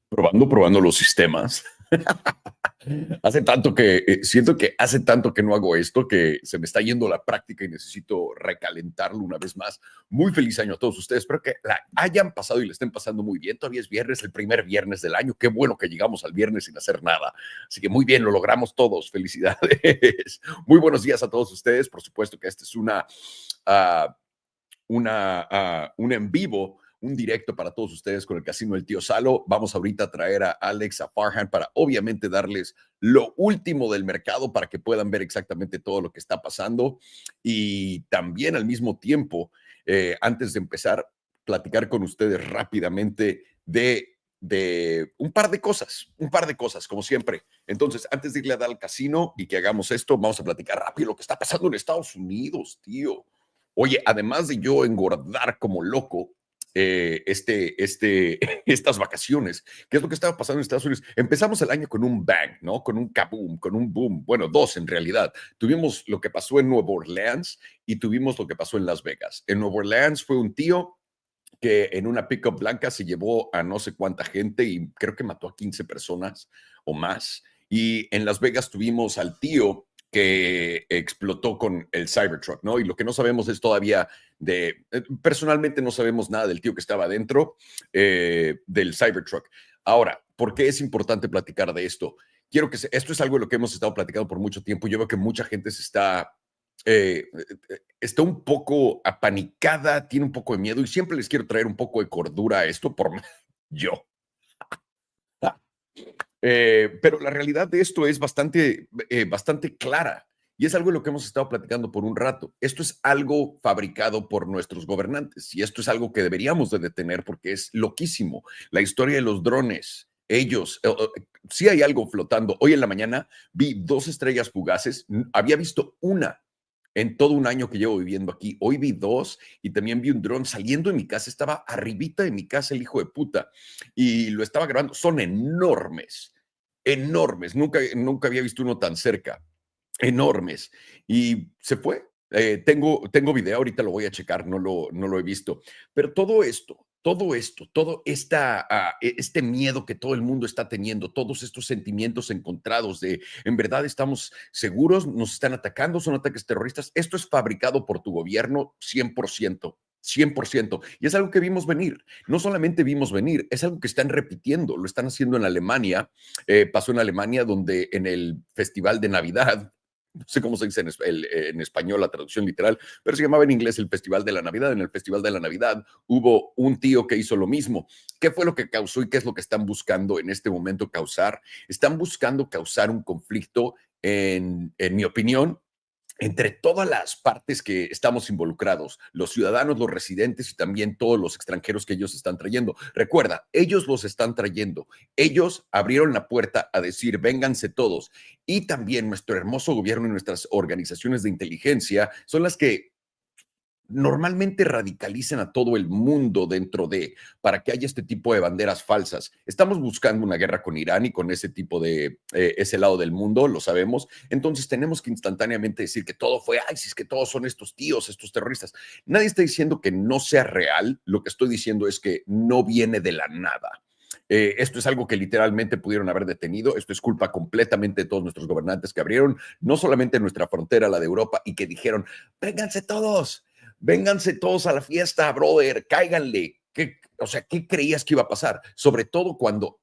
Probando los sistemas. Hace tanto que siento que hace tanto que no hago esto que se me está yendo la práctica y necesito recalentarlo una vez más. Muy feliz año a todos ustedes. Espero que la hayan pasado y le estén pasando muy bien. Todavía es viernes, el primer viernes del año. Qué bueno que llegamos al viernes sin hacer nada. Así que muy bien, lo logramos todos. Felicidades. Muy buenos días a todos ustedes. Por supuesto que esta es un en vivo, un directo para todos ustedes con el Casino del Tío Salo. Vamos ahorita a traer a Alex, a Farhan, para obviamente darles lo último del mercado para que puedan ver exactamente todo lo que está pasando. Y también al mismo tiempo, antes de empezar, platicar con ustedes rápidamente de un par de cosas, como siempre. Entonces, antes de irle a dar al casino y que hagamos esto, vamos a platicar rápido lo que está pasando en Estados Unidos, tío. Oye, además de yo engordar como loco, estas vacaciones, ¿qué es lo que estaba pasando en Estados Unidos? Empezamos el año con un bang, ¿no? Con un kaboom, con un boom. Bueno, dos en realidad. Tuvimos lo que pasó en Nueva Orleans y tuvimos lo que pasó en Las Vegas. En Nueva Orleans fue un tío que en una pickup blanca se llevó a no sé cuánta gente y creo que mató a 15 personas o más. Y en Las Vegas tuvimos al tío que explotó con el Cybertruck, ¿no? Y lo que no sabemos es todavía personalmente no sabemos nada del tío que estaba dentro del Cybertruck. Ahora, ¿por qué es importante platicar de esto? Esto es algo de lo que hemos estado platicando por mucho tiempo. Yo veo que mucha gente eh, está un poco apanicada, tiene un poco de miedo y siempre les quiero traer un poco de cordura a esto por yo. Pero la realidad de esto es bastante clara y es algo de lo que hemos estado platicando por un rato. Esto es algo fabricado por nuestros gobernantes y esto es algo que deberíamos de detener porque es loquísimo. La historia de los drones, sí hay algo flotando. Hoy en la mañana vi 2 estrellas fugaces, había visto una en todo un año que llevo viviendo aquí. Hoy vi 2 y también vi un dron saliendo de mi casa. Estaba arribita de mi casa el hijo de puta y lo estaba grabando. Son enormes, enormes. Nunca había visto uno tan cerca. Enormes. Y se fue. Tengo video, ahorita lo voy a checar, no lo he visto. Pero este miedo que todo el mundo está teniendo, todos estos sentimientos encontrados de, ¿en verdad estamos seguros? ¿Nos están atacando? ¿Son ataques terroristas? Esto es fabricado por tu gobierno 100%. 100%. Y es algo que vimos venir. No solamente vimos venir, es algo que están repitiendo. Lo están haciendo en Alemania. Pasó en Alemania donde en el Festival de Navidad, no sé cómo se dice en español la traducción literal, pero se llamaba en inglés el Festival de la Navidad. En el Festival de la Navidad hubo un tío que hizo lo mismo. ¿Qué fue lo que causó y qué es lo que están buscando en este momento causar? Están buscando causar un conflicto, en mi opinión, entre todas las partes que estamos involucrados, los ciudadanos, los residentes y también todos los extranjeros que ellos están trayendo. Recuerda, ellos los están trayendo. Ellos abrieron la puerta a decir, vénganse todos. Y también nuestro hermoso gobierno y nuestras organizaciones de inteligencia son las que normalmente radicalizan a todo el mundo para que haya este tipo de banderas falsas. Estamos buscando una guerra con Irán y con ese tipo ese lado del mundo, lo sabemos. Entonces tenemos que instantáneamente decir que todo fue ISIS, que todos son estos tíos, estos terroristas. Nadie está diciendo que no sea real. Lo que estoy diciendo es que no viene de la nada. Esto es algo que literalmente pudieron haber detenido. Esto es culpa completamente de todos nuestros gobernantes que abrieron no solamente nuestra frontera, la de Europa, y que dijeron, vénganse todos a la fiesta, brother, cáiganle. ¿Qué creías que iba a pasar? Sobre todo cuando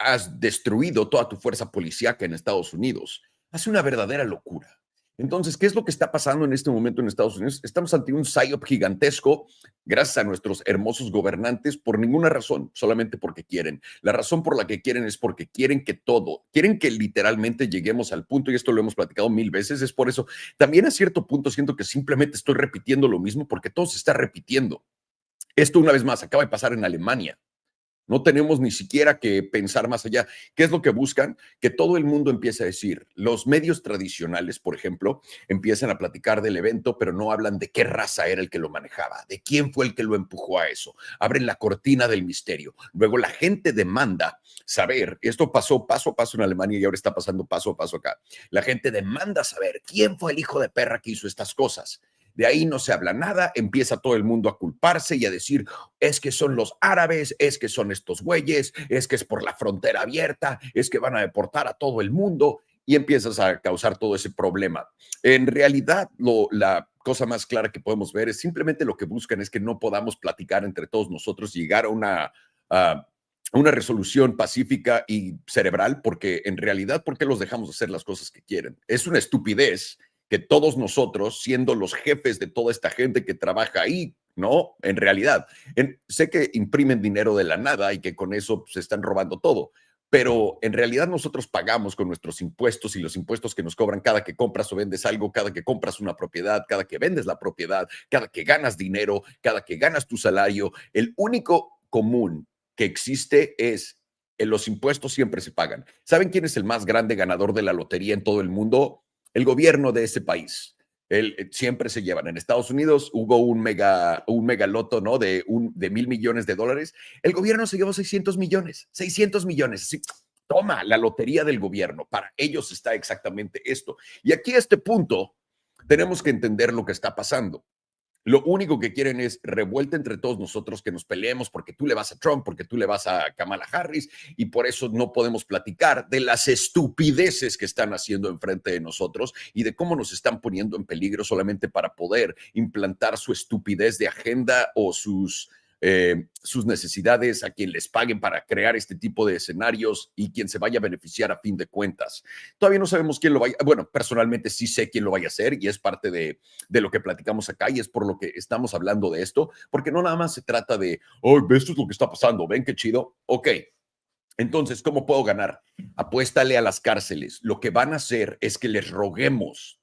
has destruido toda tu fuerza policíaca en Estados Unidos. Hace una verdadera locura. Entonces, ¿qué es lo que está pasando en este momento en Estados Unidos? Estamos ante un psyop gigantesco, gracias a nuestros hermosos gobernantes, por ninguna razón, solamente porque quieren. La razón por la que quieren es porque quieren que literalmente lleguemos al punto, y esto lo hemos platicado 1000 veces, es por eso. También a cierto punto siento que simplemente estoy repitiendo lo mismo porque todo se está repitiendo. Esto una vez más acaba de pasar en Alemania. No tenemos ni siquiera que pensar más allá. ¿Qué es lo que buscan? Que todo el mundo empiece a decir. Los medios tradicionales, por ejemplo, empiezan a platicar del evento, pero no hablan de qué raza era el que lo manejaba, de quién fue el que lo empujó a eso. Abren la cortina del misterio. Luego la gente demanda saber. Esto pasó paso a paso en Alemania y ahora está pasando paso a paso acá. La gente demanda saber quién fue el hijo de perra que hizo estas cosas. De ahí no se habla nada, empieza todo el mundo a culparse y a decir, es que son los árabes, es que son estos güeyes, es que es por la frontera abierta, es que van a deportar a todo el mundo y empiezas a causar todo ese problema. En realidad, la cosa más clara que podemos ver es simplemente lo que buscan es que no podamos platicar entre todos nosotros y llegar a una resolución pacífica y cerebral, porque en realidad, ¿por qué los dejamos hacer las cosas que quieren? Es una estupidez que todos nosotros, siendo los jefes de toda esta gente que trabaja ahí, ¿no? En realidad, sé que imprimen dinero de la nada y que con eso se están robando todo, pero en realidad nosotros pagamos con nuestros impuestos y los impuestos que nos cobran cada que compras o vendes algo, cada que compras una propiedad, cada que vendes la propiedad, cada que ganas dinero, cada que ganas tu salario. El único común que existe es los impuestos siempre se pagan. ¿Saben quién es el más grande ganador de la lotería en todo el mundo? El gobierno de ese país. Siempre se llevan. En Estados Unidos hubo un mega loto, ¿no? De $1,000 millones. El gobierno se llevó 600 millones, 600 millones. Así, toma la lotería del gobierno. Para ellos está exactamente esto. Y aquí a este punto tenemos que entender lo que está pasando. Lo único que quieren es revuelta entre todos nosotros, que nos peleemos porque tú le vas a Trump, porque tú le vas a Kamala Harris, y por eso no podemos platicar de las estupideces que están haciendo enfrente de nosotros y de cómo nos están poniendo en peligro solamente para poder implantar su estupidez de agenda o sus necesidades a quien les paguen para crear este tipo de escenarios y quien se vaya a beneficiar a fin de cuentas. Todavía no sabemos quién lo vaya, bueno, personalmente sí sé quién lo vaya a hacer y es parte de lo que platicamos acá y es por lo que estamos hablando de esto, porque no nada más se trata de, oh, esto es lo que está pasando, ven qué chido, ok. Entonces, ¿cómo puedo ganar? Apuéstale a las cárceles. Lo que van a hacer es que les roguemos,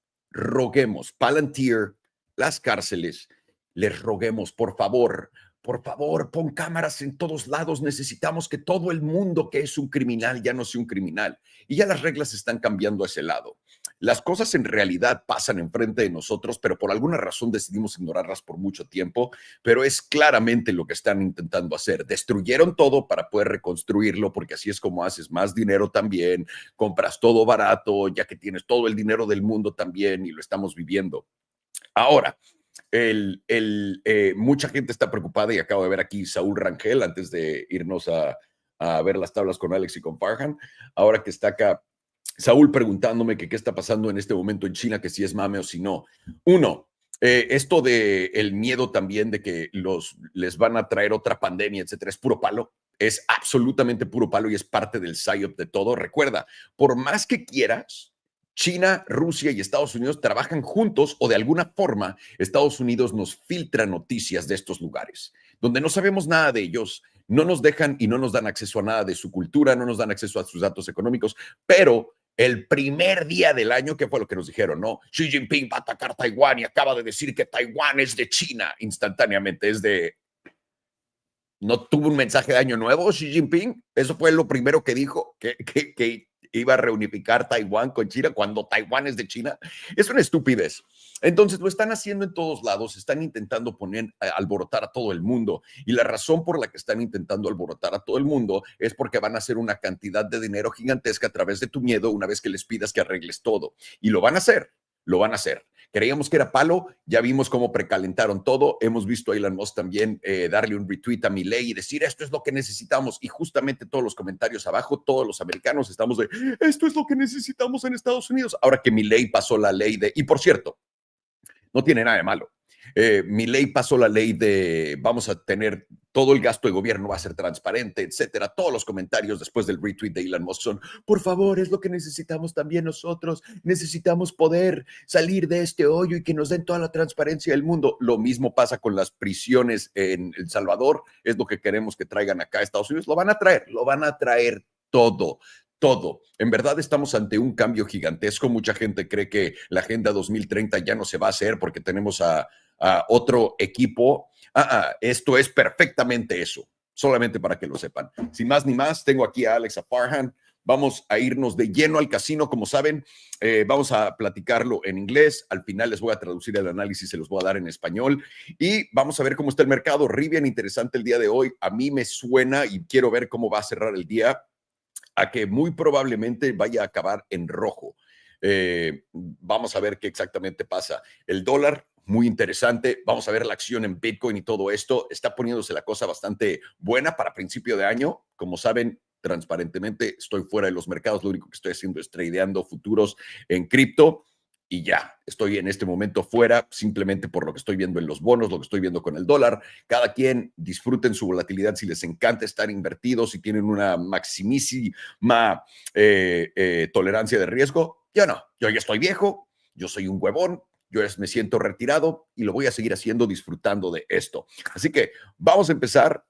Palantir, las cárceles, les roguemos, por favor, pon cámaras en todos lados. Necesitamos que todo el mundo que es un criminal ya no sea un criminal. Y ya las reglas están cambiando a ese lado. Las cosas en realidad pasan enfrente de nosotros, pero por alguna razón decidimos ignorarlas por mucho tiempo, pero es claramente lo que están intentando hacer. Destruyeron todo para poder reconstruirlo, porque así es como haces más dinero también, compras todo barato, ya que tienes todo el dinero del mundo también y lo estamos viviendo. Ahora, mucha gente está preocupada y acabo de ver aquí Saúl Rangel antes de irnos a ver las tablas con Alex y con Farhan. Ahora que está acá Saúl preguntándome que qué está pasando en este momento en China, que si es mame o si no. Uno, esto de el miedo también de que les van a traer otra pandemia, etcétera, es puro palo. Es absolutamente puro palo y es parte del psyop de todo. Recuerda, por más que quieras, China, Rusia y Estados Unidos trabajan juntos o de alguna forma Estados Unidos nos filtra noticias de estos lugares, donde no sabemos nada de ellos, no nos dejan y no nos dan acceso a nada de su cultura, no nos dan acceso a sus datos económicos, pero el primer día del año, ¿qué fue lo que nos dijeron? No, Xi Jinping va a atacar Taiwán y acaba de decir que Taiwán es de China instantáneamente, ¿no tuvo un mensaje de año nuevo Xi Jinping? Eso fue lo primero que dijo, que iba a reunificar Taiwán con China cuando Taiwán es de China. Es una estupidez. Entonces lo están haciendo en todos lados, están intentando alborotar a todo el mundo y la razón por la que están intentando alborotar a todo el mundo es porque van a hacer una cantidad de dinero gigantesca a través de tu miedo una vez que les pidas que arregles todo. Y lo van a hacer, lo van a hacer. Creíamos que era palo, ya vimos cómo precalentaron todo, hemos visto a Elon Musk también darle un retweet a Milei y decir esto es lo que necesitamos y justamente todos los comentarios abajo, todos los americanos estamos de esto es lo que necesitamos en Estados Unidos, ahora que Milei pasó la ley y por cierto, no tiene nada de malo. Milei pasó la ley de vamos a tener todo el gasto de gobierno va a ser transparente, etcétera. Todos los comentarios después del retweet de Elon Musk son, por favor, es lo que necesitamos también nosotros. Necesitamos poder salir de este hoyo y que nos den toda la transparencia del mundo. Lo mismo pasa con las prisiones en El Salvador. Es lo que queremos que traigan acá a Estados Unidos. Lo van a traer todo. Todo. En verdad estamos ante un cambio gigantesco. Mucha gente cree que la Agenda 2030 ya no se va a hacer porque tenemos a otro equipo. Esto es perfectamente eso, solamente para que lo sepan. Sin más ni más, tengo aquí a Alex, a Farhan. Vamos a irnos de lleno al casino, como saben. Vamos a platicarlo en inglés. Al final les voy a traducir el análisis, se los voy a dar en español. Y vamos a ver cómo está el mercado. Rivian, interesante el día de hoy. A mí me suena y quiero ver cómo va a cerrar el día, a que muy probablemente vaya a acabar en rojo. Vamos a ver qué exactamente pasa. El dólar muy interesante. Vamos a ver la acción en Bitcoin y todo esto. Está poniéndose la cosa bastante buena para principio de año. Como saben, transparentemente estoy fuera de los mercados. Lo único que estoy haciendo es tradeando futuros en cripto. Y ya, estoy en este momento fuera simplemente por lo que estoy viendo en los bonos, lo que estoy viendo con el dólar. Cada quien disfruten su volatilidad si les encanta estar invertidos, si tienen una maximísima tolerancia de riesgo. Yo no, yo ya estoy viejo, yo soy un huevón, yo me siento retirado y lo voy a seguir haciendo disfrutando de esto. Así que vamos a empezar.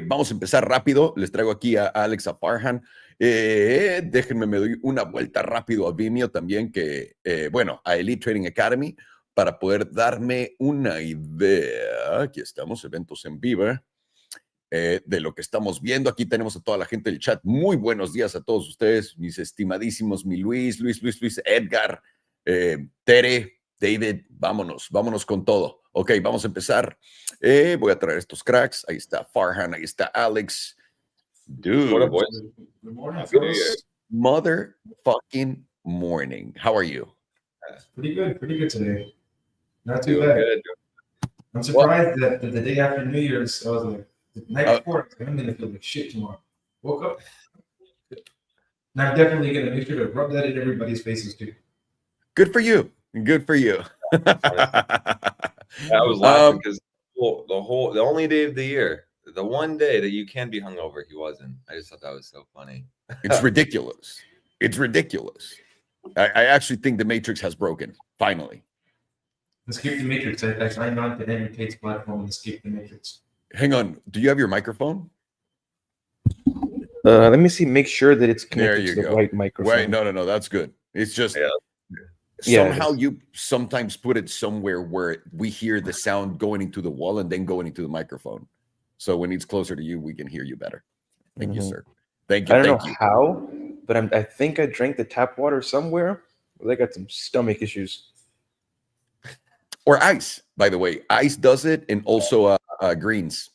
Vamos a empezar rápido. Les traigo aquí a Alex, a Farhan. Déjenme, me doy una vuelta rápido a Vimeo también, bueno, a Elite Trading Academy, para poder darme una idea. Aquí estamos, eventos en vivo, de lo que estamos viendo. Aquí tenemos a toda la gente del chat. Muy buenos días a todos ustedes, mis estimadísimos, mi Luis, Edgar, Tere, David. Vámonos con todo. Ok, vamos a empezar. Voy a traer estos cracks. Ahí está Farhan, ahí está Alex. Dude. What up, boys? Good morning. Motherfucking morning. How are you? Pretty good today. Not too bad. Good. I'm surprised that the day after New Year's, I was like, the night before, I'm gonna feel like shit tomorrow. Woke up. And I'm definitely gonna make sure to rub that in everybody's faces too. Good for you. Good for you. I was laughing because the only day of the year, the one day that you can be hungover, he wasn't. I just thought that was so funny. It's ridiculous. It's ridiculous. I actually think the Matrix has broken, finally. Escape the Matrix. I signed on to Andrew Tate's platform and Escape the Matrix. Hang on. Do you have your microphone? Let me see. Make sure that it's There connected you to the go. right microphone. Wait, no. That's good. It's just Yeah, somehow you sometimes put it somewhere where we hear the sound going into the wall and then going into the microphone. So when it's closer to you, we can hear you better. Thank you, sir. Thank you. I don't Thank know you. how, but I think I drank the tap water somewhere. But I got some stomach issues. Or ice, by the way. Ice does it, and also greens.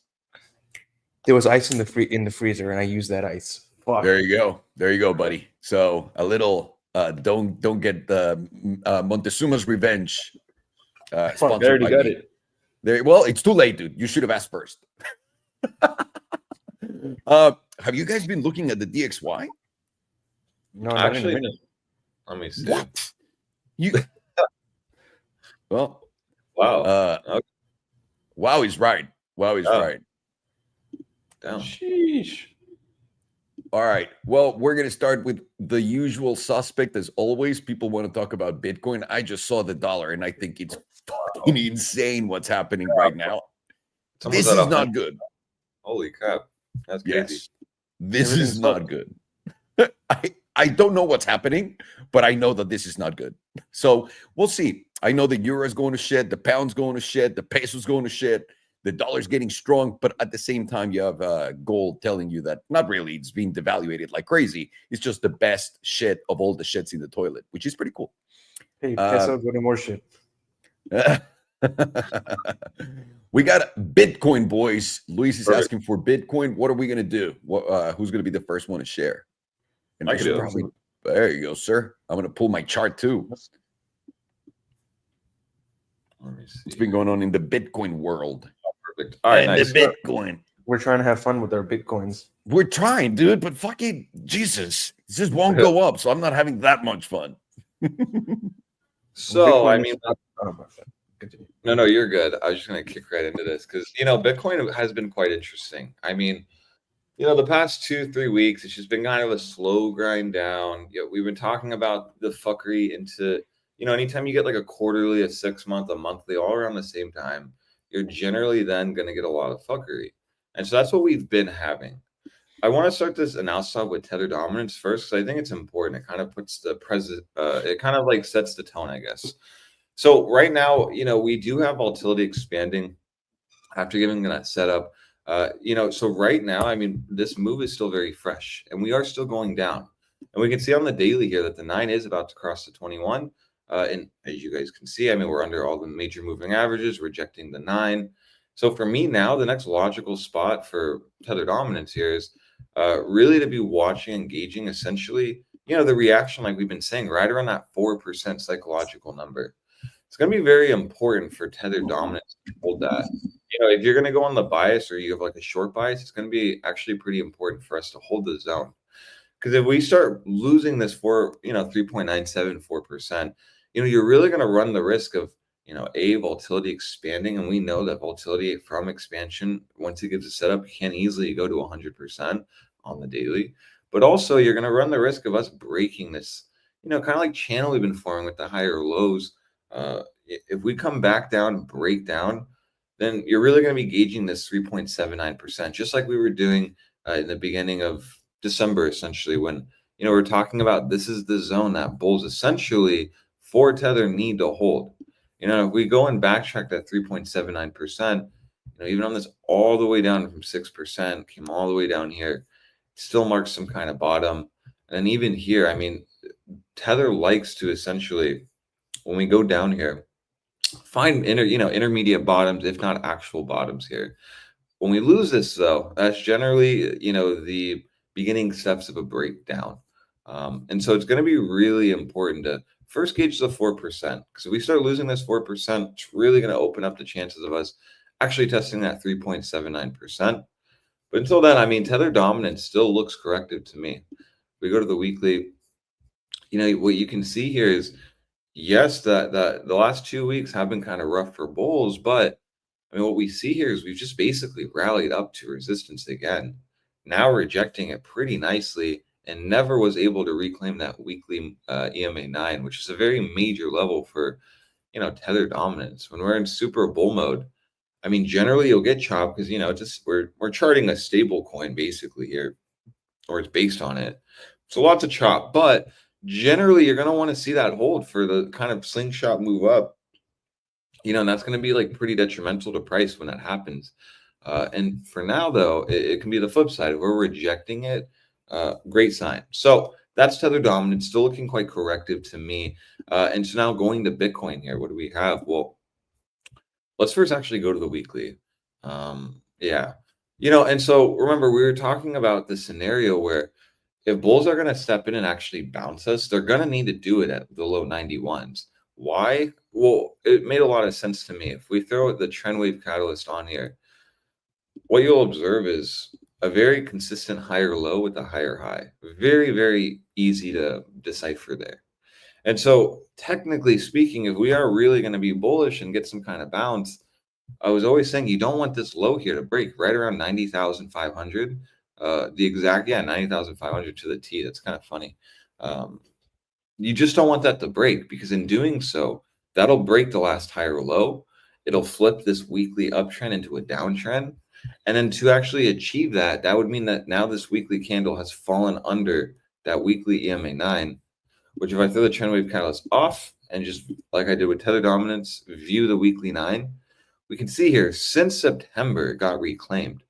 There was ice in the freezer, and I used that ice. Fuck. There you go, buddy. So a little don't get the Montezuma's Revenge. Fuck, I Sponsored already by got me. it. Well, it's too late, dude. You should have asked first. Have you guys been looking at the DXY? No, not in a Actually, minute. let me see. What? You? Well, Wow. Okay. wow, he's right. Wow, he's right. Damn. Sheesh. All right. Well, we're going to start with the usual suspect. As always, people want to talk about Bitcoin. I just saw the dollar, and I think it's fucking insane what's happening right now. This is not good. Holy crap. That's crazy. Yes. This Everything's is not good. I don't know what's happening, but I know that this is not good. So we'll see. I know the euro is going to shit, the pound's going to shit, the peso's going to shit, the dollar's getting strong, but at the same time, you have gold telling you that not really, it's being devaluated like crazy. It's just the best shit of all the shits in the toilet, which is pretty cool. Hey, peso, go to more shit. We got Bitcoin, boys. Luis is Perfect. asking for Bitcoin. What are we going to do? Who's going to be the first one to share? And I can do it. There you go, sir. I'm going to pull my chart too. Let me see. What's been going on in the Bitcoin world? Perfect. All right, And nice. the Bitcoin. We're trying to have fun with our Bitcoins. We're trying, dude, but fucking Jesus. It just won't go up, so I'm not having that much fun. So, Bitcoin I is mean, not about that. Continue. no, you're good. I was just going to kick right into this because, Bitcoin has been quite interesting. I mean, the past 2-3 weeks, it's just been kind of a slow grind down. We've been talking about the fuckery into, anytime you get like a quarterly, a 6-month, a monthly, all around the same time, you're generally then going to get a lot of fuckery. And so that's what we've been having. I want to start this analysis off with tether dominance first because I think it's important. It kind of puts the it kind of like sets the tone, I guess. So right now, we do have volatility expanding after giving that setup. So right now, I mean, this move is still very fresh and we are still going down. And we can see on the daily here that the 9 is about to cross the 21. And as you guys can see, I mean, we're under all the major moving averages, rejecting the 9. So for me now, the next logical spot for tether dominance here is really to be watching, engaging, essentially, the reaction, like we've been saying, right around that 4% psychological number. it's going to be very important for tether dominance to hold that. If you're going to go on the bias or you have like a short bias, it's going to be actually pretty important for us to hold the zone. Because if we start losing this 3.974%, you're really going to run the risk of, volatility expanding. And we know that volatility from expansion, once it gives a setup, can easily go to 100% on the daily. But also you're going to run the risk of us breaking this, kind of like channel we've been forming with the higher lows. If we come back down, break down, then you're really going to be gauging this 3.79%, just like we were doing in the beginning of December, essentially, when we're talking about this is the zone that bulls essentially for tether need to hold. If we go and backtrack that 3.79%, even on this all the way down from 6%, came all the way down here, still marks some kind of bottom. And even here, I mean, tether likes to essentially, when we go down here, find intermediate bottoms, if not actual bottoms here. When we lose this, though, that's generally the beginning steps of a breakdown. And so it's going to be really important to first gauge the 4%, because if we start losing this 4%, it's really going to open up the chances of us actually testing that 3.79%. But until then, I mean, tether dominance still looks corrective to me. If we go to the weekly, what you can see here is, yes, that the last 2 weeks have been kind of rough for bulls, but I mean, what we see here is we've just basically rallied up to resistance again, now rejecting it pretty nicely, and never was able to reclaim that weekly EMA 9, which is a very major level for, tether dominance. When we're in super bull mode, I mean, generally you'll get chopped because, we're charting a stable coin basically here, or it's based on it. So lots of chop, but generally you're going to want to see that hold for the kind of slingshot move up. And that's going to be like pretty detrimental to price when that happens. And for now, though, it can be the flip side. If we're rejecting it, great sign. So that's tether dominance, still looking quite corrective to me. And so now going to Bitcoin here, what do we have? Well, let's first actually go to the weekly. Yeah. And so remember, we were talking about the scenario where if bulls are going to step in and actually bounce us, they're going to need to do it at the low 91s. Why? Well, it made a lot of sense to me. If we throw the trend wave catalyst on here, what you'll observe is a very consistent higher low with a higher high. Very, very easy to decipher there. And so technically speaking, if we are really going to be bullish and get some kind of bounce, I was always saying you don't want this low here to break right around 90,500. The exact, 90,500 to the T. That's kind of funny. You just don't want that to break, because in doing so, that'll break the last higher low. It'll flip this weekly uptrend into a downtrend. And then to actually achieve that, that would mean that now this weekly candle has fallen under that weekly EMA 9, which if I throw the trend wave catalyst off and just like I did with tether dominance, view the weekly 9, we can see here since September it got reclaimed,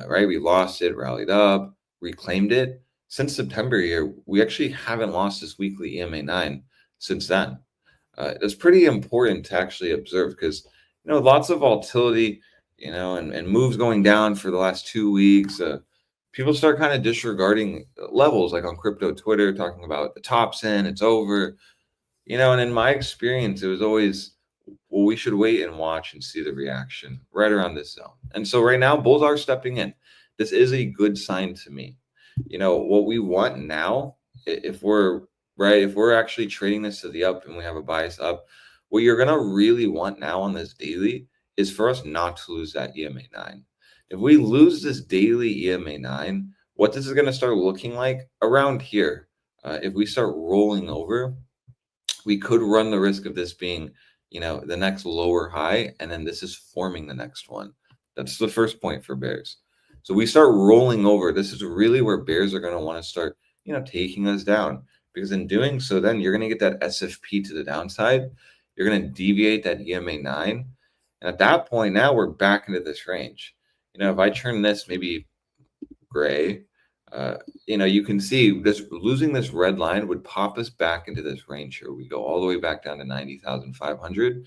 right? We lost it, rallied up, reclaimed it. Since September here, we actually haven't lost this weekly EMA 9 since then. It's pretty important to actually observe because, lots of volatility, and moves going down for the last 2 weeks. People start kind of disregarding levels, like on crypto Twitter, talking about the top's in, it's over, and in my experience, it was always, well, we should wait and watch and see the reaction right around this zone. And so right now, bulls are stepping in. This is a good sign to me. What we want now, if we're actually trading this to the up and we have a bias up, what you're going to really want now on this daily is for us not to lose that EMA 9. If we lose this daily EMA 9, what this is going to start looking like around here, if we start rolling over, we could run the risk of this being, the next lower high, and then this is forming the next one. That's the first point for bears. So we start rolling over. This is really where bears are going to want to start, taking us down, because in doing so, then you're going to get that SFP to the downside. You're going to deviate that EMA 9. And at that point, now we're back into this range. If I turn this maybe gray, you can see this losing this red line would pop us back into this range here. We go all the way back down to 90,500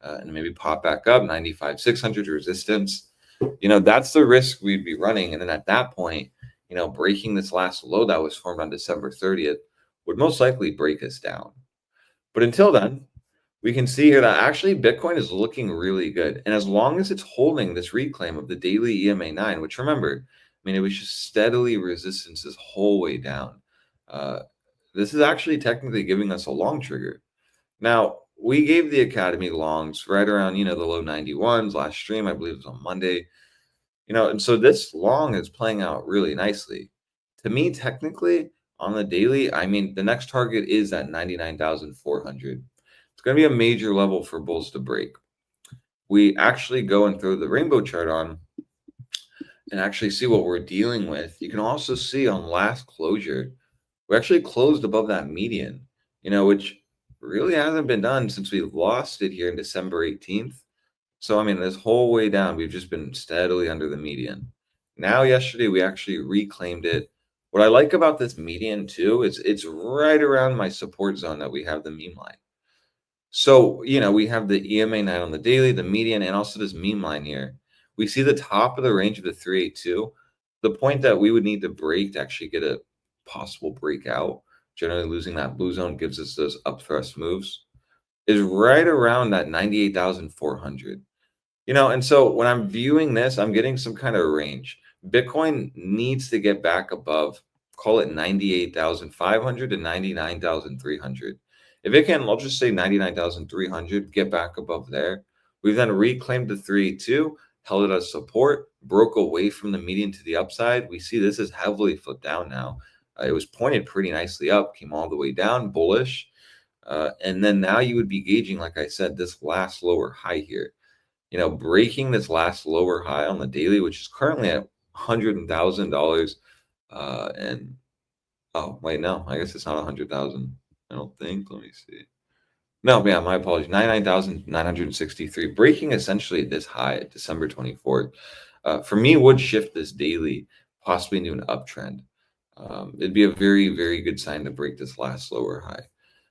and maybe pop back up 95,600 resistance. That's the risk we'd be running. And then at that point, breaking this last low that was formed on December 30th would most likely break us down. But until then, we can see here that actually Bitcoin is looking really good. And as long as it's holding this reclaim of the daily EMA 9, which remember, I mean, it was just steadily resistance this whole way down. This is actually technically giving us a long trigger. Now, we gave the Academy longs right around, the low 91s last stream. I believe it was on Monday. And so this long is playing out really nicely. To me, technically, on the daily, I mean, the next target is at 99,400. It's going to be a major level for bulls to break. We actually go and throw the rainbow chart on and actually see what we're dealing with. You can also see on last closure, we actually closed above that median, which really hasn't been done since we lost it here in December 18th. So, I mean, this whole way down, we've just been steadily under the median. Now, yesterday, we actually reclaimed it. What I like about this median, too, is it's right around my support zone that we have the meme line. So, we have the EMA 9 on the daily, the median, and also this meme line here. We see the top of the range of the 382. The point that we would need to break to actually get a possible breakout, generally losing that blue zone gives us those up thrust moves, is right around that 98,400. And so when I'm viewing this, I'm getting some kind of range. Bitcoin needs to get back above, call it 98,500 to 99,300. If it can, I'll just say 99,300, get back above there. We've then reclaimed the 382, held it as support, broke away from the median to the upside. We see this is heavily flipped down now. It was pointed pretty nicely up, came all the way down, bullish. And then now you would be gauging, like I said, this last lower high here. Breaking this last lower high on the daily, which is currently at $100,000. And oh wait, no, I guess it's not 100,000. I don't think. Let me see. No, yeah, my apologies. 99,963. Breaking essentially this high at December 24th. For me, would shift this daily possibly into an uptrend. It'd be a very, very good sign to break this last lower high.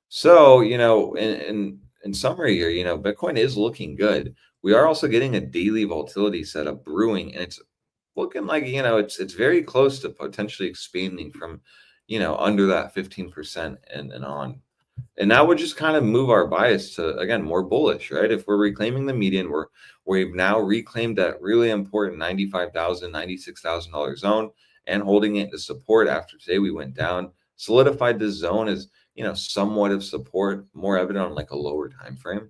So, in summary here, Bitcoin is looking good. We are also getting a daily volatility setup brewing, and it's looking like, it's very close to potentially expanding from, under that 15% and on. And that would just kind of move our bias to, again, more bullish, right? If we're reclaiming the median, we've now reclaimed that really important $95,000, $96,000 zone and holding it to support after today we went down, solidified the zone as, somewhat of support, more evident on like a lower time frame.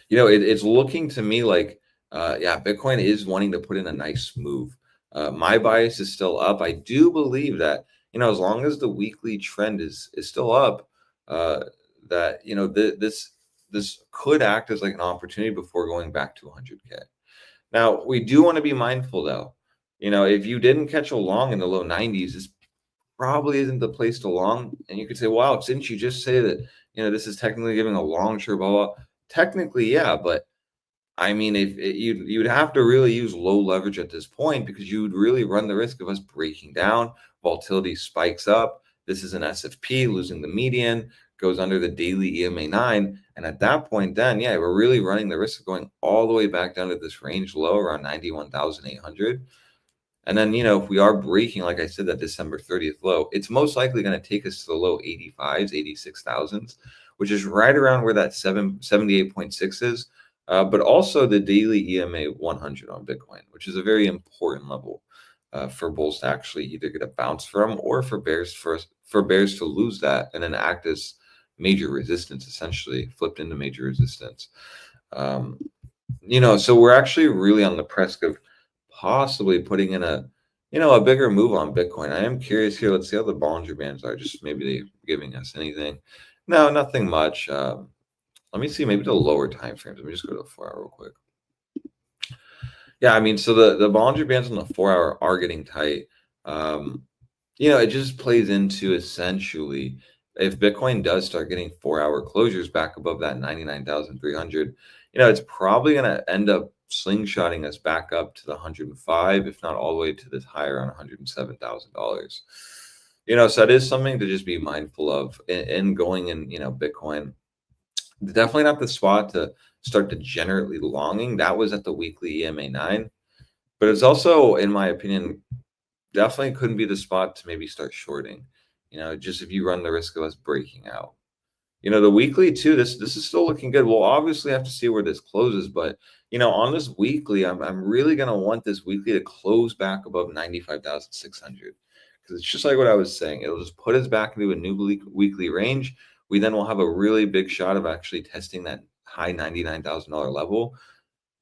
It's looking to me like, Bitcoin is wanting to put in a nice move. My bias is still up. I do believe that, as long as the weekly trend is still up, that, this could act as like an opportunity before going back to 100K. Now, we do want to be mindful though. If you didn't catch a long in the low 90s, this probably isn't the place to long. And you could say, wow, didn't you just say that, this is technically giving a long short, blah, blah. Technically, yeah, but I mean, if you would have to really use low leverage at this point because you would really run the risk of us breaking down. Volatility spikes up. This is an SFP losing the median, goes under the daily EMA 9. And at that point, then, yeah, we're really running the risk of going all the way back down to this range low around 91,800. And then, if we are breaking, like I said, that December 30th low, it's most likely going to take us to the low 85s, 86,000s, which is right around where that 78.6 is. But also the daily EMA 100 on Bitcoin, which is a very important level for bulls to actually either get a bounce from or for bears to lose that and then act as major resistance, essentially flipped into major resistance. So we're actually really on the precipice of possibly putting in a bigger move on Bitcoin. I am curious here. Let's see how the Bollinger Bands are. Just maybe they're giving us anything. No, nothing much. Let me see, maybe the lower time frames. Let me just go to the 4 hour real quick. Yeah, I mean, so the Bollinger Bands on the 4 hour are getting tight. It just plays into essentially if Bitcoin does start getting 4 hour closures back above that 99,300, it's probably going to end up slingshotting us back up to the 105, if not all the way to this higher on $107,000. So that is something to just be mindful of in going in, Bitcoin. Definitely not the spot to start degenerately longing. That was at the weekly EMA 9. But it's also, in my opinion, definitely couldn't be the spot to maybe start shorting. Just if you run the risk of us breaking out. You know, the weekly too, this is still looking good. We'll obviously have to see where this closes, but you know, on this weekly, I'm really gonna want this weekly to close back above 95,600, because it's just like what I was saying. It'll just put us back into a new weekly range. We then will have a really big shot of actually testing that high $99,000 level.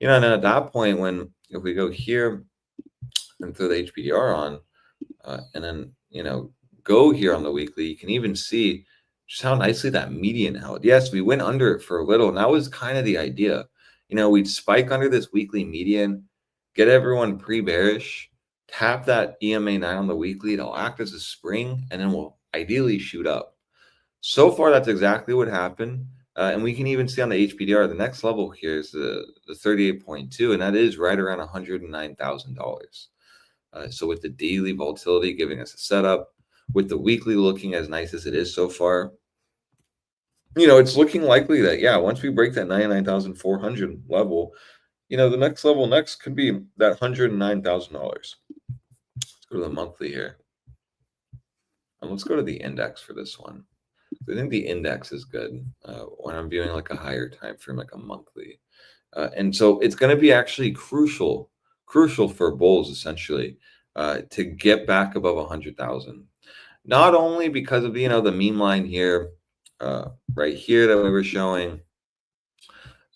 You know, and then at that point, when if we go here and throw the HPDR on, and then you know go here on the weekly, you can even see just how nicely that median held. Yes, we went under it for a little, and that was kind of the idea. You know, we'd spike under this weekly median, get everyone pre-bearish, tap that EMA 9 on the weekly, it'll act as a spring, and then we'll ideally shoot up. So far, that's exactly what happened. And we can even see on the HPDR, the next level here is the 38.2, and that is right around $109,000. So with the daily volatility giving us a setup, with the weekly looking as nice as it is so far, you know, it's looking likely that, yeah, once we break that 99,400 level, you know, the next level next could be that $109,000. Let's go to the monthly here. And let's go to the index for this one. I think the index is good when I'm viewing like a higher time frame, like a monthly. And so it's going to be actually crucial for bulls essentially to get back above 100,000. Not only because of, you know, the meme line here, right here that we were showing,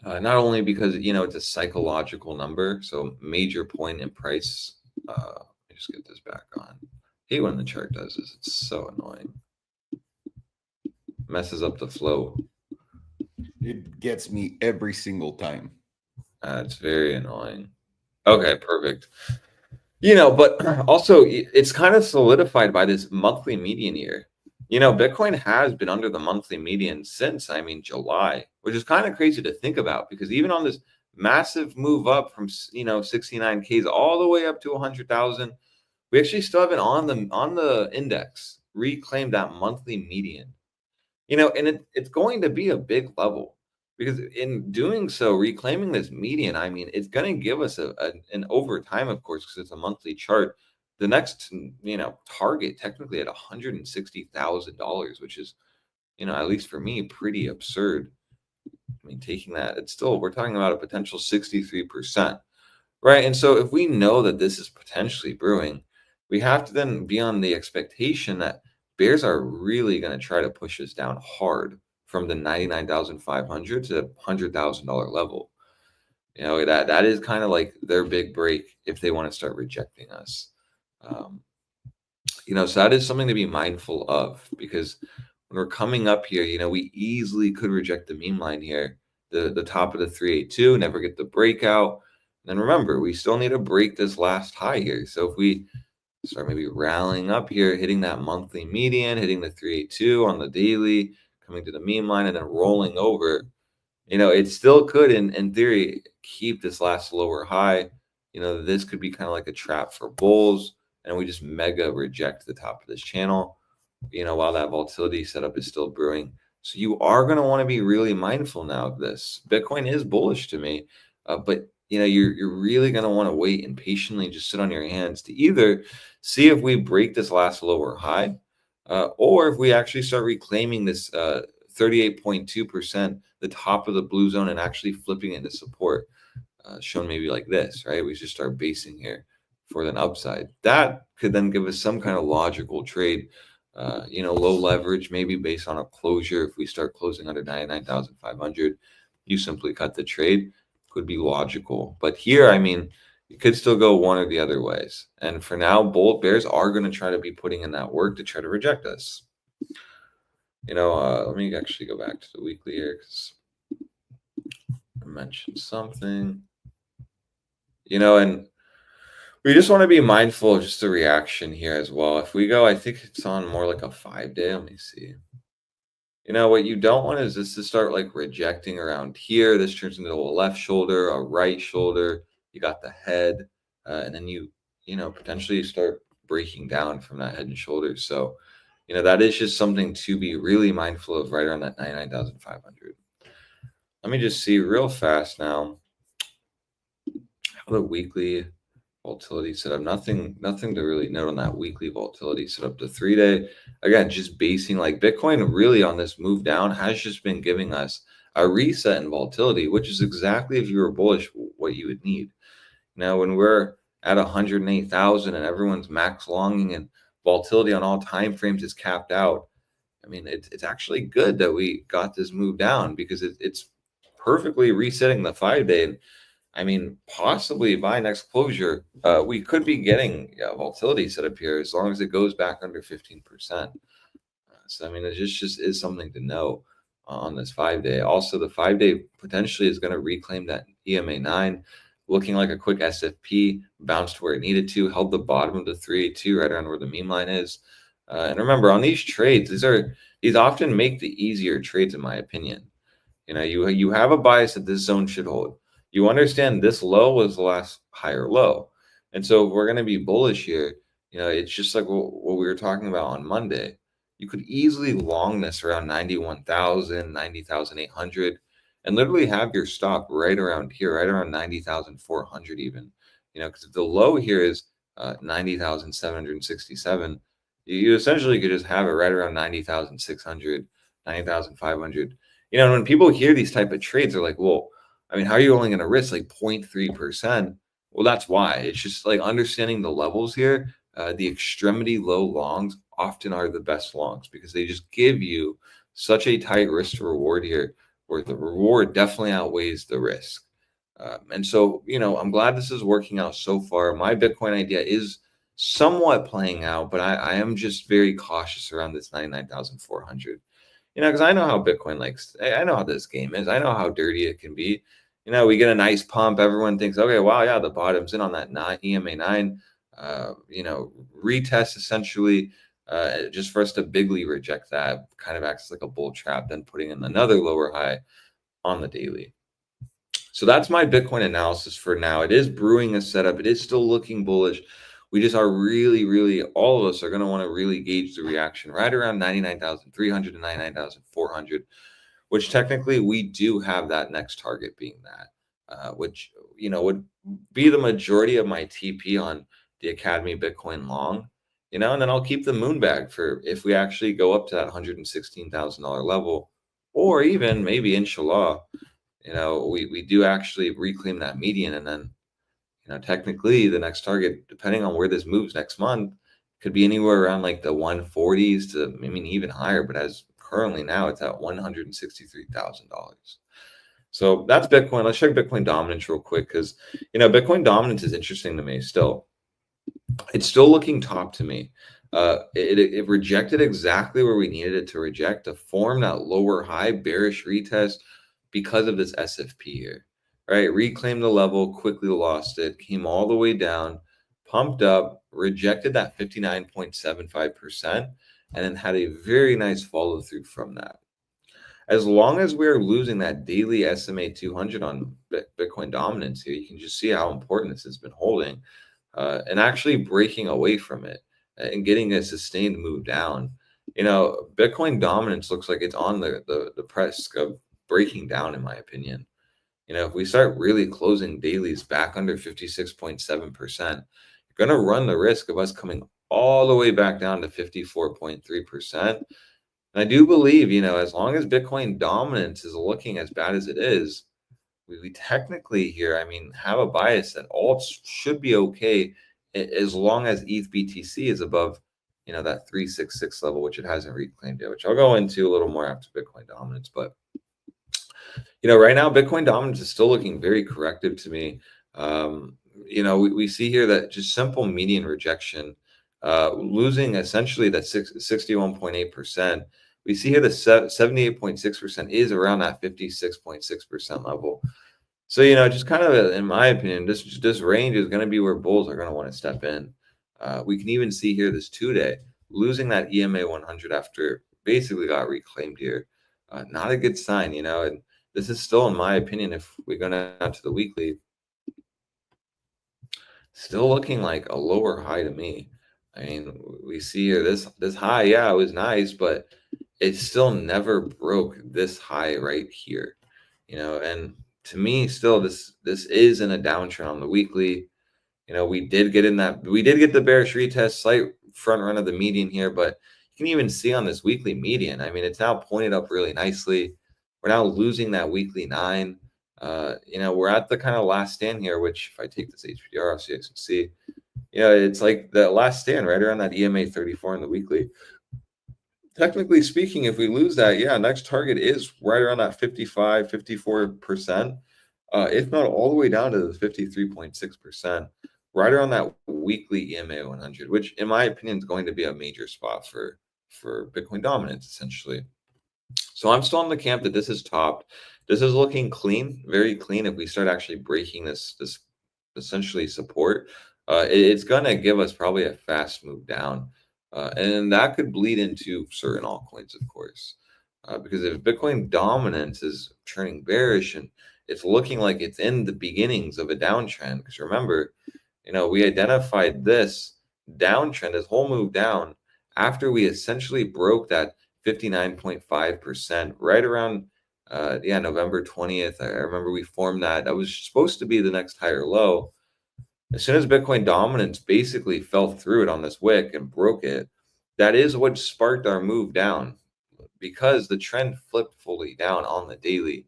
not only because, you know, it's a psychological number, so major point in price. Let me just get this back on. I hate when the chart does this. It's so annoying. Messes up the flow. It gets me every single time. It's very annoying. Okay, perfect. You know, but also it's kind of solidified by this monthly median here. You know, Bitcoin has been under the monthly median since, I mean, July, which is kind of crazy to think about, because even on this massive move up from, you know, 69Ks all the way up to 100,000, we actually still haven't on the index reclaimed that monthly median. You know, and it's going to be a big level, because in doing so, reclaiming this median, I mean, it's going to give us an over time, of course, because it's a monthly chart. The next, you know, target technically at $160,000, which is, you know, at least for me, pretty absurd. I mean, taking that, it's still, we're talking about a potential 63%, right? And so if we know that this is potentially brewing, we have to then be on the expectation that bears are really going to try to push us down hard from the 99,500 to the $100,000 level. You know, that is kind of like their big break if they want to start rejecting us. You know, so that is something to be mindful of, because when we're coming up here, you know, we easily could reject the meme line here, the top of the 382, never get the breakout. And then remember, we still need to break this last high here. So if we start maybe rallying up here, hitting that monthly median, hitting the 382 on the daily, coming to the meme line, and then rolling over, you know, it still could, in theory, keep this last lower high. You know, this could be kind of like a trap for bulls, and we just mega reject the top of this channel, you know, while that volatility setup is still brewing. So you are going to want to be really mindful now of this. Bitcoin is bullish to me, but you know, you're really going to want to wait and patiently just sit on your hands to either see if we break this last lower high, or if we actually start reclaiming this 38.2%, the top of the blue zone, and actually flipping it into support, shown maybe like this, right? We just start basing here for an upside. That could then give us some kind of logical trade, you know, low leverage, maybe based on a closure. If we start closing under 99,500, you simply cut the trade. Could be logical. But here, I mean, it could still go one or the other ways. And for now, bears are going to try to be putting in that work to try to reject us. You know, let me actually go back to the weekly here, because I mentioned something. You know, and we just want to be mindful of just the reaction here as well. If we go, I think it's on more like a 5-day. Let me see. You know, what you don't want is this to start like rejecting around here. This turns into a left shoulder, a right shoulder. You got the head, and then you know, potentially start breaking down from that head and shoulders. So, you know, that is just something to be really mindful of right around that 99,500. Let me just see real fast now how the weekly volatility setup. Nothing to really note on that weekly volatility setup. The 3-day, again, just basing like Bitcoin really on this move down has just been giving us a reset in volatility, which is exactly, if you were bullish, what you would need. Now, when we're at 108,000 and everyone's max longing and volatility on all time frames is capped out, I mean, it's actually good that we got this move down, because it's perfectly resetting the 5-day. I mean, possibly by next closure, we could be getting volatility set up here as long as it goes back under 15%. So, I mean, it just is something to know on this 5-day. Also, the 5-day potentially is going to reclaim that EMA 9, looking like a quick SFP, bounced where it needed to, held the bottom of the 382 right around where the meme line is. And remember, on these trades, these often make the easier trades, in my opinion. You know, you have a bias that this zone should hold. You understand this low was the last higher low. And so if we're going to be bullish here, you know, it's just like what we were talking about on Monday. You could easily long this around 91,000, 90,800, and literally have your stop right around here, right around 90,400 even. You know, because if the low here is 90,767, you essentially could just have it right around 90,600, 90,500. You know, when people hear these type of trades, they're like, well, I mean, how are you only going to risk like 0.3%? Well, that's why. It's just like understanding the levels here. The extremity low longs often are the best longs, because they just give you such a tight risk to reward here, where the reward definitely outweighs the risk. And so, you know, I'm glad this is working out so far. My Bitcoin idea is somewhat playing out, but I am just very cautious around this 99,400. You know, because I know how Bitcoin likes, I know how this game is. I know how dirty it can be. You know, we get a nice pump. Everyone thinks, okay, wow, yeah, the bottom's in on that EMA 9, you know, retest essentially, just for us to bigly reject that, kind of acts like a bull trap, then putting in another lower high on the daily. So that's my Bitcoin analysis for now. It is brewing a setup. It is still looking bullish. We just are really, all of us are going to want to really gauge the reaction right around 99,300 to 99,400, which technically we do have that next target being that, which, you know, would be the majority of my TP on the Academy Bitcoin long, you know, and then I'll keep the moon bag for if we actually go up to that $116,000 level, or even maybe, inshallah, you know, we do actually reclaim that median, and then, you know, technically the next target, depending on where this moves next month, could be anywhere around like the 140s to, I mean, even higher. But as currently now, it's at $163,000. So that's Bitcoin. Let's check Bitcoin dominance real quick, because, you know, Bitcoin dominance is interesting to me still. It's still looking top to me. It rejected exactly where we needed it to reject, to form that lower high bearish retest because of this SFP here. Right, reclaimed the level, quickly lost it, came all the way down, pumped up, rejected that 59.75%, and then had a very nice follow through from that. As long as we're losing that daily SMA 200 on Bitcoin dominance here, you can just see how important this has been holding, and actually breaking away from it and getting a sustained move down. You know, Bitcoin dominance looks like it's on the press of breaking down, in my opinion. You know, if we start really closing dailies back under 56.7%, you're going to run the risk of us coming all the way back down to 54.3%. And I do believe, you know, as long as Bitcoin dominance is looking as bad as it is, we technically here, I mean, have a bias that alts should be okay as long as ETH BTC is above, you know, that 366 level, which it hasn't reclaimed yet, which I'll go into a little more after Bitcoin dominance. But you know, right now, Bitcoin dominance is still looking very corrective to me. You know, we see here that just simple median rejection, losing essentially that 61.8%. We see here the 78.6% is around that 56.6% level. So, you know, just kind of, in my opinion, this range is going to be where bulls are going to want to step in. We can even see here this 2-day losing that EMA 100 after basically got reclaimed here. Not a good sign, you know, and this is still, in my opinion, if we go down to the weekly, still looking like a lower high to me. I mean, we see here this high, yeah, it was nice, but it still never broke this high right here, you know. And to me, still, this is in a downtrend on the weekly. We did get the bearish retest, slight front run of the median here, but you can even see on this weekly median, I mean, it's now pointed up really nicely. We're now losing that weekly 9. We're at the kind of last stand here, which if I take this HPDR off so you guys can see, it's like the last stand right around that EMA 34 in the weekly. Technically speaking, if we lose that, next target is right around that 55, 54%, if not all the way down to the 53.6%, right around that weekly EMA 100, which in my opinion is going to be a major spot for Bitcoin dominance, essentially. So I'm still in the camp that this is topped. This is looking clean, very clean. If we start actually breaking this essentially support, it's going to give us probably a fast move down. And that could bleed into certain altcoins, of course, because if Bitcoin dominance is turning bearish and it's looking like it's in the beginnings of a downtrend, because remember, we identified this downtrend, this whole move down, after we essentially broke that 59.5% right around November 20th. I remember we formed that. That was supposed to be the next higher low. As soon as Bitcoin dominance basically fell through it on this wick and broke it, that is what sparked our move down, because the trend flipped fully down on the daily,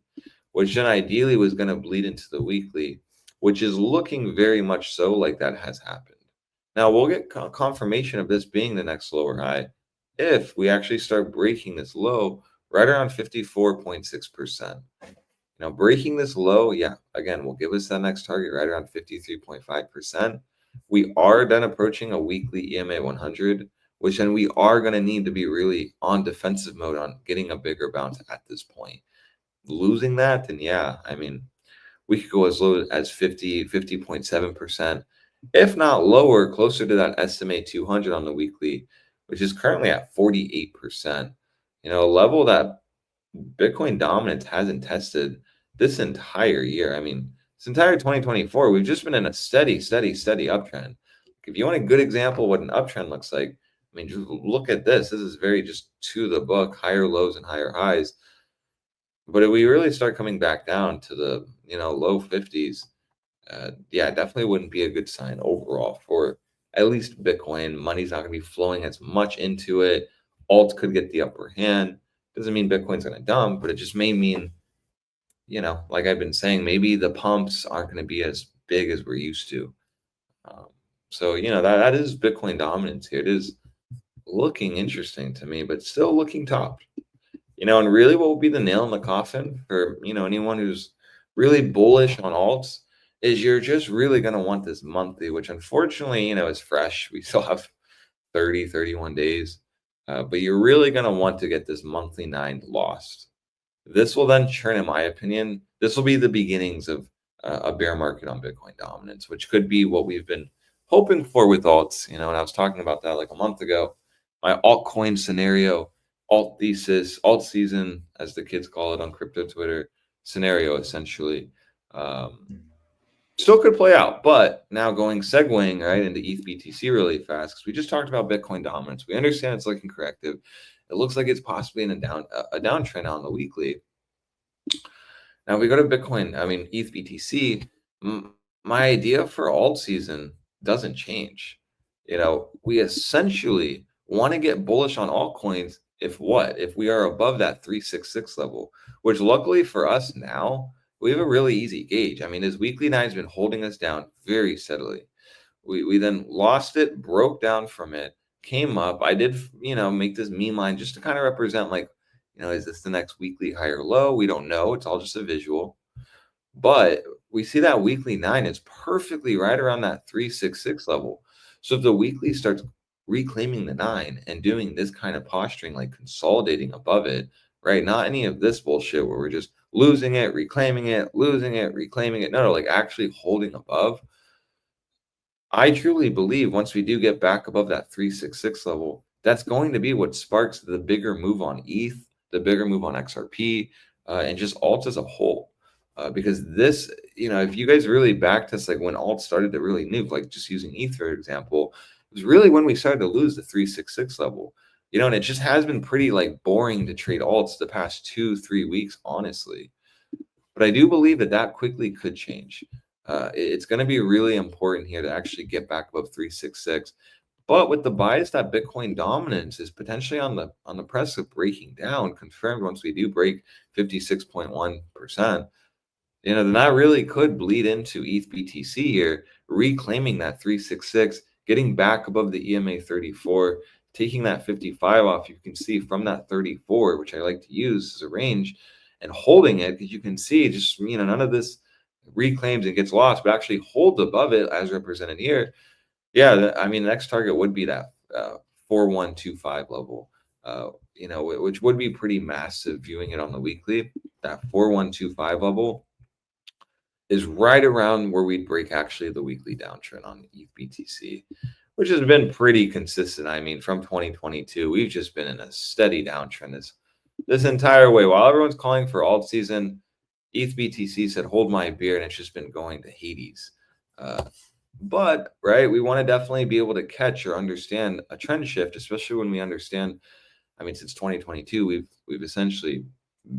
which then ideally was going to bleed into the weekly, which is looking very much so like that has happened. Now we'll get confirmation of this being the next lower high if we actually start breaking this low right around 54.6%. Breaking this low, again, will give us that next target right around 53.5%. We are then approaching a weekly EMA 100, which then we are going to need to be really on defensive mode on getting a bigger bounce at this point. Losing that, then we could go as low as 50.7%, if not lower, closer to that SMA 200 on the weekly, which is currently at 48%. A level that Bitcoin dominance hasn't tested this entire year. This entire 2024, we've just been in a steady uptrend. If you want a good example of what an uptrend looks like, just look at this. This is very just to the book, higher lows and higher highs. But if we really start coming back down to the low 50s, definitely wouldn't be a good sign overall for at least Bitcoin. Money's not going to be flowing as much into it. Alts could get the upper hand. Doesn't mean Bitcoin's going to dump, but it just may mean, like I've been saying, maybe the pumps aren't going to be as big as we're used to. So that is Bitcoin dominance here. It is looking interesting to me, but still looking topped. And really what will be the nail in the coffin for, anyone who's really bullish on alts is you're just really going to want this monthly, which unfortunately, is fresh. We still have 31 days, but you're really going to want to get this monthly 9 lost. This will then churn, in my opinion, this will be the beginnings of a bear market on Bitcoin dominance, which could be what we've been hoping for with alts, and I was talking about that like a month ago. My altcoin scenario, alt thesis, alt season, as the kids call it on crypto Twitter, scenario essentially. Still could play out, but now segueing right into ETH BTC really fast, because we just talked about Bitcoin dominance. We understand it's looking corrective. It looks like it's possibly in a downtrend on the weekly. Now, if we go to Bitcoin, ETH BTC, my idea for alt season doesn't change. We essentially want to get bullish on altcoins if we are above that 366 level, which luckily for us now, we have a really easy gauge. This weekly 9 has been holding us down very steadily. We then lost it, broke down from it, came up. I did, make this meme line just to kind of represent is this the next weekly higher low? We don't know. It's all just a visual. But we see that weekly 9 is perfectly right around that 366 level. So if the weekly starts reclaiming the 9 and doing this kind of posturing, like consolidating above it, right? Not any of this bullshit where we're just losing it, reclaiming it, losing it, reclaiming it. No, like actually holding above. I truly believe once we do get back above that 366 level, that's going to be what sparks the bigger move on ETH, the bigger move on XRP, and just alts as a whole. Because this, if you guys really backed us, like when alts started to really nuke, like just using ETH for example, it was really when we started to lose the 366 level. And it just has been pretty boring to trade alts the past 2-3 weeks, honestly. But I do believe that quickly could change. It's going to be really important here to actually get back above 366. But with the bias that Bitcoin dominance is potentially on the press of breaking down, confirmed once we do break 56.1%, then that really could bleed into ETH BTC here, reclaiming that 366, getting back above the EMA 34, taking that 55 off. You can see from that 34, which I like to use as a range, and holding it, because you can see just none of this reclaims and gets lost, but actually holds above it as represented here. Yeah, I mean, the next target would be that 4125 level, which would be pretty massive viewing it on the weekly. That 4125 level is right around where we'd break actually the weekly downtrend on ETH BTC, which has been pretty consistent. I mean, from 2022, we've just been in a steady downtrend this entire way. While everyone's calling for alt season, ETH BTC said, hold my beer, and it's just been going to Hades. But we want to definitely be able to catch or understand a trend shift, especially when we understand, I mean, since 2022, we've essentially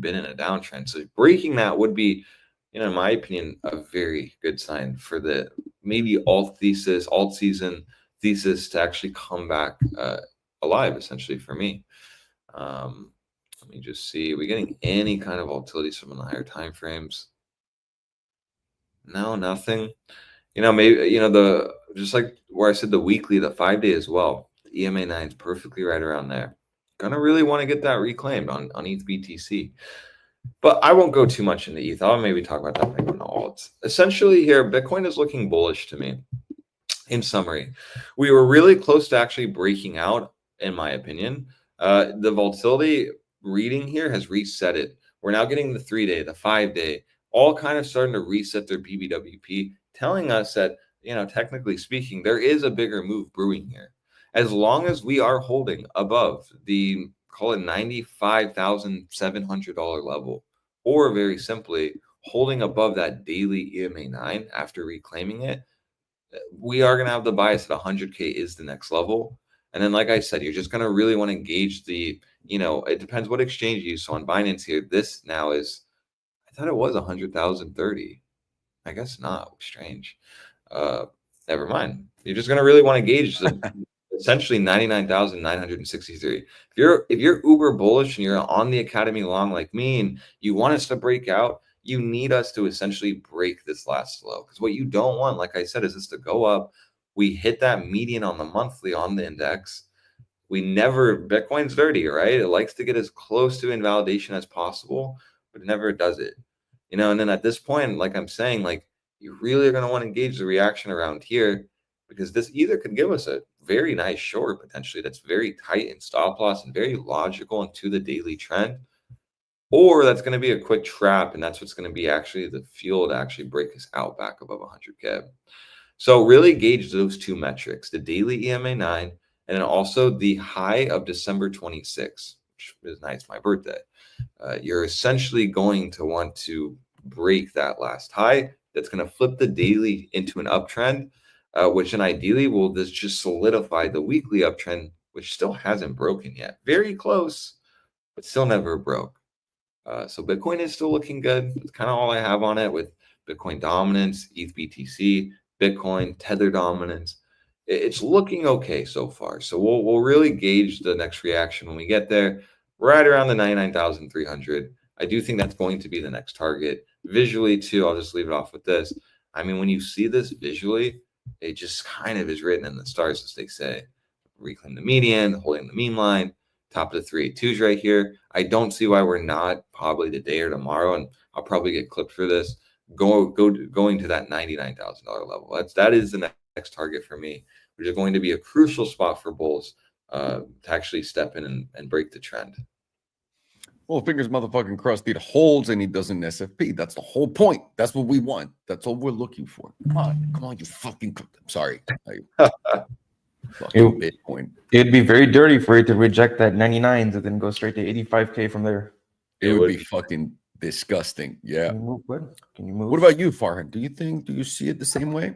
been in a downtrend. So breaking that would be, in my opinion, a very good sign for the maybe alt season thesis to actually come back alive, essentially, for me. Let me just see. Are we getting any kind of volatilities from the higher time frames? No, nothing. Maybe, just like where I said the weekly, the 5-day as well. The EMA 9 is perfectly right around there. Gonna really want to get that reclaimed on ETH BTC. But I won't go too much into ETH. I'll maybe talk about that when I go into alts. Essentially here, Bitcoin is looking bullish to me. In summary, we were really close to actually breaking out, in my opinion. The volatility reading here has reset it. We're now getting the 3-day, the 5-day, all kind of starting to reset their BBWP, telling us that, technically speaking, there is a bigger move brewing here. As long as we are holding above the, call it $95,700 level, or very simply holding above that daily EMA 9 after reclaiming it, we are going to have the bias that 100K is the next level. And then, like I said, you're just going to really want to engage the, it depends what exchange you use. So on Binance here, this now is, I thought it was 100,030. I guess not. Strange. Never mind. You're just going to really want to gauge the essentially 99,963. If you're uber bullish and you're on the Academy long like me and you want us to break out, you need us to essentially break this last low. Because what you don't want, like I said, is this to go up. We hit that median on the monthly on the index. Bitcoin's dirty, right? It likes to get as close to invalidation as possible, but it never does it. And then at this point, like I'm saying, like you really are going to want to gauge the reaction around here, because this either could give us a very nice short potentially that's very tight in stop loss and very logical into the daily trend, or that's going to be a quick trap, and that's what's going to be actually the fuel to actually break us out back above 100K. So really gauge those two metrics, the daily EMA 9 and then also the high of December 26, which is nice, my birthday. You're essentially going to want to break that last high. That's going to flip the daily into an uptrend, which then ideally will just solidify the weekly uptrend, which still hasn't broken yet. Very close, but still never broke. So Bitcoin is still looking good. That's kind of all I have on it, with Bitcoin dominance, ETH BTC, Bitcoin, Tether dominance. It's looking okay so far. So we'll really gauge the next reaction when we get there, right around the 99,300. I do think that's going to be the next target. Visually too, I'll just leave it off with this. I mean, when you see this visually, it just kind of is written in the stars, as they say. Reclaim the median, holding the mean line, top of the 382s right here. I don't see why we're not probably today or tomorrow, and I'll probably get clipped for this, going to that $99,000 level. That is the next target for me, which is going to be a crucial spot for bulls to actually step in and break the trend. Well, fingers motherfucking crossed it holds and he doesn't SFP. That's the whole point. That's what we want. That's all we're looking for. Come on, you fucking. I'm sorry. Fucking Bitcoin. It'd be very dirty for it to reject that 99s and then go straight to 85K from there. It would be fucking disgusting. Yeah. Can you move? What about you, Farhan? Do you see it the same way?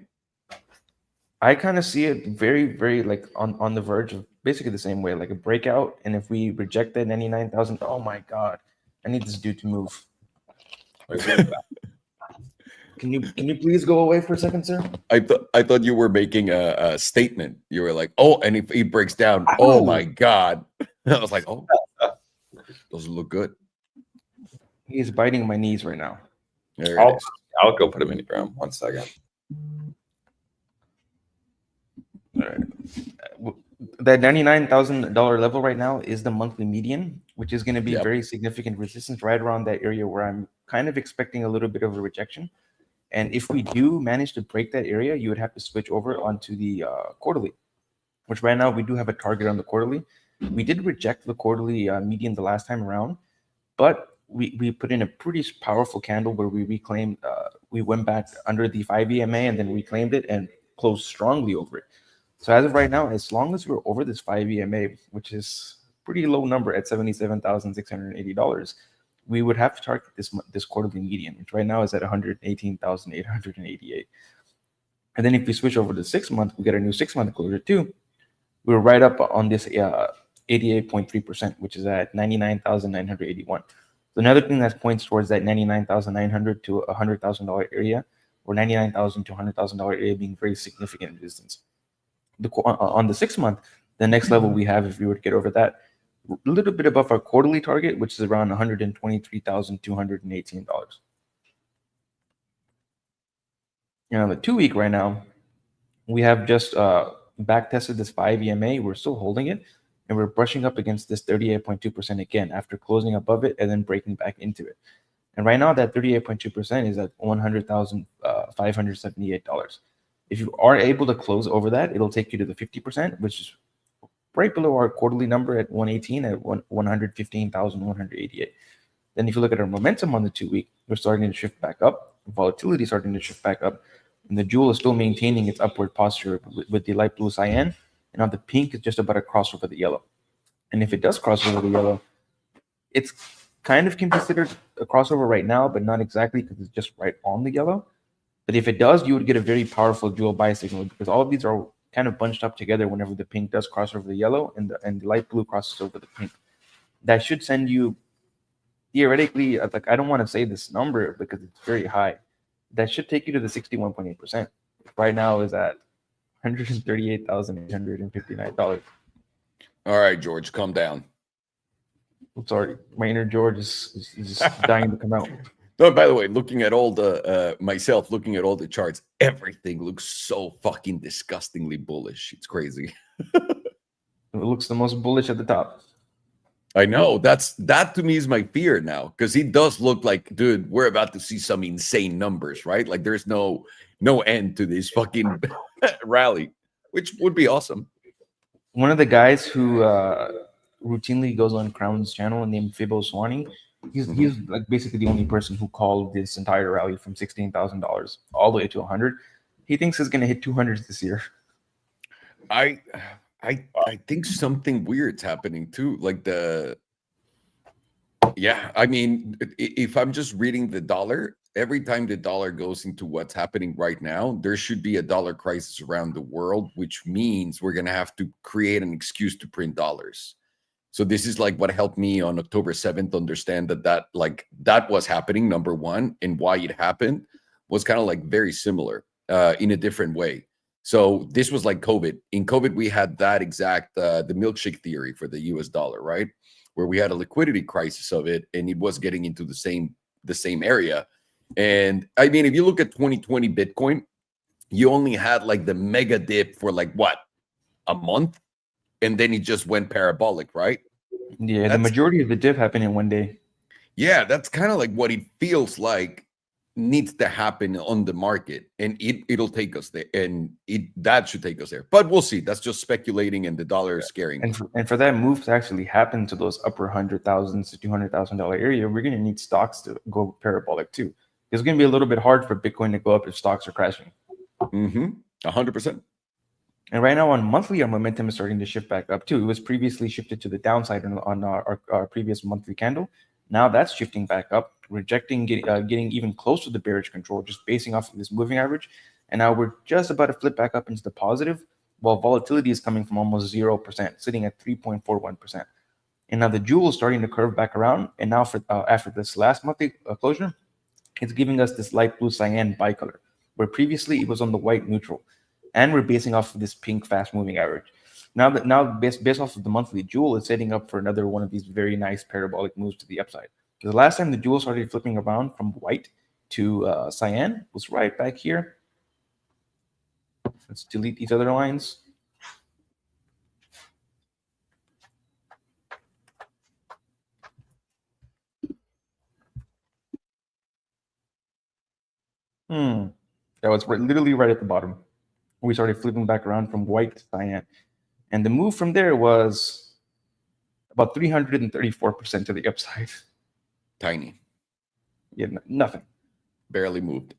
I kind of see it very, very like on the verge of basically the same way, like a breakout. And if we reject that 99,000, oh my God, I need this dude to move. Can you please go away for a second, sir? I thought you were making a statement. You were like, oh, and if he breaks down, Ow. oh my God. I was like, oh, doesn't look good. He's biting my knees right now. There it is. I'll go put him in your room. 1 second. All right. That $99,000 level right now is the monthly median, which is going to be very significant resistance right around that area where I'm kind of expecting a little bit of a rejection. And if we do manage to break that area, you would have to switch over onto the quarterly, which right now we do have a target on the quarterly. We did reject the quarterly median the last time around, but we put in a pretty powerful candle where we reclaimed, we went back under the 5 EMA and then reclaimed it and closed strongly over it. So as of right now, as long as we're over this 5 EMA, which is a pretty low number at $77,680, we would have to target this quarterly median, which right now is at 118,888. And then if we switch over to 6 month, we get a new 6 month closure too. We're right up on this 88.3%, which is at 99,981. So another thing that points towards that 99,900 to $100,000 area, or 99,000 to $100,000 area being very significant resistance. On the 6 month, the next level we have, if we were to get over that, a little bit above our quarterly target, which is around $123,218. And on the 2 week right now, we have just back tested this 5 EMA. We're still holding it, and we're brushing up against this 38.2% again after closing above it and then breaking back into it. And right now, that 38.2% is at $100,578. If you are able to close over that, it'll take you to the 50%, which is right below our quarterly number at 118 at 115,188. Then if you look at our momentum on the 2 week, we're starting to shift back up. Volatility is starting to shift back up. And the jewel is still maintaining its upward posture with the light blue cyan. And now the pink is just about to cross over the yellow. And if it does cross over the yellow, it's kind of considered a crossover right now, but not exactly because it's just right on the yellow. But if it does, you would get a very powerful jewel buy signal because all of these are kind of bunched up together whenever the pink does cross over the yellow and the light blue crosses over the pink. That should send you, theoretically, like I don't want to say this number because it's very high. That should take you to the 61.8%. Right now is at $138,859. All right, George, calm down. I'm sorry, my inner George is just dying to come out. No, by the way, looking at all the looking at all the charts, everything looks so fucking disgustingly bullish. It's crazy. It looks the most bullish at the top. I know. That to me is my fear now, because he does look like, dude, we're about to see some insane numbers, right? Like there's no end to this fucking rally, which would be awesome. One of the guys who routinely goes on Crown's channel named Fibo Swanee, he's like basically the only person who called this entire rally from $16,000 all the way to 100. He thinks it's going to hit 200 this year. I think something weird's happening too. Like I mean, if I'm just reading the dollar, every time the dollar goes into what's happening right now, there should be a dollar crisis around the world, which means we're going to have to create an excuse to print dollars. So this is like what helped me on October 7th understand that was happening, number one, and why it happened was kind of like very similar in a different way. So this was like COVID. In COVID, we had that exact, the milkshake theory for the US dollar, right? Where we had a liquidity crisis of it, and it was getting into the same area. And I mean, if you look at 2020 Bitcoin, you only had like the mega dip for like what, a month? And then it just went parabolic, right? Yeah, the majority of the dip happened in one day. Yeah, that's kind of like what it feels like needs to happen on the market, and it'll take us there, and that should take us there. But we'll see. That's just speculating, and the dollar is scaring. And for that move to actually happen to those upper $100,000 to $200,000 area, we're going to need stocks to go parabolic too. It's going to be a little bit hard for Bitcoin to go up if stocks are crashing. 100%. And right now on monthly, our momentum is starting to shift back up too. It was previously shifted to the downside on our previous monthly candle. Now that's shifting back up, rejecting, getting even close to the bearish control, just basing off of this moving average. And now we're just about to flip back up into the positive, while volatility is coming from almost 0%, sitting at 3.41%. And now the jewel is starting to curve back around. And now for after this last monthly closure, it's giving us this light blue cyan bicolor, where previously it was on the white neutral. And we're basing off of this pink fast moving average. Now based off of the monthly jewel, it's setting up for another one of these very nice parabolic moves to the upside. The last time the jewel started flipping around from white to cyan was right back here. Let's delete these other lines. That was literally right at the bottom. We started flipping back around from white to cyan. And the move from there was about 334% to the upside. Tiny. Yeah, nothing. Barely moved.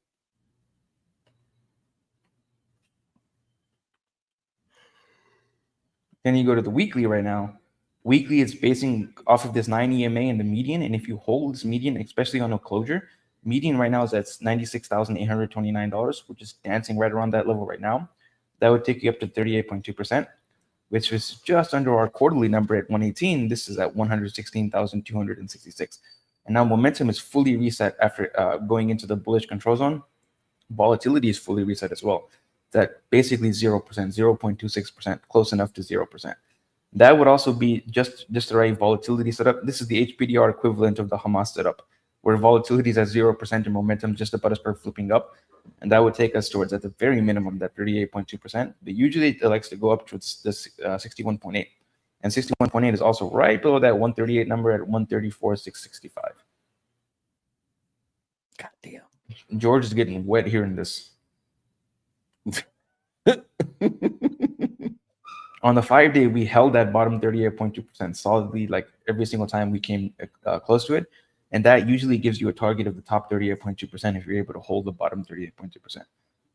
Then you go to the weekly right now. Weekly is basing off of this 9 EMA and the median. And if you hold this median, especially on a closure, median right now is at $96,829, which is dancing right around that level right now. That would take you up to 38.2%, which is just under our quarterly number at 118. This is at 116,266. And now momentum is fully reset after going into the bullish control zone. Volatility is fully reset as well. It's at basically 0%, 0.26%, close enough to 0%. That would also be just the right volatility setup. This is the HPDR equivalent of the Hamas setup, where volatility is at 0% and momentum just about to start flipping up. And that would take us towards, at the very minimum, that 38.2%. But usually it likes to go up towards this 61.8. And 61.8 is also right below that 138 number at 134,665. God damn. George is getting wet here in this. On the 5-day, we held that bottom 38.2% solidly, like every single time we came close to it. And that usually gives you a target of the top 38.2% if you're able to hold the bottom 38.2%.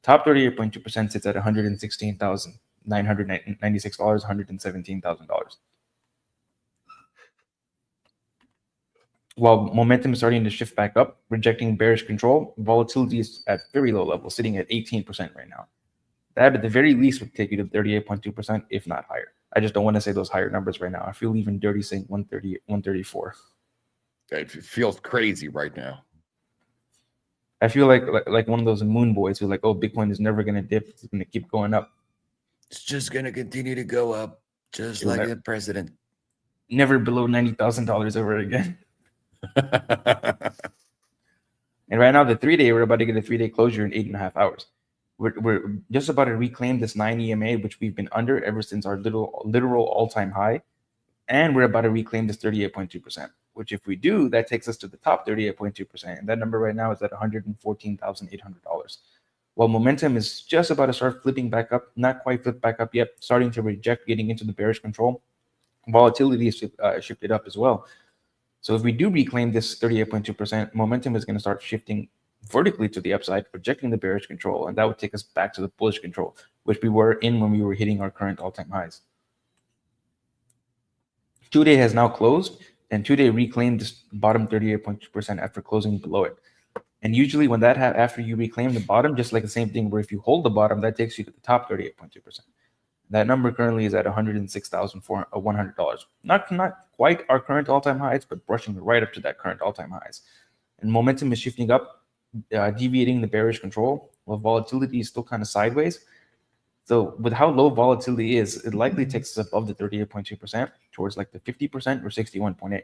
Top 38.2% sits at $116,996, $117,000. While momentum is starting to shift back up, rejecting bearish control, volatility is at very low levels, sitting at 18% right now. That, at the very least, would take you to 38.2%, if not higher. I just don't want to say those higher numbers right now. I feel even dirty saying 130, 134. It feels crazy right now. I feel like one of those moon boys who's like, oh, Bitcoin is never going to dip. It's going to keep going up. It's just going to continue to go up, just like the president. Never below $90,000 ever again. And right now, the 3-day, we're about to get a 3-day closure in 8.5 hours. We're just about to reclaim this 9 EMA, which we've been under ever since our literal all-time high. And we're about to reclaim this 38.2%, which if we do, that takes us to the top 38.2%. And that number right now is at $114,800. While momentum is just about to start flipping back up, not quite flipped back up yet, starting to reject getting into the bearish control, volatility is shifted up as well. So if we do reclaim this 38.2%, momentum is going to start shifting vertically to the upside, projecting the bearish control, and that would take us back to the bullish control, which we were in when we were hitting our current all-time highs. 2-day has now closed, and 2-day reclaimed this bottom 38.2% after closing below it. And usually when that after you reclaim the bottom, just like the same thing where if you hold the bottom, that takes you to the top 38.2%. That number currently is at $106,100. Not quite our current all-time highs, but brushing right up to that current all-time highs. And momentum is shifting up, deviating the bearish control, while volatility is still kind of sideways. So with how low volatility is, it likely takes us above the 38.2% towards like the 50% or 61.8.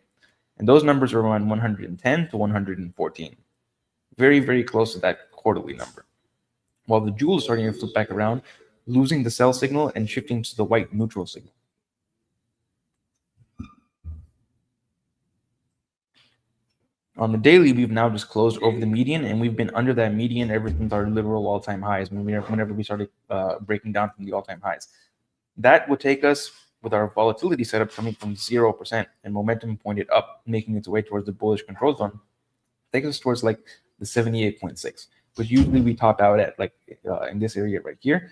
And those numbers are around 110 to 114. Very, very close to that quarterly number. While the jewel is starting to flip back around, losing the sell signal and shifting to the white neutral signal. On the daily, we've now just closed over the median, and we've been under that median ever since our literal all-time highs, whenever we started breaking down from the all-time highs. That would take us, with our volatility setup coming from 0% and momentum pointed up, making its way towards the bullish control zone, take us towards like the 78.6, which usually we top out at like in this area right here.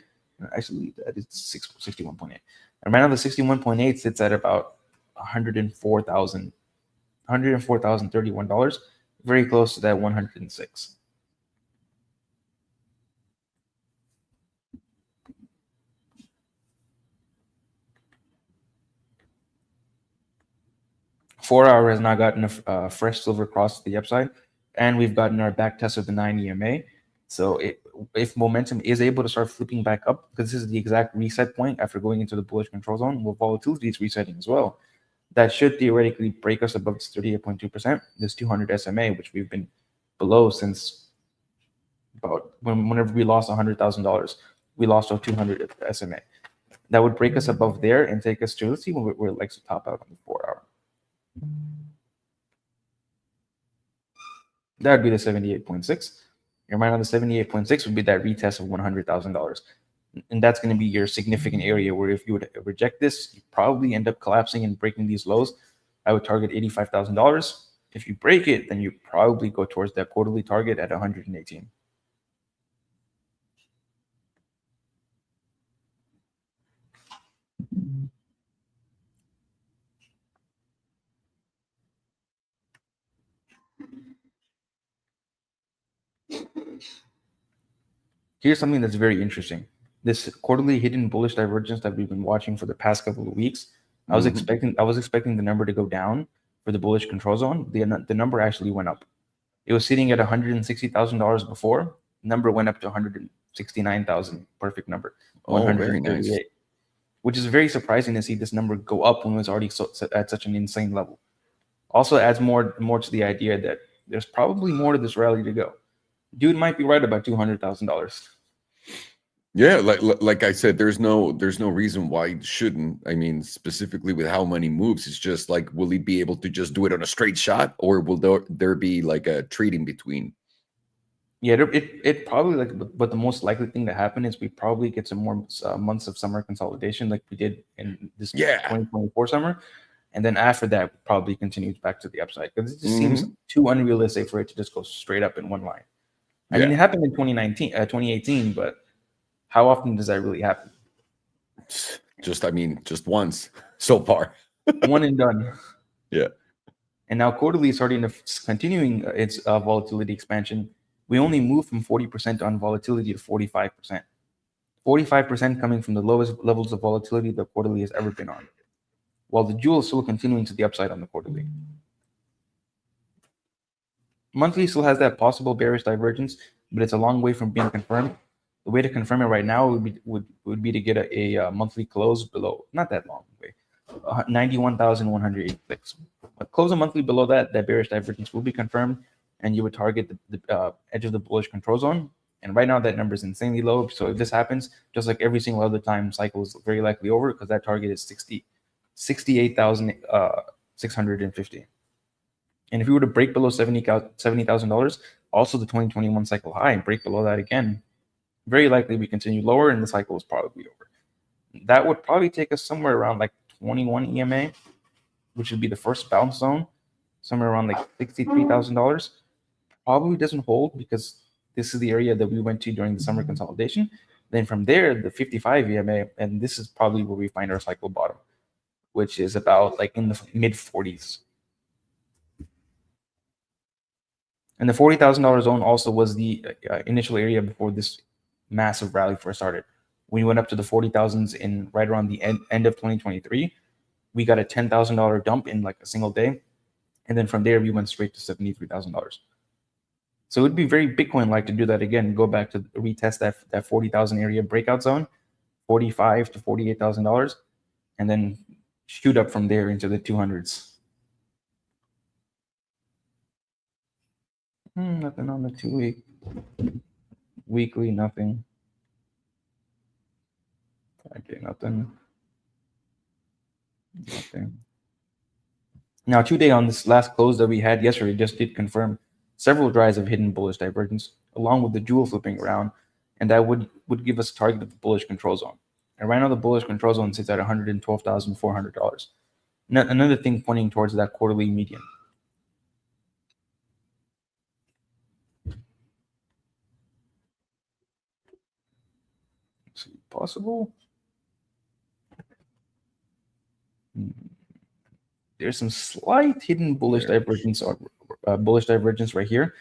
Actually, that is 61.8. And right now, the 61.8 sits at about $104,031, very close to that 106. Four hour has now gotten a fresh silver cross to the upside, and we've gotten our back test of the 9 EMA. So if momentum is able to start flipping back up, because this is the exact reset point after going into the bullish control zone, well, volatility is resetting as well. That should theoretically break us above this 38.2%, this 200 SMA, which we've been below since about whenever we lost $100,000, we lost our 200 SMA. That would break us above there and take us to, let's see where it likes to top out on the 4 hour. That would be the 78.6. Your mind on the 78.6 would be that retest of $100,000. And that's going to be your significant area where if you would reject this, you probably end up collapsing and breaking these lows. I would target $85,000. If you break it, then you probably go towards that quarterly target at 118. Here's something that's very interesting. This quarterly hidden bullish divergence that we've been watching for the past couple of weeks, I was expecting the number to go down for the bullish control zone. The number actually went up. It was sitting at $160,000 before. The number went up to $169,000. Perfect number. Oh, very nice. Which is very surprising to see this number go up when it was already at such an insane level. Also adds more to the idea that there's probably more to this rally to go. Dude might be right about $200,000. Yeah, like I said, there's no reason why it shouldn't. I mean, specifically with how many moves, it's just like, will he be able to just do it on a straight shot, or will there be like a trade in between? Yeah, it probably but the most likely thing to happen is we probably get some more months of summer consolidation like we did in this 2024 summer, and then after that probably continues back to the upside because it just seems too unrealistic for it to just go straight up in one line. I mean, it happened in 2018, but how often does that really happen? Just once so far. One and done. Yeah. And now quarterly is starting to continuing its volatility expansion. We only moved from 40% on volatility to 45%. 45% coming from the lowest levels of volatility the quarterly has ever been on, while the jewel is still continuing to the upside on the quarterly. Monthly still has that possible bearish divergence, but it's a long way from being confirmed. The way to confirm it right now would be to get a monthly close below, not that long way, 91,186. Close a monthly below that bearish divergence will be confirmed, and you would target the edge of the bullish control zone. And right now that number is insanely low. So if this happens, just like every single other time cycle is very likely over because that target is 68,650. And if we were to break below $70,000, also the 2021 cycle high, and break below that again, very likely we continue lower and the cycle is probably over. That would probably take us somewhere around like 21 EMA, which would be the first bounce zone, somewhere around like $63,000. Probably doesn't hold because this is the area that we went to during the summer consolidation. Then from there, the 55 EMA, and this is probably where we find our cycle bottom, which is about like in the mid 40s. And the $40,000 zone also was the initial area before this massive rally first started. We went up to the 40,000s in right around the end of 2023. We got a $10,000 dump in like a single day. And then from there, we went straight to $73,000. So it would be very Bitcoin-like to do that again, go back to retest that 40,000 area breakout zone, $45,000 to $48,000, and then shoot up from there into the 200s. Nothing on the 2 week. Weekly, nothing. Okay, nothing. Now, today on this last close that we had yesterday just did confirm several drives of hidden bullish divergence, along with the jewel flipping around, and that would give us a target of the bullish control zone. And right now, the bullish control zone sits at $112,400. Another thing pointing towards that quarterly median. See, possible. There's some slight hidden bullish divergence or bullish divergence right here.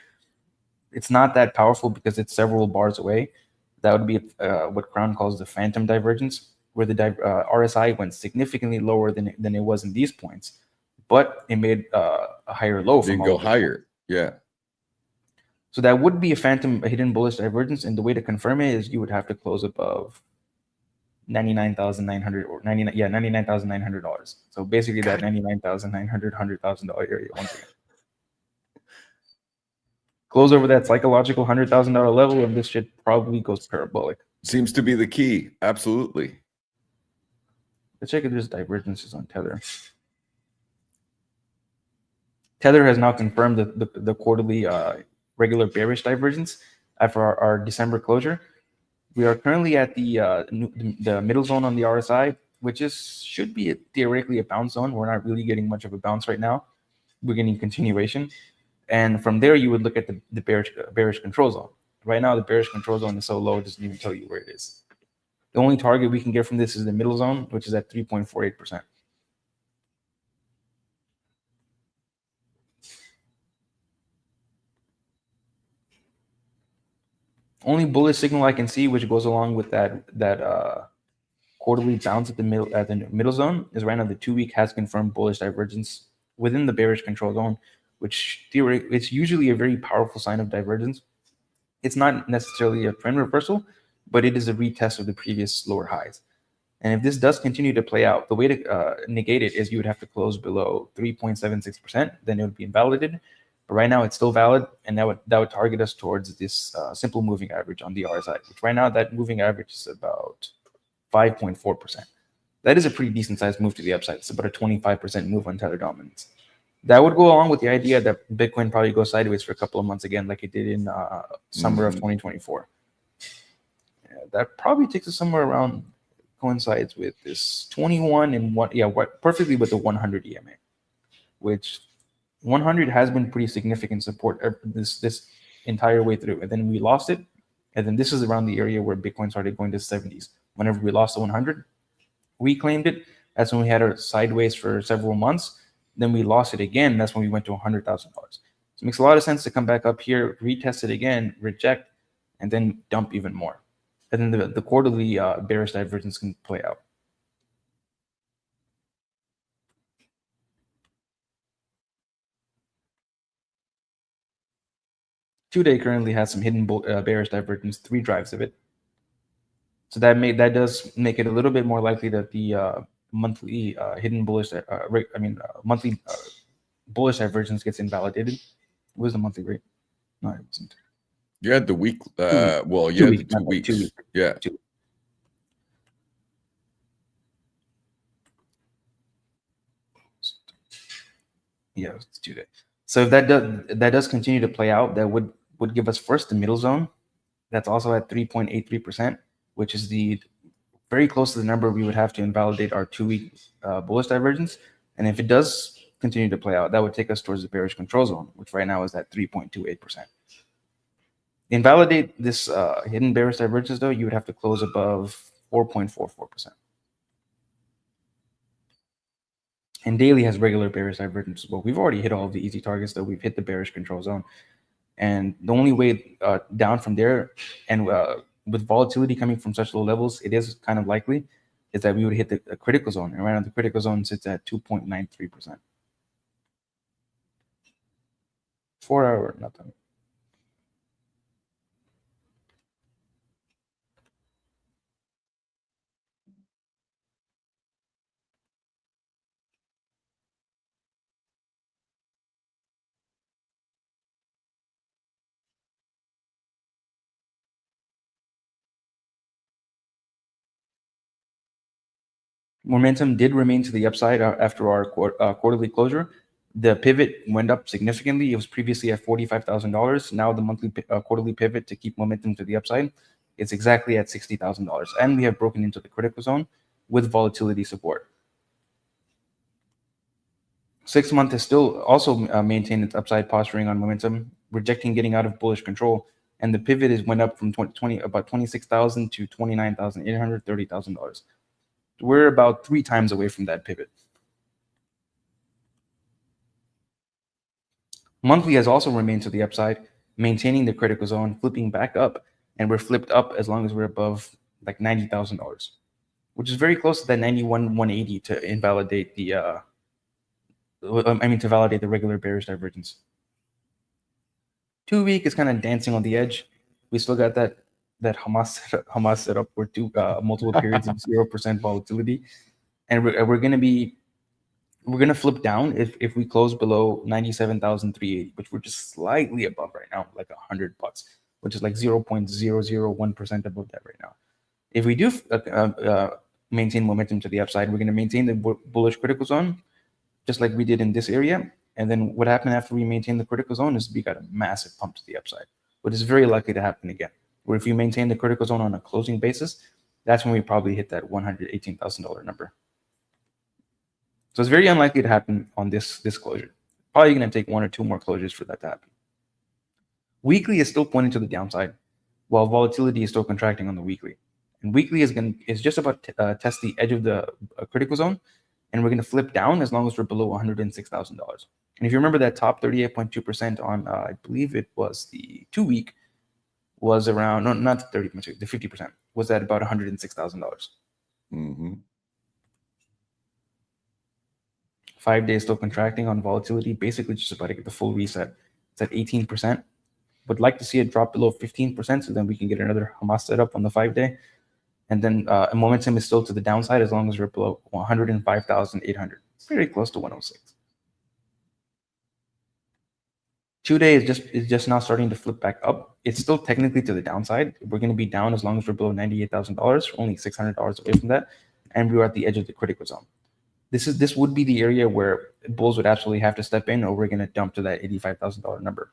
It's not that powerful because it's several bars away. That would be what Crown calls the phantom divergence, where the RSI went significantly lower than it was in these points, but it made a higher low. Didn't go higher. Yeah. So that would be a hidden bullish divergence, and the way to confirm it is you would have to close above $99,900 or $99,900. So basically that $99,900, $100,000 area once again. Close over that psychological $100,000 level, and this shit probably goes parabolic. Seems to be the key. Absolutely. Let's check if there's divergences on Tether. Tether has now confirmed the quarterly regular bearish divergence after our December closure. We are currently at the middle zone on the RSI, which should be theoretically a bounce zone. We're not really getting much of a bounce right now. We're getting continuation. And from there, you would look at the bearish control zone. Right now, the bearish control zone is so low, it doesn't even tell you where it is. The only target we can get from this is the middle zone, which is at 3.48%. Only bullish signal I can see, which goes along with that quarterly bounce at the middle zone, is right now the 2-week has confirmed bullish divergence within the bearish control zone, which theoretically it's usually a very powerful sign of divergence. It's not necessarily a trend reversal, but it is a retest of the previous lower highs. And if this does continue to play out, the way to negate it is you would have to close below 3.76%, then it would be invalidated. But right now it's still valid, and that would target us towards this simple moving average on the RSI, which right now that moving average is about 5.4%. That is a pretty decent sized move to the upside. It's about a 25% move on Tether dominance. That would go along with the idea that Bitcoin probably goes sideways for a couple of months again, like it did in summer of 2024. Yeah, that probably takes us somewhere around, coincides with this 21 and perfectly with the 100 EMA, which 100 has been pretty significant support this entire way through. And then we lost it. And then this is around the area where Bitcoin started going to 70s. Whenever we lost the 100, we claimed it. That's when we had our sideways for several months. Then we lost it again. That's when we went to $100,000. So it makes a lot of sense to come back up here, retest it again, reject, and then dump even more. And then the quarterly bearish divergence can play out. Two-day currently has some hidden bearish divergence, 3 drives of it. So that does make it a little bit more likely that the monthly hidden bullish, monthly bullish divergence gets invalidated. What was the monthly rate? No, it wasn't. You had the week. Well, you had the 2 weeks. 2 weeks. Yeah. 2 weeks. Yeah, it's 2 days. So if that does continue to play out, that would give us first the middle zone. That's also at 3.83%, which is very close to the number we would have to invalidate our 2-week bullish divergence. And if it does continue to play out, that would take us towards the bearish control zone, which right now is at 3.28%. Invalidate this hidden bearish divergence, though, you would have to close above 4.44%. And daily has regular bearish divergence as well. We've already hit all of the easy targets, though. We've hit the bearish control zone. And the only way down from there, and with volatility coming from such low levels, it is kind of likely, is that we would hit the critical zone. And right now the critical zone sits at 2.93%. 4 hour, nothing. Momentum did remain to the upside after our quarterly closure. The pivot went up significantly. It was previously at $45,000. Now the monthly quarterly pivot to keep momentum to the upside is exactly at $60,000. And we have broken into the critical zone with volatility support. 6 month is still also maintained its upside posturing on momentum, rejecting getting out of bullish control. And the pivot went up from about $26,000 to $29,800, $30,000. We're about 3 times away from that pivot. Monthly has also remained to the upside, maintaining the critical zone, flipping back up, and we're flipped up as long as we're above like $90,000, which is very close to that 91,180 to invalidate the to validate the regular bearish divergence. 2 week is kind of dancing on the edge. We still got that Hamas setup where multiple periods of 0% volatility, and we're gonna flip down if we close below 97,380, which we're just slightly above right now, like $100, which is like 0.001% above that right now. If we do maintain momentum to the upside, we're gonna maintain the bullish critical zone, just like we did in this area. And then what happened after we maintain the critical zone is we got a massive pump to the upside, which is very likely to happen again. Where if you maintain the critical zone on a closing basis, that's when we probably hit that $118,000 number. So it's very unlikely to happen on this closure. Probably going to take 1 or 2 more closures for that to happen. Weekly is still pointing to the downside, while volatility is still contracting on the weekly. And weekly is just about to test the edge of the critical zone, and we're going to flip down as long as we're below $106,000. And if you remember that top 38.2% on, I believe it was the 2 week, was around, no, not the 30.2, the 50%, was at about $106,000. Mm-hmm. 5 days still contracting on volatility, basically just about to get the full reset. It's at 18%. Would like to see it drop below 15%, so then we can get another Hamas setup on the 5 day. And then momentum is still to the downside as long as we're below 105,800. Very close to 106. 2 day is just now starting to flip back up. It's still technically to the downside. We're going to be down as long as we're below $98,000, only $600 away from that, and we're at the edge of the critical zone. This would be the area where bulls would absolutely have to step in, or we're going to dump to that $85,000 number.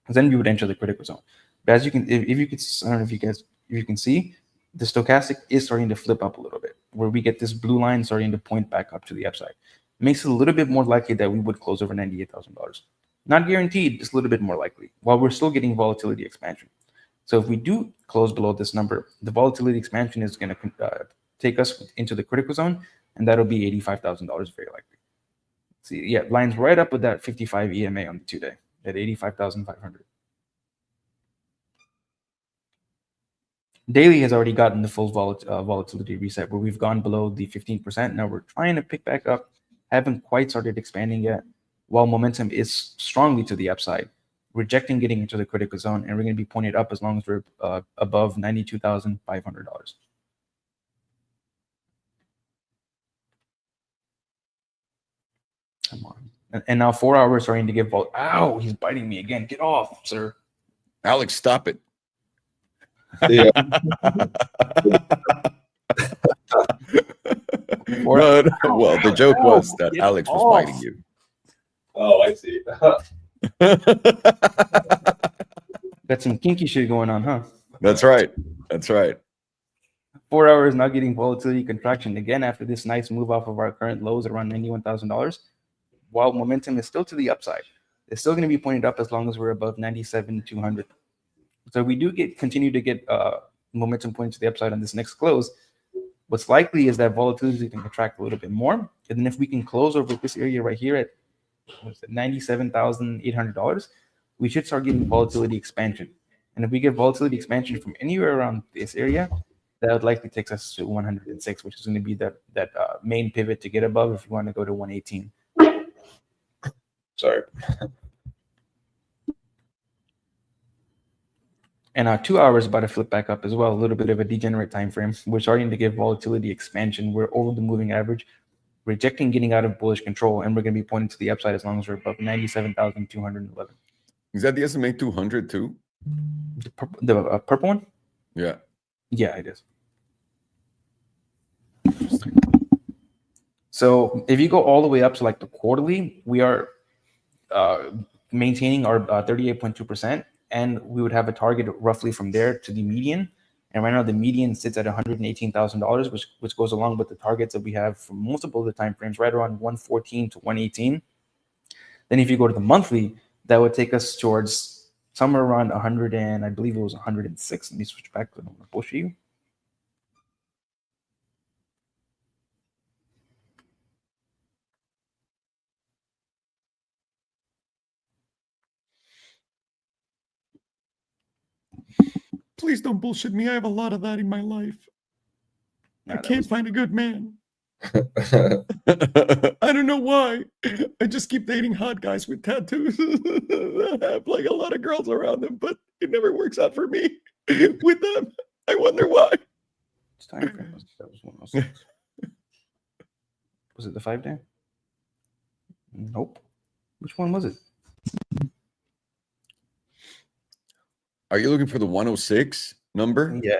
Because then we would enter the critical zone. But as you can, if I don't know if you can see, the stochastic is starting to flip up a little bit, where we get this blue line starting to point back up to the upside. It makes it a little bit more likely that we would close over $98,000. Not guaranteed, just a little bit more likely, while we're still getting volatility expansion. So if we do close below this number, the volatility expansion is going to take us into the critical zone, and that'll be $85,000 very likely. See, yeah, lines right up with that 55 EMA on the 2 day at 85,500. Daily has already gotten the full volatility reset, where we've gone below the 15%. Now we're trying to pick back up, haven't quite started expanding yet, while momentum is strongly to the upside, rejecting getting into the critical zone, and we're going to be pointed up as long as we're above $92,500. Come on. And now 4 hours starting to give Ow, he's biting me again. Get off, sir. Alex, stop it. Yeah. No, well, the joke was that Alex was biting you. Oh, I see. Got some kinky shit going on, huh? That's right. That's right. 4 hours now getting volatility contraction again after this nice move off of our current lows around $91,000. While momentum is still to the upside, it's still going to be pointed up as long as we're above 97,200. So we do continue to get momentum pointing to the upside on this next close. What's likely is that volatility can contract a little bit more, and then if we can close over this area right here at $97,800, we should start getting volatility expansion. And if we get volatility expansion from anywhere around this area, that would likely take us to 106, which is going to be that main pivot to get above if you want to go to 118. Sorry. And 2 hours about to flip back up as well, a little bit of a degenerate time frame. We're starting to get volatility expansion. We're over the moving average, rejecting getting out of bullish control, and we're going to be pointing to the upside as long as we're above 97,211. Is that the SMA 200 too? The purple one? Yeah. Yeah, it is. So if you go all the way up to like the quarterly, we are maintaining our 38.2%, and we would have a target roughly from there to the median. And right now the median sits at $118,000, which goes along with the targets that we have for multiple of the time frames, right around 114 to 118. Then if you go to the monthly, that would take us towards somewhere around 100, and I believe it was 106. Let me switch back to the bullshit you. Please don't bullshit me. I have a lot of that in my life. I can't find a good man. I don't know why. I just keep dating hot guys with tattoos that have like a lot of girls around them, but it never works out for me with them. I wonder why. It's time frame. That was 106. Was it the 5-day? Nope. Which one was it? Are you looking for the 106 number? Yeah.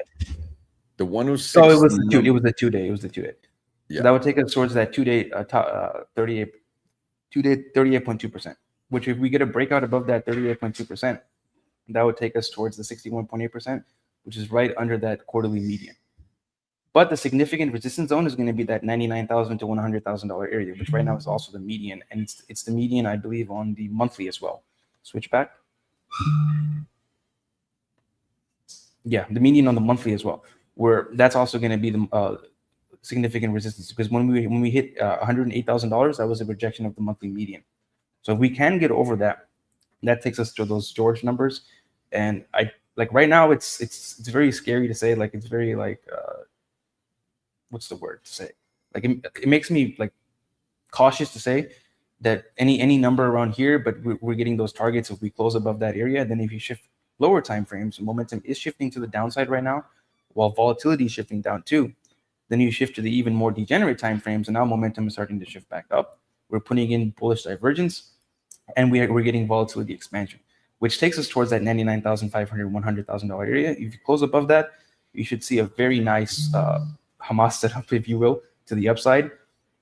The 106. Oh, it was the 2. It was the 2-day. It was the 2-day. Yeah. So that would take us towards that 2-day 38.2%. Which, if we get a breakout above that 38.2%, that would take us towards the 61.8%, which is right under that quarterly median. But the significant resistance zone is going to be that $99,000 to $100,000 area, which right now is also the median, and it's the median, I believe, on the monthly as well. Switch back. Yeah, the median on the monthly as well, where that's also going to be the significant resistance, because when we hit $108,000, that was a projection of the monthly median. So if we can get over that, that takes us to those George numbers. And I like right now it's very scary to say, like it's very like what's the word to say? Like it makes me like cautious to say that any number around here, but we're getting those targets. If we close above that area, then if you shift lower time frames, momentum is shifting to the downside right now, while volatility is shifting down too. Then you shift to the even more degenerate time frames, and now momentum is starting to shift back up. We're putting in bullish divergence, and we're getting volatility expansion, which takes us towards that $99,500, $100,000 area. If you close above that, you should see a very nice Hamas setup, if you will, to the upside,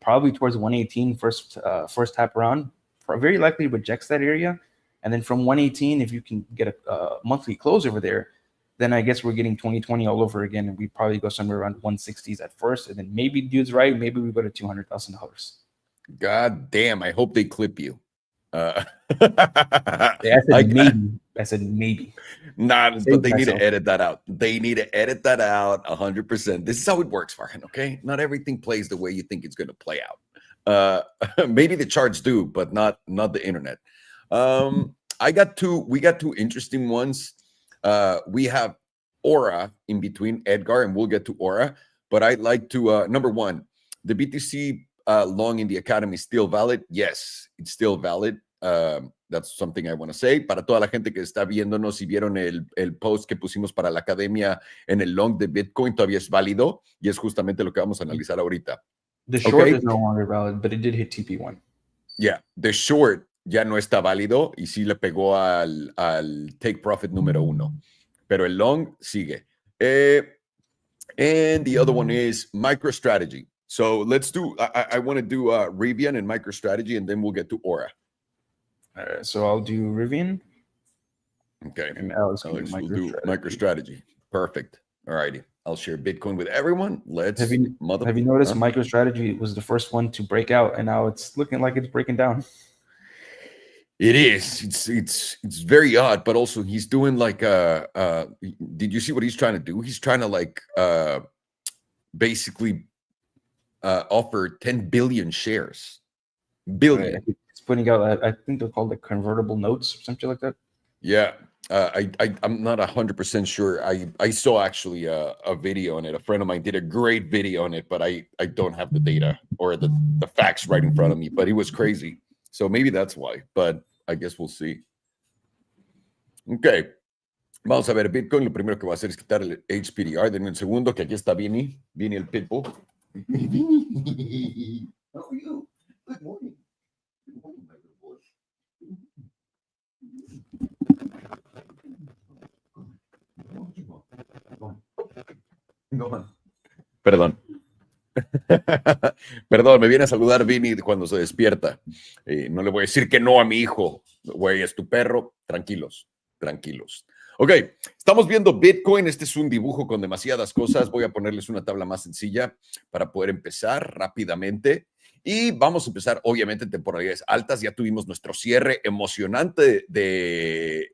probably towards 118 first tap around. Very likely rejects that area. And then from 118, if you can get a monthly close over there, then I guess we're getting 2020 all over again, and we probably go somewhere around 160s at first, and then maybe dude's right, maybe we go to $200,000. God damn! I hope they clip you. Yeah, I said maybe. Nah, but they need to edit that out. They need to edit that out 100%. This is how it works, Farhan, okay? Not everything plays the way you think it's going to play out. Maybe the charts do, but not the internet. We got two interesting ones. We have Aura in between, Edgar, and we'll get to Aura. But I'd like to, number one, the BTC long in the academy is still valid. Yes, it's still valid. That's something I want to say. Para toda la gente que está viéndonos y vieron el post que pusimos para la academia en el long de Bitcoin, todavía es válido, y es justamente lo que vamos a analizar ahorita. The short is no longer valid, but it did hit TP1. Yeah, the short ya no está válido y sí le pegó al take profit número 1. Pero el long sigue. And the other one is MicroStrategy. So let's do, I want to do Rivian and MicroStrategy, and then we'll get to Aura. All right, so I'll do Rivian. Okay. And Alex will do MicroStrategy. Perfect. All righty. I'll share Bitcoin with everyone. Have you noticed MicroStrategy was the first one to break out, and now it's looking like it's breaking down? It is. It's very odd, but also he's doing like did you see what he's trying to do? He's trying to like basically offer 10 billion shares. Billion. Right. It's putting out, I think they're called like convertible notes or something like that. Yeah. I'm not 100% sure. I saw actually a video on it. A friend of mine did a great video on it, but I don't have the data or the facts right in front of me, but it was crazy. So maybe that's why, but I guess we'll see. Ok. Vamos a ver Bitcoin. Lo primero que voy a hacer es quitar el HPDR. Denme un segundo, que aquí está Vinny el Pitbull. Vinny, how are you? Good morning. Good morning, my good boy. Perdón. Perdón, me viene a saludar Vinny cuando se despierta. No le voy a decir que no a mi hijo. Güey, es tu perro. Tranquilos, tranquilos. Ok, estamos viendo Bitcoin. Este es un dibujo con demasiadas cosas. Voy a ponerles una tabla más sencilla para poder empezar rápidamente. Y vamos a empezar, obviamente, en temporalidades altas. Ya tuvimos nuestro cierre emocionante del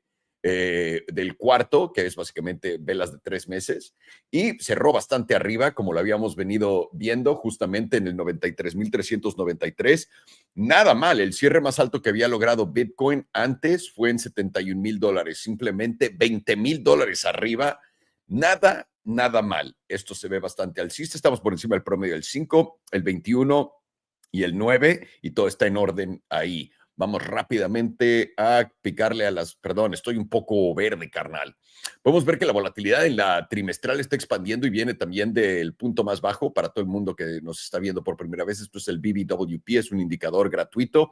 cuarto, que es básicamente velas de 3 meses, y cerró bastante arriba, como lo habíamos venido viendo, justamente en el 93,393. Nada mal, el cierre más alto que había logrado Bitcoin antes fue en $71,000, simplemente $20,000 arriba. Nada nada mal. Esto se ve bastante alcista. Estamos por encima del promedio del 5, el 21 y el 9 y todo está en orden ahí. Vamos rápidamente a picarle a las... Perdón, estoy un poco verde, carnal. Podemos ver que la volatilidad en la trimestral está expandiendo y viene también del punto más bajo para todo el mundo que nos está viendo por primera vez. Esto es el BBWP, es un indicador gratuito.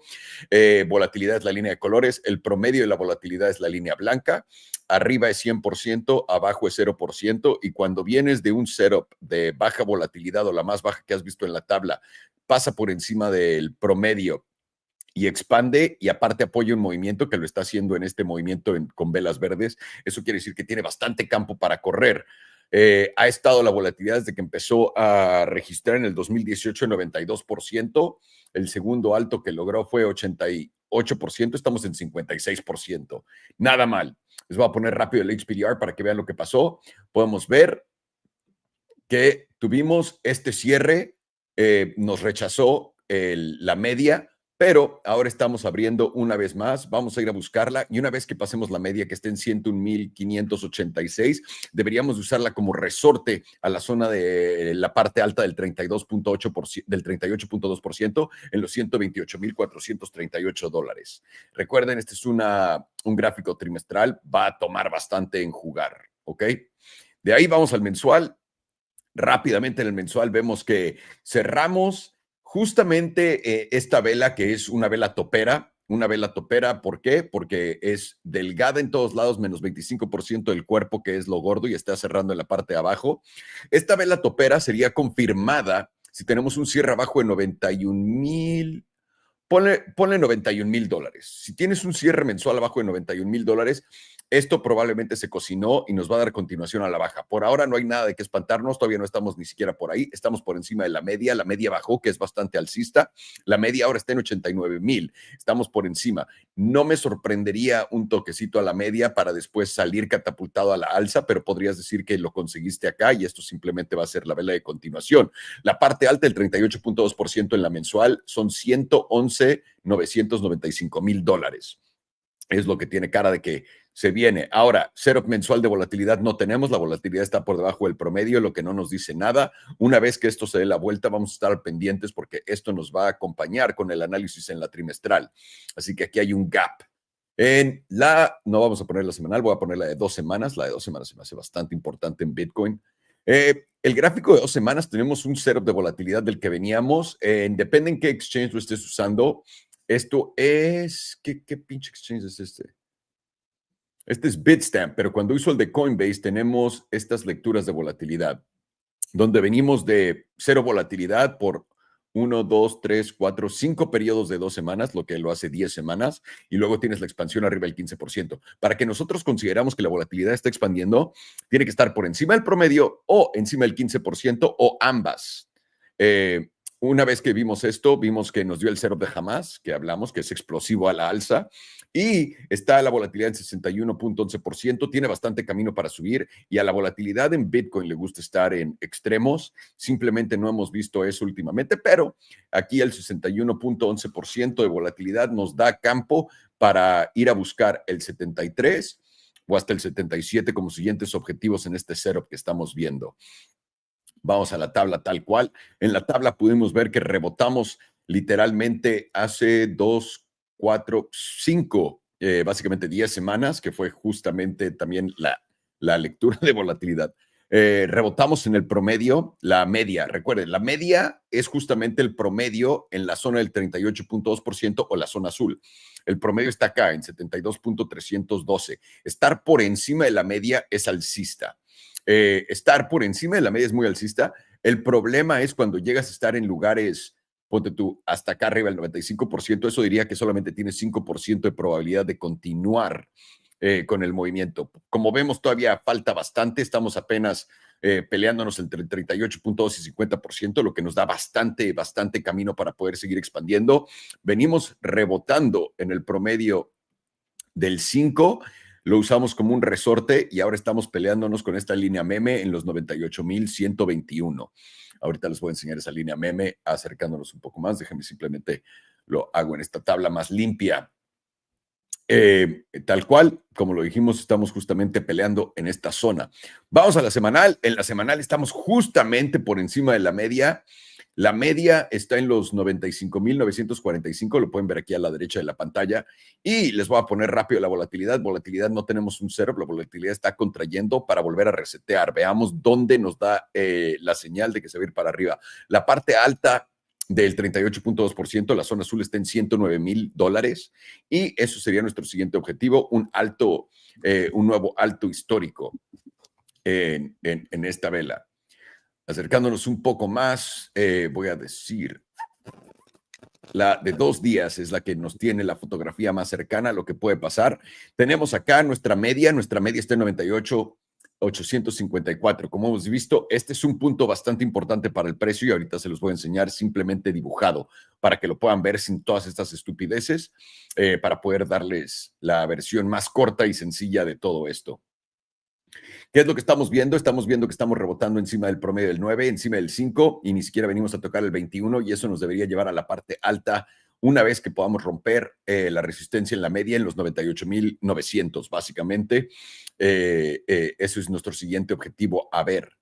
Volatilidad es la línea de colores. El promedio de la volatilidad es la línea blanca. Arriba es 100%, abajo es 0%. Y cuando vienes de un setup de baja volatilidad o la más baja que has visto en la tabla, pasa por encima del promedio y expande y aparte apoya un movimiento que lo está haciendo en este movimiento con velas verdes. Eso quiere decir que tiene bastante campo para correr. Ha estado la volatilidad desde que empezó a registrar en el 2018 92%. El segundo alto que logró fue 88%. Estamos en 56%. Nada mal. Les voy a poner rápido el HPDR para que vean lo que pasó. Podemos ver que tuvimos este cierre. Nos rechazó la media, pero ahora estamos abriendo una vez más. Vamos a ir a buscarla y una vez que pasemos la media que esté en 101,586, deberíamos usarla como resorte a la zona de la parte alta del 32.8%, del 38.2% en los $128,438. Recuerden, este es un gráfico trimestral, va a tomar bastante en jugar, ¿ok? De ahí vamos al mensual. Rápidamente en el mensual vemos que cerramos justamente esta vela que es una vela topera. Una vela topera, ¿por qué? Porque es delgada en todos lados, menos 25% del cuerpo, que es lo gordo, y está cerrando en la parte de abajo. Esta vela topera sería confirmada si tenemos un cierre abajo de 91,000. Ponle $91,000. Si tienes un cierre mensual abajo de $91,000, esto probablemente se cocinó y nos va a dar continuación a la baja. Por ahora no hay nada de qué espantarnos, todavía no estamos ni siquiera por ahí, estamos por encima de la media bajó, que es bastante alcista, la media ahora está en 89,000, estamos por encima. No me sorprendería un toquecito a la media para después salir catapultado a la alza, pero podrías decir que lo conseguiste acá y esto simplemente va a ser la vela de continuación. La parte alta, el 38.2% en la mensual, son $111,995,000. Es lo que tiene cara de que se viene. Ahora, setup mensual de volatilidad no tenemos. La volatilidad está por debajo del promedio, lo que no nos dice nada. Una vez que esto se dé la vuelta, vamos a estar pendientes porque esto nos va a acompañar con el análisis en la trimestral. Así que aquí hay un gap. No vamos a poner la semanal, voy a poner la de 2 semanas. La de 2 semanas se me hace bastante importante en Bitcoin. El gráfico de 2 semanas tenemos un setup de volatilidad del que veníamos. Depende en qué exchange lo estés usando. Esto es... ¿Qué pinche exchange es este? Este es Bitstamp, pero cuando uso el de Coinbase tenemos estas lecturas de volatilidad, donde venimos de 0 volatilidad por 1, 2, 3, 4, 5 periodos de 2 semanas, lo que lo hace 10 semanas, y luego tienes la expansión arriba del 15%. Para que nosotros consideramos que la volatilidad está expandiendo, tiene que estar por encima del promedio o encima del 15% o ambas. Una vez que vimos esto, vimos que nos dio el setup de Hamas, que hablamos, que es explosivo a la alza, y está la volatilidad en 61.11%, tiene bastante camino para subir, y a la volatilidad en Bitcoin le gusta estar en extremos, simplemente no hemos visto eso últimamente, pero aquí el 61.11% de volatilidad nos da campo para ir a buscar el 73 o hasta el 77 como siguientes objetivos en este setup que estamos viendo. Vamos a la tabla tal cual. En la tabla pudimos ver que rebotamos literalmente hace 2, 4, 5, básicamente 10 semanas, que fue justamente también la lectura de volatilidad. Rebotamos en el promedio, la media. Recuerden, la media es justamente el promedio en la zona del 38.2% o la zona azul. El promedio está acá en 72.312. Estar por encima de la media es alcista. Estar por encima de la media es muy alcista. El problema es cuando llegas a estar en lugares, ponte tú, hasta acá arriba el 95%, eso diría que solamente tienes 5% de probabilidad de continuar con el movimiento. Como vemos, todavía falta bastante, estamos apenas peleándonos entre 38.2 y 50%, lo que nos da bastante camino para poder seguir expandiendo. Venimos rebotando en el promedio del 5%, lo usamos como un resorte y ahora estamos peleándonos con esta línea meme en los 98,121. Ahorita les voy a enseñar esa línea meme acercándonos un poco más. Déjenme simplemente lo hago en esta tabla más limpia. Tal cual, como lo dijimos, estamos justamente peleando en esta zona. Vamos a la semanal. En la semanal estamos justamente por encima de la media. La media está en los 95,945, lo pueden ver aquí a la derecha de la pantalla. Y les voy a poner rápido la volatilidad. Volatilidad, no tenemos un cero, la volatilidad está contrayendo para volver a resetear. Veamos dónde nos da la señal de que se va a ir para arriba. La parte alta del 38.2%, la zona azul está en $109,000 y eso sería nuestro siguiente objetivo, un nuevo alto histórico en esta vela. Acercándonos un poco más, voy a decir, la de 2 días es la que nos tiene la fotografía más cercana a lo que puede pasar. Tenemos acá nuestra media está en 98,854. Como hemos visto, este es un punto bastante importante para el precio y ahorita se los voy a enseñar simplemente dibujado para que lo puedan ver sin todas estas estupideces, para poder darles la versión más corta y sencilla de todo esto. ¿Qué es lo que estamos viendo? Estamos viendo que estamos rebotando encima del promedio del 9, encima del 5 y ni siquiera venimos a tocar el 21 y eso nos debería llevar a la parte alta una vez que podamos romper la resistencia en la media en los 98,900, básicamente. Eso es nuestro siguiente objetivo a ver.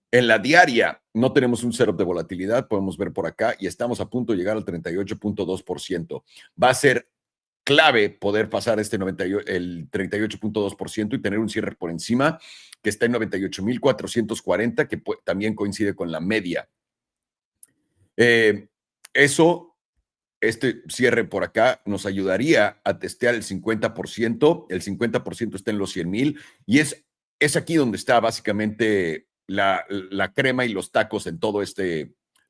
En la diaria no tenemos un setup de volatilidad, podemos ver por acá y estamos a punto de llegar al 38.2%. Va a ser clave poder pasar el 38.2% y tener un cierre por encima que está en 98,440, que también coincide con la media. Este cierre por acá nos ayudaría a testear el 50%. El 50% está en los 100,000 y es aquí donde está básicamente la crema y los tacos en todo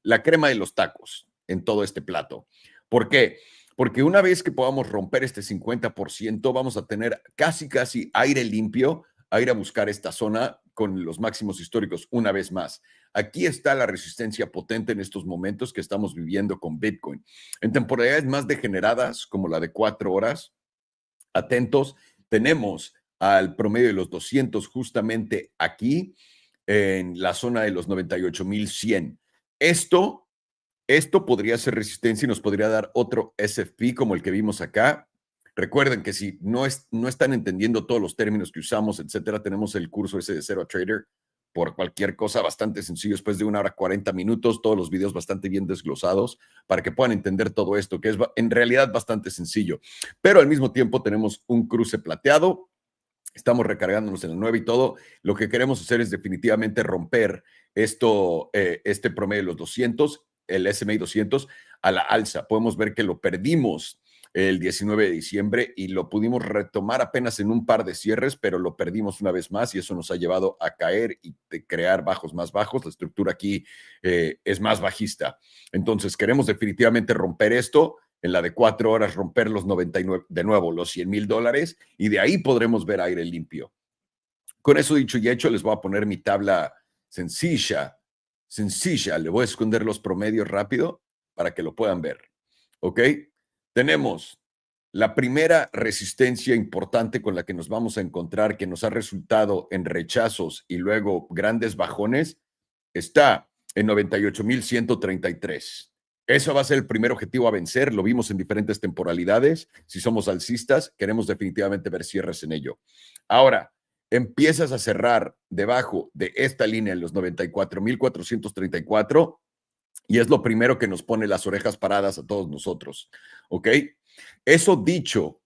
la crema de los tacos en todo este plato. ¿Por qué? Porque una vez que podamos romper este 50%, vamos a tener casi aire limpio a ir a buscar esta zona con los máximos históricos una vez más. Aquí está la resistencia potente en estos momentos que estamos viviendo con Bitcoin. En temporalidades más degeneradas, como la de 4 horas, atentos, tenemos al promedio de los 200 justamente aquí en la zona de los 98,100. Esto podría ser resistencia y nos podría dar otro SFP como el que vimos acá. Recuerden que si no están entendiendo todos los términos que usamos, etcétera, tenemos el curso ese de Zero a Trader por cualquier cosa bastante sencillo, después de 1 hora 40 minutos, todos los videos bastante bien desglosados para que puedan entender todo esto, que es en realidad bastante sencillo. Pero al mismo tiempo tenemos un cruce plateado, estamos recargándonos en el 9 y todo. Lo que queremos hacer es definitivamente romper este promedio de los 200, el S&P 200 a la alza. Podemos ver que lo perdimos el 19 de diciembre y lo pudimos retomar apenas en un par de cierres, pero lo perdimos una vez más y eso nos ha llevado a caer y crear bajos más bajos. La estructura aquí es más bajista. Entonces queremos definitivamente romper esto. En la de 4 horas romper los 99, de nuevo, los $100,000 y de ahí podremos ver aire limpio. Con eso dicho y hecho, les voy a poner mi tabla sencilla. Le voy a esconder los promedios rápido para que lo puedan ver. ¿Ok? Tenemos la primera resistencia importante con la que nos vamos a encontrar, que nos ha resultado en rechazos y luego grandes bajones, está en 98,133. Eso va a ser el primer objetivo a vencer. Lo vimos en diferentes temporalidades. Si somos alcistas, queremos definitivamente ver cierres en ello. Ahora, empiezas a cerrar debajo de esta línea en los 94,434 y es lo primero que nos pone las orejas paradas a todos nosotros. ¿Ok? Eso dicho,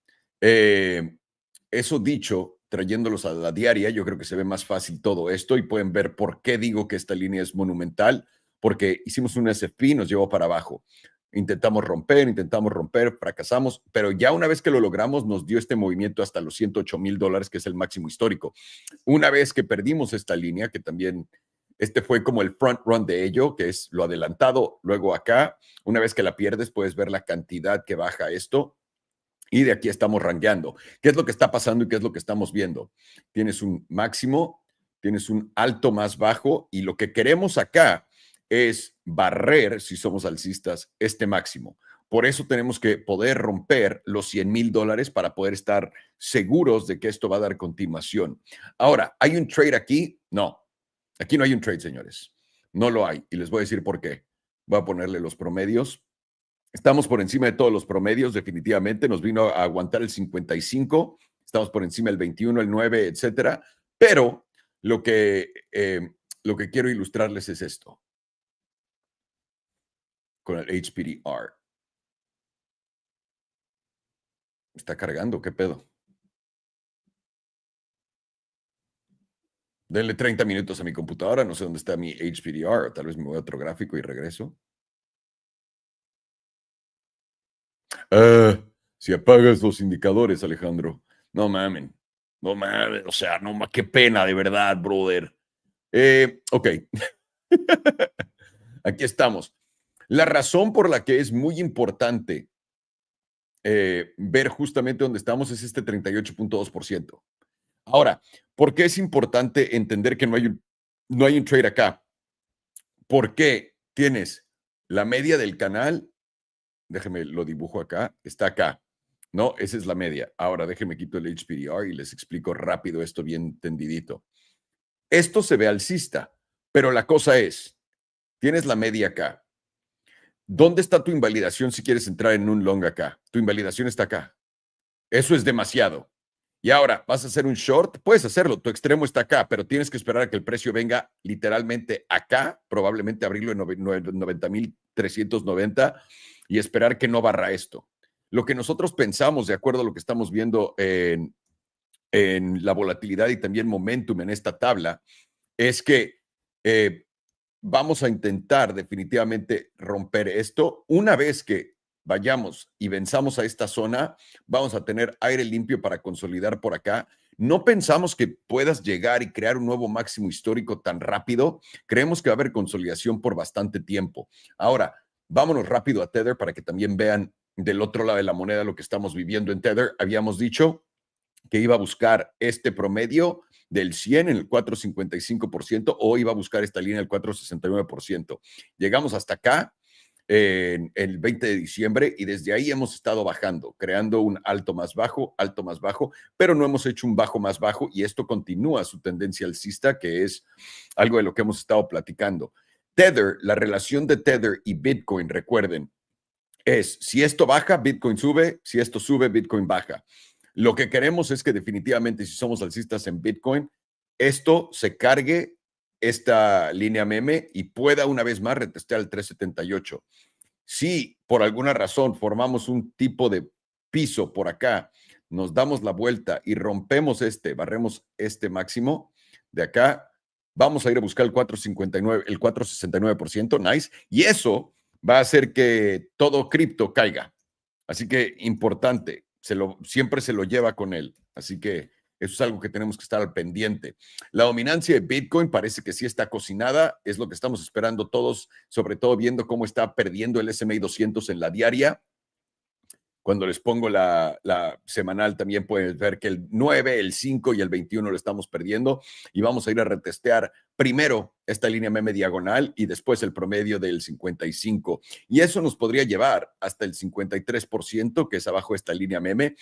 trayéndolos a la diaria, yo creo que se ve más fácil todo esto y pueden ver por qué digo que esta línea es monumental. Porque hicimos un SFP, nos llevó para abajo. Intentamos romper, fracasamos, pero ya una vez que lo logramos, nos dio este movimiento hasta los $108,000, que es el máximo histórico. Una vez que perdimos esta línea, que también este fue como el front run de ello, que es lo adelantado, luego acá, una vez que la pierdes, puedes ver la cantidad que baja esto. Y de aquí estamos rankeando. ¿Qué es lo que está pasando y qué es lo que estamos viendo? Tienes un máximo, tienes un alto más bajo y lo que queremos acá es barrer, si somos alcistas, este máximo. Por eso tenemos que poder romper los $100,000 para poder estar seguros de que esto va a dar continuación. Ahora, ¿hay un trade aquí? No, aquí no hay un trade, señores. No lo hay y les voy a decir por qué. Voy a ponerle los promedios. Estamos por encima de todos los promedios, definitivamente. Nos vino a aguantar el 55. Estamos por encima del 21, el 9, etcétera. Pero lo que quiero ilustrarles es esto. Con el HPDR. Está cargando, ¿qué pedo? Denle 30 minutos a mi computadora. No sé dónde está mi HPDR. Tal vez me voy a otro gráfico y regreso. Si apagas los indicadores, Alejandro. No mamen. No mames. O sea, no qué pena, de verdad, brother. Ok. Aquí estamos. La razón por la que es muy importante ver justamente dónde estamos es este 38.2%. Ahora, ¿por qué es importante entender que no hay un trade acá? Porque tienes la media del canal, déjeme lo dibujo acá, está acá, ¿no? Esa es la media. Ahora déjeme quito el HPDR y les explico rápido esto bien entendidito. Esto se ve alcista, pero la cosa es, tienes la media acá. ¿Dónde está tu invalidación si quieres entrar en un long acá? Tu invalidación está acá. Eso es demasiado. Y ahora, ¿vas a hacer un short? Puedes hacerlo, tu extremo está acá, pero tienes que esperar a que el precio venga literalmente acá, probablemente abrirlo en 90,390 y esperar que no barra esto. Lo que nosotros pensamos, de acuerdo a lo que estamos viendo en la volatilidad y también momentum en esta tabla, es que vamos a intentar definitivamente romper esto. Una vez que vayamos y venzamos a esta zona, vamos a tener aire limpio para consolidar por acá. No pensamos que puedas llegar y crear un nuevo máximo histórico tan rápido. Creemos que va a haber consolidación por bastante tiempo. Ahora, vámonos rápido a Tether para que también vean del otro lado de la moneda lo que estamos viviendo en Tether. Habíamos dicho que iba a buscar este promedio del 100 en el 4.55% o iba a buscar esta línea del 4.69%. Llegamos hasta acá en el 20 de diciembre y desde ahí hemos estado bajando, creando un alto más bajo, pero no hemos hecho un bajo más bajo y esto continúa su tendencia alcista, que es algo de lo que hemos estado platicando. Tether, la relación de Tether y Bitcoin, recuerden, es si esto baja, Bitcoin sube, si esto sube, Bitcoin baja. Lo que queremos es que definitivamente si somos alcistas en Bitcoin, esto se cargue esta línea meme y pueda una vez más retestear el 378. Si por alguna razón formamos un tipo de piso por acá, nos damos la vuelta y rompemos barremos este máximo de acá, vamos a ir a buscar el 4.59, el 4.69%, nice, y eso va a hacer que todo cripto caiga. Así que importante, siempre se lo lleva con él. Así que eso es algo que tenemos que estar al pendiente. La dominancia de Bitcoin parece que sí está cocinada, es lo que estamos esperando todos, sobre todo viendo cómo está perdiendo el S&P 200 en la diaria. Cuando les pongo la semanal también puedes ver que el 9, el 5 y el 21 lo estamos perdiendo y vamos a ir a retestear primero esta línea meme diagonal y después el promedio del 55. Y eso nos podría llevar hasta el 53%, que es abajo de esta línea meme.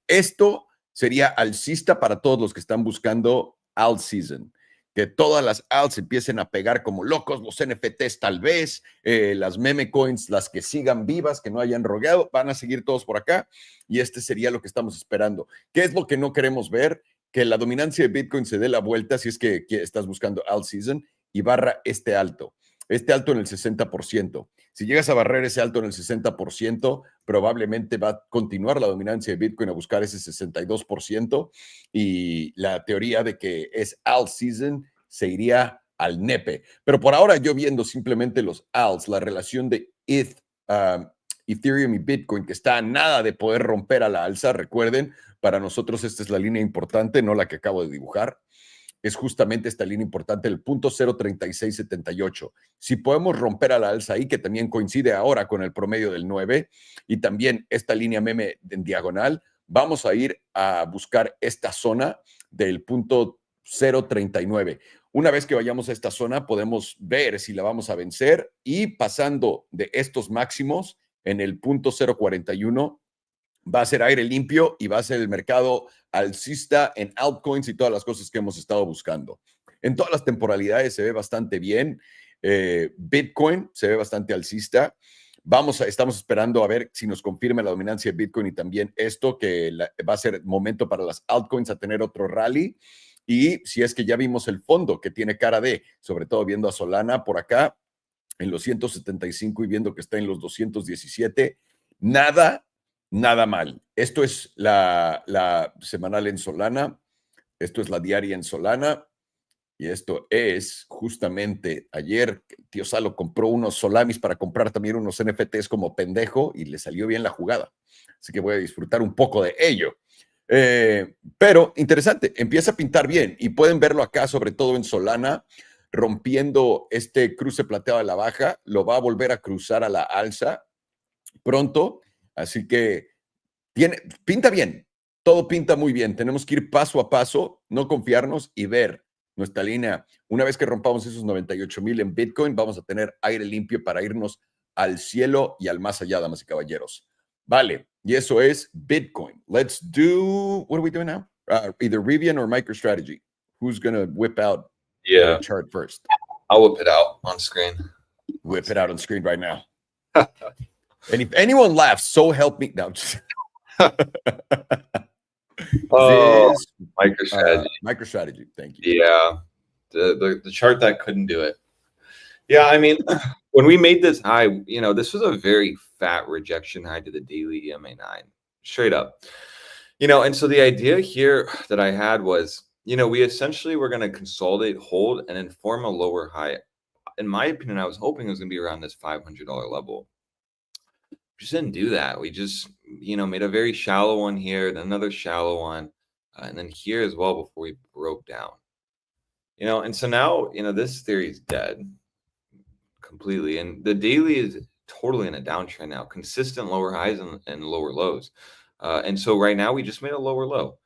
Esto sería alcista para todos los que están buscando alt season. Que todas las alts empiecen a pegar como locos, los NFTs tal vez, las meme coins, las que sigan vivas, que no hayan rogueado, van a seguir todos por acá y este sería lo que estamos esperando. ¿Qué es lo que no queremos ver? Que la dominancia de Bitcoin se dé la vuelta si es que estás buscando alt season y barra este alto en el 60%. Si llegas a barrer ese alto en el 60%, probablemente va a continuar la dominancia de Bitcoin a buscar ese 62% y la teoría de que es alt season se iría al nepe. Pero por ahora yo viendo simplemente los alts, la relación de Ethereum y Bitcoin, que está a nada de poder romper a la alza, recuerden, para nosotros esta es la línea importante, no la que acabo de dibujar. Es justamente esta línea importante, el punto 0.3678. Si podemos romper a la alza ahí, que también coincide ahora con el promedio del 9, y también esta línea meme en diagonal, vamos a ir a buscar esta zona del punto 0.39. Una vez que vayamos a esta zona, podemos ver si la vamos a vencer y pasando de estos máximos en el punto 0.41, va a ser aire limpio y va a ser el mercado alcista en altcoins y todas las cosas que hemos estado buscando. En todas las temporalidades se ve bastante bien. Bitcoin se ve bastante alcista. estamos esperando a ver si nos confirma la dominancia de Bitcoin y también esto, que va a ser momento para las altcoins a tener otro rally. Y si es que ya vimos el fondo que tiene cara de, sobre todo viendo a Solana por acá, en los 175 y viendo que está en los 217, nada mal. Esto es la semanal en Solana, esto es la diaria en Solana, y esto es justamente ayer, tío Salo compró unos Solamis para comprar también unos NFTs como pendejo y le salió bien la jugada. Así que voy a disfrutar un poco de ello. Pero interesante, empieza a pintar bien y pueden verlo acá, sobre todo en Solana, rompiendo este cruce plateado a la baja, lo va a volver a cruzar a la alza pronto, así que pinta bien, todo pinta muy bien, tenemos que ir paso a paso, no confiarnos y ver nuestra línea. Una vez que rompamos esos 98,000 en Bitcoin, vamos a tener aire limpio para irnos al cielo y al más allá, damas y caballeros. Vale, y eso es Bitcoin. Let's do, what are we doing now? Either Rivian or MicroStrategy. Who's going to whip out the chart first? I'll whip it out on screen. Whip it out on screen right now. And if anyone laughs, so help me. No, just MicroStrategy. MicroStrategy. Thank you. Yeah, the chart that couldn't do it. Yeah, I mean, when we made this high, this was a very fat rejection high to the daily EMA 9, straight up. And so the idea here that I had was, we essentially were going to consolidate, hold, and then form a lower high. In my opinion, I was hoping it was going to be around this $500 level. Just didn't do that. We just, made a very shallow one here, then another shallow one, and then here as well before we broke down. And so now, this theory is dead completely. And the daily is totally in a downtrend now, consistent lower highs and lower lows. And so right now we just made a lower low.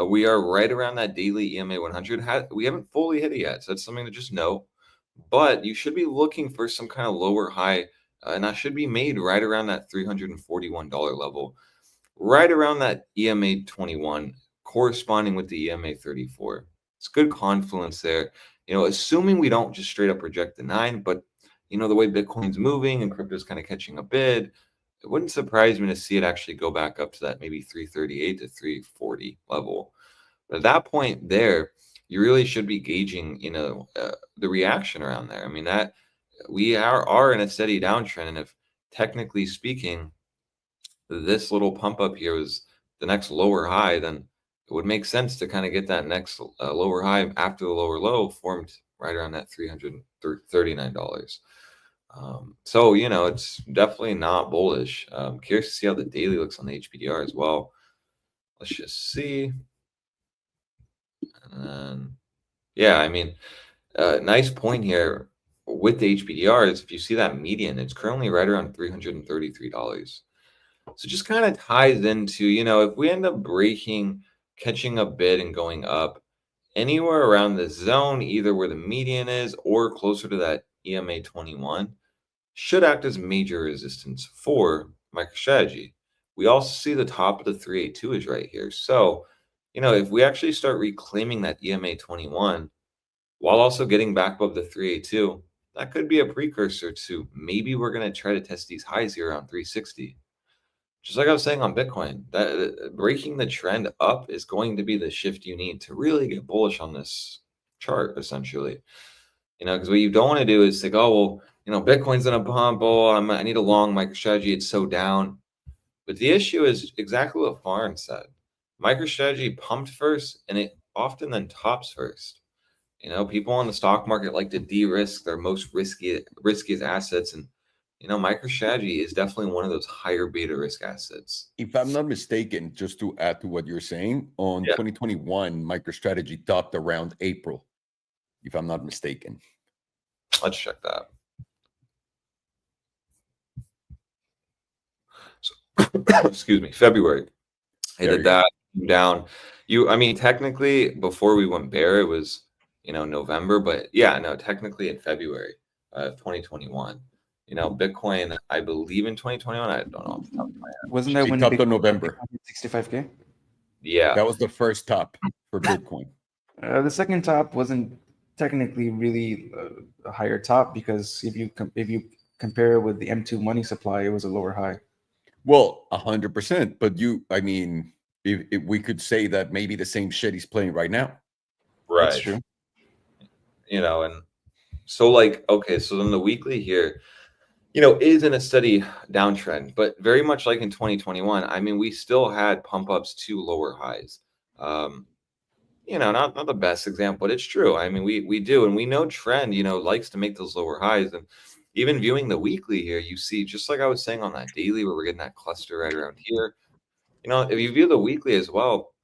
We are right around that daily EMA 100. We haven't fully hit it yet. So that's something to just know. But you should be looking for some kind of lower high. And that should be made right around that $341 level, right around that EMA 21, corresponding with the EMA 34. It's good confluence there. Assuming we don't just straight up reject the 9, but the way Bitcoin's moving and crypto's kind of catching a bid, it wouldn't surprise me to see it actually go back up to that maybe 338 to 340 level. But at that point there, you really should be gauging, the reaction around there. I mean, that we are in a steady downtrend. And if technically speaking, this little pump up here was the next lower high, then it would make sense to kind of get that next lower high after the lower low formed right around that $339. So, it's definitely not bullish. Curious to see how the daily looks on the HBDR as well. Let's just see. And then, yeah, I mean, nice point here with the HBDR is if you see that median, it's currently right around $333. So just kind of ties into, if we end up breaking, catching a bid and going up anywhere around the zone, either where the median is or closer to that EMA 21, should act as major resistance for MicroStrategy. We also see the top of the 382 is right here. So, if we actually start reclaiming that EMA 21 while also getting back above the 382, that could be a precursor to maybe we're going to try to test these highs here around 360. Just like I was saying on Bitcoin, that breaking the trend up is going to be the shift you need to really get bullish on this chart, essentially. Because what you don't want to do is think, oh, well, Bitcoin's in a pump. Oh, I need a long MicroStrategy. It's so down. But the issue is exactly what Farn said. MicroStrategy pumped first, and it often then tops first. People on the stock market like to de-risk their most riskiest assets, and MicroStrategy is definitely one of those higher beta risk assets. If I'm not mistaken, just to add to what you're saying, on 2021, MicroStrategy topped around April, if I'm not mistaken. Let's check that. So, excuse me, February. It did that down. Technically, before we went bear, it was, November, but yeah, no, technically in February of 2021. Bitcoin, I believe in 2021, I don't know off the top of my head. Wasn't that when topped Bitcoin in November? 65K? Yeah. That was the first top for Bitcoin. The second top wasn't technically really a higher top, because if you compare it with the M2 money supply, it was a lower high. Well, 100%. But I mean, if we could say that maybe the same shit he's playing right now. That's true. You know, and so like, okay, so then the weekly here, you know, is in a steady downtrend, but very much like in 2021, I mean, we still had pump ups to lower highs. You know, not the best example, but it's true. I mean, we do, and we know trend, you know, likes to make those lower highs. And even viewing the weekly here, you see, just like I was saying on that daily, where we're getting that cluster right around here. You know, if you view the weekly as well,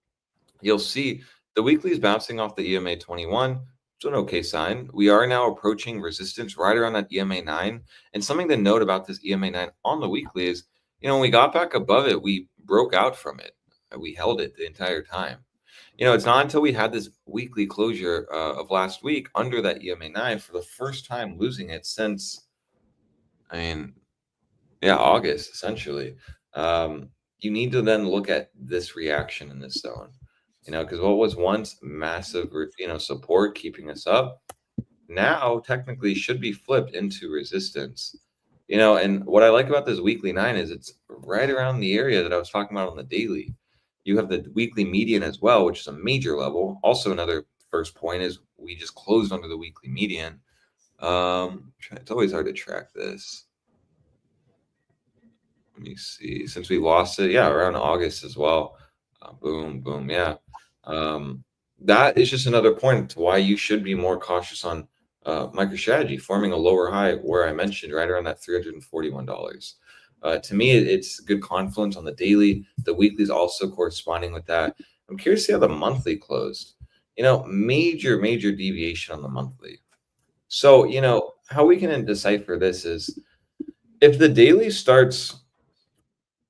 you'll see the weekly is bouncing off the EMA 21. It's an okay sign. We are now approaching resistance right around that EMA 9. And something to note about this EMA 9 on the weekly is, you know, when we got back above it, we broke out from it. We held it the entire time. You know, it's not until we had this weekly closure of last week under that EMA 9 for the first time losing it since, I mean, yeah, August, essentially. You need to then look at this reaction in this zone, you know, because what was once massive, you know, support keeping us up, now technically should be flipped into resistance. You know, and what I like about this weekly 9 is it's right around the area that I was talking about on the daily. You have the weekly median as well, which is a major level. Also, another first point is we just closed under the weekly median. It's always hard to track this. Let me see. Since we lost it, yeah, around August as well. Boom, boom, yeah. That is just another point to why you should be more cautious on MicroStrategy forming a lower high where I mentioned right around that $341. To me, it's good confluence on the daily. The weekly is also corresponding with that. I'm curious to see how the monthly closed. You know, major deviation on the monthly. So, you know, how we can decipher this is if the daily starts,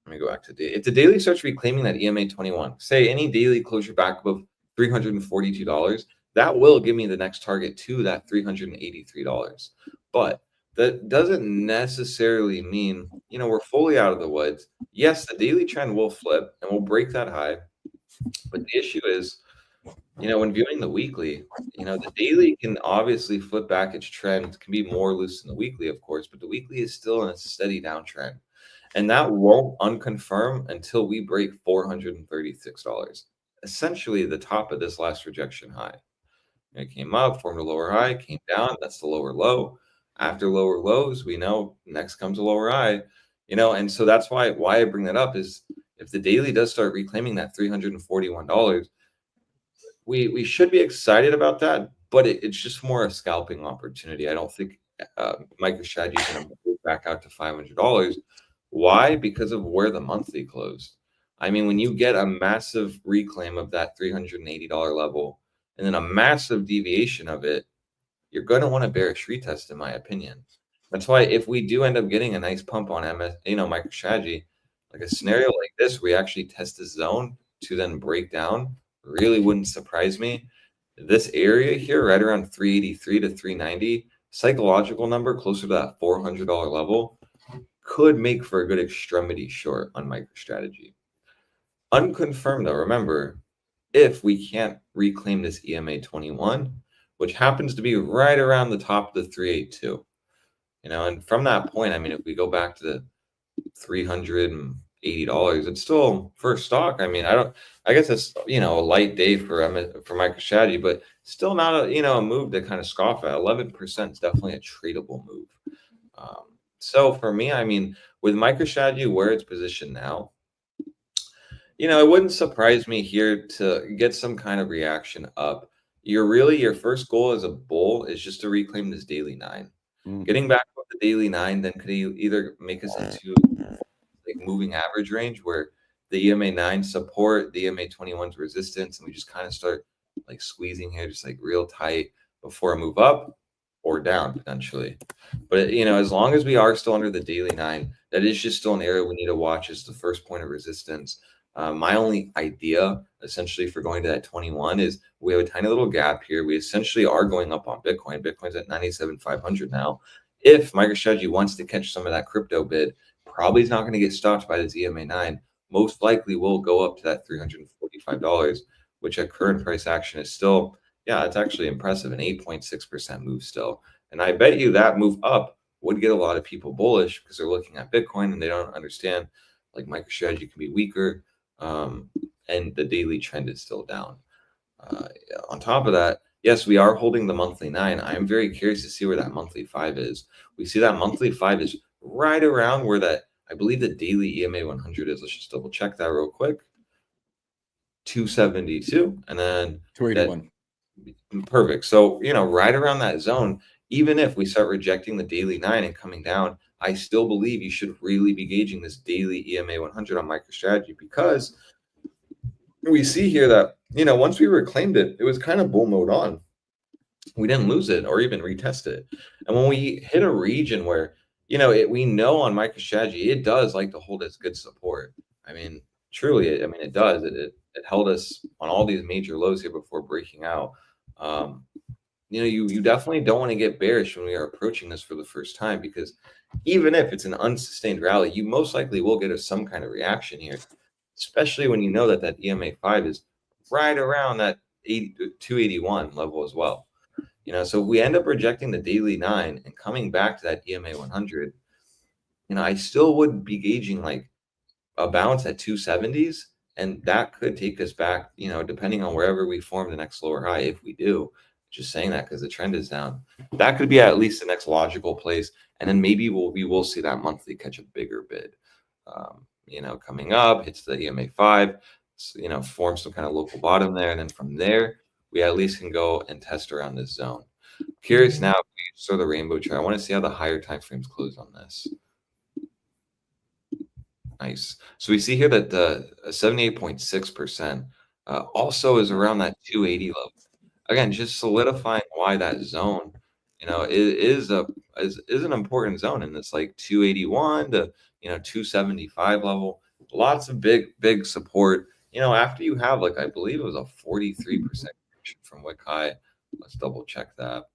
let me go back to the, if the daily starts reclaiming that EMA 21, say any daily closure back above $342, that will give me the next target to that $383. But that doesn't necessarily mean, you know, we're fully out of the woods. Yes, the daily trend will flip and we'll break that high. But the issue is, you know, when viewing the weekly, you know, the daily can obviously flip back its trend, can be more loose than the weekly, of course, but the weekly is still in a steady downtrend. And that won't unconfirm until we break $436, essentially the top of this last rejection high. It came up, formed a lower high, came down. That's the lower low. After lower lows, we know next comes a lower high, you know, and so that's why I bring that up is if the daily does start reclaiming that $341, we should be excited about that, but it's just more a scalping opportunity. I don't think MicroStrategy is going to move back out to $500. Why? Because of where the monthly closed. I mean, when you get a massive reclaim of that $380 level and then a massive deviation of it, you're going to want to bearish retest, in my opinion. That's why if we do end up getting a nice pump on MicroStrategy, like a scenario like this, we actually test the zone to then break down, really wouldn't surprise me. This area here, right around 383 to 390, psychological number closer to that $400 level, could make for a good extremity short on MicroStrategy. Unconfirmed though, remember, if we can't reclaim this EMA 21, which happens to be right around the top of the 382, you know, and from that point, I mean, if we go back to the $380, it's still first stock. I mean, I guess it's, you know, a light day for MicroStrategy, but still not a, you know, a move to kind of scoff at. 11% is definitely a tradable move. So for me, I mean, with MicroStrategy where it's positioned now, you know, it wouldn't surprise me here to get some kind of reaction up. Your first goal as a bull is just to reclaim this daily 9. Getting back with the daily 9 then could either make us into like moving average range where the EMA 9 support, the EMA 21's resistance, and we just kind of start like squeezing here, just like real tight before a move up or down potentially. But you know, as long as we are still under the daily 9, that is just still an area we need to watch as the first point of resistance. My only idea essentially for going to that 21 is we have a tiny little gap here. We essentially are going up on Bitcoin. Bitcoin's at 97,500 now. If MicroStrategy wants to catch some of that crypto bid, probably is not going to get stopped by this EMA 9. Most likely will go up to that $345, which at current price action is still, yeah, it's actually impressive, an 8.6% move still. And I bet you that move up would get a lot of people bullish because they're looking at Bitcoin and they don't understand like MicroStrategy can be weaker, and the daily trend is still down. On top of that, yes, we are holding the monthly 9. I'm very curious to see where that monthly 5 is. We see that monthly 5 is right around where that, I believe the daily EMA 100 is. Let's just double check that real quick. 272, and then 281. Perfect. So, you know, right around that zone, even if we start rejecting the daily 9 and coming down, I still believe you should really be gauging this daily EMA 100 on MicroStrategy, because we see here that, you know, once we reclaimed it, it was kind of bull mode on. We didn't lose it or even retest it. And when we hit a region where, you know, we know on MicroStrategy, it does like to hold its good support. I mean, truly, it does. It held us on all these major lows here before breaking out. You know, you definitely don't want to get bearish when we are approaching this for the first time, because even if it's an unsustained rally, you most likely will get some kind of reaction here, especially when you know that that EMA 5 is right around that 281 level as well. You know, so if we end up rejecting the daily 9 and coming back to that EMA 100, you know, I still would be gauging like a bounce at 270s, and that could take us back, you know, depending on wherever we form the next lower high. If we do, just saying that because the trend is down, that could be at least the next logical place. And then maybe we will see that monthly catch a bigger bid, you know, coming up, hits the EMA 5, you know, form some kind of local bottom there. And then from there, we at least can go and test around this zone. Curious now, if we saw the rainbow chart. I want to see how the higher time frames close on this. Nice. So we see here that the 78.6% also is around that 280 level. Again, just solidifying why that zone, you know, is an important zone in this like 281 to, you know, 275 level. Lots of big support. You know, after you have like, I believe it was a 43% from wick high. Let's double check that.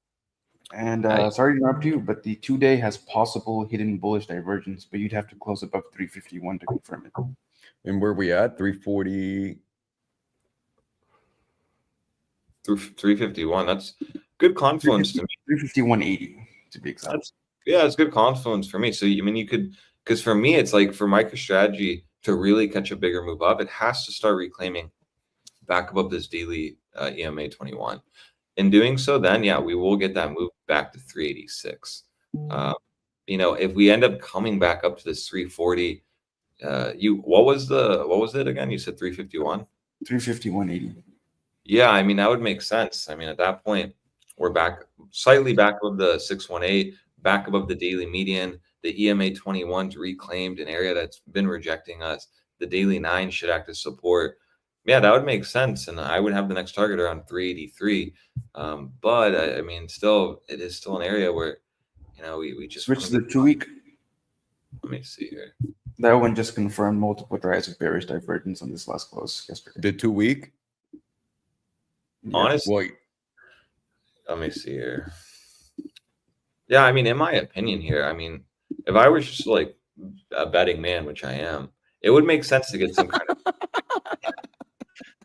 And sorry to interrupt you, but the 2-day has possible hidden bullish divergence, but you'd have to close above 351 to confirm it. And where we at? 340. Through 351. That's good confluence to me. 351.80 to be exact. Yeah, it's good confluence for me. So I mean, you could, because for me, it's like for MicroStrategy to really catch a bigger move up, it has to start reclaiming back above this daily EMA 21. In doing so, then yeah, we will get that move back to 386. You know, if we end up coming back up to this 340, what was it again? You said 351? 351.80. Yeah, I mean, that would make sense. I mean, at that point, we're back slightly back above the 618, back above the daily median. The EMA 21's reclaimed an area that's been rejecting us. The daily 9 should act as support. Yeah, that would make sense. And I would have the next target around 383. But I mean, still, it is still an area where, you know, we just switch to the 2-week. Let me see here. That one just confirmed multiple tries of bearish divergence on this last close yesterday. The 2-week? Honestly, let me see here. Yeah, I mean, in my opinion here, I mean, if I was just like a betting man, which I am, it would make sense to get some kind of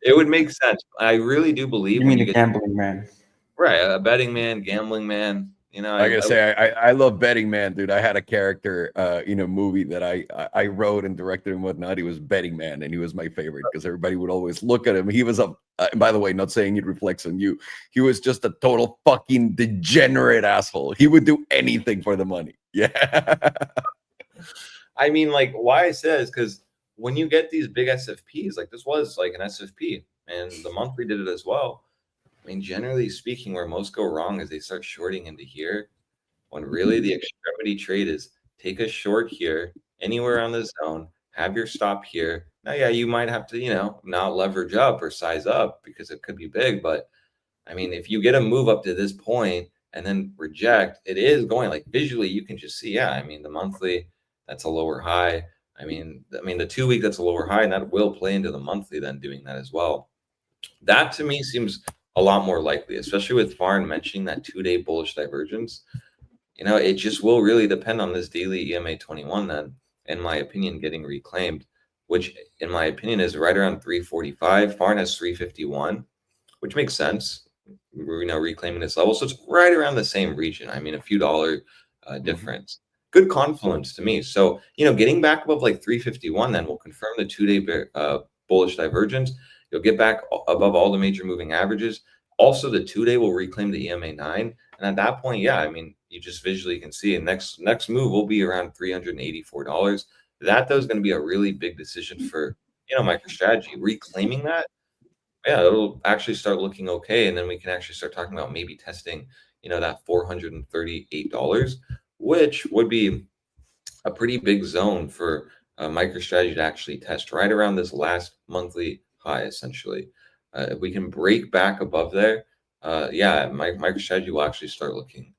it would make sense. I really do believe you mean a gambling man. Right, a betting man, gambling man. You know, I gotta say, I love betting man, dude. I had a character in a movie that I wrote and directed and whatnot. He was betting man, and he was my favorite because everybody would always look at him. He was a, by the way, not saying it reflects on you. He was just a total fucking degenerate asshole. He would do anything for the money. Yeah. I mean, like, why I say is because when you get these big SFPs, like this was like an SFP, and the monthly did it as well. I mean, generally speaking, where most go wrong is they start shorting into here, when really the extremity trade is take a short here, anywhere on the zone, have your stop here. Now, yeah, you might have to, you know, not leverage up or size up because it could be big. But I mean, if you get a move up to this point and then reject, it is going like visually, you can just see, yeah, I mean, the monthly, that's a lower high. I mean, the 2-week, that's a lower high, and that will play into the monthly then doing that as well. That to me seems a lot more likely, especially with Farn mentioning that 2-day bullish divergence. You know, it just will really depend on this daily EMA 21 then, in my opinion, getting reclaimed, which in my opinion is right around 345. Farn has 351, which makes sense. We're, you know, reclaiming this level. So it's right around the same region. I mean, a few dollar difference. Good confluence to me. So, getting back above like 351 then will confirm the 2-day bullish divergence. You'll get back above all the major moving averages. Also, the 2-day will reclaim the EMA 9. And at that point, yeah, I mean, you just visually can see it. Next move will be around $384. That, though, is going to be a really big decision for, MicroStrategy. Reclaiming that, yeah, it'll actually start looking okay. And then we can actually start talking about maybe testing, that $438, which would be a pretty big zone for MicroStrategy to actually test right around this last monthly high, essentially. If we can break back above there, yeah, MicroStrategy will actually start looking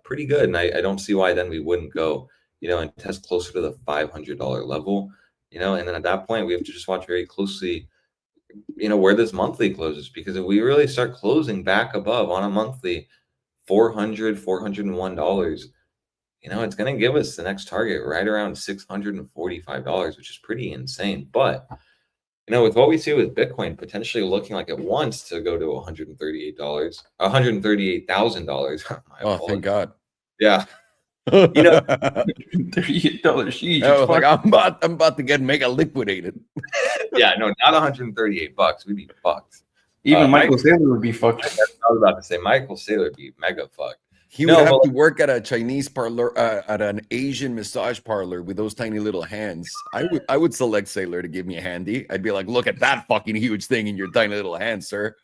pretty good. And I don't see why then we wouldn't go, and test closer to the $500 level, and then at that point, we have to just watch very closely, where this monthly closes, because if we really start closing back above on a monthly $401, it's going to give us the next target right around $645, which is pretty insane. But, with what we see with Bitcoin potentially looking like it wants to go to $138,000. Oh, thank God. Yeah. $38. Sheesh, I was like, I'm about to get mega liquidated. Yeah, no, not $138. We'd be fucked. Even Michael Saylor would be fucked. I was about to say Michael Saylor would be mega fucked. He would have to work at a Chinese parlor, at an Asian massage parlor with those tiny little hands. I would select Saylor to give me a handy. I'd be like, look at that fucking huge thing in your tiny little hand, sir.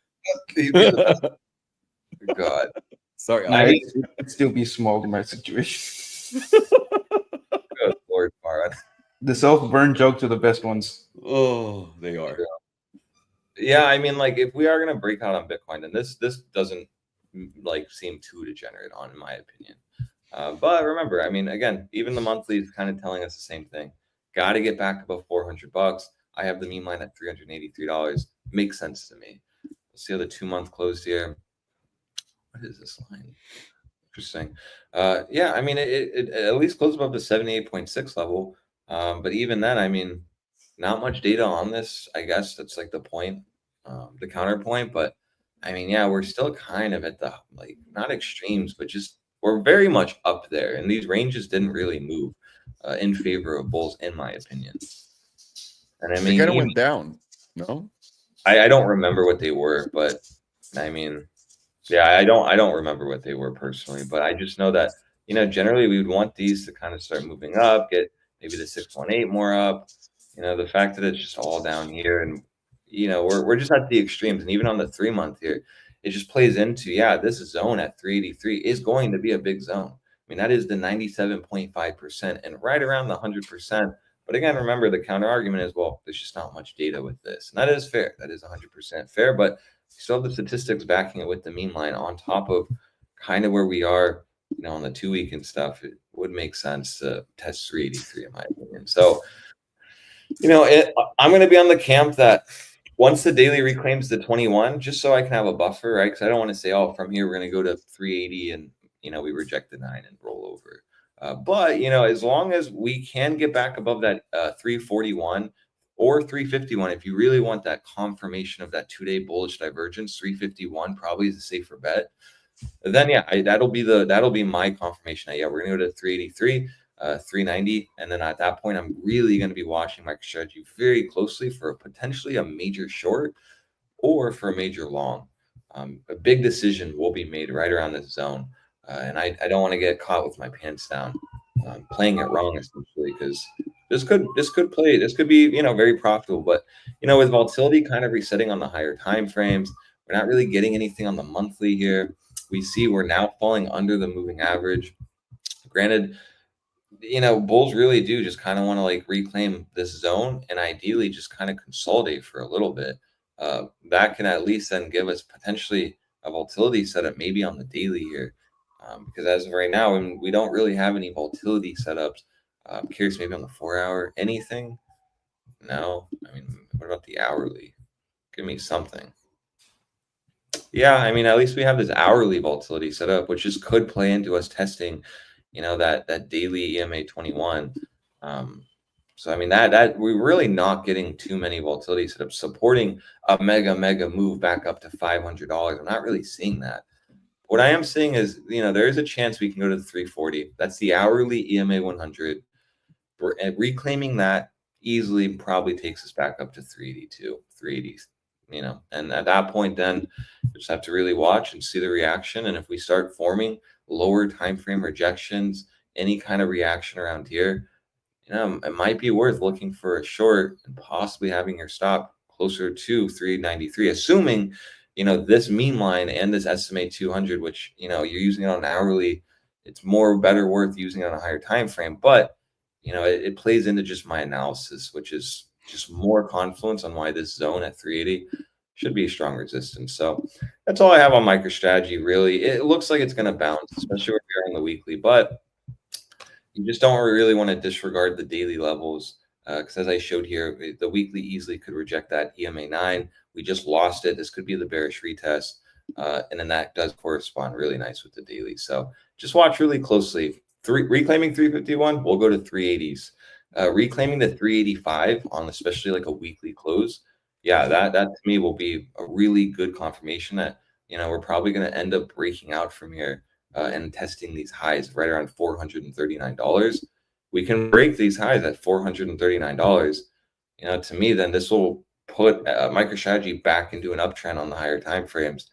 God. Sorry. I'd still be small in my situation. Good Lord, Farhan. The self-burn jokes are the best ones. Oh, they are. Yeah, I mean, like, if we are going to break out on Bitcoin, then this doesn't seem too degenerate in my opinion. But remember, I mean, again, even the monthly is kind of telling us the same thing. Got to get back above $400. I have the meme line at $383. Makes sense to me. Let's see how the 2-month closed here. What is this line? Interesting. Yeah, I mean, it at least closed above the 78.6 level. But even then, I mean, not much data on this. I guess that's like the point, the counterpoint. But I mean, yeah, we're still kind of at the, not extremes, but just we're very much up there. And these ranges didn't really move in favor of bulls, in my opinion. And I mean, they kind of went down. No, I don't remember what they were, but I mean, yeah, I don't remember what they were personally, but I just know that, generally we would want these to kind of start moving up, get maybe the 618 more up. The fact that it's just all down here, and we're just at the extremes. And even on the 3-month here, it just plays into, yeah, this zone at 383 is going to be a big zone. I mean, that is the 97.5% and right around the 100%. But again, remember, the counter argument is, well, there's just not much data with this. And that is fair. That is 100% fair. But you still have the statistics backing it with the meme line on top of kind of where we are, on the 2-week and stuff. It would make sense to test 383, in my opinion. So, I'm going to be on the camp that once the daily reclaims the 21, just so I can have a buffer, right? Because I don't want to say, oh, from here, we're going to go to 380 and, we reject the 9 and roll over. But, as long as we can get back above that 341 or 351, if you really want that confirmation of that 2-day bullish divergence, 351 probably is a safer bet. Then, yeah, that'll be my confirmation. Yeah, we're going to go to 383. 390, and then at that point, I'm really going to be watching MicroStrategy very closely for potentially a major short or for a major long. A big decision will be made right around this zone, and I don't want to get caught with my pants down, playing it wrong essentially, because this could be very profitable. But with volatility kind of resetting on the higher time frames, we're not really getting anything on the monthly here. We see we're now falling under the moving average. Granted, bulls really do just kind of want to reclaim this zone and ideally just kind of consolidate for a little bit. That can at least then give us potentially a volatility setup maybe on the daily here, because as of right now, we don't really have any volatility setups. I'm curious, maybe on the 4-hour, anything? No, I mean, what about the hourly? Give me something. Yeah, I mean, at least we have this hourly volatility set up, which just could play into us testing that daily EMA 21. So I mean, that we're really not getting too many volatility setups supporting a mega move back up to $500. I'm not really seeing that. what I am saying is, there is a chance we can go to the 340. That's the hourly EMA 100. Reclaiming that easily probably takes us back up to 382, 380, and at that point, then you just have to really watch and see the reaction. And if we start forming lower time frame rejections, any kind of reaction around here, it might be worth looking for a short and possibly having your stop closer to 393, assuming, this mean line and this SMA 200, which, you're using it on an hourly, it's better worth using it on a higher time frame. But, it plays into just my analysis, which is just more confluence on why this zone at 380 should be a strong resistance. So that's all I have on MicroStrategy, really. It looks like it's going to bounce, especially where we are on the weekly, but you just don't really want to disregard the daily levels because as I showed here, the weekly easily could reject that EMA 9. We just lost it. This could be the bearish retest. And then that does correspond really nice with the daily. So just watch really closely. Reclaiming 351, we'll go to 380s. Reclaiming the 385 on especially like a weekly close. Yeah, that to me will be a really good confirmation that, we're probably going to end up breaking out from here and testing these highs right around $439. We can break these highs at $439. To me, then this will put MicroStrategy back into an uptrend on the higher time frames.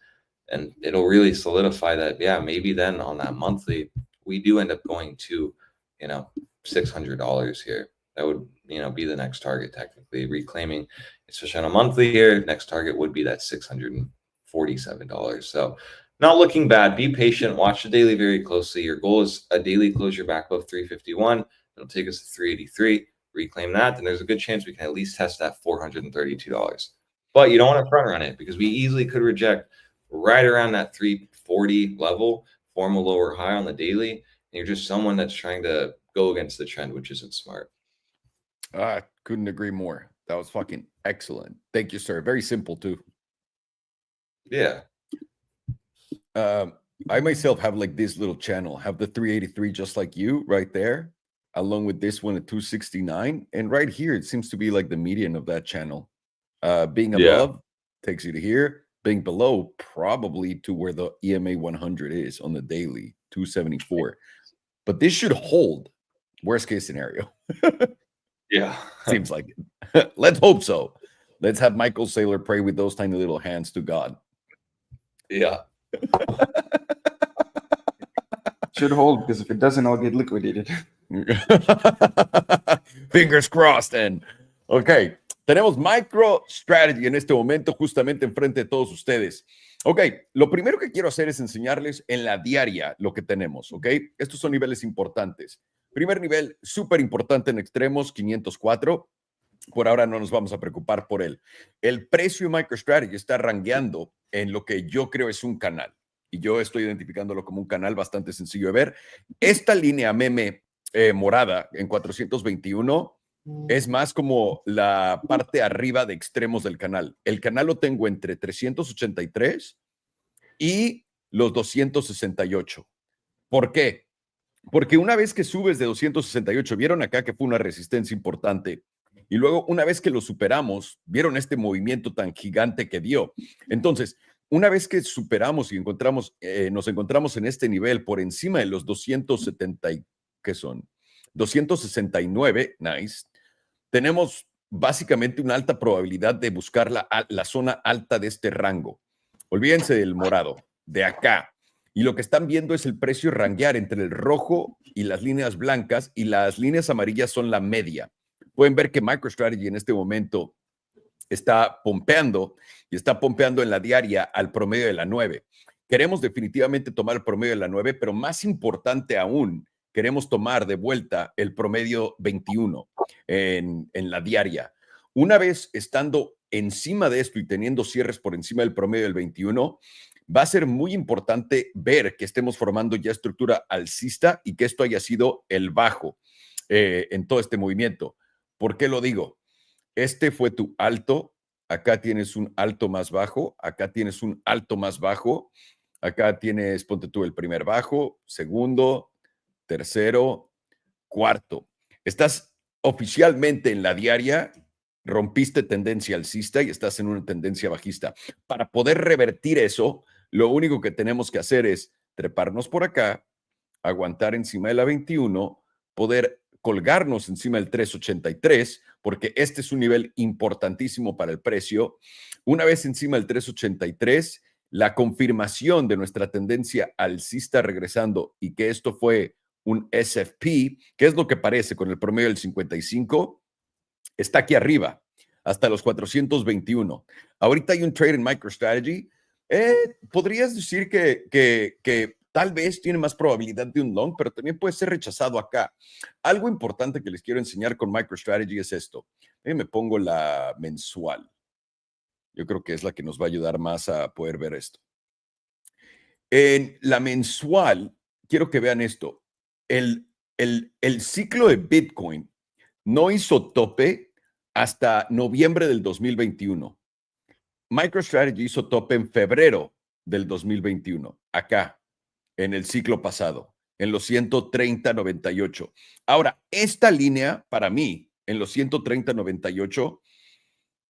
And it'll really solidify that, yeah, maybe then on that monthly, we do end up going to, $600 here. That would, be the next target technically. Reclaiming, especially on a monthly here, next target would be that $647. So not looking bad. Be patient. Watch the daily very closely. Your goal is a daily closure back above 351. It'll take us to 383. Reclaim that, then there's a good chance we can at least test that $432. But you don't want to front run it because we easily could reject right around that 340 level, form a lower high on the daily, and you're just someone that's trying to go against the trend, which isn't smart. Couldn't agree more. That was fucking excellent. Thank you, sir. Very simple too. Yeah. I myself have like this little channel, have the 383 just like you right there, along with this one at 269. And right here, it seems to be like the median of that channel. Being above takes you to here. Being below, probably to where the EMA 100 is on the daily, 274. But this should hold. Worst case scenario. Yeah. Seems like it. Let's hope so. Let's have Michael Saylor pray with those tiny little hands to God. Yeah. Should hold, because if it doesn't, I'll get liquidated. Fingers crossed, then. Ok, tenemos MicroStrategy en este momento justamente enfrente de todos ustedes. Ok, lo primero que quiero hacer es enseñarles en la diaria lo que tenemos, ok. Estos son niveles importantes. Primer nivel, súper importante en extremos, 504. Por ahora no nos vamos a preocupar por él. El precio de MicroStrategy está rangueando en lo que yo creo es un canal. Y yo estoy identificándolo como un canal bastante sencillo de ver. Esta línea meme morada en 421 es más como la parte arriba de extremos del canal. El canal lo tengo entre 383 y los 268. ¿Por qué? Porque una vez que subes de 268, vieron acá que fue una resistencia importante. Y luego, una vez que lo superamos, vieron este movimiento tan gigante que dio. Entonces, una vez que superamos y nos encontramos en este nivel por encima de los 270, ¿qué son? 269, nice. Tenemos básicamente una alta probabilidad de buscar la zona alta de este rango. Olvídense del morado, de acá. Y lo que están viendo es el precio ranguear entre el rojo y las líneas blancas, y las líneas amarillas son la media. Pueden ver que MicroStrategy en este momento está pompeando, y está pompeando en la diaria al promedio de la 9. Queremos definitivamente tomar el promedio de la 9, pero más importante aún, queremos tomar de vuelta el promedio 21 en la diaria. Una vez estando encima de esto y teniendo cierres por encima del promedio del 21, va a ser muy importante ver que estemos formando ya estructura alcista y que esto haya sido el bajo en todo este movimiento. ¿Por qué lo digo? Este fue tu alto, acá tienes un alto más bajo, acá tienes un alto más bajo, acá tienes, ponte tú el primer bajo, segundo, tercero, cuarto. Estás oficialmente en la diaria, rompiste tendencia alcista y estás en una tendencia bajista. Para poder revertir eso, Lo único que tenemos que hacer es treparnos por acá, aguantar encima de la 21, poder colgarnos encima del 383, porque este es un nivel importantísimo para el precio. Una vez encima del 383, la confirmación de nuestra tendencia alcista regresando y que esto fue un SFP, que es lo que parece con el promedio del 55, está aquí arriba, hasta los 421. Ahorita hay un trade en MicroStrategy. Podrías decir que tal vez tiene más probabilidad de un long, pero también puede ser rechazado acá. Algo importante que les quiero enseñar con MicroStrategy es esto. Me pongo la mensual. Yo creo que es la que nos va a ayudar más a poder ver esto. En la mensual, quiero que vean esto. El ciclo de Bitcoin no hizo tope hasta noviembre del 2021. MicroStrategy hizo tope en febrero del 2021, acá, en el ciclo pasado, en los 130.98. Ahora, esta línea, para mí, en los 130.98,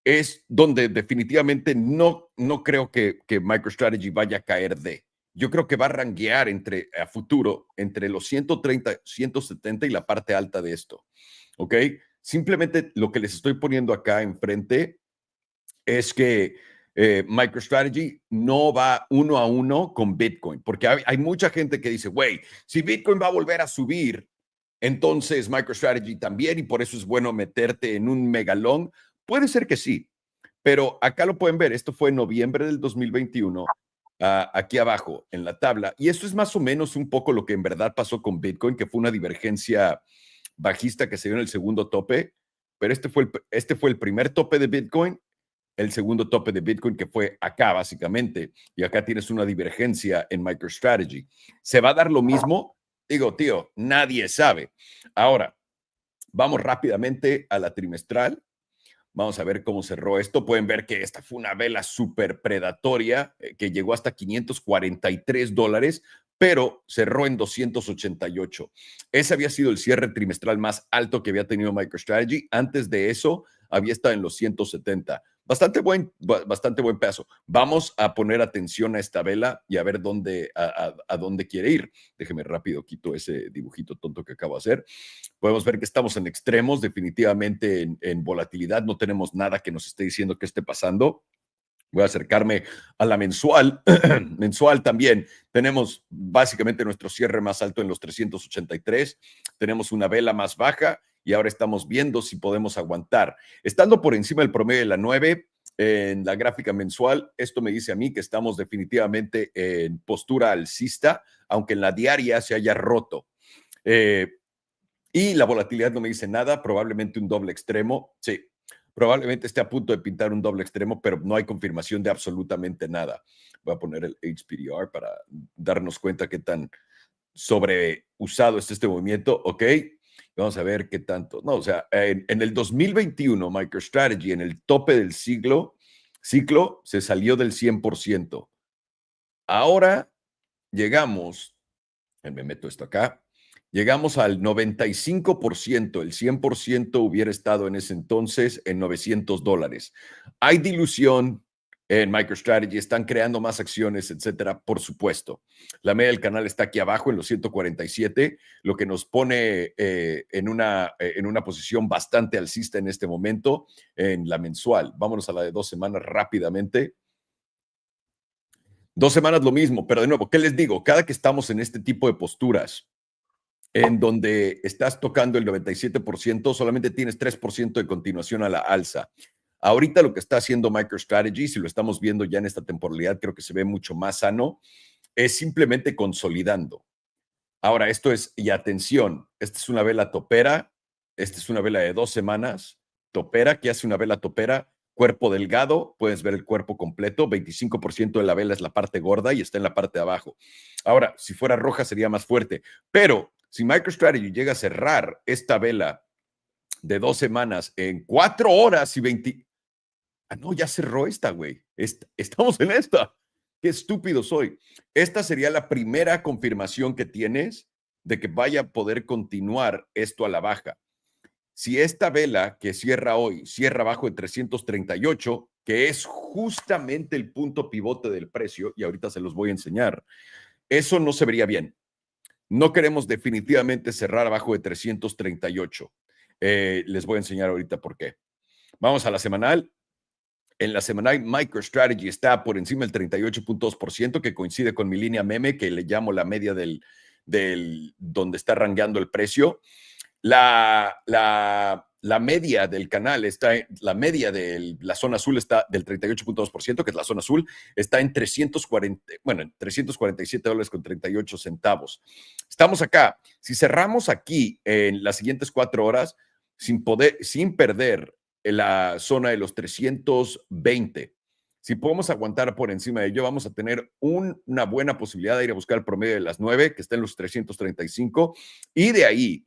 es donde definitivamente no creo que MicroStrategy vaya a caer de. Yo creo que va a ranguear a futuro entre los 130, 170 y la parte alta de esto. ¿Ok? Simplemente lo que les estoy poniendo acá enfrente es que MicroStrategy no va 1 a 1 con Bitcoin, porque hay mucha gente que dice, güey, si Bitcoin va a volver a subir, entonces MicroStrategy también, y por eso es bueno meterte en un megalón. Puede ser que sí, pero acá lo pueden ver. Esto fue en noviembre del 2021, aquí abajo en la tabla, y esto es más o menos un poco lo que en verdad pasó con Bitcoin, que fue una divergencia bajista que se dio en el segundo tope, pero este fue el primer tope de Bitcoin, el segundo tope de Bitcoin, que fue acá básicamente, y acá tienes una divergencia en MicroStrategy. ¿Se va a dar lo mismo? Digo, tío, nadie sabe. Ahora, vamos rápidamente a la trimestral. Vamos a ver cómo cerró esto. Pueden ver que esta fue una vela súper predatoria que llegó hasta $543, pero cerró en 288. Ese había sido el cierre trimestral más alto que había tenido MicroStrategy. Antes de eso, había estado en los 170. Bastante buen peso. Vamos a poner atención a esta vela y a ver a dónde quiere ir. Déjeme rápido, quito ese dibujito tonto que acabo de hacer. Podemos ver que estamos en extremos, definitivamente en volatilidad. No tenemos nada que nos esté diciendo que esté pasando. Voy a acercarme a la mensual. Mensual también. Tenemos básicamente nuestro cierre más alto en los 383. Tenemos una vela más baja y ahora estamos viendo si podemos aguantar. Estando por encima del promedio de la 9 en la gráfica mensual, esto me dice a mí que estamos definitivamente en postura alcista, aunque en la diaria se haya roto. Y la volatilidad no me dice nada, probablemente un doble extremo. Sí, probablemente esté a punto de pintar un doble extremo, pero no hay confirmación de absolutamente nada. Voy a poner el HPDR para darnos cuenta qué tan sobreusado es este movimiento. Ok, vamos a ver qué tanto. No, o sea, en el 2021, MicroStrategy, en el tope del ciclo, se salió del 100%. Ahora llegamos, me meto esto acá, llegamos al 95%, el 100% hubiera estado en ese entonces en $900. Hay dilución en MicroStrategy, están creando más acciones, etcétera, por supuesto. La media del canal está aquí abajo en los 147, lo que nos pone en una posición bastante alcista en este momento en la mensual. Vámonos a la de 2 semanas rápidamente. 2 semanas lo mismo, pero de nuevo, ¿qué les digo? Cada que estamos en este tipo de posturas, en donde estás tocando el 97%, solamente tienes 3% de continuación a la alza. Ahorita lo que está haciendo MicroStrategy, si lo estamos viendo ya en esta temporalidad, creo que se ve mucho más sano, es simplemente consolidando. Ahora, esto es, y atención, esta es una vela topera, esta es una vela de 2 semanas, topera, que hace una vela topera, cuerpo delgado, puedes ver el cuerpo completo, 25% de la vela es la parte gorda y está en la parte de abajo. Ahora, si fuera roja sería más fuerte, pero si MicroStrategy llega a cerrar esta vela de 2 semanas en 4 horas y 20... Ah, no, ya cerró esta, güey. Estamos en esta. Qué estúpido soy. Esta sería la primera confirmación que tienes de que vaya a poder continuar esto a la baja. Si esta vela que cierra hoy cierra abajo de 338, que es justamente el punto pivote del precio, y ahorita se los voy a enseñar, eso no se vería bien. No queremos definitivamente cerrar abajo de 338. Les voy a enseñar ahorita por qué. Vamos a la semanal. En la semanal, MicroStrategy está por encima del 38.2%, que coincide con mi línea meme, que le llamo la media del donde está rangueando el precio. La media del canal está, la media de la zona azul está del 38.2%, que es la zona azul, está en 347 dólares con 38 centavos. Estamos acá. Si cerramos aquí en las siguientes 4 horas, sin perder la zona de los 320, si podemos aguantar por encima de ello, vamos a tener una buena posibilidad de ir a buscar el promedio de las 9, que está en los 335, y de ahí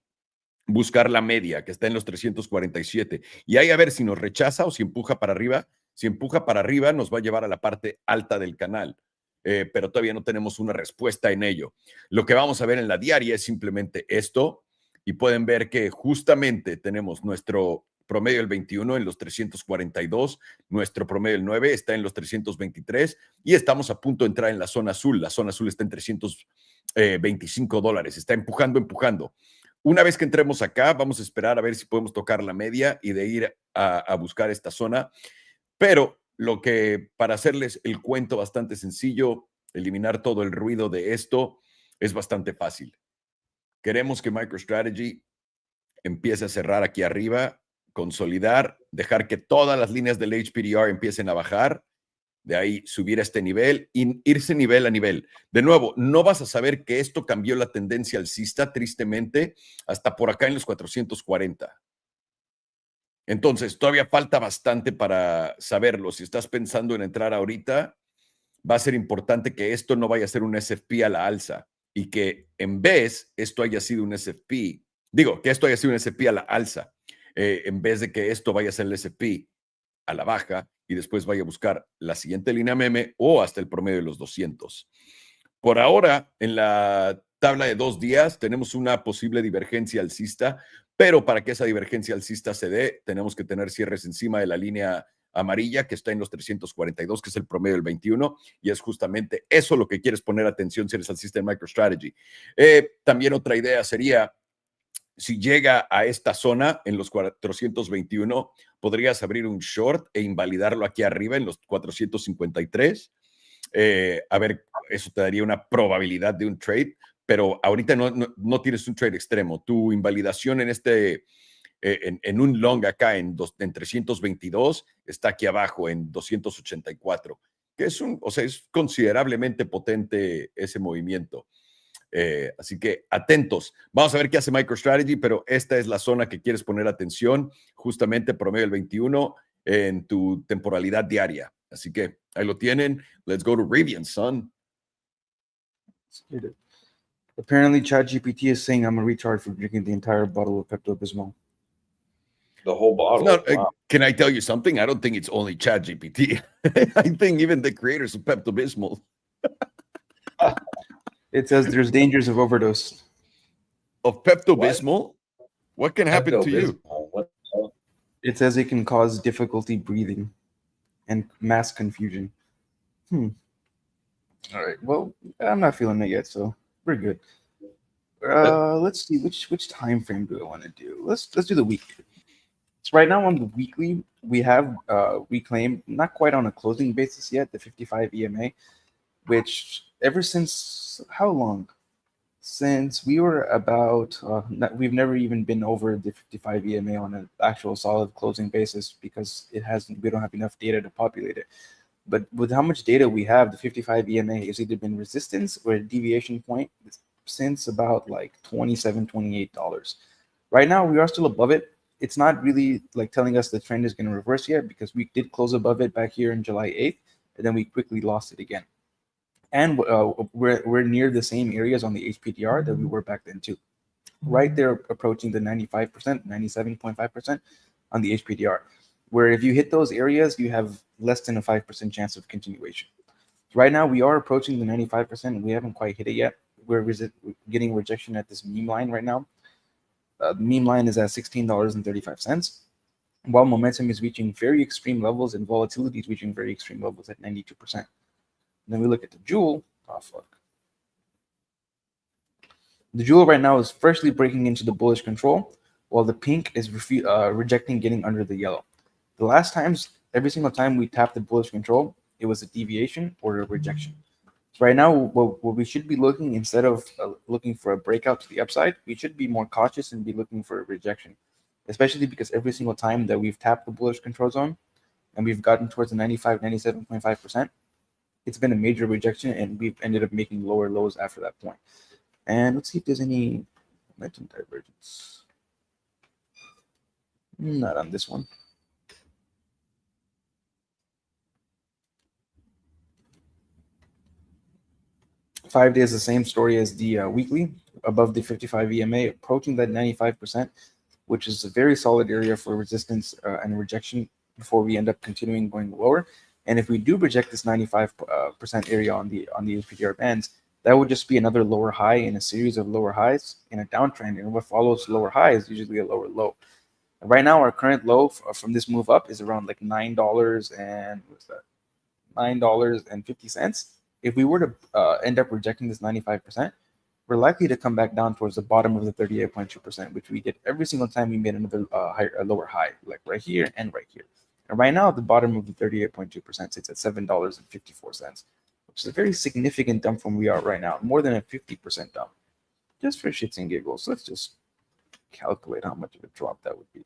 buscar la media, que está en los 347. Y ahí a ver si nos rechaza o si empuja para arriba. Si empuja para arriba, nos va a llevar a la parte alta del canal. Pero todavía no tenemos una respuesta en ello. Lo que vamos a ver en la diaria es simplemente esto. Y pueden ver que justamente tenemos nuestro promedio del 21 en los 342, nuestro promedio del 9 está en los 323 y estamos a punto de entrar en la zona azul. La zona azul está en 325 dólares. Está empujando. Una vez que entremos acá, vamos a esperar a ver si podemos tocar la media y de ir a buscar esta zona. Pero para hacerles el cuento bastante sencillo, eliminar todo el ruido de esto, es bastante fácil. Queremos que MicroStrategy empiece a cerrar aquí arriba, consolidar, dejar que todas las líneas del HPDR empiecen a bajar, de ahí subir a este nivel y irse nivel a nivel. De nuevo, no vas a saber que esto cambió la tendencia alcista, tristemente, hasta por acá en los 440. Entonces, todavía falta bastante para saberlo. Si estás pensando en entrar ahorita, va a ser importante que esto no vaya a ser un SFP a la alza y que en vez esto haya sido un SFP, que esto haya sido un SFP a la alza, en vez de que esto vaya a ser el SFP a la baja y después vaya a buscar la siguiente línea meme o hasta el promedio de los 200. Por ahora, en la tabla de 2 días, tenemos una posible divergencia alcista, pero para que esa divergencia alcista se dé, tenemos que tener cierres encima de la línea amarilla que está en los 342, que es el promedio del 21, y es justamente eso lo que quieres poner atención si eres alcista en MicroStrategy. También otra idea sería, si llega a esta zona en los 421, podrías abrir un short e invalidarlo aquí arriba en los 453. A ver, eso te daría una probabilidad de un trade, pero ahorita no tienes un trade extremo. Tu invalidación en un long acá en 322 está aquí abajo en 284, que es es considerablemente potente ese movimiento. Así que atentos. Vamos a ver qué hace MicroStrategy, pero esta es la zona que quieres poner atención, justamente promedio del 21 en tu temporalidad diaria. Así que ahí lo tienen. Let's go to Rivian, son. Apparently, ChatGPT is saying I'm a retard for drinking the entire bottle of Pepto-Bismol. The whole bottle. Wow. Can I tell you something? I don't think it's only ChatGPT. I think even the creators of Pepto-Bismol. It says there's dangers of overdose. Of Pepto-Bismol? What can happen to you? It says it can cause difficulty breathing and mass confusion. All right. Well, I'm not feeling it yet, so we're good. Let's see which time frame do I want to do. Let's do the weekly. So right now on the weekly, we have reclaimed, not quite on a closing basis yet, the 55 EMA, which ever since how long? Since we were about, we've never even been over the 55 EMA on an actual solid closing basis because we don't have enough data to populate it. But with how much data we have, the 55 EMA has either been resistance or a deviation point since about like $27, $28. Right now, we are still above it. It's not really like telling us the trend is going to reverse yet because we did close above it back here in July 8th, and then we quickly lost it again. And we're near the same areas on the HPDR that we were back then too. Right there approaching the 95%, 97.5% on the HPDR, where if you hit those areas, you have less than a 5% chance of continuation. Right now, we are approaching the 95%. We haven't quite hit it yet. We're getting rejection at this meme line right now. the meme line is at $16.35, while momentum is reaching very extreme levels and volatility is reaching very extreme levels at 92%. And then we look at the jewel. Oh, fuck. The jewel right now is freshly breaking into the bullish control, while the pink is rejecting getting under the yellow. The last times, every single time we tapped the bullish control, it was a deviation or a rejection. So right now, what we should be looking, instead of looking for a breakout to the upside, we should be more cautious and be looking for a rejection, especially because every single time that we've tapped the bullish control zone and we've gotten towards the 97.5%, it's been a major rejection and we've ended up making lower lows after that point. And let's see if there's any momentum divergence. Not on this one. Five days, the same story as the weekly, above the 55 EMA, approaching that 95%, which is a very solid area for resistance and rejection before we end up continuing going lower. And if we do reject this 95% area on the HPDR bands, that would just be another lower high in a series of lower highs in a downtrend. And what follows lower high is usually a lower low. Right now, our current low from this move up is around like $9 and what's that? $9.50. If we were to end up rejecting this 95%, we're likely to come back down towards the bottom of the 38.2%, which we did every single time we made another lower high, like right here and right here. And right now, the bottom of the 38.2% sits at $7.54, which is a very significant dump from where we are right now, more than a 50% dump. Just for shits and giggles, let's just calculate how much of a drop that would be.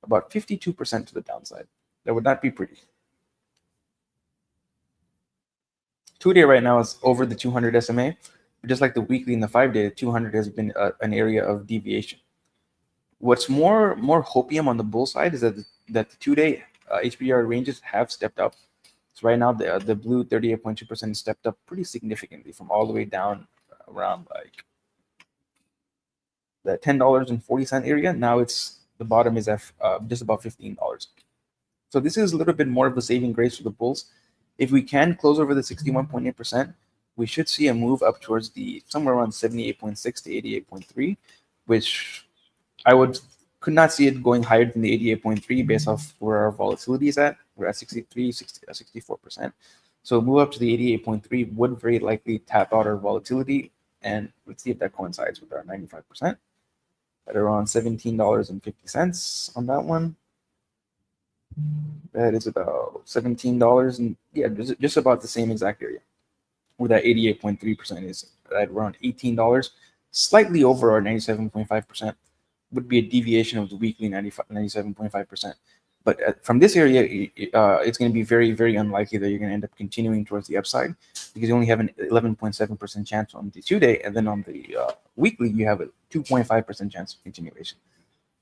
About 52% to the downside. That would not be pretty. 2-day right now is over the 200 SMA. But just like the weekly and the 5-day, the 200 has been an area of deviation. What's more hopium on the bull side is that the 2-day HPDR ranges have stepped up. So right now, the blue 38.2% stepped up pretty significantly from all the way down around like the $10.40 area. Now the bottom is at just about $15. So this is a little bit more of a saving grace for the bulls. If we can close over the 61.8%, we should see a move up towards the somewhere around 78.6 to 88.3, which I could not see it going higher than the 88.3 based off where our volatility is at. We're at 64%. So a move up to the 88.3 would very likely tap out our volatility. And let's see if that coincides with our 95% at around $17.50 on that one. That is about $17, and yeah, just about the same exact area where that 88.3% is at around $18, slightly over our 97.5%. Would be a deviation of the weekly 97.5%. But from this area, it's going to be very, very unlikely that you're going to end up continuing towards the upside because you only have an 11.7% chance on the 2-day, and then on the weekly, you have a 2.5% chance of continuation.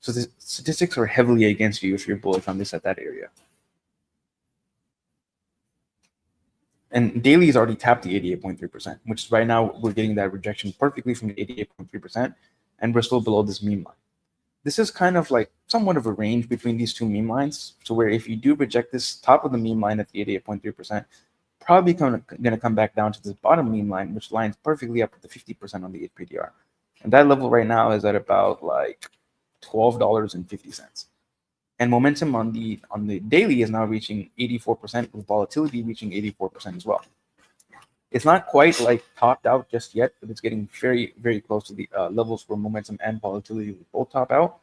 So the statistics are heavily against you if you're bullish on this at that area. And daily is already tapped the 88.3%, which is right now we're getting that rejection perfectly from the 88.3%, and we're still below this meme line. This is kind of like somewhat of a range between these two meme lines. So where if you do reject this top of the meme line at the 88.3%, probably going to come back down to this bottom meme line, which lines perfectly up with the 50% on the HPDR. And that level right now is at about like $12.50. And momentum on the daily is now reaching 84%, with volatility reaching 84% as well. It's not quite like topped out just yet, but it's getting very, very close to the levels where momentum and volatility will both top out.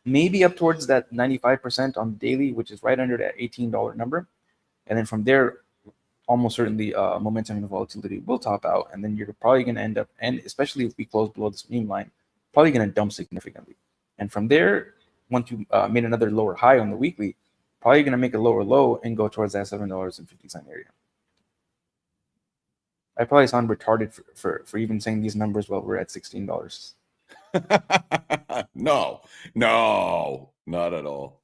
Maybe up towards that 95% on the daily, which is right under that $18 number. And then from there, almost certainly momentum and volatility will top out. And then you're probably going to end up, and especially if we close below this meme line, probably going to dump significantly. And from there, once you made another lower high on the weekly, probably going to make a lower low and go towards that $7.50 area. I probably sound retarded for even saying these numbers while we're at $16. No, not at all.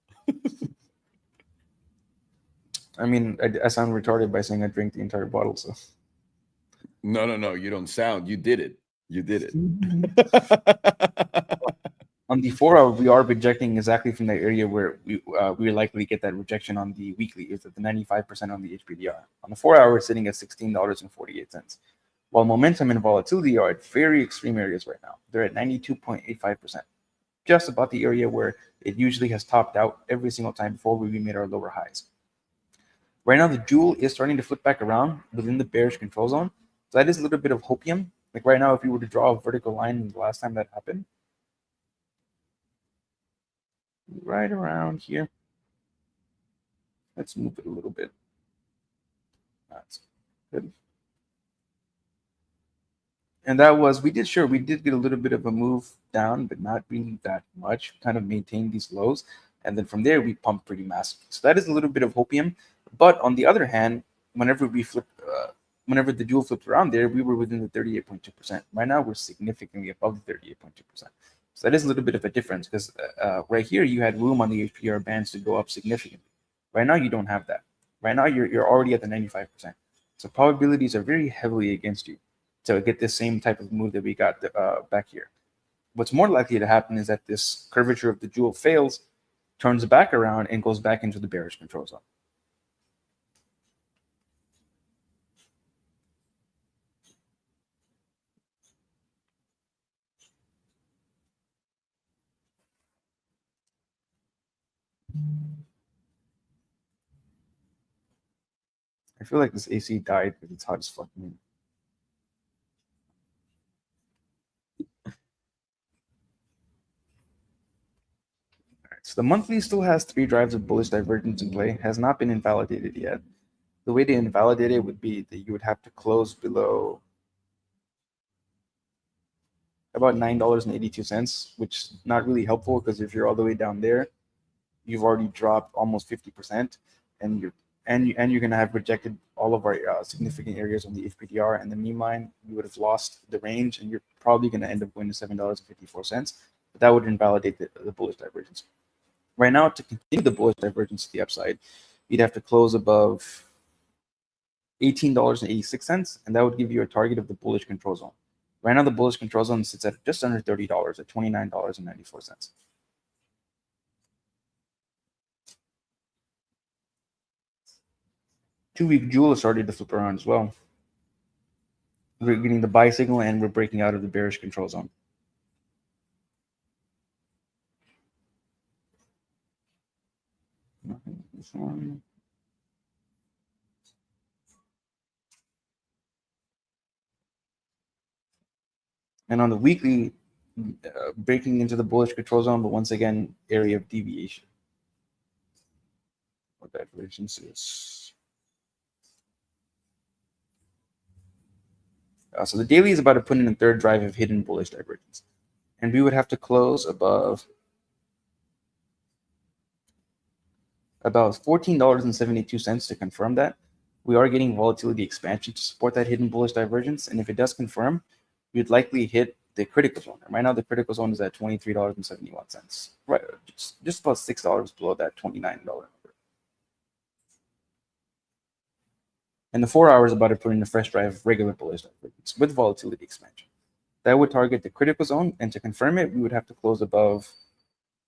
I mean, I sound retarded by saying I drink the entire bottle. So No, you don't sound. You did it. On the 4-hour, we are rejecting exactly from that area where we likely get that rejection on the weekly, is at the 95% on the HPDR. On the 4-hour, it's sitting at $16.48. While momentum and volatility are at very extreme areas right now. They're at 92.85%. just about the area where it usually has topped out every single time before we made our lower highs. Right now, the jewel is starting to flip back around within the bearish control zone. So that is a little bit of hopium. Like right now, if you were to draw a vertical line the last time that happened, right around here. Let's move it a little bit. That's good. And that was, we did get a little bit of a move down, but not really that much. Kind of maintained these lows. And then from there, we pumped pretty massively. So that is a little bit of hopium. But on the other hand, whenever the jewel flipped around there, we were within the 38.2%. Right now, we're significantly above the 38.2%. So that is a little bit of a difference because right here, you had room on the HPR bands to go up significantly. Right now, you don't have that. Right now, you're already at the 95%. So probabilities are very heavily against you to get this same type of move that we got back here. What's more likely to happen is that this curvature of the jewel fails, turns back around, and goes back into the bearish control zone. I feel like this AC died because it's hot as fuck. So the monthly still has 3 drives of bullish divergence in play, has not been invalidated yet. The way to invalidate it would be that you would have to close below about $9.82, which is not really helpful because if you're all the way down there, you've already dropped almost 50%, and you're going to have rejected all of our significant areas on the HPDR and the meme line. You would have lost the range, and you're probably going to end up going to $7.54. But that would invalidate the bullish divergence. Right now, to continue the bullish divergence to the upside, you'd have to close above $18.86, and that would give you a target of the bullish control zone. Right now, the bullish control zone sits at just under $30 at $29.94. Two-week jewel has started to flip around as well. We're getting the buy signal, and we're breaking out of the bearish control zone. This one. And on the weekly, breaking into the bullish control zone, but once again, area of deviation. What divergence is. So the daily is about to put in a third drive of hidden bullish divergence. And we would have to close above about $14.72 to confirm that. We are getting volatility expansion to support that hidden bullish divergence. And if it does confirm, we'd likely hit the critical zone. Right now, the critical zone is at $23.71. Right, just about $6 below that $29 number. And the 4 hours about to put in a fresh drive of regular bullish divergence with volatility expansion. That would target the critical zone, and to confirm it, we would have to close above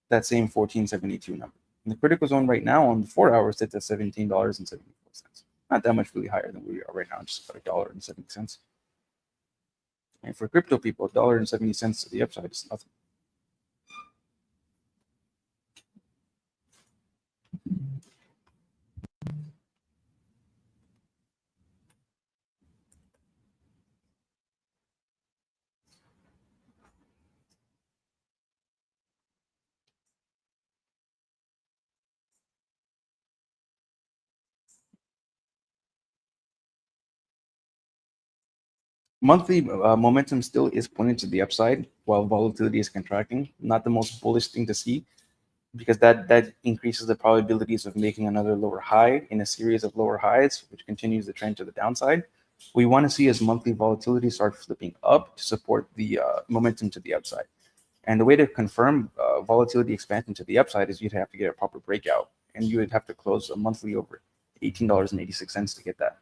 that same 1472 number. And the critical zone right now on the 4 hours sits at $17.74. Not that much really higher than where we are right now, just about $1.70. And for crypto people, $1.70 to the upside is nothing. Monthly momentum still is pointing to the upside while volatility is contracting. Not the most bullish thing to see because that increases the probabilities of making another lower high in a series of lower highs, which continues the trend to the downside. We want to see as monthly volatility start flipping up to support the momentum to the upside. And the way to confirm volatility expansion to the upside is you'd have to get a proper breakout, and you would have to close a monthly over $18.86 to get that.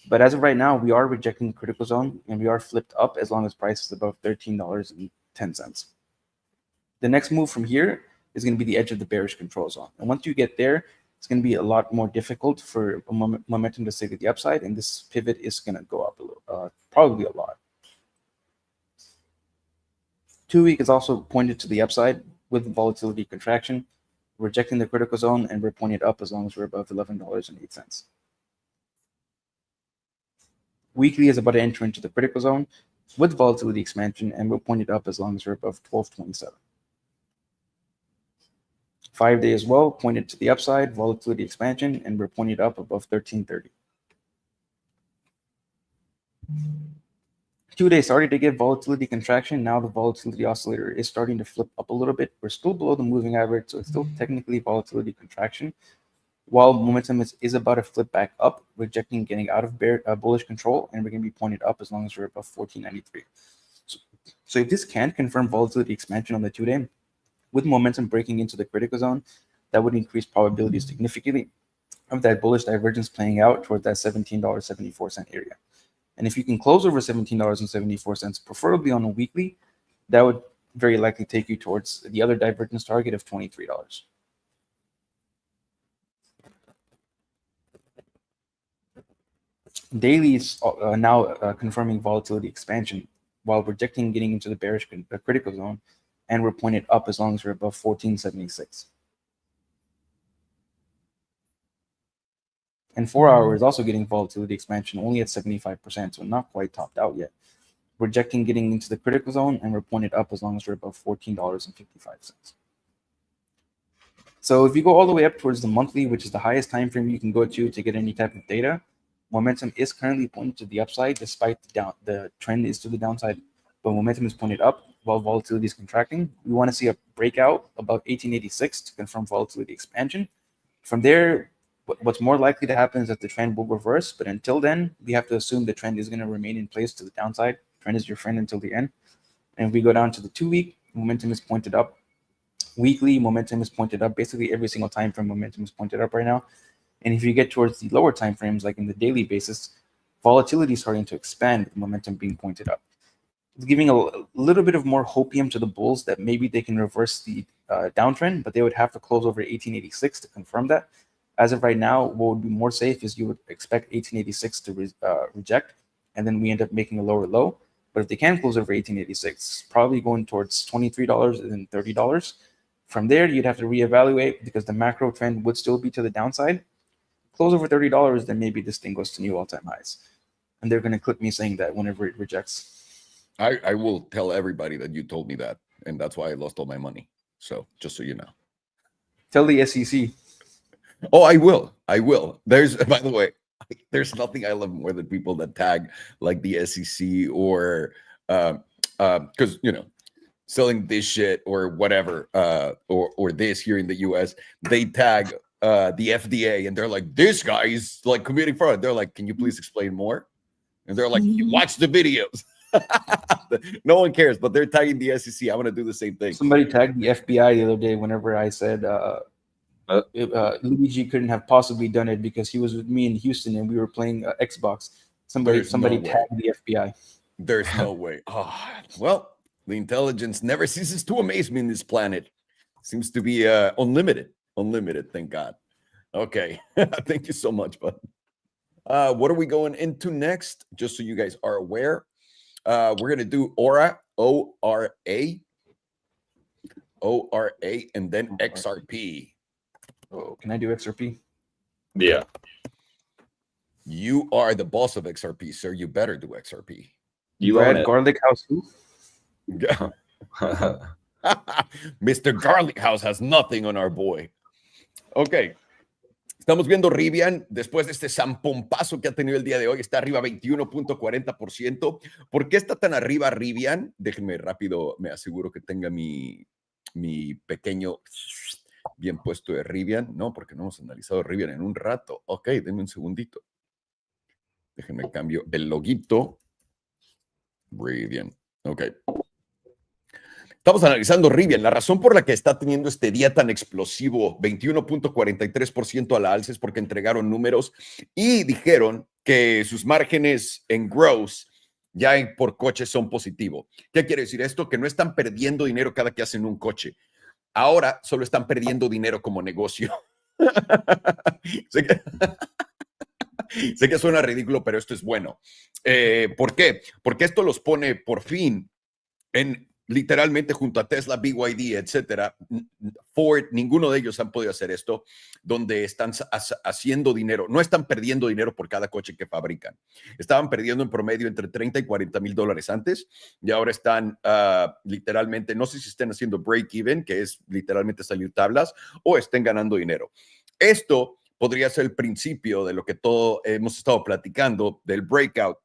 But as of right now, we are rejecting the critical zone, and we are flipped up as long as price is above $13.10. The next move from here is going to be the edge of the bearish control zone. And once you get there, it's going to be a lot more difficult for momentum to stay to the upside, and this pivot is going to go up a little, probably a lot. 2-week is also pointed to the upside with volatility contraction, rejecting the critical zone, and we're pointed up as long as we're above $11.08. Weekly is about to enter into the critical zone with volatility expansion, and we're pointed up as long as we're above 12.27. 5-day as well, pointed to the upside, volatility expansion, and we're pointed up above 13.30. 2-day started to get volatility contraction. Now the volatility oscillator is starting to flip up a little bit. We're still below the moving average, so it's still technically volatility contraction. While momentum is about to flip back up, rejecting getting out of bullish control, and we're going to be pointed up as long as we're above 14.93. So if this can confirm volatility expansion on the 2-day, with momentum breaking into the critical zone, that would increase probability significantly of that bullish divergence playing out toward that $17.74 area. And if you can close over $17.74, preferably on a weekly, that would very likely take you towards the other divergence target of $23. Daily is now confirming volatility expansion while rejecting getting into the bearish critical zone, and we're pointed up as long as we're above 14.76. And 4-hour is also getting volatility expansion only at 75%, so not quite topped out yet. Rejecting getting into the critical zone, and we're pointed up as long as we're above $14.55. So if you go all the way up towards the monthly, which is the highest time frame you can go to get any type of data, momentum is currently pointing to the upside despite the trend is to the downside, but momentum is pointed up while volatility is contracting. We want to see a breakout above 1886 to confirm volatility expansion. From there, what's more likely to happen is that the trend will reverse, but until then, we have to assume the trend is going to remain in place to the downside. Trend is your friend until the end. And if we go down to the 2-week, momentum is pointed up. Weekly, momentum is pointed up. Basically, every single time frame momentum is pointed up right now. And if you get towards the lower time frames, like in the daily basis, volatility is starting to expand with momentum being pointed up. It's giving a little bit of more hopium to the bulls that maybe they can reverse the downtrend, but they would have to close over 1886 to confirm that. As of right now, what would be more safe is you would expect 1886 to reject, and then we end up making a lower low. But if they can close over 1886, probably going towards $23 and then $30. From there, you'd have to reevaluate because the macro trend would still be to the downside. Close over $30, then maybe this thing goes to new all-time highs. And they're going to clip me saying that whenever it rejects. I will tell everybody that you told me that, and that's why I lost all my money. So just so you know. Tell the SEC. Oh, I will. There's, by the way, there's nothing I love more than people that tag like the SEC or because selling this shit or whatever or this here in the US, they tag the FDA and they're like, this guy is like committing fraud. They're like, can you please explain more? And they're like, watch the videos. No one cares, but they're tagging the SEC. I want to do the same thing. Somebody tagged the FBI the other day whenever I said Luigi couldn't have possibly done it because he was with me in Houston and we were playing Xbox. Somebody tagged the FBI. There's no way. Oh, well, the intelligence never ceases to amaze me in this planet. Seems to be unlimited. Thank God. Okay. Thank you so much, bud. What are we going into next? Just so you guys are aware. We're going to do Aura, O-R-A, and then XRP. Oh, can I do XRP? Yeah. You are the boss of XRP, sir. You better do XRP. You own it. Garlic House who? Mr. Garlic House has nothing on our boy. Ok. Estamos viendo Rivian después de este zampompazo que ha tenido el día de hoy. Está arriba 21.40%. ¿Por qué está tan arriba Rivian? Déjenme rápido, me aseguro que tenga mi pequeño bien puesto de Rivian. No, porque no hemos analizado Rivian en un rato. Ok, denme un segundito. Déjenme cambio el loguito. Rivian. Ok. Estamos analizando Rivian. La razón por la que está teniendo este día tan explosivo, 21.43% a la alza, es porque entregaron números y dijeron que sus márgenes en gross ya por coche son positivos. ¿Qué quiere decir esto? Que no están perdiendo dinero cada que hacen un coche. Ahora solo están perdiendo dinero como negocio. Sé que suena ridículo, pero esto es bueno. ¿Por qué? Porque esto los pone por fin en literalmente junto a Tesla, BYD, etcétera, Ford, ninguno de ellos han podido hacer esto, donde están haciendo dinero. No están perdiendo dinero por cada coche que fabrican. Estaban perdiendo en promedio entre 30 y 40 mil dólares antes, y ahora están literalmente, no sé si estén haciendo break-even, que es literalmente salir tablas, o estén ganando dinero. Esto podría ser el principio de lo que todo hemos estado platicando, del breakout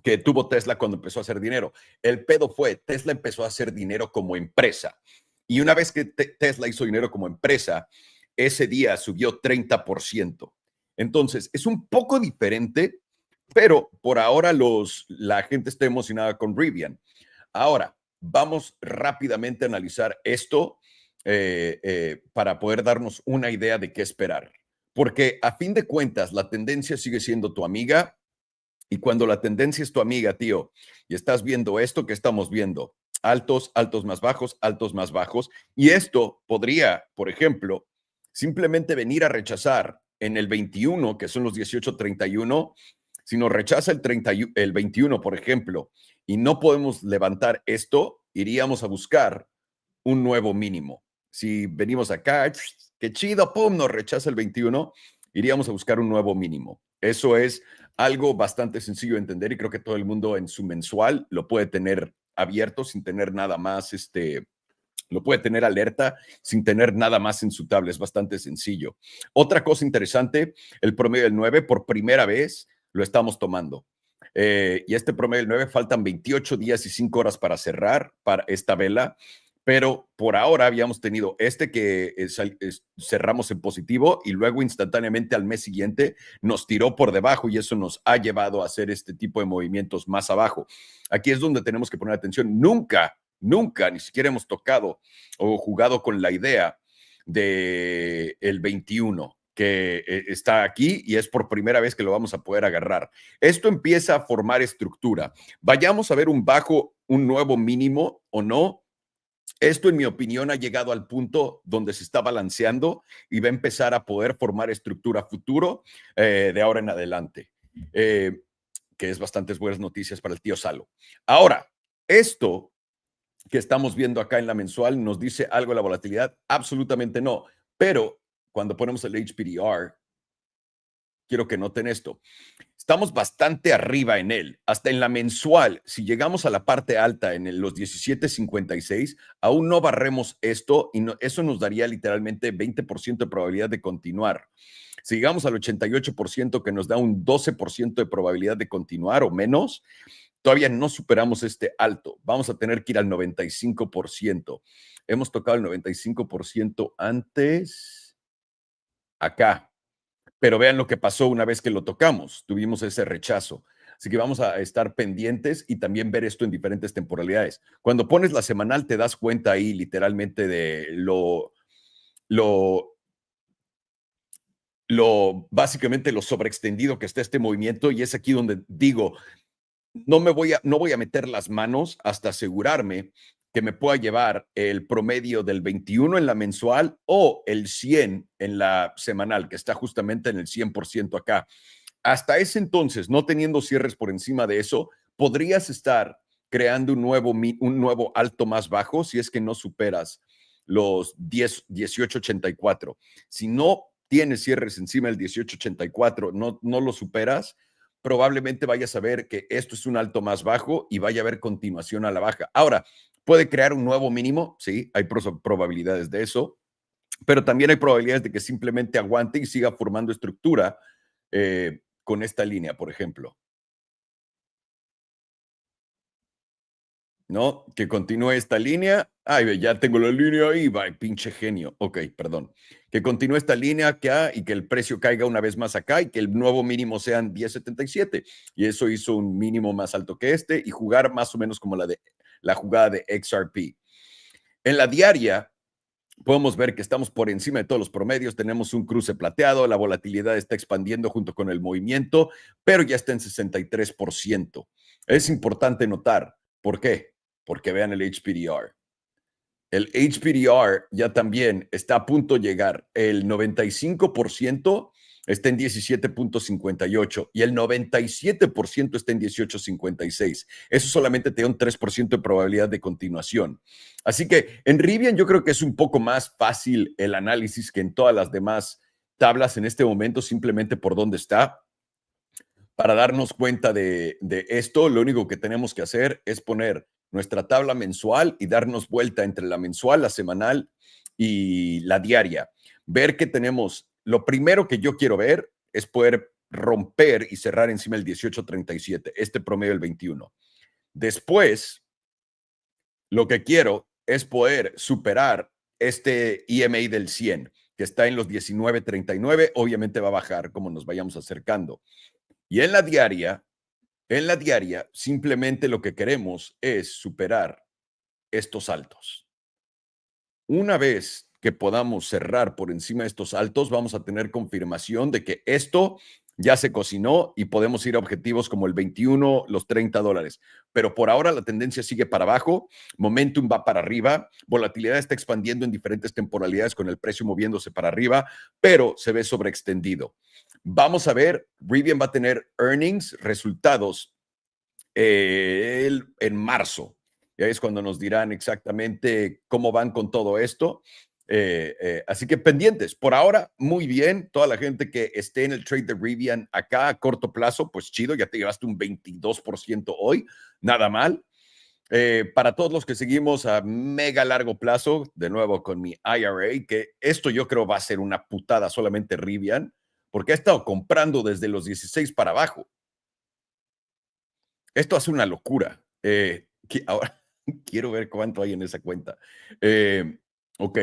que tuvo Tesla cuando empezó a hacer dinero. El pedo fue, Tesla empezó a hacer dinero como empresa. Y una vez que Tesla hizo dinero como empresa, ese día subió 30%. Entonces, es un poco diferente, pero por ahora la gente está emocionada con Rivian. Ahora, vamos rápidamente a analizar esto para poder darnos una idea de qué esperar. Porque a fin de cuentas, la tendencia sigue siendo tu amiga. Y cuando la tendencia es tu amiga, tío, y estás viendo esto que estamos viendo, altos, altos más bajos, altos más bajos, y esto podría, por ejemplo, simplemente venir a rechazar en el 21, que son los 18.31, si nos rechaza el 21, por ejemplo, y no podemos levantar esto, iríamos a buscar un nuevo mínimo. Si venimos acá, qué chido, pum, nos rechaza el 21, iríamos a buscar un nuevo mínimo. Eso es algo bastante sencillo de entender y creo que todo el mundo en su mensual lo puede tener abierto sin tener nada más, lo puede tener alerta sin tener nada más en su tabla. Es bastante sencillo. Otra cosa interesante, el promedio del 9 por primera vez lo estamos tomando. Y este promedio del 9 faltan 28 días y 5 horas para cerrar para esta vela. Pero por ahora habíamos tenido que cerramos en positivo y luego instantáneamente al mes siguiente nos tiró por debajo y eso nos ha llevado a hacer este tipo de movimientos más abajo. Aquí es donde tenemos que poner atención. Nunca, ni siquiera hemos tocado o jugado con la idea de el 21 que está aquí y es por primera vez que lo vamos a poder agarrar. Esto empieza a formar estructura. Vayamos a ver un nuevo mínimo o no. Esto, en mi opinión, ha llegado al punto donde se está balanceando y va a empezar a poder formar estructura futuro de ahora en adelante, que es bastantes buenas noticias para el tío Salo. Ahora, esto que estamos viendo acá en la mensual nos dice algo de la volatilidad, absolutamente no, pero cuando ponemos el HPDR, quiero que noten esto. Estamos bastante arriba en él. Hasta en la mensual, si llegamos a la parte alta en los 17.56, aún no barremos esto y eso nos daría literalmente 20% de probabilidad de continuar. Si llegamos al 88%, que nos da un 12% de probabilidad de continuar o menos, todavía no superamos este alto. Vamos a tener que ir al 95%. Hemos tocado el 95% antes acá. Pero vean lo que pasó una vez que lo tocamos. Tuvimos ese rechazo. Así que vamos a estar pendientes y también ver esto en diferentes temporalidades. Cuando pones la semanal te das cuenta ahí literalmente de básicamente lo sobreextendido que está este movimiento y es aquí donde digo, no voy a meter las manos hasta asegurarme que me pueda llevar el promedio del 21 en la mensual o el 100 en la semanal, que está justamente en el 100% acá. Hasta ese entonces, no teniendo cierres por encima de eso, podrías estar creando un nuevo alto más bajo si es que no superas los 18.84. Si no tienes cierres encima del 18.84, no lo superas, probablemente vayas a ver que esto es un alto más bajo y vaya a haber continuación a la baja. Ahora, ¿puede crear un nuevo mínimo? Sí, hay probabilidades de eso, pero también hay probabilidades de que simplemente aguante y siga formando estructura con esta línea, por ejemplo. ¿No? Que continúe esta línea. Ay, ya tengo la línea ahí, va, pinche genio. Ok, perdón. Que continúe esta línea acá y que el precio caiga una vez más acá y que el nuevo mínimo sean 10.77. Y eso hizo un mínimo más alto que este y jugar más o menos como la jugada de XRP. En la diaria, podemos ver que estamos por encima de todos los promedios, tenemos un cruce plateado, la volatilidad está expandiendo junto con el movimiento, pero ya está en 63%. Es importante notar, ¿por qué? Porque vean el HPDR. El HPDR ya también está a punto de llegar. El 95% está en 17.58 y el 97% está en 18.56. Eso solamente te da un 3% de probabilidad de continuación. Así que en Rivian yo creo que es un poco más fácil el análisis que en todas las demás tablas en este momento, simplemente por dónde está. Para darnos cuenta de esto, lo único que tenemos que hacer es poner nuestra tabla mensual y darnos vuelta entre la mensual, la semanal y la diaria. Ver que tenemos, lo primero que yo quiero ver es poder romper y cerrar encima del 18.37, este promedio del 21. Después, lo que quiero es poder superar este EMA del 100, que está en los 19.39. Obviamente va a bajar como nos vayamos acercando. Y en la diaria, simplemente lo que queremos es superar estos altos. Una vez que podamos cerrar por encima de estos altos, vamos a tener confirmación de que esto ya se cocinó y podemos ir a objetivos como el 21, los $30. Pero por ahora la tendencia sigue para abajo, momentum va para arriba, volatilidad está expandiendo en diferentes temporalidades con el precio moviéndose para arriba, pero se ve sobreextendido. Vamos a ver, Rivian va a tener earnings, resultados en marzo. Ya es cuando nos dirán exactamente cómo van con todo esto. Así que pendientes. Por ahora, muy bien. Toda la gente que esté en el trade de Rivian acá a corto plazo, pues chido, ya te llevaste un 22% hoy. Nada mal. Para todos los que seguimos a mega largo plazo, de nuevo con mi IRA, que esto yo creo va a ser una putada solamente Rivian, porque ha estado comprando desde los 16 para abajo. Esto hace una locura. Ahora quiero ver cuánto hay en esa cuenta. Ok,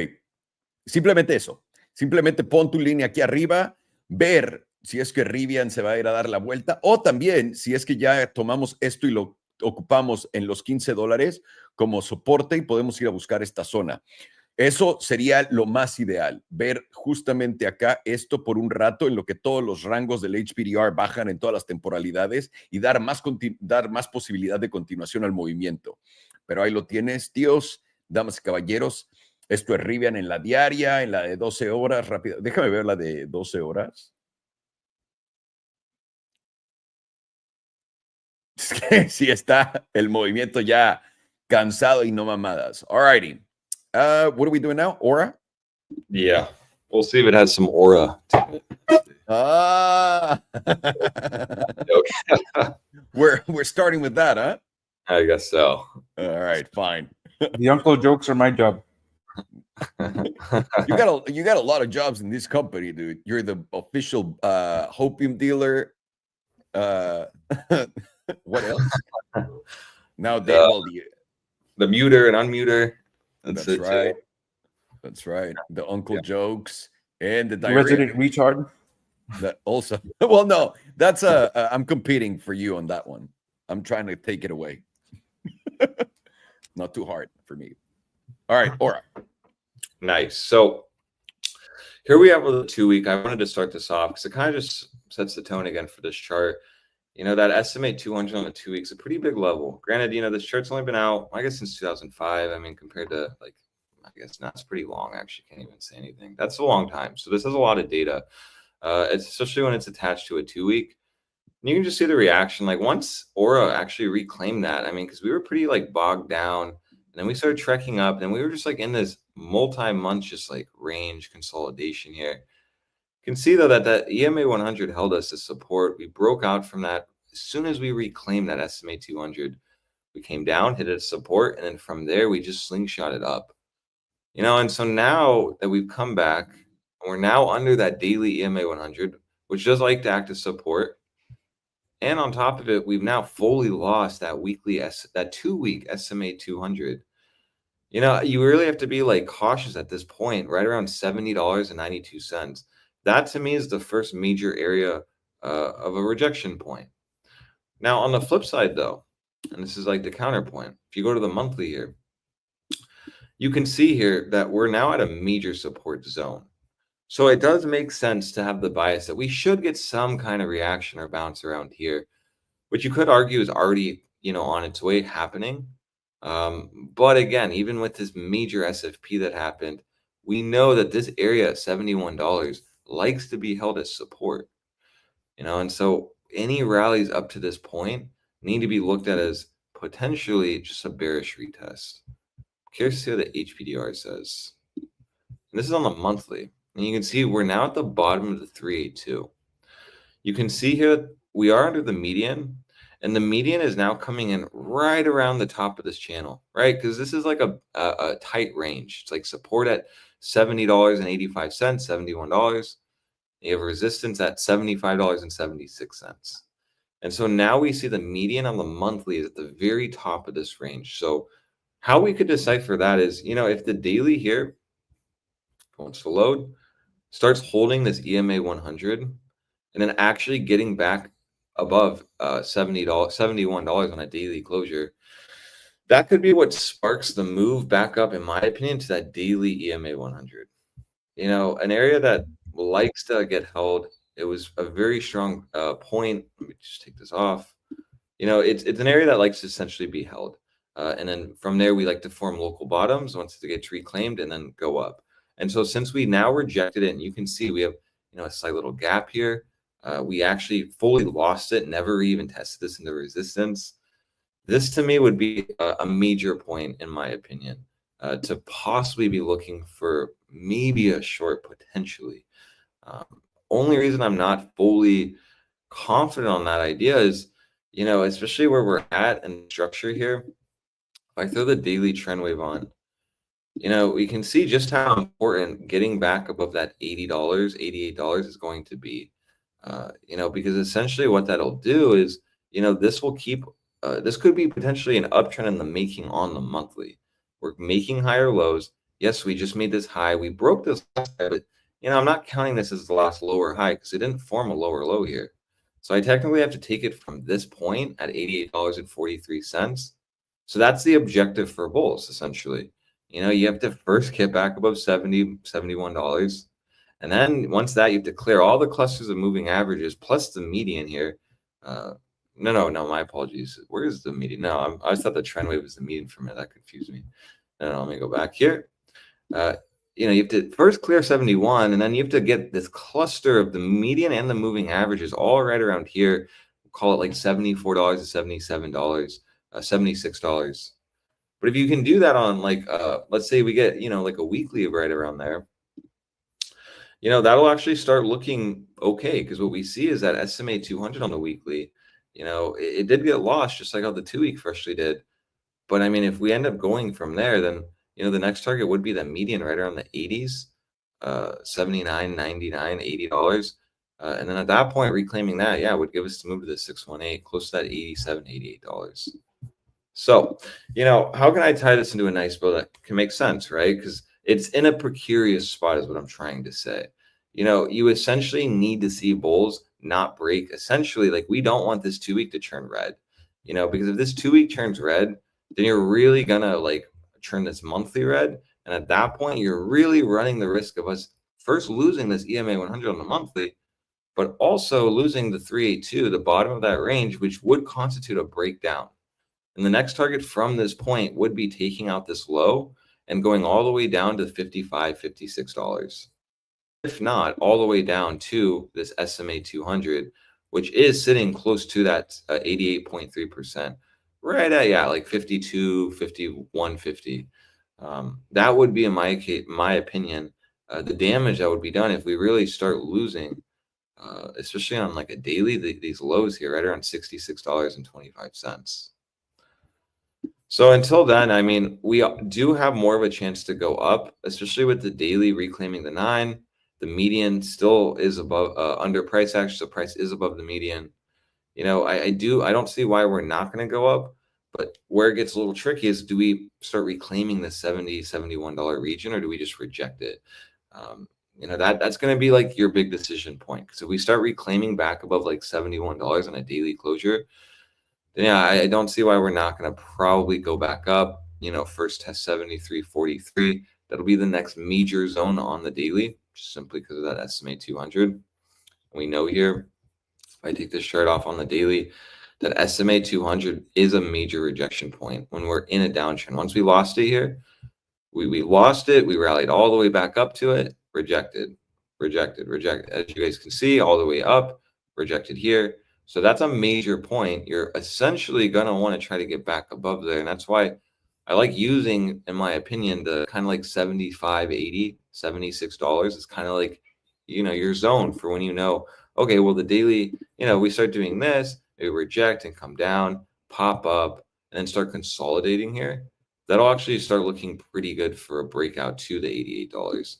simplemente eso. Simplemente pon tu línea aquí arriba, ver si es que Rivian se va a ir a dar la vuelta o también si es que ya tomamos esto y lo ocupamos en los $15 como soporte y podemos ir a buscar esta zona. Eso sería lo más ideal, ver justamente acá esto por un rato en lo que todos los rangos del HPDR bajan en todas las temporalidades y dar más posibilidad de continuación al movimiento. Pero ahí lo tienes, tíos, damas y caballeros. Esto es Rivian en la diaria, en la de 12 horas, rápida. Déjame ver la de 12 horas. Es que sí está el movimiento ya cansado y no mamadas. All righty. What are we doing now? Aura? Yeah. We'll see if it has some aura to it. Ah. We're starting with that, huh? I guess so. All right, fine. The uncle jokes are my job. You got a lot of jobs in this company, dude. You're the official hopium dealer. What else? Now the muter and unmuter. That's right. Too. That's right. The uncle jokes and the resident retard. That also. Well, no, that's I'm competing for you on that one. I'm trying to take it away. Not too hard for me. All right, Aura. Nice. So here we have with the 2 week. I wanted to start this off because it kind of just sets the tone again for this chart. You know, that estimate 200 on the 2 weeks, a pretty big level. Granted, you know, this chart's only been out, I guess, since 2005. I mean, compared to, like, I guess now it's pretty long. I actually can't even say anything. That's a long time. So this has a lot of data, especially when it's attached to a 2 week. And you can just see the reaction. Like, once Aura actually reclaimed that, I mean, because we were pretty, like, bogged down. And then we started trekking up. And we were just, like, in this multi-month, just, like, range consolidation here. You can see though that EMA 100 held us as support. We broke out from that as soon as we reclaimed that SMA 200. We came down, hit it support, and then from there we just slingshotted up. You know, and so now that we've come back, we're now under that daily EMA 100, which does like to act as support. And on top of it, we've now fully lost that that 2 week SMA 200. You know, you really have to be like cautious at this point, right around $70.92. That to me is the first major area of a rejection point. Now, on the flip side, though, and this is like the counterpoint, if you go to the monthly here, you can see here that we're now at a major support zone. So it does make sense to have the bias that we should get some kind of reaction or bounce around here, which you could argue is already, you know, on its way happening. But again, even with this major SFP that happened, we know that this area at $71 likes to be held as support, you know, and so any rallies up to this point need to be looked at as potentially just a bearish retest. Curious to see what the HPDR says. And this is on the monthly, and you can see we're now at the bottom of the 382. You can see here that we are under the median, and the median is now coming in right around the top of this channel, right? Because this is like a tight range. It's like support at $70.85, $71. You have resistance at $75.76. And so now we see the median on the monthly is at the very top of this range. So how we could decipher that is, you know, if the daily here, wants to load, starts holding this EMA 100 and then actually getting back above $71 on a daily closure, that could be what sparks the move back up, in my opinion, to that daily EMA 100. You know, an area that likes to get held. It was a very strong point. Let me just take this off. You know, it's an area that likes to essentially be held. And then from there, we like to form local bottoms once it gets reclaimed and then go up. And so since we now rejected it, and you can see we have, you know, a slight little gap here. We actually fully lost it, never even tested this into resistance. This to me would be a major point, in my opinion, to possibly be looking for maybe a short potentially. Only reason I'm not fully confident on that idea is, you know, especially where we're at and the structure here. If I throw the daily trend wave on, you know, we can see just how important getting back above that $80, $88 is going to be. You know, because essentially what that'll do is, you know, this will keep, this could be potentially an uptrend in the making on the monthly. We're making higher lows. Yes, we just made this high. We broke this last high, but, you know, I'm not counting this as the last lower high because it didn't form a lower low here. So I technically have to take it from this point at $88.43. So that's the objective for bulls, essentially. You know, you have to first get back above $70, $71. And then once that, you have to clear all the clusters of moving averages plus the median here. No, my apologies. Where is the median? No, I thought the trend wave was the median for a minute. That confused me. No, let me go back here. You know, you have to first clear 71, and then you have to get this cluster of the median and the moving averages all right around here. We'll call it like $74 to $77, $76. But if you can do that on like, let's say we get, you know, like a weekly right around there, you know, that'll actually start looking okay. Because what we see is that SMA 200 on the weekly, you know, it did get lost just like how the 2-week freshly did. But I mean, if we end up going from there, then, you know, the next target would be the median right around the 80s, $79, $99, $80. And then at that point, reclaiming that, yeah, would give us to move to the 618, close to that $87, $88. So, you know, how can I tie this into a nice bill that can make sense, right? Because it's in a precarious spot is what I'm trying to say. You know, you essentially need to see bulls not break. Essentially, like, we don't want this 2-week to turn red, you know, because if this 2-week turns red, then you're really gonna like turn this monthly red. And at that point, you're really running the risk of us first losing this EMA 100 on the monthly, but also losing the 382, the bottom of that range, which would constitute a breakdown. And the next target from this point would be taking out this low and going all the way down to $55, $56. If not, all the way down to this SMA 200, which is sitting close to that 88.3%. Right at, yeah, like 52, 51, 50. That would be, in my opinion, the damage that would be done if we really start losing, especially on like a daily, these lows here, right around $66.25. So until then, I mean, we do have more of a chance to go up, especially with the daily reclaiming the 9. The median still is above, under price action, so price is above the median. You know, I don't see why we're not going to go up, but where it gets a little tricky is, do we start reclaiming the $70, $71 region, or do we just reject it? You know, that's going to be like your big decision point. Because if we start reclaiming back above like $71 on a daily closure, then yeah, I don't see why we're not going to probably go back up. You know, first test 73.43. That'll be the next major zone on the daily, just simply because of that SMA 200. We know here, if I take this chart off on the daily, that SMA 200 is a major rejection point when we're in a downtrend. Once we lost it here, we lost it. We rallied all the way back up to it, rejected. rejected, rejected. As you guys can see, all the way up, rejected here. So that's a major point. You're essentially going to want to try to get back above there. And that's why I like using, in my opinion, the kind of like $75.80, $76. It's kind of like, you know, your zone for when you know, okay, well, the daily, you know, we start doing this, we reject and come down, pop up, and then start consolidating here. That'll actually start looking pretty good for a breakout to the $88.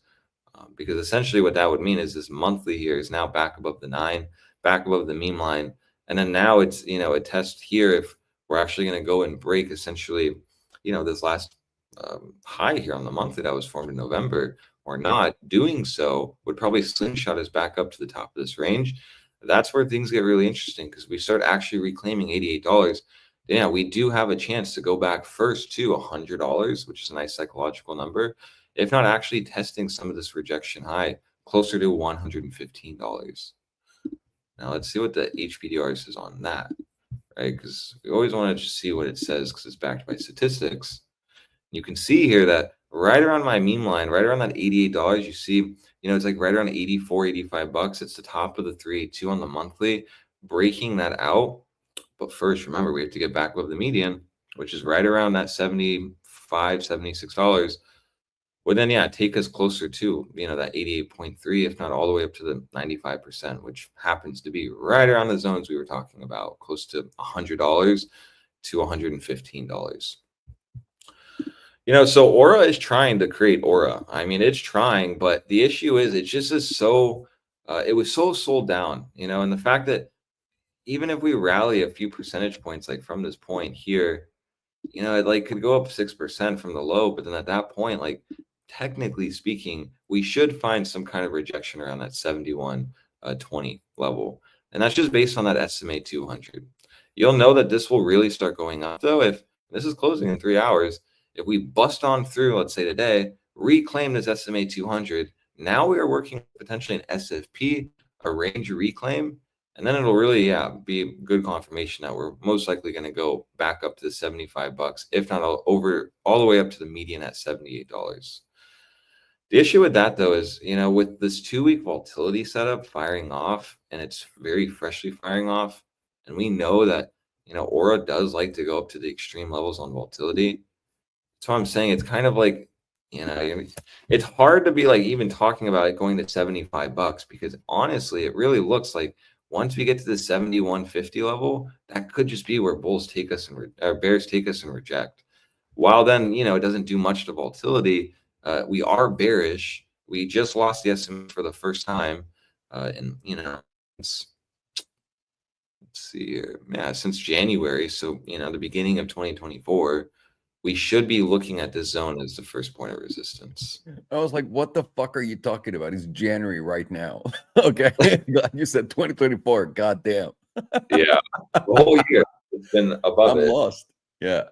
Because essentially what that would mean is this monthly here is now back above the 9, back above the meme line. And then now it's, you know, a test here if we're actually going to go and break essentially, you know, this last high here on the monthly that was formed in November or not. Doing so would probably slingshot us back up to the top of this range. That's where things get really interesting because we start actually reclaiming $88. Yeah, we do have a chance to go back first to $100, which is a nice psychological number, if not actually testing some of this rejection high closer to $115. Now let's see what the HPDR says on that, right? Because we always want to just see what it says because it's backed by statistics. You can see here that right around my meme line, right around that $88, you see, you know, it's like right around 84, 85 bucks. It's the top of the 382 on the monthly, breaking that out. But first, remember, we have to get back above the median, which is right around that $75, $76. Well, then, yeah, take us closer to, you know, that 88.3, if not all the way up to the 95%, which happens to be right around the zones we were talking about, close to $100 to $115. You know, so Aura is trying to create Aura. I mean, it's trying, but the issue is it just is so, it was so sold down, you know, and the fact that even if we rally a few percentage points, like from this point here, you know, it like could go up 6% from the low, but then at that point, like technically speaking, we should find some kind of rejection around that 71.20 level. And that's just based on that SMA 200. You'll know that this will really start going up though if this is closing in 3 hours. If we bust on through, let's say today, reclaim this SMA 200, now we are working potentially an SFP, a range reclaim, and then it'll really, yeah, be good confirmation that we're most likely going to go back up to the 75 bucks, if not over all the way up to the median at $78. The issue with that though is, you know, with this 2-week volatility setup firing off, and it's very freshly firing off, and we know that, you know, Aura does like to go up to the extreme levels on volatility. So I'm saying it's kind of like, you know, it's hard to be like even talking about it going to 75 bucks because honestly, it really looks like once we get to the 71.50 level, that could just be where bulls take us and bears take us and reject. While then, you know, it doesn't do much to volatility. We are bearish. We just lost the SMA for the first time, and you know, let's see here, yeah, since January. So you know, the beginning of 2024. We should be looking at this zone as the first point of resistance. I was like, what the fuck are you talking about? It's January right now. Okay. You said 2024. Goddamn. Yeah. The whole year it's been above it. I'm lost. Yeah.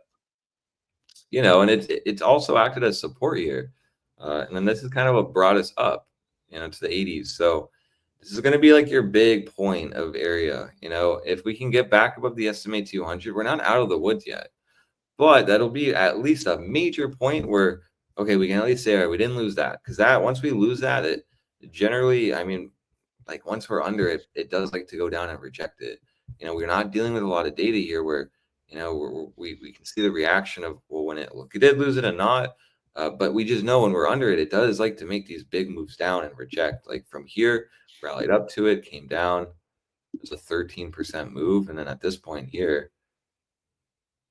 You know, and it's also acted as support here. And then this is kind of what brought us up, you know, to the 80s. So this is going to be like your big point of area. You know, if we can get back above the SMA 200, we're not out of the woods yet. But that'll be at least a major point where, okay, we can at least say, all right, we didn't lose that. Because that once we lose that, it generally, I mean, like once we're under it, it does like to go down and reject it. You know, we're not dealing with a lot of data here where, you know, we can see the reaction of, well, when it did lose it or not. But we just know when we're under it, it does like to make these big moves down and reject. Like from here, rallied up to it, came down. It was a 13% move. And then at this point here,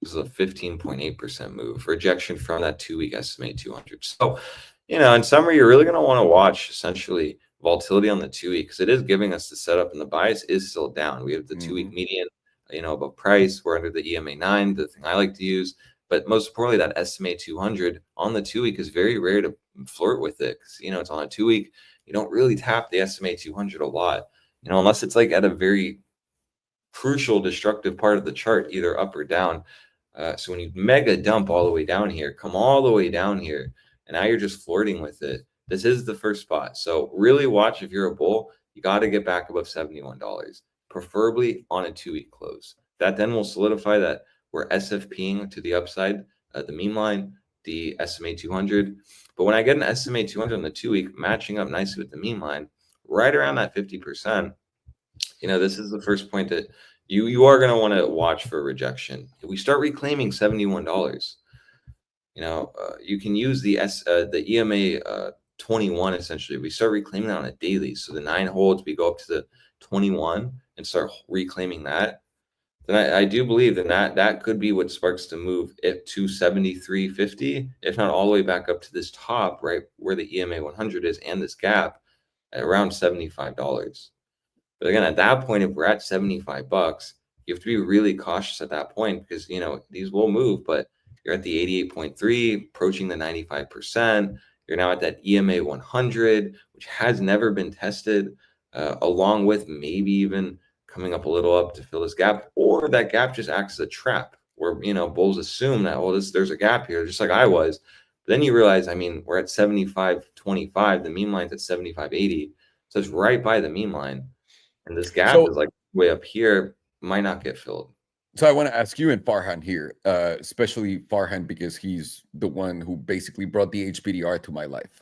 this is a 15.8% move, rejection from that 2-week SMA 200. So, you know, in summary, you're really going to want to watch essentially volatility on the 2-week because it is giving us the setup and the bias is still down. We have the 2-week median, you know, above price. We're under the EMA 9, the thing I like to use. But most importantly, that SMA 200 on the 2-week is very rare to flirt with it because, you know, it's on a 2-week. You don't really tap the SMA 200 a lot, you know, unless it's like at a very crucial destructive part of the chart, either up or down. So when you mega dump all the way down here, come all the way down here, and now you're just flirting with it, this is the first spot. So really watch if you're a bull, you got to get back above $71, preferably on a 2-week close. That then will solidify that we're SFPing to the upside, the meme line, the SMA 200. But when I get an SMA 200 on the 2-week matching up nicely with the meme line, right around that 50%, you know, this is the first point that you are going to want to watch for rejection. If we start reclaiming $71, you know, you can use the EMA 21 essentially. We start reclaiming that on a daily. So the 9 holds, we go up to the 21 and start reclaiming that. Then I do believe that could be what sparks the move if to 73.50, if not all the way back up to this top, right where the EMA 100 is, and this gap at around $75. But again, at that point, if we're at $75, you have to be really cautious at that point, because, you know, these will move, but you're at the 88.3, approaching the 95%. You're now at that EMA 100, which has never been tested, along with maybe even coming up a little up to fill this gap, or that gap just acts as a trap where, you know, bulls assume that, well, there's a gap here, just like I was. But then you realize, I mean, we're at 75.25, the meme line's at 75.80, so it's right by the meme line, and this gap is like way up here, might not get filled. So I want to ask you and Farhan here, especially Farhan, because he's the one who basically brought the HPDR to my life.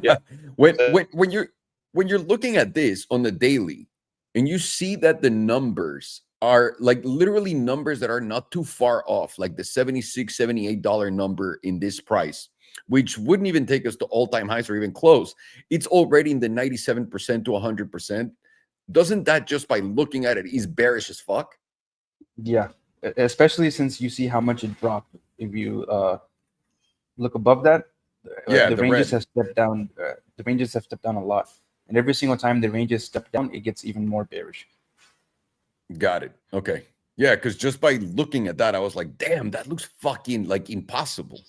Yeah. when you're looking at this on the daily, and you see that the numbers are like literally numbers that are not too far off, like the $76, $78 number in this price, which wouldn't even take us to all-time highs or even close. It's already in the 97% to 100%. Doesn't that, just by looking at it, is bearish as fuck? Yeah, especially since you see how much it dropped. If you look above that, the ranges have stepped down. The ranges have stepped down a lot, and every single time the ranges step down, it gets even more bearish. Got it. Okay. Yeah, because just by looking at that, I was like, damn, that looks fucking like impossible.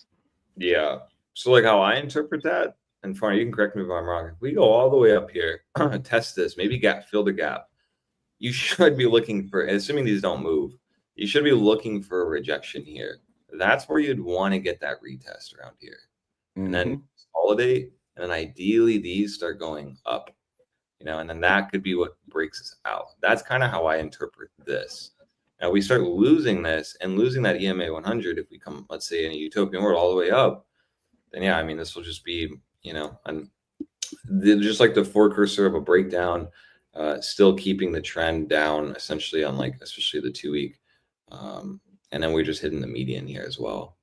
Yeah. So like how I interpret that, and Farhan, you can correct me if I'm wrong. If we go all the way up here, test this, maybe fill the gap, you should be looking for, assuming these don't move, you should be looking for a rejection here. That's where you'd want to get that retest around here. And then consolidate, and then ideally these start going up, you know, and then that could be what breaks us out. That's kind of how I interpret this. Now we start losing this and losing that EMA 100. If we come, let's say, in a utopian world all the way up, then yeah, I mean, this will just be, you know, just like the forecursor of a breakdown, still keeping the trend down essentially on, like, especially the 2-week. And then we're just hitting the median here as well.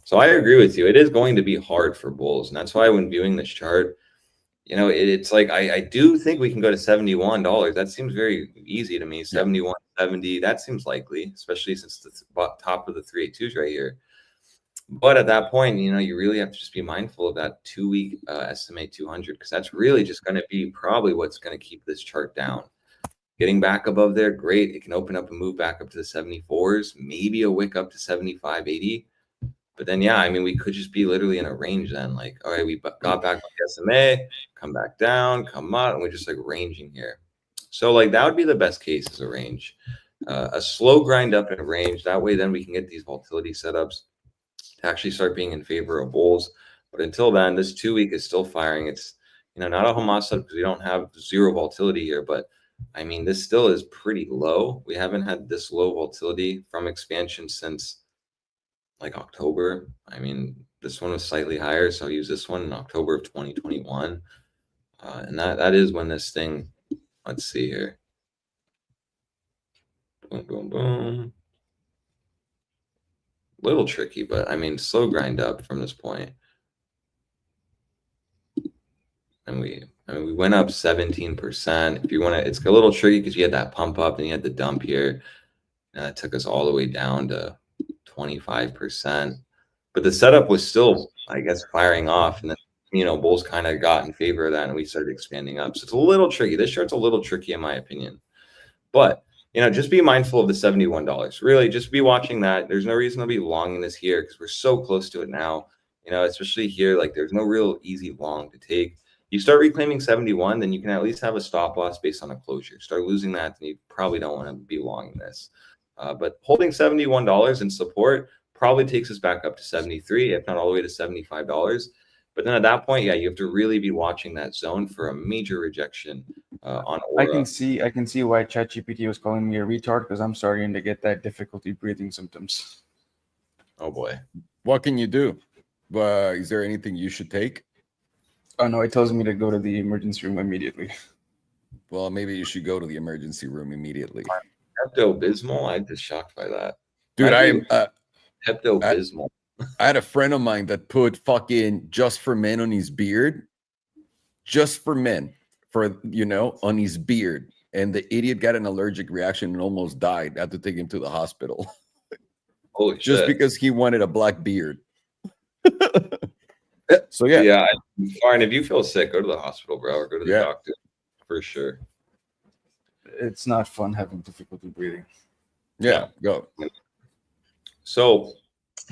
So I agree with you. It is going to be hard for bulls. And that's why when viewing this chart, you know, it's like, I do think we can go to $71. That seems very easy to me. 71, 70, that seems likely, especially since the top of the 382s right here. But at that point, you know, you really have to just be mindful of that 2-week estimate 200, because that's really just going to be probably what's going to keep this chart down. Getting back above there, great. It can open up and move back up to the 74s, maybe a wick up to 75, 80. But then, yeah, I mean, we could just be literally in a range then. Like, all right, we got back on the SMA, come back down, come out, and we're just like ranging here. So like that would be the best case as a range. A slow grind up in a range. That way, then we can get these volatility setups to actually start being in favor of bulls. But until then, this 2-week is still firing. It's, you know, not a Hamas setup because we don't have zero volatility here, but I mean, this still is pretty low. We haven't had this low volatility from expansion since like October. I mean, this one was slightly higher, so I'll use this one in October of 2021. And that is when this thing, let's see here. Boom, boom, boom. Little tricky, but I mean, slow grind up from this point. And we went up 17%. If you want to, it's a little tricky because you had that pump up and you had the dump here. And that took us all the way down to 25%. But the setup was still, I guess, firing off. And then, you know, bulls kind of got in favor of that and we started expanding up. So it's a little tricky. This chart's a little tricky in my opinion. But, you know, just be mindful of the $71. Really, just be watching that. There's no reason to be longing this here because we're so close to it now. You know, especially here, like there's no real easy long to take. You start reclaiming 71, then you can at least have a stop loss based on a closure. Start losing that, then you probably don't want to be longing this. But holding $71 in support probably takes us back up to 73, if not all the way to $75. But then at that point, yeah, you have to really be watching that zone for a major rejection on Aura. I can see why ChatGPT was calling me a retard because I'm starting to get that difficulty breathing symptoms. Oh boy. What can you do? Is there anything you should take? Oh no, it tells me to go to the emergency room immediately. Well, maybe you should go to the emergency room immediately. Pepto-Bismol? I'm just shocked by that. Dude, I am Pepto-Bismol. I had a friend of mine that put fucking Just for Men on his beard. Just for Men, on his beard. And the idiot got an allergic reaction and almost died. I had to take him to the hospital. Holy Just shit. because he wanted a black beard. So yeah. Yeah, fine. If you feel sick, go to the hospital, bro, or go to the Yeah. doctor for sure. It's not fun having difficulty breathing. Yeah, go. So,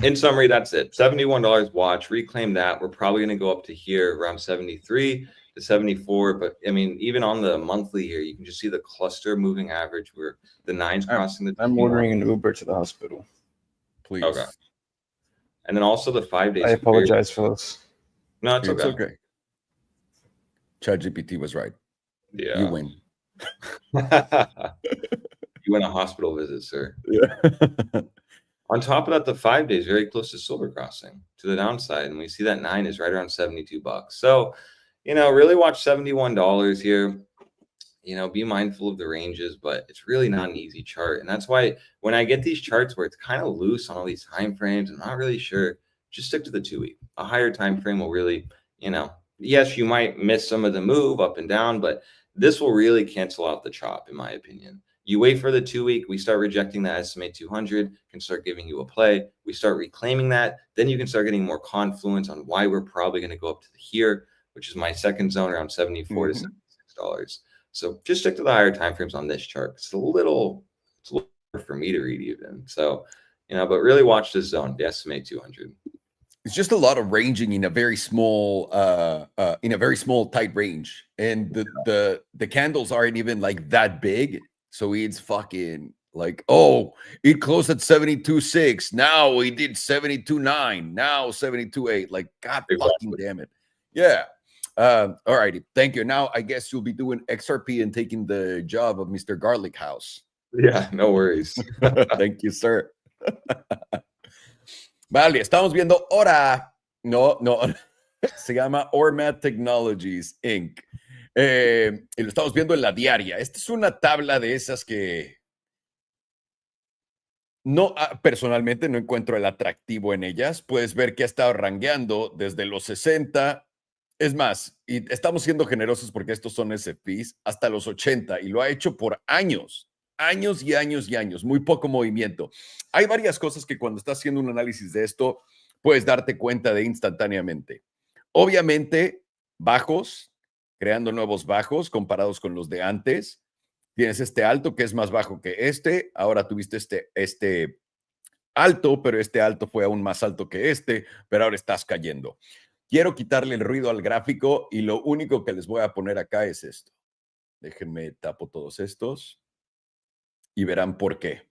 in summary, that's it. $71 watch. Reclaim that. We're probably going to go up to here around 73 to 74. But I mean, even on the monthly here, you can just see the cluster moving average where the 9's crossing the. I'm ordering an Uber to the hospital. Please. Okay. And then also the 5 days. I apologize for this. No, it's It's okay. okay. ChatGPT was right. Yeah. You win. You went a hospital visit, sir. Yeah. On top of that, the 5 days very close to silver crossing to the downside, and we see that 9 is right around $72. So, really watch $71 here. Be mindful of the ranges, but it's really not an easy chart, and that's why when I get these charts where it's kind of loose on all these time frames, I'm not really sure. Just stick to the 2 week. A higher time frame will really, yes, you might miss some of the move up and down, but this will really cancel out the chop, in my opinion. You wait for the 2 week, we start rejecting that SMA 200, can start giving you a play. We start reclaiming that. Then you can start getting more confluence on why we're probably going to go up to here, which is my second zone around 74 to $76. So just stick to the higher timeframes on this chart. It's a little hard for me to read even. So, but really watch this zone, the SMA 200. It's just a lot of ranging in a very small, tight range. And the candles aren't even like that big. So it's fucking like, oh, it closed at 72.6. Now we did 72.9. Now 72.8. Like, God fucking damn it. Yeah. All righty. Thank you. Now I guess you'll be doing XRP and taking the job of Mr. Garlic House. Yeah, no worries. Thank you, sir. Vale, estamos viendo ahora. No. Se llama Ormat Technologies, Inc. Y lo estamos viendo en la diaria. Esta es una tabla de esas que personalmente no encuentro el atractivo en ellas. Puedes ver que ha estado rangueando desde los 60. Es más, y estamos siendo generosos porque estos son SPs, hasta los 80, y lo ha hecho por años. Años y años y años, muy poco movimiento. Hay varias cosas que cuando estás haciendo un análisis de esto, puedes darte cuenta de instantáneamente. Obviamente, bajos, creando nuevos bajos comparados con los de antes. Tienes este alto que es más bajo que este. Ahora tuviste este alto, pero este alto fue aún más alto que este, pero ahora estás cayendo. Quiero quitarle el ruido al gráfico y lo único que les voy a poner acá es esto. Déjenme tapo todos estos. Y verán por qué.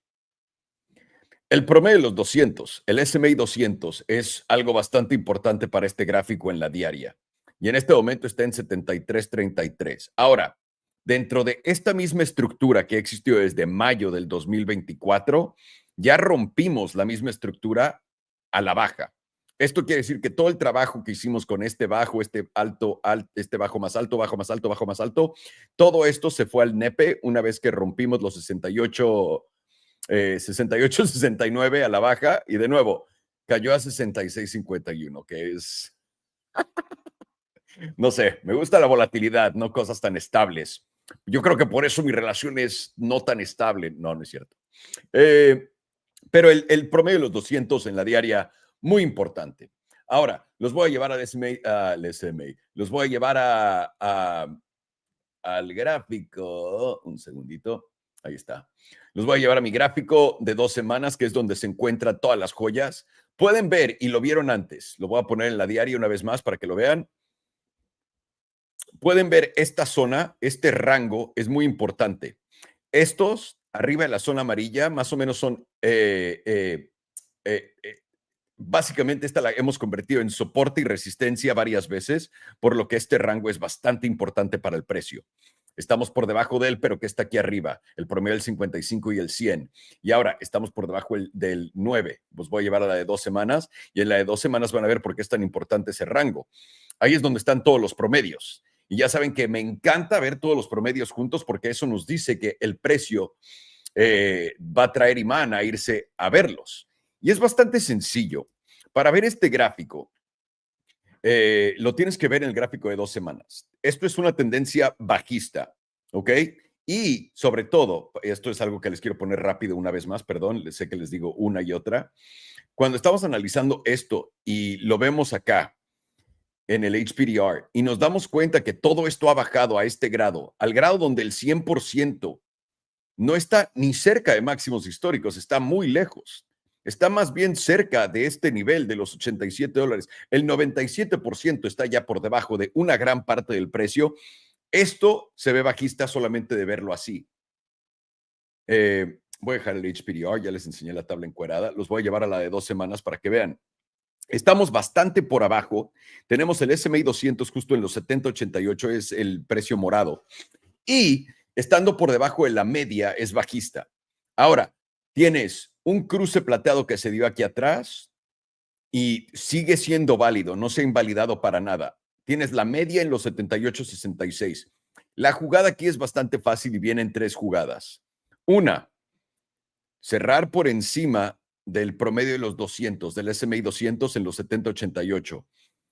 El promedio de los 200, el SMA 200, es algo bastante importante para este gráfico en la diaria. Y en este momento está en 73.33. Ahora, dentro de esta misma estructura que existió desde mayo del 2024, ya rompimos la misma estructura a la baja. Esto quiere decir que todo el trabajo que hicimos con este bajo, este alto, este bajo más alto, bajo más alto, bajo más alto, todo esto se fue al nepe una vez que rompimos los 68.69 a la baja y de nuevo cayó a 66.51, que es... No sé, me gusta la volatilidad, no cosas tan estables. Yo creo que por eso mi relación es no tan estable. No, no es cierto. Pero el promedio de los 200 en la diaria, muy importante. Ahora, los voy a llevar al SMA, los voy a llevar al gráfico. Un segundito. Ahí está. Los voy a llevar a mi gráfico de 2 semanas, que es donde se encuentran todas las joyas. Pueden ver, y lo vieron antes, lo voy a poner en la diaria una vez más para que lo vean. Pueden ver esta zona, este rango es muy importante. Estos, arriba de la zona amarilla, más o menos son... básicamente esta la hemos convertido en soporte y resistencia varias veces, por lo que este rango es bastante importante para el precio. Estamos por debajo de él, pero que está aquí arriba, el promedio del 55 y el 100. Y ahora estamos por debajo del 9. Pues voy a llevar a la de 2 semanas y en la de 2 semanas van a ver por qué es tan importante ese rango. Ahí es donde están todos los promedios. Y ya saben que me encanta ver todos los promedios juntos porque eso nos dice que el precio va a traer imán a irse a verlos. Y es bastante sencillo. Para ver este gráfico, lo tienes que ver en el gráfico de 2 semanas. Esto es una tendencia bajista, ¿ok? Y sobre todo, esto es algo que les quiero poner rápido una vez más, perdón, sé que les digo una y otra. Cuando estamos analizando esto y lo vemos acá en el HPDR y nos damos cuenta que todo esto ha bajado a este grado, al grado donde el 100% no está ni cerca de máximos históricos, está muy lejos. Está más bien cerca de este nivel de los $87. El 97% está ya por debajo de una gran parte del precio. Esto se ve bajista solamente de verlo así. Voy a dejar el HPDR, ya les enseñé la tabla encuerada. Los voy a llevar a la de 2 semanas para que vean. Estamos bastante por abajo. Tenemos el S&P 200 justo en los 70.88, es el precio morado. Y estando por debajo de la media es bajista. Ahora, tienes un cruce plateado que se dio aquí atrás y sigue siendo válido, no se ha invalidado para nada. Tienes la media en los 78.66. La jugada aquí es bastante fácil y viene en 3 jugadas. Una, cerrar por encima del promedio de los 200, del S&P 200 en los 70.88.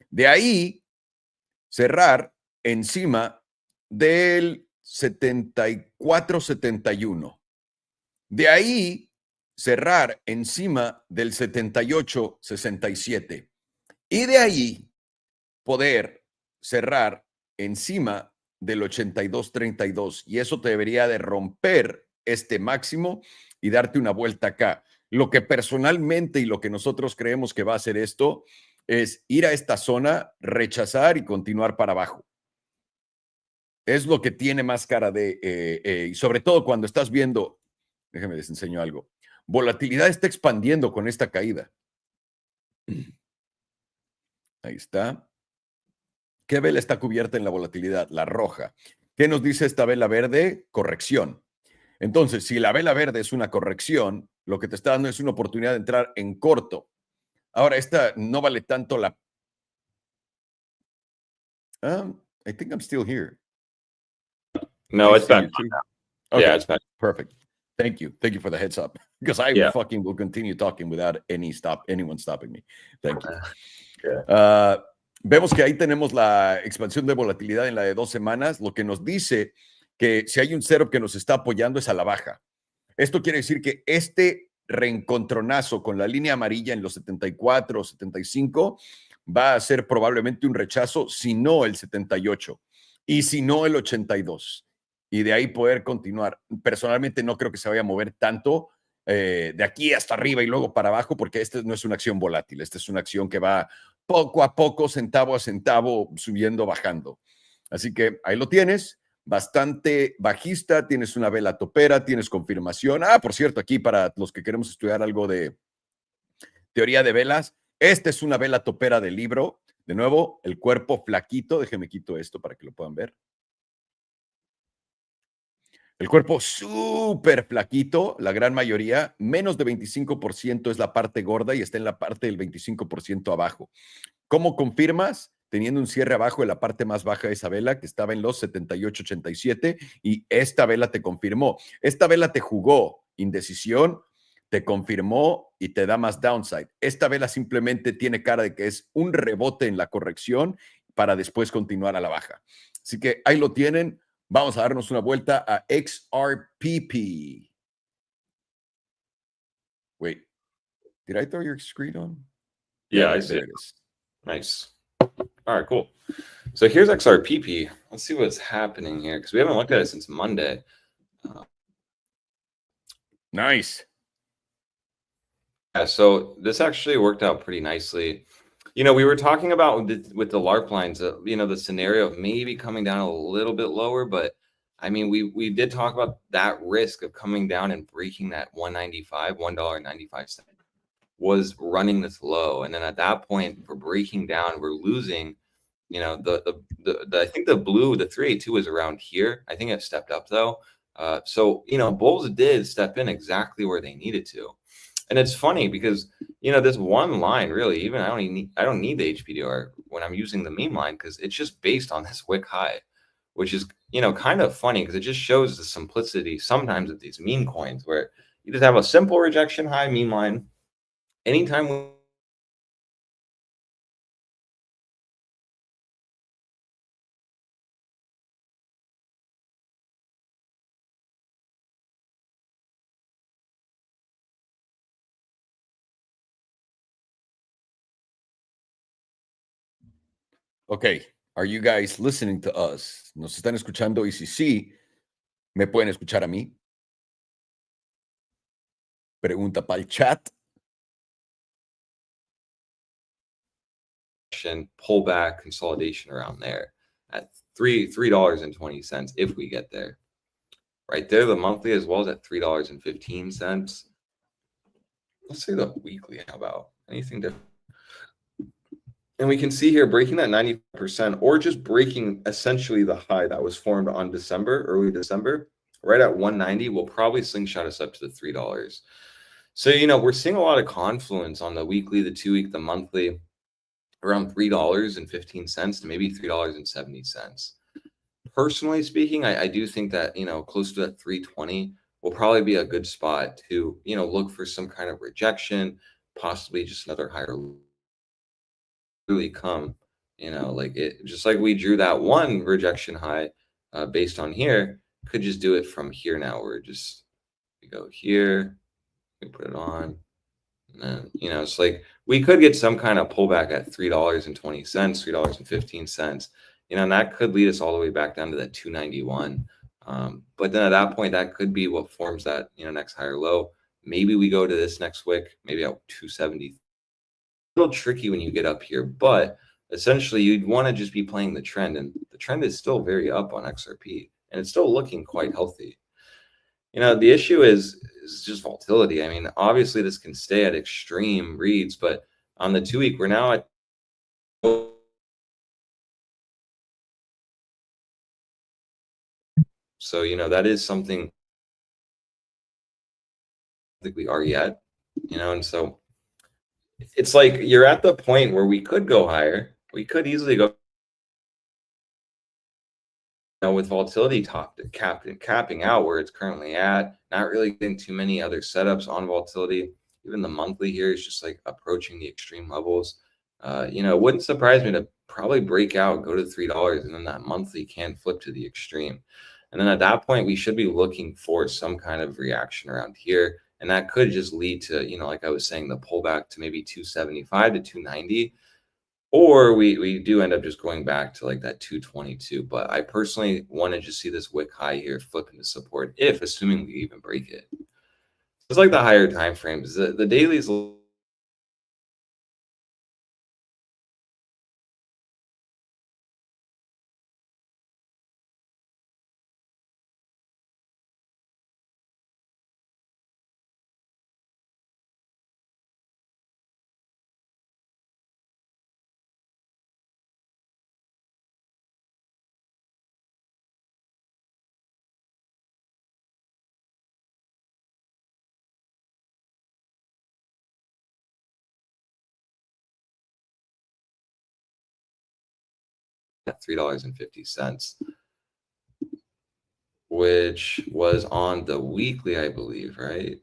De ahí, cerrar encima del 74.71. De ahí, cerrar encima del 78.67. Y de ahí, poder cerrar encima del 82.32. Y eso te debería de romper este máximo y darte una vuelta acá. Lo que personalmente y lo que nosotros creemos que va a hacer esto es ir a esta zona, rechazar y continuar para abajo. Es lo que tiene más cara de, y sobre todo cuando estás viendo, déjenme les enseño algo, volatilidad está expandiendo con esta caída. Ahí está. ¿Qué vela está cubierta en la volatilidad? La roja. ¿Qué nos dice esta vela verde? Corrección. Entonces, si la vela verde es una corrección, lo que te está dando es una oportunidad de entrar en corto. Ahora, esta no vale tanto la... I think I'm still here. No, it's back. Okay, yeah, it's back. Perfect. Thank you. Thank you for the heads up. Because I fucking will continue talking without anyone stopping me. Thank you. Vemos que ahí tenemos la expansión de volatilidad en la de 2 semanas, lo que nos dice que si hay un setup que nos está apoyando es a la baja. Esto quiere decir que este reencontronazo con la línea amarilla en los 74 o 75 va a ser probablemente un rechazo, si no el 78 y si no el 82. Y de ahí poder continuar. Personalmente no creo que se vaya a mover tanto de aquí hasta arriba y luego para abajo, porque esta no es una acción volátil, esta es una acción que va poco a poco, centavo a centavo, subiendo, bajando. Así que ahí lo tienes, bastante bajista, tienes una vela topera, tienes confirmación. Por cierto, aquí para los que queremos estudiar algo de teoría de velas, esta es una vela topera del libro. De nuevo, el cuerpo flaquito, déjenme quito esto para que lo puedan ver. El cuerpo súper flaquito, la gran mayoría, menos de 25% es la parte gorda y está en la parte del 25% abajo. ¿Cómo confirmas? Teniendo un cierre abajo de la parte más baja de esa vela, que estaba en los 78.87, y esta vela te confirmó. Esta vela te jugó indecisión, te confirmó y te da más downside. Esta vela simplemente tiene cara de que es un rebote en la corrección para después continuar a la baja. Así que ahí lo tienen. Vamos a darnos una vuelta a XRPP. Wait, did I throw your screen on? Yeah, I see it. Nice. All right, cool. So here's XRPP. Let's see what's happening here because we haven't looked at it since Monday. Nice. Yeah, so this actually worked out pretty nicely. You know, we were talking about with the LARP lines, you know, the scenario of maybe coming down a little bit lower, but I mean, we did talk about that risk of coming down and breaking that $1.95 was running this low, and then at that point, for breaking down, we're losing. You know, the I think the blue, the 382 is around here. I think it stepped up though. So you know, bulls did step in exactly where they needed to. And it's funny because, you know, this one line really, even I don't need the HPDR when I'm using the meme line, because it's just based on this wick high, which is, you know, kind of funny because it just shows the simplicity sometimes of these meme coins, where you just have a simple rejection high meme line. Anytime we Okay, are you guys listening to us? ¿Nos están escuchando? Y si sí, ¿me pueden escuchar a mí? Pregunta para el chat. pullback consolidation around there at $3.20 if we get there. Right there, the monthly as well as at $3.15. Let's say the weekly. How about anything different? And we can see here breaking that 90% or just breaking essentially the high that was formed on early December, right at 190 will probably slingshot us up to the $3. So, you know, we're seeing a lot of confluence on the weekly, the 2 week, the monthly, around $3.15 to maybe $3.70. Personally speaking, I do think that, you know, close to that 320 will probably be a good spot to, you know, look for some kind of rejection, possibly just another higher really come, you know, like it, just like we drew that one rejection high based on here, could just do it from here. Now we're just, we go here, we put it on, and then, you know, it's like we could get some kind of pullback at $3.20, $3.15, you know, and that could lead us all the way back down to that 291. But then at that point, that could be what forms that, you know, next higher low. Maybe we go to this next wick, maybe at 270. A little tricky when you get up here, but essentially you'd want to just be playing the trend, and the trend is still very up on XRP, and it's still looking quite healthy. You know, the issue is just volatility. I mean, obviously this can stay at extreme reads, but on the 2 week, we're now at so, you know, that is something I think we are yet, you know, and so it's like you're at the point where we could go higher. We could easily go, with volatility capping out where it's currently at, not really getting too many other setups on volatility. Even the monthly here is just like approaching the extreme levels. You know, it wouldn't surprise me to probably break out, go to $3, and then that monthly can flip to the extreme. And then at that point, we should be looking for some kind of reaction around here. And that could just lead to, you know, like I was saying, the pullback to maybe 275 to 290. Or we do end up just going back to like that 222. But I personally wanted to see this wick high here flip into support, if assuming we even break it. It's like the higher time frames. The dailies at $3.50, which was on the weekly, I believe, right?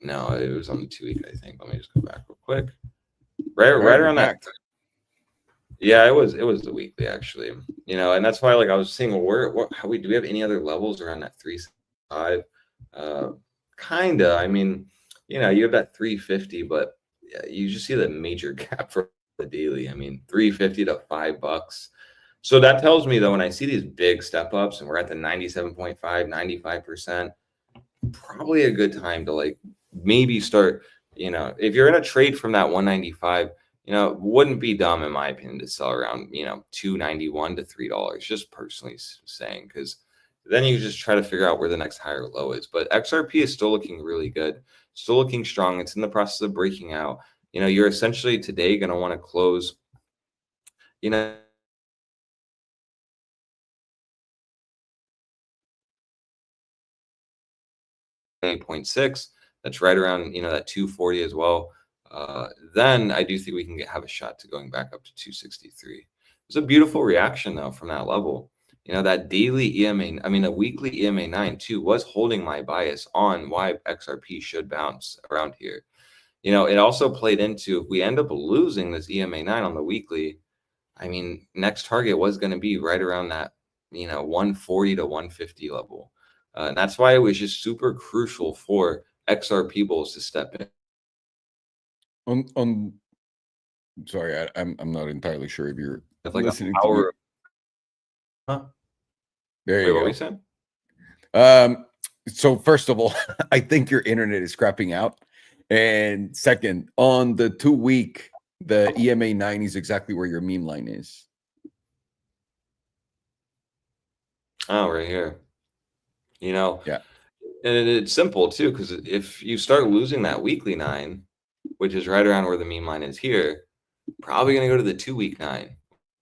No, it was on the 2 week, I think. Let me just go back real quick. Right around that. Yeah, it was the weekly actually. You know, and that's why like I was saying, well, do we have any other levels around that 3.5? Kinda. I mean, you know, you have that 350, but yeah, you just see the major gap for the daily. I mean, 350 to $5. So that tells me though, when I see these big step ups and we're at the 97.5, 95%, probably a good time to like maybe start, you know, if you're in a trade from that 195, you know, wouldn't be dumb in my opinion to sell around, you know, 291 to $3, just personally saying, because then you just try to figure out where the next higher low is. But XRP is still looking really good, still looking strong. It's in the process of breaking out. You know, you're essentially today going to want to close, you know, 8.6. that's right around, you know, that 240 as well, then I do think we can have a shot to going back up to 263. It's a beautiful reaction though from that level. You know, that daily EMA, I mean, a weekly EMA 9 too was holding my bias on why XRP should bounce around here. You know, it also played into, if we end up losing this EMA 9 on the weekly, I mean, next target was going to be right around that, you know, 140 to 150 level. And that's why it was just super crucial for XRP bulls to step in. Sorry, I'm not entirely sure if you're Like listening a power. to me. Huh? There Wait, you what go. were you saying? So first of all, I think your internet is crapping out. And second, on the 2-week, the EMA 9 is exactly where your meme line is. Oh, right here. You know, Yeah. and it's simple too, because if you start losing that weekly 9, which is right around where the meme line is here, probably going to go to the 2-week 9,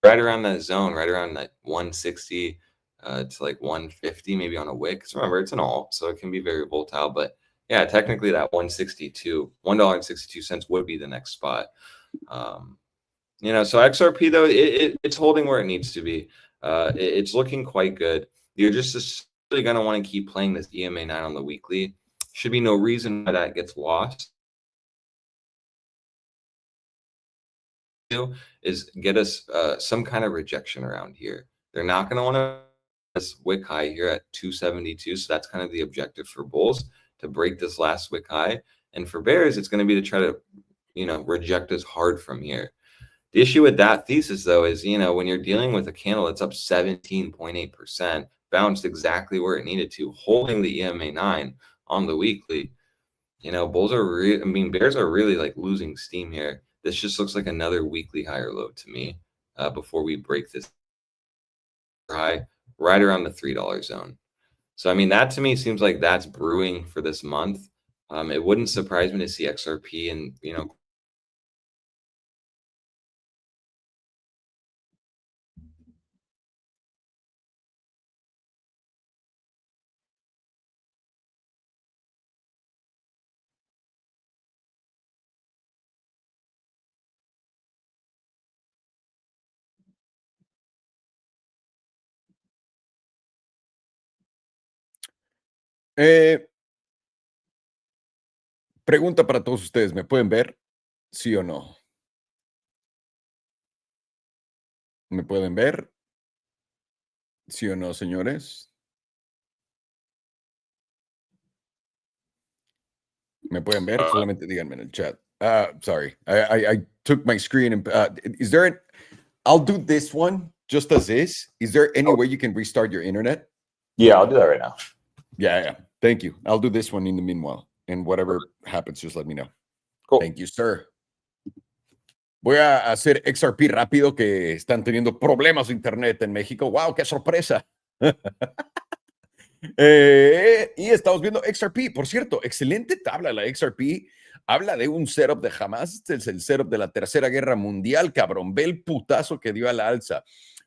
right around that zone, right around that 160 to like 150, maybe on a wick. Because remember, it's an alt, so it can be very volatile. But yeah, technically that $1.62 would be the next spot. You know, so XRP though, it's holding where it needs to be. It's looking quite good. You're just really going to want to keep playing this EMA 9 on the weekly. Should be no reason why that gets lost. Is get us some kind of rejection around here. They're not going to want to this wick high here at 272. So that's kind of the objective for bulls, to break this last wick high. And for bears, it's going to be to try to, you know, reject us hard from here. The issue with that thesis, though, is, you know, when you're dealing with a candle that's up 17.8%, bounced exactly where it needed to, holding the EMA 9 on the weekly, you know, bulls are bears are really like losing steam here. This just looks like another weekly higher low to me before we break this high right around the $3 zone. So, I mean, that to me seems like that's brewing for this month. It wouldn't surprise me to see XRP and, you know, Pregunta para todos ustedes, ¿me pueden ver? ¿Sí o no? ¿Me pueden ver? ¿Sí o no, señores? ¿Me pueden ver? Solamente díganme en el chat. Sorry, I took my screen and is there I'll do this one just as is. Is there any way you can restart your internet? Yeah, I'll do that right now. Yeah. Thank you. I'll do this one in the meanwhile. And whatever happens, just let me know. Cool. Thank you, sir. Voy a hacer XRP rápido, que están teniendo problemas de internet en México. ¡Wow! ¡Qué sorpresa! Y estamos viendo XRP. Por cierto, excelente tabla la XRP. Habla de un setup de jamás. Este es el setup de la Tercera Guerra Mundial, cabrón. Ve el putazo que dio a la alza.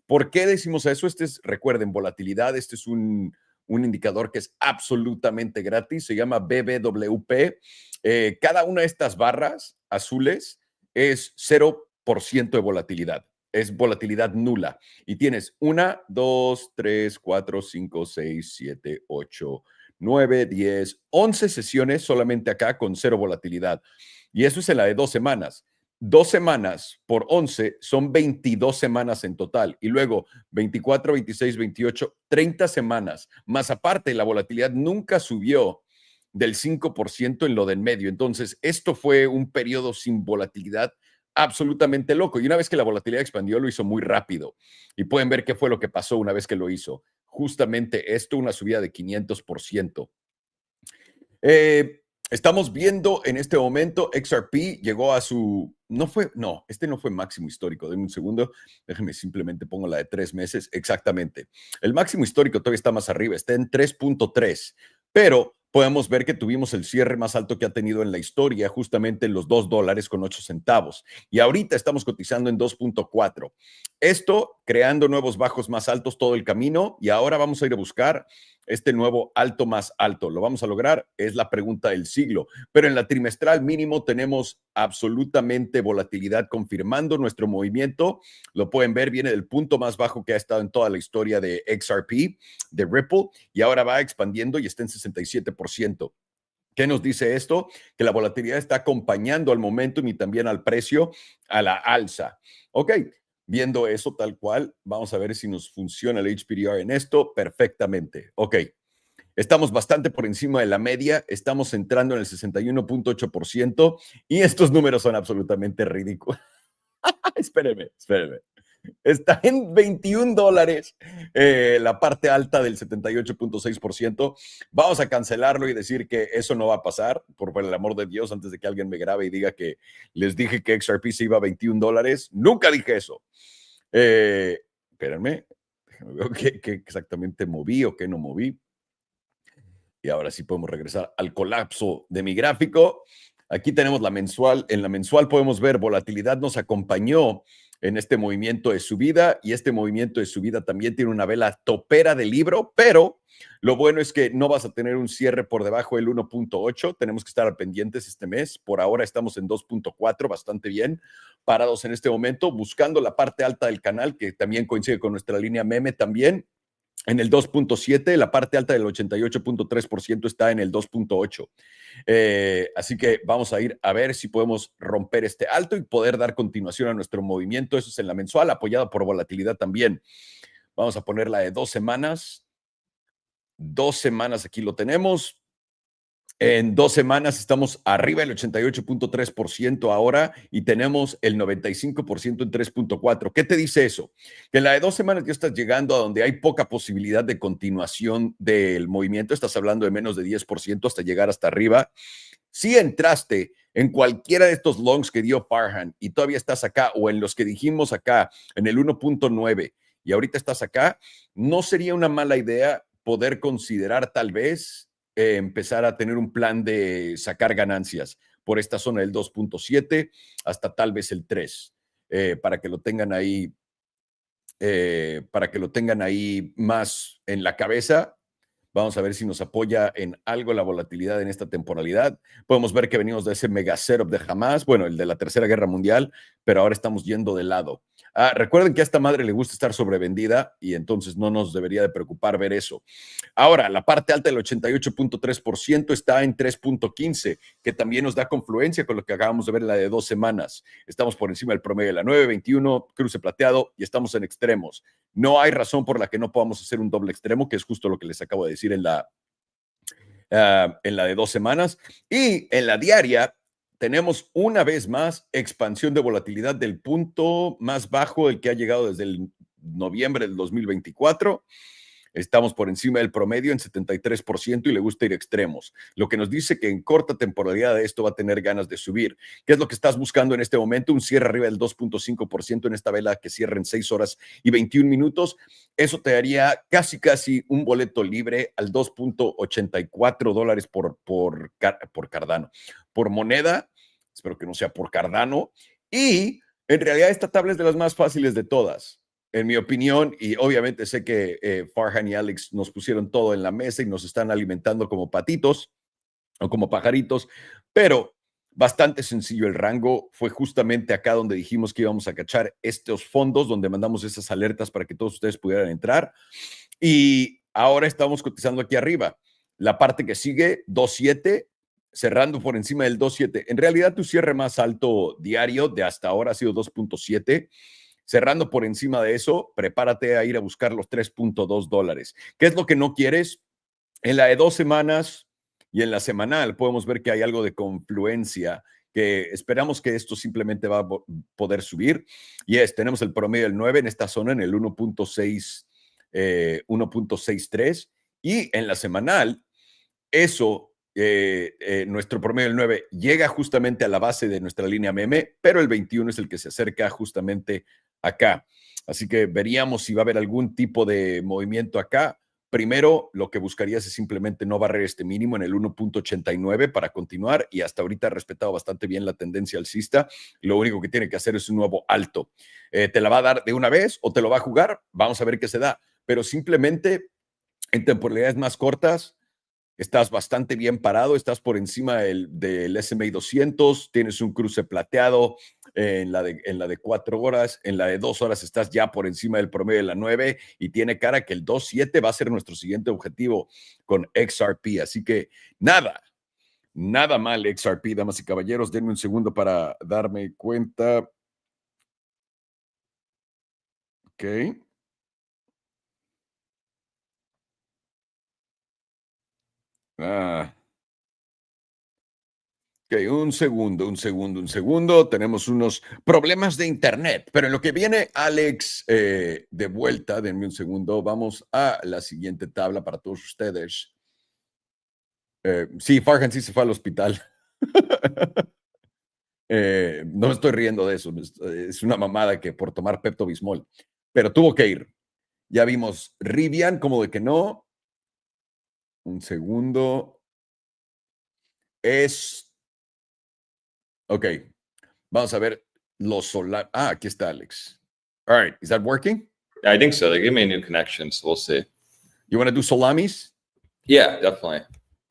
¿Por qué decimos eso? Recuerden, volatilidad. Este es un indicador que es absolutamente gratis. Se llama BBWP. Cada una de estas barras azules es 0% de volatilidad. Es volatilidad nula. Y tienes 1, 2, 3, 4, 5, 6, 7, 8, 9, 10, 11 sesiones solamente acá con 0 volatilidad. Y eso es en la de 2 semanas. 2 semanas por 11 son 22 semanas en total. Y luego 24, 26, 28, 30 semanas. Más aparte, la volatilidad nunca subió del 5% en lo del medio. Entonces, esto fue un periodo sin volatilidad absolutamente loco. Y una vez que la volatilidad expandió, lo hizo muy rápido. Y pueden ver qué fue lo que pasó una vez que lo hizo. Justamente esto, una subida de 500%. Estamos viendo en este momento, XRP llegó a su... este no fue máximo histórico. Denme un segundo. Déjenme simplemente pongo la de 3 meses. Exactamente. El máximo histórico todavía está más arriba. Está en 3.3. Pero podemos ver que tuvimos el cierre más alto que ha tenido en la historia, justamente en los $2.08. Y ahorita estamos cotizando en 2.4. Esto creando nuevos bajos más altos todo el camino y ahora vamos a ir a buscar este nuevo alto más alto. ¿Lo vamos a lograr? Es la pregunta del siglo. Pero en la trimestral mínimo tenemos absolutamente volatilidad confirmando nuestro movimiento. Lo pueden ver, viene del punto más bajo que ha estado en toda la historia de XRP, de Ripple, y ahora va expandiendo y está en 67%. ¿Qué nos dice esto? Que la volatilidad está acompañando al momentum y también al precio a la alza. Ok, viendo eso tal cual, vamos a ver si nos funciona el HPDR en esto perfectamente. Ok, estamos bastante por encima de la media, estamos entrando en el 61.8% y estos números son absolutamente ridículos. Espéreme. Está en $21, la parte alta del 78.6%. Vamos a cancelarlo y decir que eso no va a pasar, por el amor de Dios, antes de que alguien me grabe y diga que les dije que XRP se iba a $21. Nunca dije eso. Espérenme, déjenme ver qué exactamente moví o qué no moví. Y ahora sí podemos regresar al colapso de mi gráfico. Aquí tenemos la mensual. En la mensual podemos ver volatilidad nos acompañó en este movimiento de subida y este movimiento de subida también tiene una vela topera de libro, pero lo bueno es que no vas a tener un cierre por debajo del 1.8. Tenemos que estar pendientes este mes. Por ahora estamos en 2.4, bastante bien, parados en este momento, buscando la parte alta del canal, que también coincide con nuestra línea meme también. En el 2.7, la parte alta del 88.3% está en el 2.8. Así que vamos a ir a ver si podemos romper este alto y poder dar continuación a nuestro movimiento. Eso es en la mensual, apoyada por volatilidad también. Vamos a poner la de 2 semanas. 2 semanas aquí lo tenemos. En 2 semanas estamos arriba del 88.3% ahora y tenemos el 95% en 3.4. ¿Qué te dice eso? Que en la de 2 semanas ya estás llegando a donde hay poca posibilidad de continuación del movimiento. Estás hablando de menos de 10% hasta llegar hasta arriba. Si entraste en cualquiera de estos longs que dio Farhan y todavía estás acá o en los que dijimos acá en el 1.9 y ahorita estás acá, no sería una mala idea poder considerar tal vez empezar a tener un plan de sacar ganancias por esta zona del 2.7 hasta tal vez el 3, para que lo tengan ahí, más en la cabeza. Vamos a ver si nos apoya en algo la volatilidad en esta temporalidad. Podemos ver que venimos de ese mega setup de Hamas, bueno, el de la Tercera Guerra Mundial, pero ahora estamos yendo de lado. Recuerden que a esta madre le gusta estar sobrevendida y entonces no nos debería de preocupar ver eso. Ahora, la parte alta del 88.3% está en 3.15, que también nos da confluencia con lo que acabamos de ver en la de 2 semanas. Estamos por encima del promedio de la 9.21, cruce plateado y estamos en extremos. No hay razón por la que no podamos hacer un doble extremo, que es justo lo que les acabo de decir en la de 2 semanas. Y en la diaria tenemos una vez más expansión de volatilidad del punto más bajo, el que ha llegado desde el noviembre del 2024. Estamos por encima del promedio en 73% y le gusta ir extremos, lo que nos dice que en corta temporalidad esto va a tener ganas de subir. ¿Qué es lo que estás buscando en este momento? Un cierre arriba del 2.5% en esta vela que cierra en 6 horas y 21 minutos. Eso te daría casi un boleto libre al $2.84 por Cardano. Por moneda, espero que no sea por Cardano. Y en realidad esta tabla es de las más fáciles de todas, en mi opinión, y obviamente sé que Farhan y Alex nos pusieron todo en la mesa y nos están alimentando como patitos o como pajaritos, pero bastante sencillo el rango. Fue justamente acá donde dijimos que íbamos a cachar estos fondos, donde mandamos esas alertas para que todos ustedes pudieran entrar. Y ahora estamos cotizando aquí arriba. La parte que sigue, 2.7, cerrando por encima del 2.7. En realidad, tu cierre más alto diario de hasta ahora ha sido 2.7. Cerrando por encima de eso, prepárate a ir a buscar los $3.2. ¿Qué es lo que no quieres? En la de 2 semanas y en la semanal podemos ver que hay algo de confluencia, que esperamos que esto simplemente va a poder subir. Y tenemos el promedio del 9 en esta zona, en el 1.63. Y en la semanal, eso, nuestro promedio del 9 llega justamente a la base de nuestra línea meme, pero el 21 es el que se acerca justamente acá. Así que veríamos si va a haber algún tipo de movimiento acá Primero, lo que buscarías es simplemente no barrer este mínimo en el 1.89 para continuar, y hasta ahorita ha respetado bastante bien la tendencia alcista. Lo único que tiene que hacer es un nuevo alto. ¿Te la va a dar de una vez o te lo va a jugar? Vamos a ver qué se da. Pero simplemente en temporalidades más cortas, estás bastante bien parado, estás por encima del S&P 200, tienes un cruce plateado en la de 4 horas, en la de 2 horas estás ya por encima del promedio de la 9 y tiene cara que el 2.7 va a ser nuestro siguiente objetivo con XRP. Así que nada mal XRP, damas y caballeros. Denme un segundo para darme cuenta. Ok. Ok, un segundo. Tenemos unos problemas de internet, pero en lo que viene Alex de vuelta, denme un segundo, vamos a la siguiente tabla para todos ustedes. Sí, Farhan sí se fue al hospital. No me estoy riendo de eso, es una mamada que por tomar Pepto-Bismol, pero tuvo que ir. Ya vimos Rivian, como de que no. Un segundo. Ok, vamos a ver los solar. Aquí está Alex. All right, is that working? I think so. They gave me a new connection, so we'll see. You want to do salamis? Yeah, definitely.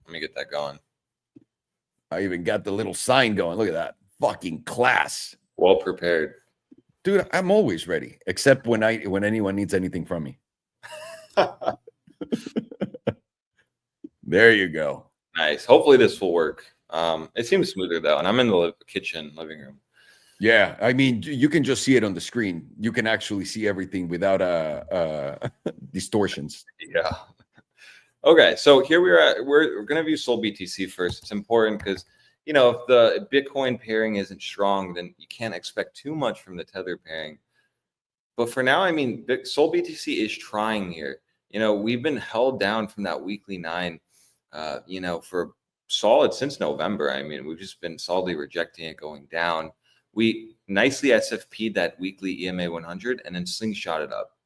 Let me get that going. I even got the little sign going. Look at that. Fucking class. Well prepared. Dude, I'm always ready, except when anyone needs anything from me. There you go. Nice. Hopefully this will work. It seems smoother though, and I'm in the kitchen living room. Yeah, I mean, you can just see it on the screen. You can actually see everything without distortions. Yeah. Okay, so here we are. We're going to view Sol BTC first. It's important because, you know, if the Bitcoin pairing isn't strong, then you can't expect too much from the Tether pairing. But for now, I mean, Sol BTC is trying here. You know, we've been held down from that weekly 9, you know, for solid since November. I mean, we've just been solidly rejecting it going down. We nicely SFP'd that weekly EMA 100 and then slingshot it up.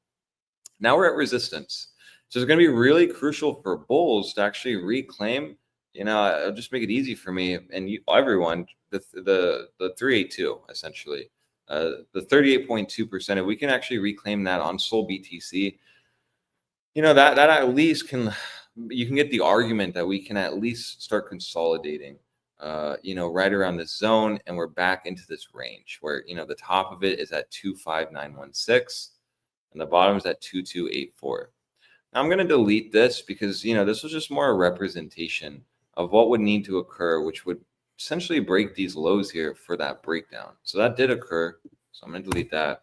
Now we're at resistance. So it's going to be really crucial for bulls to actually reclaim, you know, I'll just make it easy for me and you, everyone, the 382 essentially, the 38.2%. If we can actually reclaim that on Sol BTC, you know, that at least you can get the argument that we can at least start consolidating, you know, right around this zone, and we're back into this range where, you know, the top of it is at 25916 and the bottom is at 2284. Now I'm going to delete this because, you know, this was just more a representation of what would need to occur, which would essentially break these lows here for that breakdown. So that did occur. So I'm going to delete that.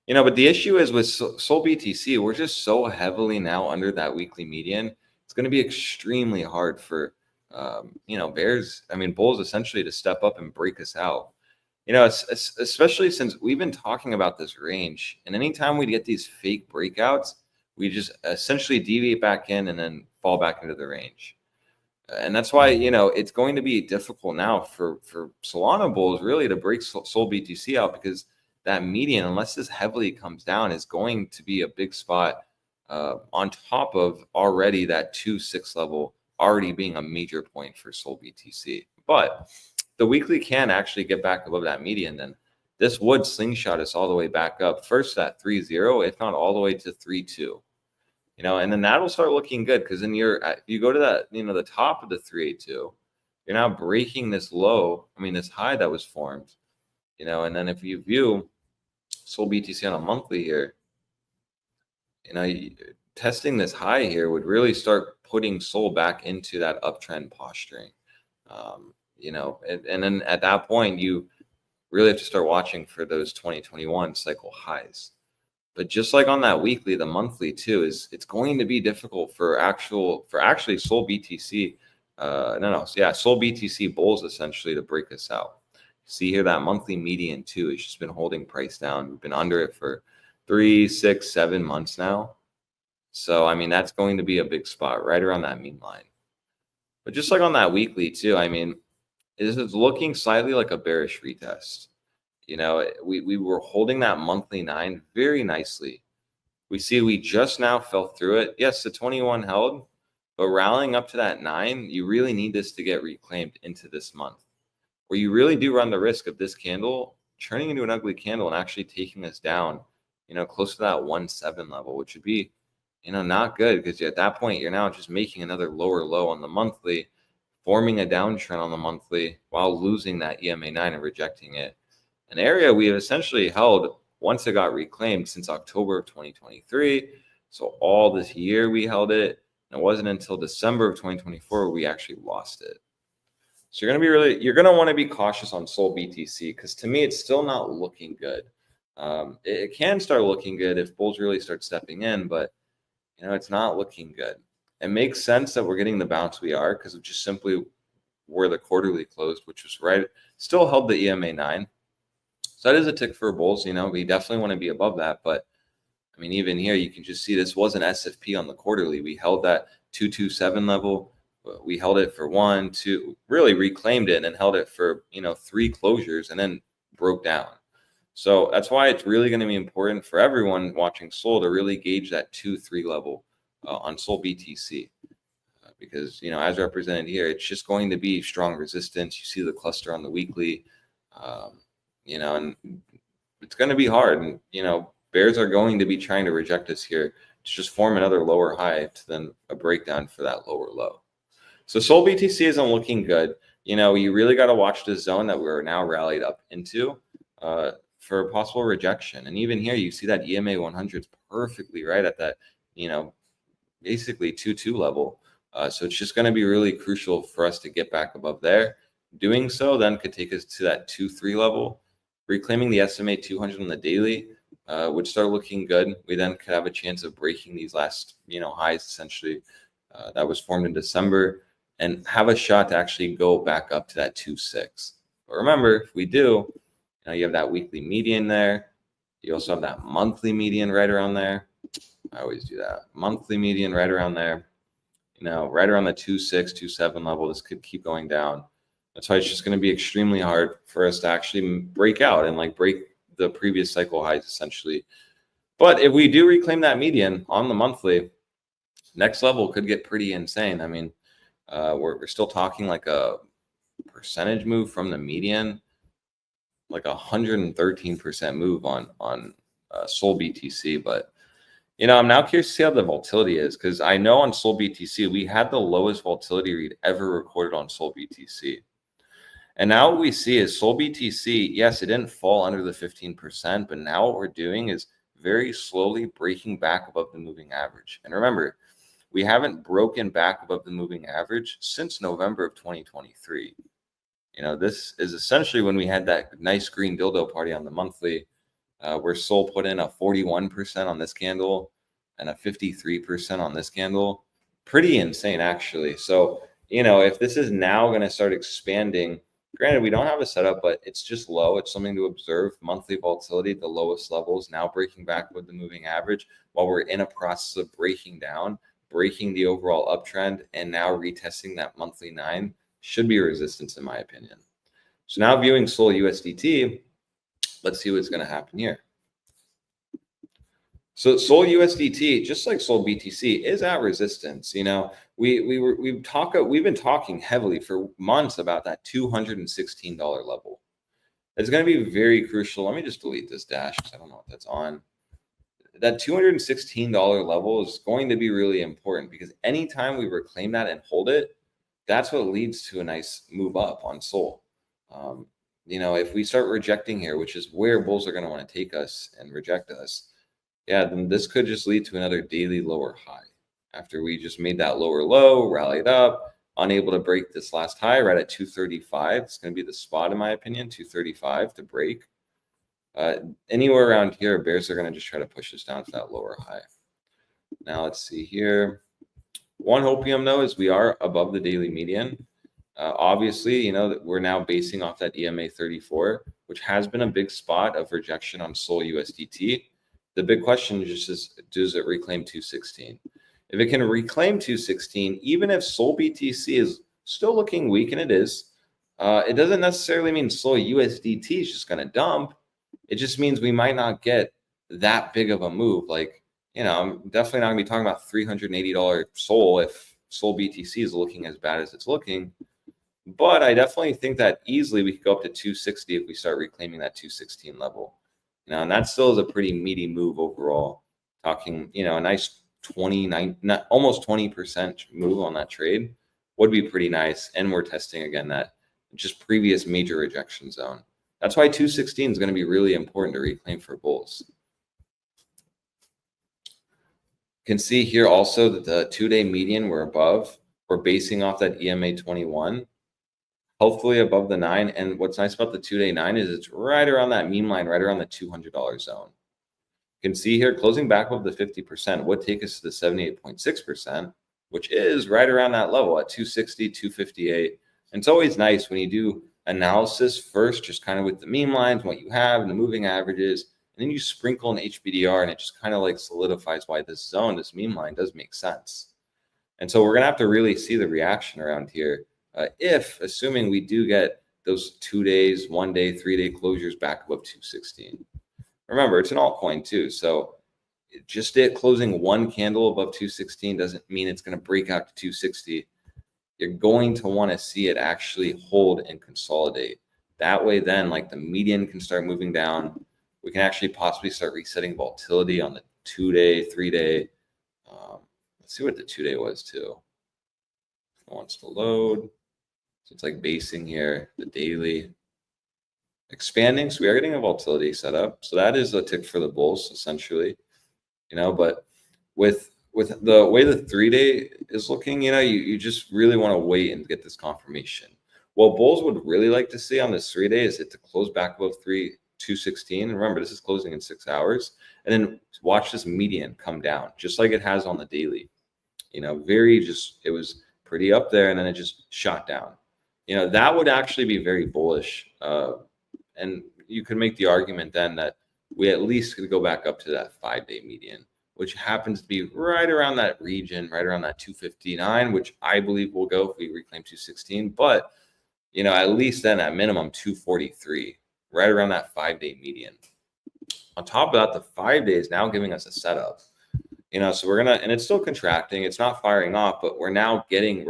You know, but the issue is with Sol BTC, we're just so heavily now under that weekly median. It's going to be extremely hard for, you know, bulls essentially to step up and break us out. You know, it's especially since we've been talking about this range, and anytime we get these fake breakouts, we just essentially deviate back in and then fall back into the range. And that's why, you know, it's going to be difficult now for Solana bulls really to break Sol BTC out, because that median, unless this heavily comes down, is going to be a big spot on top of already that 2.6 level already being a major point for Sol BTC. But the weekly can actually get back above that median, then this would slingshot us all the way back up, first at 3.0, if not all the way to 3.2. You know, and then that'll start looking good, because then if you go to that, you know, the top of the 3.82, you're now breaking this low, this high that was formed, you know, and then if you view Sol BTC on a monthly here, you know, testing this high here would really start putting Sol back into that uptrend posturing, you know, and then at that point, you really have to start watching for those 2021 cycle highs. But just like on that weekly, the monthly too, it's going to be difficult for actually Sol BTC, Sol BTC bulls essentially to break us out. See here that monthly median too, it's just been holding price down. We've been under it for 3, 6, 7 months now. So I mean, that's going to be a big spot right around that mean line. But just like on that weekly too, I mean, this is looking slightly like a bearish retest. You know, we were holding that monthly 9 very nicely. We see we just now fell through it. Yes, the 21 held, but rallying up to that 9, you really need this to get reclaimed into this month, where you really do run the risk of this candle turning into an ugly candle and actually taking us down, close to that 1.7 level, which would be, not good, because at that point, you're now just making another lower low on the monthly, forming a downtrend on the monthly while losing that EMA 9 and rejecting it. An area we have essentially held once it got reclaimed since October of 2023. So all this year we held it. And it wasn't until December of 2024 where we actually lost it. So you're going to want to be cautious on SOL BTC, because to me, it's still not looking good. It can start looking good if bulls really start stepping in, but it's not looking good. It makes sense that we're getting the bounce we are, because of just simply where the quarterly closed, which was right, still held the EMA 9. So that is a tick for bulls. We definitely want to be above that. But I mean, even here, you can just see this was an SFP on the quarterly. We held that 227 level. We held it for 1, 2, really reclaimed it and held it for, 3 closures and then broke down. So that's why it's really going to be important for everyone watching SOL to really gauge that 2-3 level on SOL BTC. Because, as represented here, it's just going to be strong resistance. You see the cluster on the weekly, and it's going to be hard. And, bears are going to be trying to reject us here to just form another lower high to then a breakdown for that lower low. So SOL BTC isn't looking good. You really got to watch the zone that we're now rallied up into for a possible rejection. And even here, you see that EMA 100 is perfectly right at that, basically 2.2 level. So it's just going to be really crucial for us to get back above there. Doing so then could take us to that 2.3 level. Reclaiming the SMA 200 on the daily would start looking good. We then could have a chance of breaking these last, highs essentially that was formed in December, and have a shot to actually go back up to that 2.6. But remember, if we do, you have that weekly median there. You also have that monthly median right around there. I always do that. Monthly median right around there. Right around the 2.6, 2.7 level. This could keep going down. That's why it's just going to be extremely hard for us to actually break out and break the previous cycle highs essentially. But if we do reclaim that median on the monthly, next level could get pretty insane. I mean, we're still talking like a percentage move from the median, like 113% move on SOL BTC. But I'm now curious to see how the volatility is, because I know on SOL BTC we had the lowest volatility read ever recorded on SOL BTC. And now what we see is SOL BTC, yes, it didn't fall under the 15%, but now what we're doing is very slowly breaking back above the moving average. And remember, we haven't broken back above the moving average since November of 2023. This is essentially when we had that nice green dildo party on the monthly, where SOL put in a 41% on this candle and a 53% on this candle. Pretty insane, actually. So, if this is now going to start expanding, granted, we don't have a setup, but it's just low. It's something to observe. Monthly volatility at the lowest levels, now breaking back with the moving average while we're in a process of breaking down, breaking the overall uptrend, and now retesting that monthly 9 should be a resistance, in my opinion. So now viewing SOL USDT, let's see what's going to happen here. So SOL USDT, just like SOL BTC, is at resistance. We've been talking heavily for months about that $216 level. It's going to be very crucial. Let me just delete this dash because I don't know what that's on. That $216 level is going to be really important, because anytime we reclaim that and hold it, that's what leads to a nice move up on SOL. If we start rejecting here, which is where bulls are going to want to take us and reject us, then this could just lead to another daily lower high. After we just made that lower low, rallied up, unable to break this last high right at 235. It's going to be the spot, in my opinion, 235 to break. Anywhere around here, bears are going to just try to push us down to that lower high. Now let's see here. One hopium, though, is we are above the daily median. Obviously, that we're now basing off that EMA 34, which has been a big spot of rejection on SOL USDT. The big question just is, does it reclaim 216? If it can reclaim 216, even if SOL BTC is still looking weak, and it is, it doesn't necessarily mean SOL USDT is just going to dump. It just means we might not get that big of a move like, you know, I'm definitely not gonna be talking about $380 Sol if Sol BTC is looking as bad as it's looking. But I definitely think that easily we could go up to 260 if we start reclaiming that 216 level. You know, and that still is a pretty meaty move overall. Talking, you know, a nice 29, not almost 20% move on that trade would be pretty nice. And we're testing again that just previous major rejection zone. That's why 216 is going to be really important to reclaim for bulls. You can see here also that the 2-day median we're above. We're basing off that EMA 21. Hopefully above the 9. And what's nice about the 2-day 9 is it's right around that meme line, right around the $200 zone. You can see here closing back above the 50% would take us to the 78.6%, which is right around that level at 260, 258. And it's always nice when you do analysis first, just kind of with the meme lines, what you have and the moving averages, and then you sprinkle an HBDR and it just kind of like solidifies why this zone, this meme line does make sense. And so we're going to have to really see the reaction around here. If, assuming we do get those 2 days, 1 day, 3-day closures back above 216. Remember, it's an altcoin too. So just it closing one candle above 216 doesn't mean it's going to break out to 260. You're going to want to see it actually hold and consolidate. That way, then, like the median can start moving down. We can actually possibly start resetting volatility on the 2-day, 3-day. Let's see what the 2-day was too. It wants to load. So it's like basing here, the daily expanding. So we are getting a volatility set up. So that is a tick for the bulls essentially, you know, but with the way the 3-day is looking, you know, you just really want to wait and get this confirmation. What bulls would really like to see on this 3-day is it to close back above 216. Remember, this is closing in 6 hours, and then watch this median come down just like it has on the daily. You know, it was pretty up there and then it just shot down. You know, that would actually be very bullish. And you could make the argument then that we at least could go back up to that 5-day median, which happens to be right around that region, right around that 259, which I believe will go if we reclaim 216. But, you know, at least then at minimum 243, right around that 5-day median. On top of that, the 5 days now giving us a setup. You know, so and it's still contracting. It's not firing off, but we're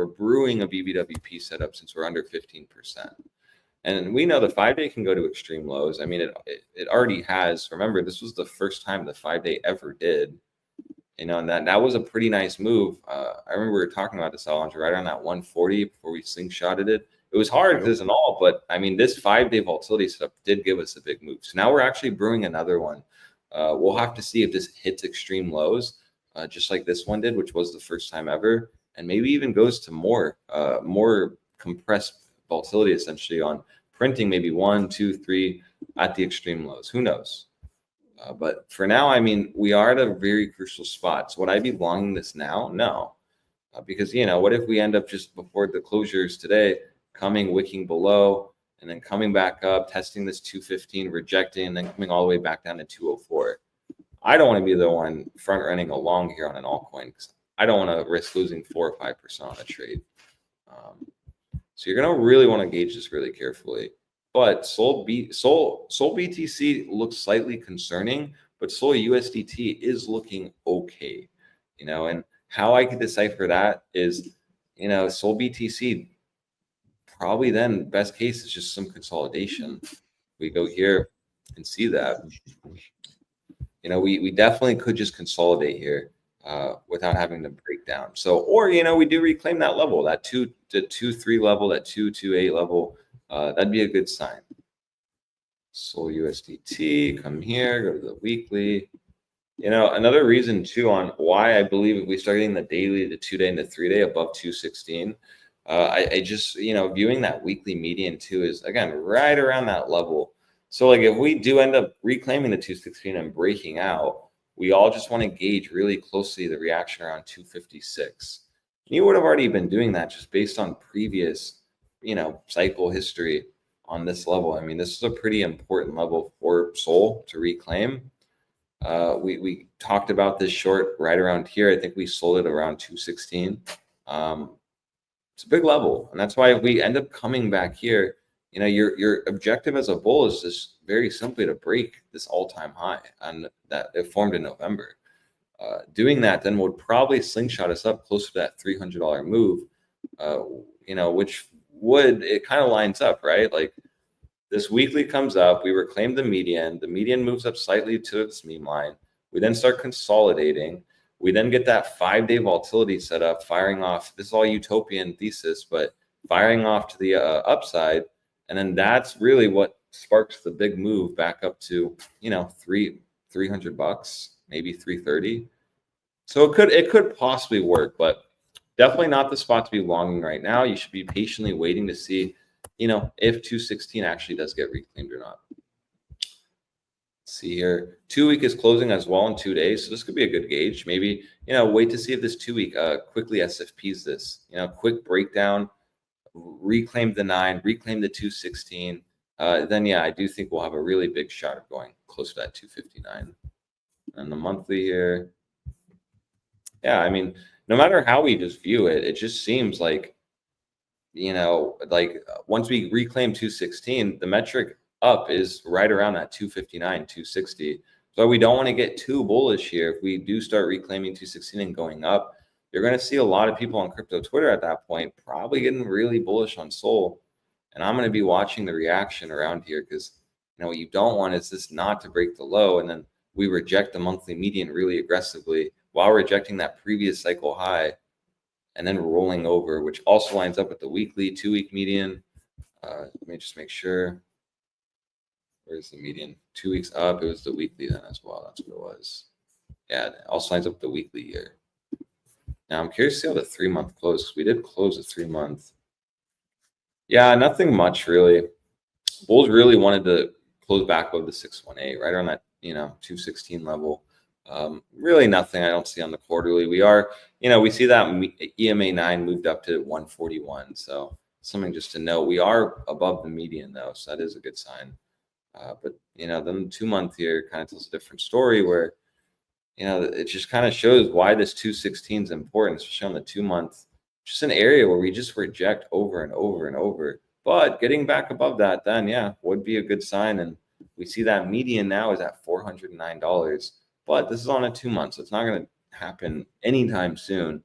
brewing a BBWP setup since we're under 15%. And we know the 5-day can go to extreme lows. I mean, it already has. Remember, this was the first time the 5-day ever did. You know, and that was a pretty nice move. I remember we were talking about this, Alonso, right around that 140 before we slingshotted it. It was hard because and all, but I mean, this 5-day volatility setup did give us a big move. So now we're actually brewing another one. We'll have to see if this hits extreme lows. Just like this one did, which was the first time ever, and maybe even goes to more compressed volatility, essentially on printing maybe 1, 2, 3 at the extreme lows. Who knows? But for now, I mean, we are at a very crucial spot. So would I be longing this now? No, because you know, what if we end up just before the closures today, wicking below, and then coming back up, testing this 215, rejecting, and then coming all the way back down to 204? I don't want to be the one front running along here on an altcoin because I don't want to risk losing 4 or 5% on a trade. So you're going to really want to gauge this really carefully. But Sol BTC looks slightly concerning, but Sol USDT is looking okay. You know, and how I could decipher that is, you know, Sol BTC probably then best case is just some consolidation. We go here and see that. You know, we definitely could just consolidate here without having to break down. So, or, you know, we do reclaim that level, that 2-3 level, that 2-8 level. That'd be a good sign. Sol USDT, come here, go to the weekly. You know, another reason too on why I believe if we start getting the daily, the 2-day, and the 3-day above 216, I just, you know, viewing that weekly median too is again right around that level. So like if we do end up reclaiming the 216 and breaking out, we all just want to gauge really closely the reaction around 256. You would have already been doing that just based on previous, you know, cycle history on this level. I mean, this is a pretty important level for Sol to reclaim. We talked about this short right around here. I think we sold it around 216. It's a big level, and that's why if we end up coming back here, you know, your objective as a bull is just very simply to break this all-time high and that it formed in November. Doing that then would probably slingshot us up closer to that $300 move, which it kind of lines up, right? Like this weekly comes up, we reclaim the median moves up slightly to its meme line. We then start consolidating. We then get that 5-day volatility set up, firing off. This is all utopian thesis, but firing off to the upside. And then that's really what sparks the big move back up to, $300, maybe 330. So it could possibly work, but definitely not the spot to be longing right now. You should be patiently waiting to see, if 216 actually does get reclaimed or not. Let's see here. 2-week is closing as well in 2 days. So this could be a good gauge. Maybe, wait to see if this 2-week quickly SFPs this, quick breakdown, reclaim the 9, reclaim the 216. Then, I do think we'll have a really big shot of going close to that 259. And the monthly here. Yeah, I mean, no matter how we just view it, it just seems like, once we reclaim 216, the metric up is right around that 259, 260. So we don't want to get too bullish here. If we do start reclaiming 216 and going up, you're going to see a lot of people on crypto Twitter at that point probably getting really bullish on Sol. And I'm going to be watching the reaction around here because, what you don't want is this not to break the low. And then we reject the monthly median really aggressively while rejecting that previous cycle high and then rolling over, which also lines up with the weekly 2-week median. Let me just make sure. Where's the median? 2 weeks up. It was the weekly then as well. That's what it was. Yeah, it also lines up with the weekly here. Now I'm curious to see how the 3-month closed because we did close a 3-month. Yeah, nothing much really. Bulls really wanted to close back above the 618, right around that 216 level. Really nothing I don't see on the quarterly. We are, we see that EMA 9 moved up to 141. So something just to note. We are above the median though, so that is a good sign. But then the 2-month here kind of tells a different story where, it just kind of shows why this 216 is important, especially on the 2-month. Just an area where we just reject over and over and over. But getting back above that, then would be a good sign. And we see that median now is at $409. But this is on a 2-month, so it's not going to happen anytime soon.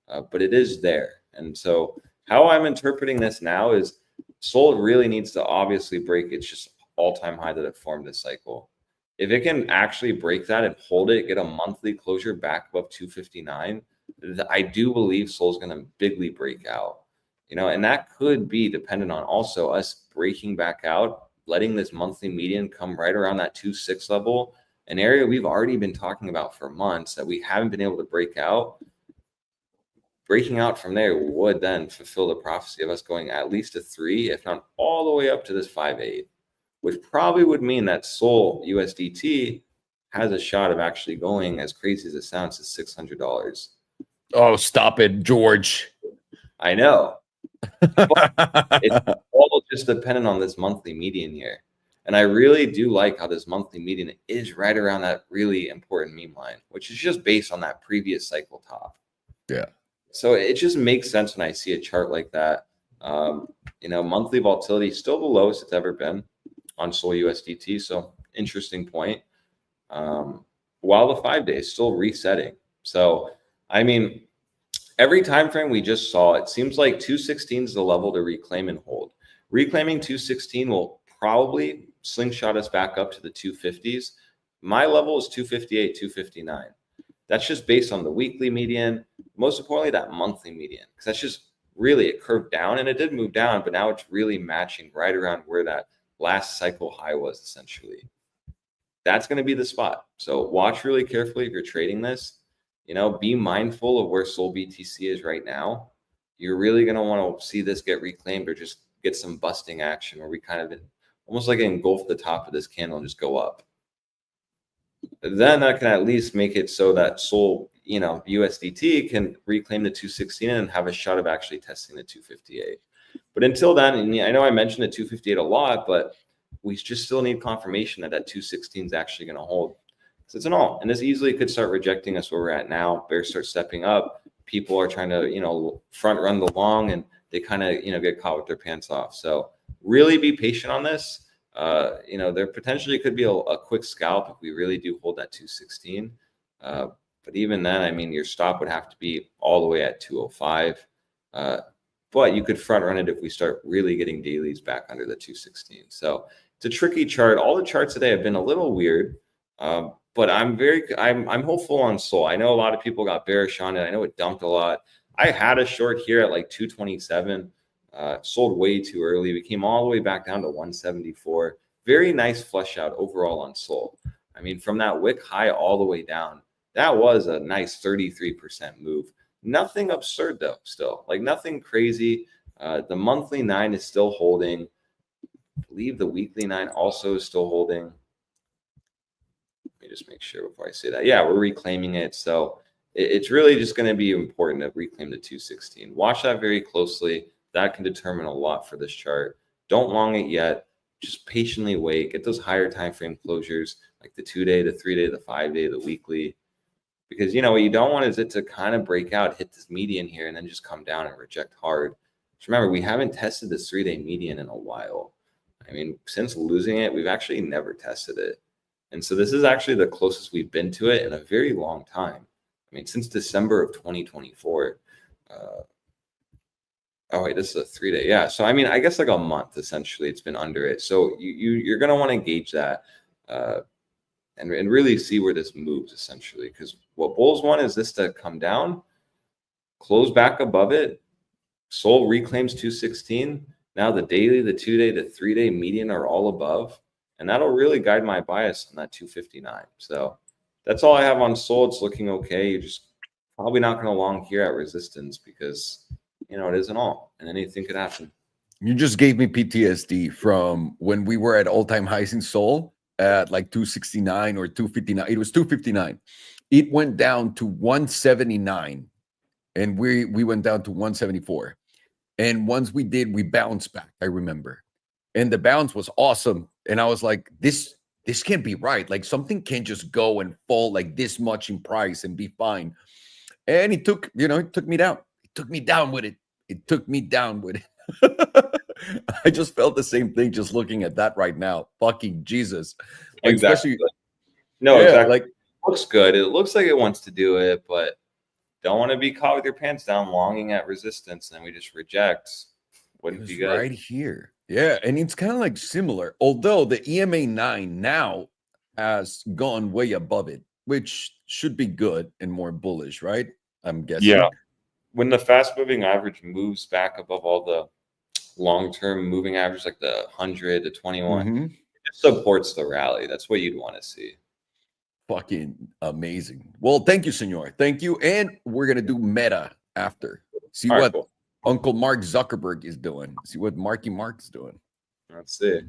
But it is there. And so how I'm interpreting this now is Sol really needs to obviously break its just all-time high that it formed this cycle. If it can actually break that and hold it, get a monthly closure back above 259, I do believe Sol's going to bigly break out. And that could be dependent on also us breaking back out, letting this monthly median come right around that 2.6 level, an area we've already been talking about for months that we haven't been able to break out. Breaking out from there would then fulfill the prophecy of us going at least to 3, if not all the way up to this 5.8, which probably would mean that Sol USDT has a shot of actually going, as crazy as it sounds, to $600. Oh, stop it, George. I know. It's all just dependent on this monthly median here. And I really do like how this monthly median is right around that really important meme line, which is just based on that previous cycle top. Yeah. So it just makes sense when I see a chart like that. Monthly volatility still the lowest it's ever been on Sol USDT. So interesting point. While the 5 days still resetting. So, I mean, every time frame we just saw, it seems like 216 is the level to reclaim and hold. Reclaiming 216 will probably slingshot us back up to the 250s. My level is 258, 259. That's just based on the weekly median, most importantly, that monthly median, because that's just really, it curved down and it did move down, but now it's really matching right around where that last cycle high was essentially. That's going to be the spot. So watch really carefully if you're trading this. Be mindful of where Sol BTC is right now. You're really going to want to see this get reclaimed or just get some busting action where we kind of almost like engulf the top of this candle and just go up. Then that can at least make it so that Sol, USDT can reclaim the 216 and have a shot of actually testing the 258. But until then, and I know I mentioned the 258 a lot, but we just still need confirmation that 216 is actually going to hold. So it's an all, and this easily could start rejecting us where we're at now. Bears start stepping up. People are trying to, front run the long, and they kind of, get caught with their pants off. So really be patient on this. There potentially could be a quick scalp if we really do hold that 216. But But even then, I mean, your stop would have to be all the way at 205. But you could front run it if we start really getting dailies back under the 216. So it's a tricky chart. All the charts today have been a little weird, but I'm hopeful on Sol. I know a lot of people got bearish on it. I know it dumped a lot. I had a short here at like 227. Sold way too early. We came all the way back down to 174. Very nice flush out overall on Sol. I mean, from that wick high all the way down, that was a nice 33% move. Nothing absurd though, still like nothing crazy. The monthly 9 is still holding. I believe the weekly 9 also is still holding. Let me just make sure before I say that. Yeah, we're reclaiming it. So it's really just going to be important to reclaim the 216. Watch that very closely. That can determine a lot for this chart. Don't long it yet. Just patiently wait. Get those higher time frame closures like the 2-day, the 3-day, the 5-day, the weekly. Because, you know, what you don't want is it to kind of break out, hit this median here, and then just come down and reject hard. Just remember, we haven't tested this 3-day median in a while. I mean, since losing it, we've actually never tested it. And so this is actually the closest we've been to it in a very long time. I mean, since December of 2024. Oh, wait, this is a 3-day. Yeah. So, I mean, I guess like a month, essentially, it's been under it. So you're going to want to engage that and really see where this moves, essentially. Because what bulls want is this to come down, close back above it. Sol reclaims 216. Now the daily, the 2-day, the 3-day median are all above. And that'll really guide my bias on that 259. So that's all I have on Sol. It's looking okay. You're just probably not going to long here at resistance because, you know, it isn't all. And anything could happen. You just gave me PTSD from when we were at all-time highs in Sol at like 269 or 259. It was 259. It went down to 179. And we went down to 174. And once we did, we bounced back, I remember. And the bounce was awesome. And I was like, this can't be right. Like something can't just go and fall like this much in price and be fine. And it took me down. It took me down with it. It took me down with it. I just felt the same thing just looking at that right now. Fucking Jesus. Like, exactly. Exactly. Like, it looks good. It looks like it wants to do it, but don't want to be caught with your pants down longing at resistance and then we just reject. Wouldn't be good. Right here. Yeah, and it's kind of like similar, although the EMA 9 now has gone way above it, which should be good and more bullish, right? I'm guessing. Yeah. When the fast moving average moves back above all the long-term moving average, like the 100 to 21, it supports the rally. That's what you'd want to see. Fucking amazing. Well, thank you, senor. Thank you. And we're going to do Meta after. See what Uncle Mark Zuckerberg is doing. See what Marky Mark's doing. Let's see.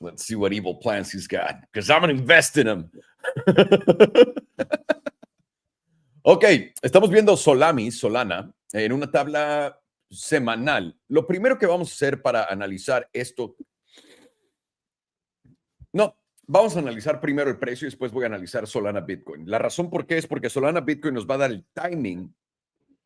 Let's see what evil plans he's got. Because I'm going to invest in him. Ok, estamos viendo Solana, en una tabla semanal. Lo primero que vamos a hacer para analizar esto... No, vamos a analizar primero el precio y después voy a analizar Solana Bitcoin. La razón por qué es porque Solana Bitcoin nos va a dar el timing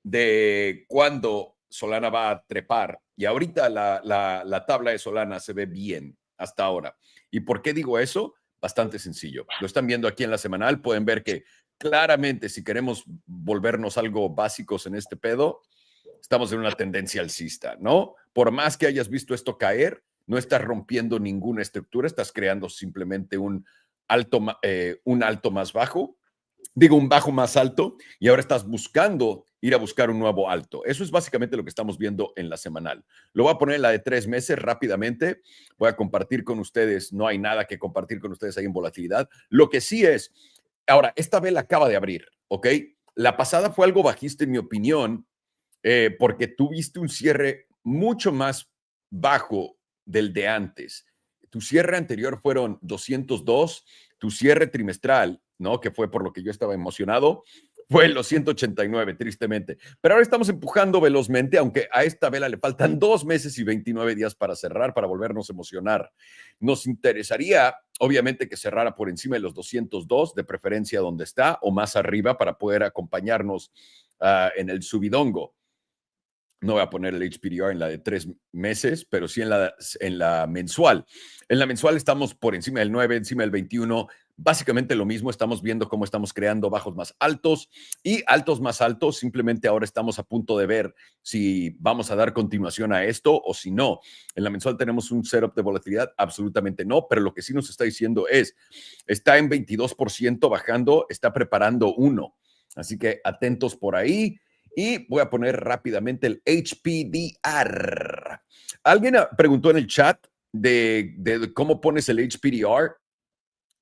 de cuándo Solana va a trepar. Y ahorita la tabla de Solana se ve bien hasta ahora. ¿Y por qué digo eso? Bastante sencillo. Lo están viendo aquí en la semanal. Pueden ver que claramente si queremos volvernos algo básicos en este pedo, estamos en una tendencia alcista, ¿no? Por más que hayas visto esto caer, no estás rompiendo ninguna estructura, estás creando simplemente un alto más bajo, un bajo más alto, y ahora estás buscando ir a buscar un nuevo alto. Eso es básicamente lo que estamos viendo en la semanal. Lo voy a poner en la de 3 meses rápidamente. Voy a compartir con ustedes. No hay nada que compartir con ustedes ahí en volatilidad. Lo que sí es, ahora, esta vela acaba de abrir, ¿ok? La pasada fue algo bajista, en mi opinión, porque tuviste un cierre mucho más bajo del de antes. Tu cierre anterior fueron 202, tu cierre trimestral, ¿no? Que fue por lo que yo estaba emocionado, fue en los 189, tristemente. Pero ahora estamos empujando velozmente, aunque a esta vela le faltan 2 meses y 29 días para cerrar, para volvernos a emocionar. Nos interesaría, obviamente, que cerrara por encima de los 202, de preferencia donde está, o más arriba, para poder acompañarnos en el subidongo. No voy a poner el HPDR en la de 3 meses, pero sí en la mensual. En la mensual estamos por encima del 9, encima del 21, básicamente lo mismo. Estamos viendo cómo estamos creando bajos más altos y altos más altos. Simplemente ahora estamos a punto de ver si vamos a dar continuación a esto o si no. En la mensual tenemos un setup de volatilidad, absolutamente no, pero lo que sí nos está diciendo es, está en 22% bajando, está preparando uno. Así que atentos por ahí. Y voy a poner rápidamente el HPDR. Alguien preguntó en el chat de cómo pones el HPDR.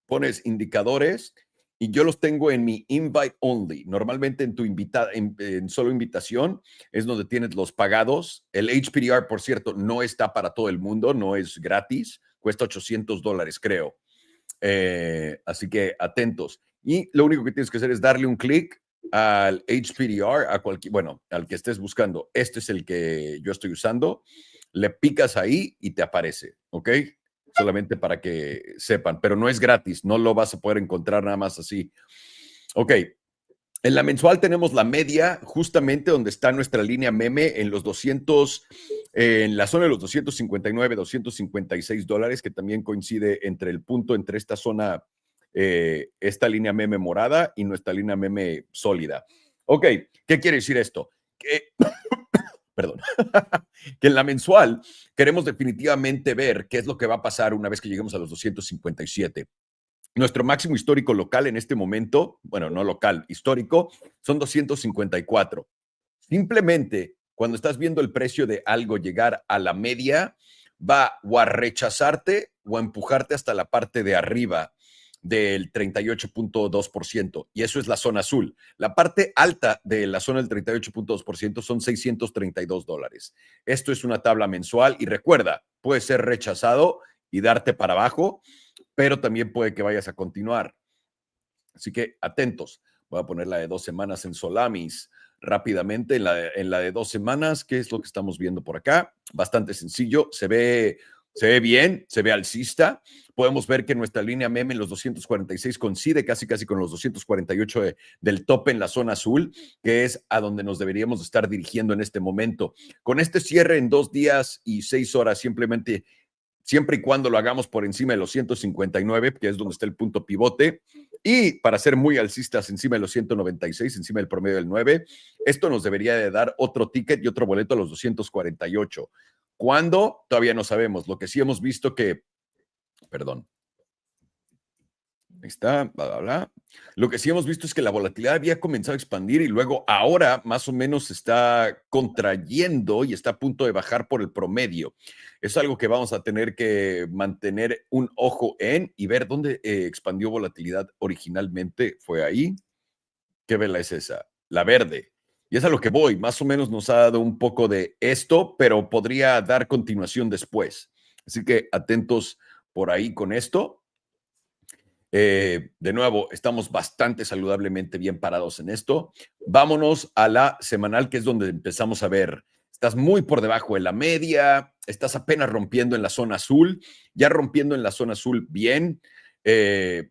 Pones indicadores y yo los tengo en mi invite only. Normalmente en tu en solo invitación es donde tienes los pagados. El HPDR, por cierto, no está para todo el mundo, no es gratis, cuesta $800, creo. Así que atentos. Y lo único que tienes que hacer es darle un clic al HPDR, al que estés buscando. Este es el que yo estoy usando. Le picas ahí y te aparece, ¿ok? Solamente para que sepan, pero no es gratis, no lo vas a poder encontrar nada más así. Ok, en la mensual tenemos la media, justamente donde está nuestra línea meme en los 200, en la zona de los 259, $256, que también coincide entre el punto, entre esta zona, esta línea meme morada y nuestra línea meme sólida. Ok, ¿qué quiere decir esto? Que perdón, que en la mensual queremos definitivamente ver qué es lo que va a pasar una vez que lleguemos a los 257. Nuestro máximo histórico local en este momento, bueno, no local, histórico, son 254. Simplemente, cuando estás viendo el precio de algo llegar a la media, va o a rechazarte o a empujarte hasta la parte de arriba del 38.2%, y eso es la zona azul. La parte alta de la zona del 38.2% son $632. Esto es una tabla mensual y recuerda, puede ser rechazado y darte para abajo, pero también puede que vayas a continuar. Así que atentos. Voy a poner la de 2 semanas en Solamis rápidamente. En la de 2 semanas, ¿qué es lo que estamos viendo por acá? Bastante sencillo. Se ve bien, se ve alcista. Podemos ver que nuestra línea meme en los 246 coincide casi con los 248 del tope en la zona azul, que es a donde nos deberíamos estar dirigiendo en este momento. Con este cierre en 2 días y 6 horas, siempre y cuando lo hagamos por encima de los 159, que es donde está el punto pivote, y para ser muy alcistas, encima de los 196, encima del promedio del 9, esto nos debería de dar otro ticket y otro boleto a los 248. ¿Cuándo? Todavía no sabemos. Lo que sí hemos visto perdón, ahí está, bla, bla, bla. Lo que sí hemos visto es que la volatilidad había comenzado a expandir y luego ahora más o menos se está contrayendo y está a punto de bajar por el promedio. Es algo que vamos a tener que mantener un ojo en y ver dónde expandió volatilidad originalmente. Fue ahí. ¿Qué vela es esa? La verde. Y es a lo que voy. Más o menos nos ha dado un poco de esto, pero podría dar continuación después. Así que atentos por ahí con esto. De nuevo, estamos bastante saludablemente bien parados en esto. Vámonos a la semanal, que es donde empezamos a ver. Estás muy por debajo de la media, estás apenas rompiendo en la zona azul, ya rompiendo en la zona azul bien,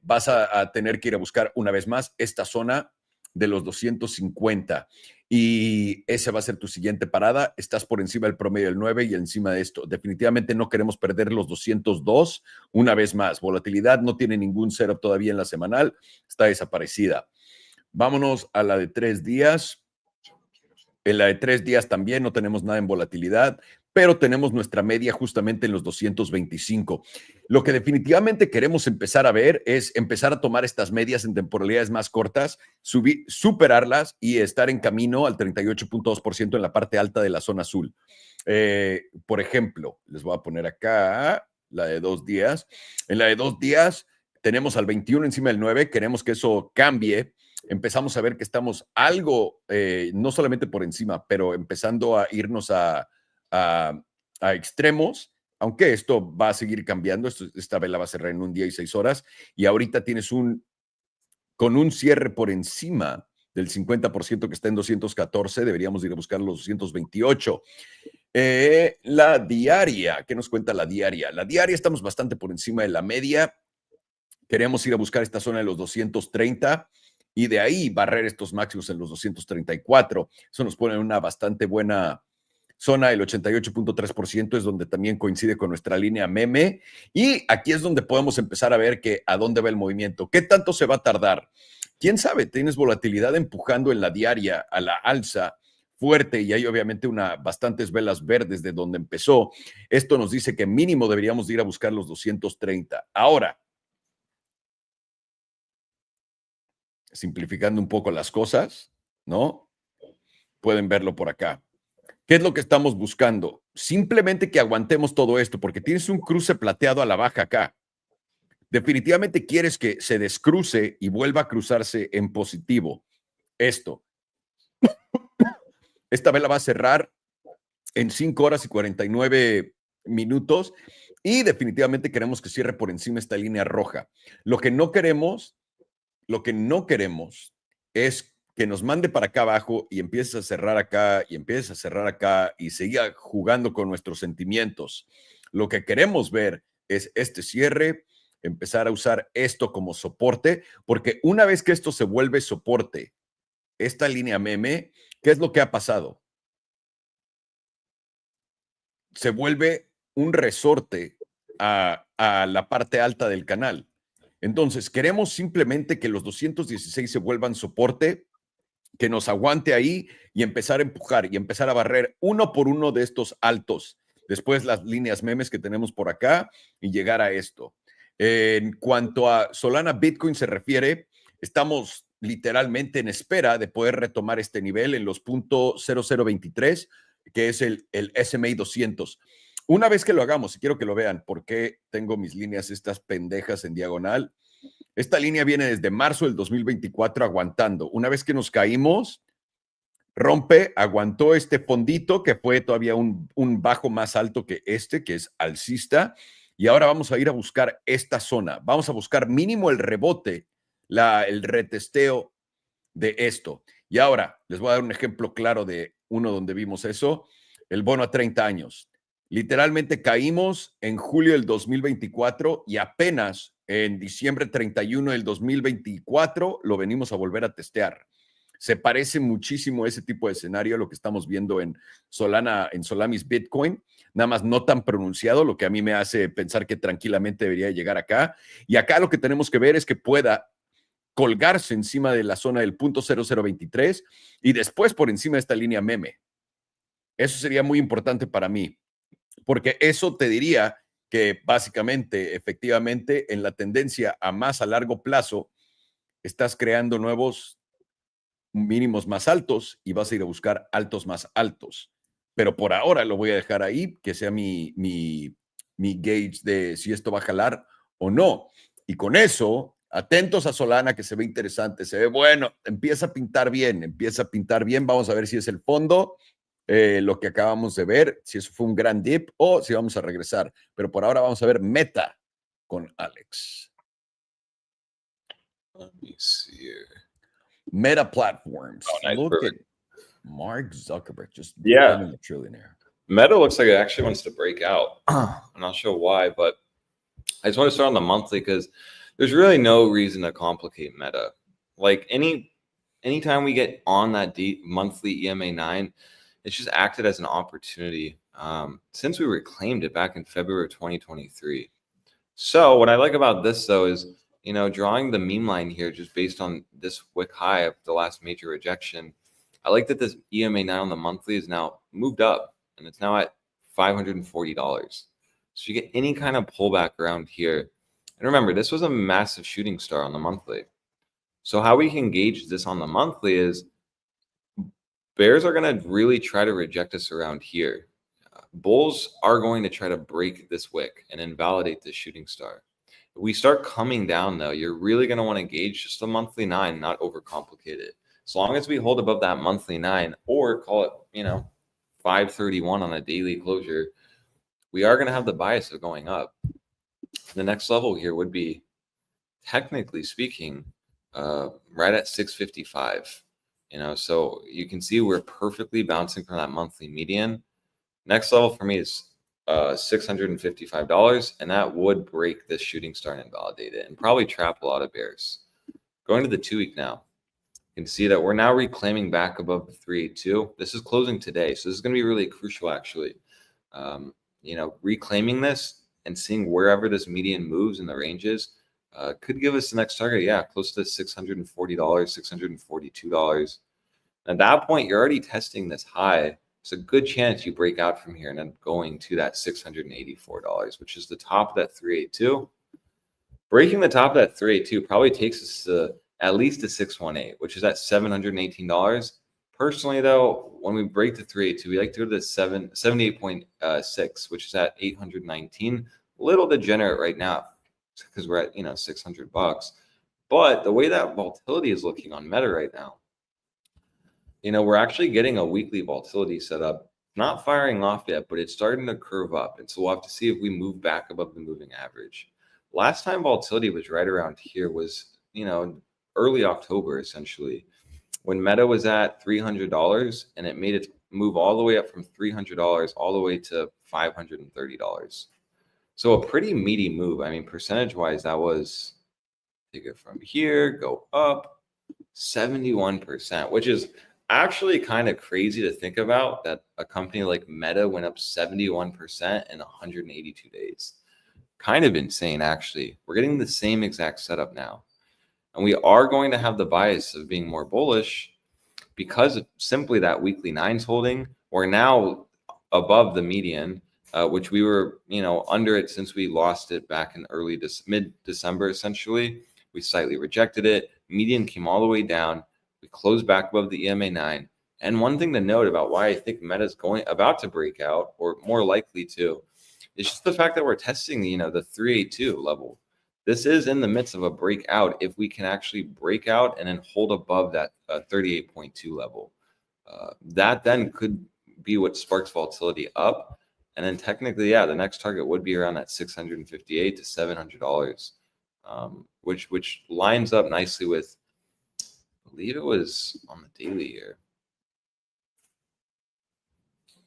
vas a tener que ir a buscar una vez más esta zona de los 250 y esa va a ser tu siguiente parada. Estás por encima del promedio del 9 y encima de esto. Definitivamente no queremos perder los 202 una vez más. Volatilidad no tiene ningún setup todavía en la semanal, está desaparecida. Vámonos a la de 3 días. En la de 3 días también no tenemos nada en volatilidad, pero tenemos nuestra media justamente en los 225. Lo que definitivamente queremos empezar a ver es empezar a tomar estas medias en temporalidades más cortas, superarlas y estar en camino al 38.2% en la parte alta de la zona azul. Por ejemplo, les voy a poner acá la de 2 días. En la de 2 días tenemos al 21 encima del 9, queremos que eso cambie. Empezamos a ver que estamos algo, no solamente por encima, pero empezando a irnos a extremos, aunque esto va a seguir cambiando. Esta vela va a cerrar en 1 día y 6 horas, y ahorita tienes con un cierre por encima del 50% que está en 214, deberíamos ir a buscar los 228. La diaria, ¿qué nos cuenta la diaria? La diaria estamos bastante por encima de la media. Queremos ir a buscar esta zona de los 230 y de ahí barrer estos máximos en los 234. Eso nos pone en una bastante buena zona del 88.3% es donde también coincide con nuestra línea meme. Y aquí es donde podemos empezar a ver que a dónde va el movimiento. ¿Qué tanto se va a tardar? ¿Quién sabe? Tienes volatilidad empujando en la diaria a la alza fuerte y hay obviamente bastantes velas verdes de donde empezó. Esto nos dice que mínimo deberíamos de ir a buscar los 230. Ahora, simplificando un poco las cosas, ¿no? Pueden verlo por acá. ¿Qué es lo que estamos buscando? Simplemente que aguantemos todo esto, porque tienes un cruce plateado a la baja acá. Definitivamente quieres que se descruce y vuelva a cruzarse en positivo. Esto. Esta vela va a cerrar en 5 horas y 49 minutos y definitivamente queremos que cierre por encima esta línea roja. Lo que no queremos es que nos mande para acá abajo y empieces a cerrar acá y empieces a cerrar acá y siga jugando con nuestros sentimientos. Lo que queremos ver es este cierre, empezar a usar esto como soporte, porque una vez que esto se vuelve soporte, esta línea meme, ¿qué es lo que ha pasado? Se vuelve un resorte a la parte alta del canal. Entonces, queremos simplemente que los 216 se vuelvan soporte, que nos aguante ahí y empezar a empujar y empezar a barrer uno por uno de estos altos. Después las líneas memes que tenemos por acá y llegar a esto. En cuanto a Solana Bitcoin se refiere, estamos literalmente en espera de poder retomar este nivel en los .0023, que es el SMA 200. Una vez que lo hagamos, y quiero que lo vean, porque tengo mis líneas estas pendejas en diagonal. Esta línea viene desde marzo del 2024 aguantando. Una vez que nos caímos, rompe, aguantó este fondito que fue todavía un bajo más alto que este, que es alcista. Y ahora vamos a ir a buscar esta zona. Vamos a buscar mínimo el rebote, el retesteo de esto. Y ahora les voy a dar un ejemplo claro de uno donde vimos eso. El bono a 30 años. Literalmente caímos en julio del 2024 y apenas en diciembre 31 del 2024 lo venimos a volver a testear. Se parece muchísimo a ese tipo de escenario a lo que estamos viendo en Solana, en Solamis Bitcoin, nada más no tan pronunciado, lo que a mí me hace pensar que tranquilamente debería llegar acá. Y acá lo que tenemos que ver es que pueda colgarse encima de la zona del .0023 y después por encima de esta línea meme. Eso sería muy importante para mí, porque eso te diría que básicamente, efectivamente, en la tendencia a más a largo plazo, estás creando nuevos mínimos más altos y vas a ir a buscar altos más altos. Pero por ahora lo voy a dejar ahí, que sea mi gauge de si esto va a jalar o no. Y con eso, atentos a Solana, que se ve interesante, se ve bueno, empieza a pintar bien. Vamos a ver si es el fondo, lo que acabamos de ver, si eso fue un gran dip o si vamos a regresar. Pero por ahora vamos a ver Meta con Alex. Let me see here. Meta Platforms. Oh, nice. Look Perfect. at Mark Zuckerberg just becoming a trillionaire. Meta looks like it actually wants to break out. I'm not sure why, but I just want to start on the monthly because there's really no reason to complicate Meta. Like anytime we get on that monthly EMA 9, it's just acted as an opportunity since we reclaimed it back in February 2023. So what I like about this though is, you know, drawing the meme line here just based on this wick high of the last major rejection. I like that this EMA 9 on the monthly is now moved up and it's now at $540. So you get any kind of pullback around here. And remember, this was a massive shooting star on the monthly. So how we can gauge this on the monthly is bears are going to really try to reject us around here. Bulls are going to try to break this wick and invalidate this shooting star. If we start coming down, though, you're really going to want to gauge just the monthly 9, not overcomplicate it. As long as we hold above that monthly 9, or call it, you know, 531 on a daily closure, we are going to have the bias of going up. The next level here would be, technically speaking, right at 655. You know, so you can see we're perfectly bouncing from that monthly median. Next level for me is $655, and that would break this shooting star and invalidate it and probably trap a lot of bears. Going to the 2-week now. You can see that we're now reclaiming back above the 382. This is closing today, so this is going to be really crucial, actually. Reclaiming this and seeing wherever this median moves in the ranges could give us the next target. Yeah, close to $640, $642. At that point, you're already testing this high. It's a good chance you break out from here and then going to that $684, which is the top of that 382. Breaking the top of that 382 probably takes us to at least to 618, which is at $718. Personally, though, when we break the 382, we like to go to the 78.6, which is at 819. A little degenerate right now because we're at $600. But the way that volatility is looking on Meta right now, we're actually getting a weekly volatility set up, not firing off yet, but it's starting to curve up. And so we'll have to see if we move back above the moving average. Last time volatility was right around here was, early October, essentially, when Meta was at $300 and it made it move all the way up from $300 all the way to $530. So a pretty meaty move. I mean, percentage-wise, that was, take it from here, go up 71%, which is actually kind of crazy to think about, that a company like Meta went up 71% in 182 days. Kind of insane, actually. We're getting the same exact setup now. And we are going to have the bias of being more bullish because of simply that weekly nines holding. We're now above the median, which we were, under it since we lost it back in mid-December, essentially. We slightly rejected it. Median came all the way down. We closed back above the EMA 9. And one thing to note about why I think Meta is about to break out, or more likely to, is just the fact that we're testing, the 382 level. This is in the midst of a breakout if we can actually break out and then hold above that 38.2 level. That then could be what sparks volatility up. And then technically, the next target would be around that $658 to $700, which lines up nicely with, I believe it was on the daily here.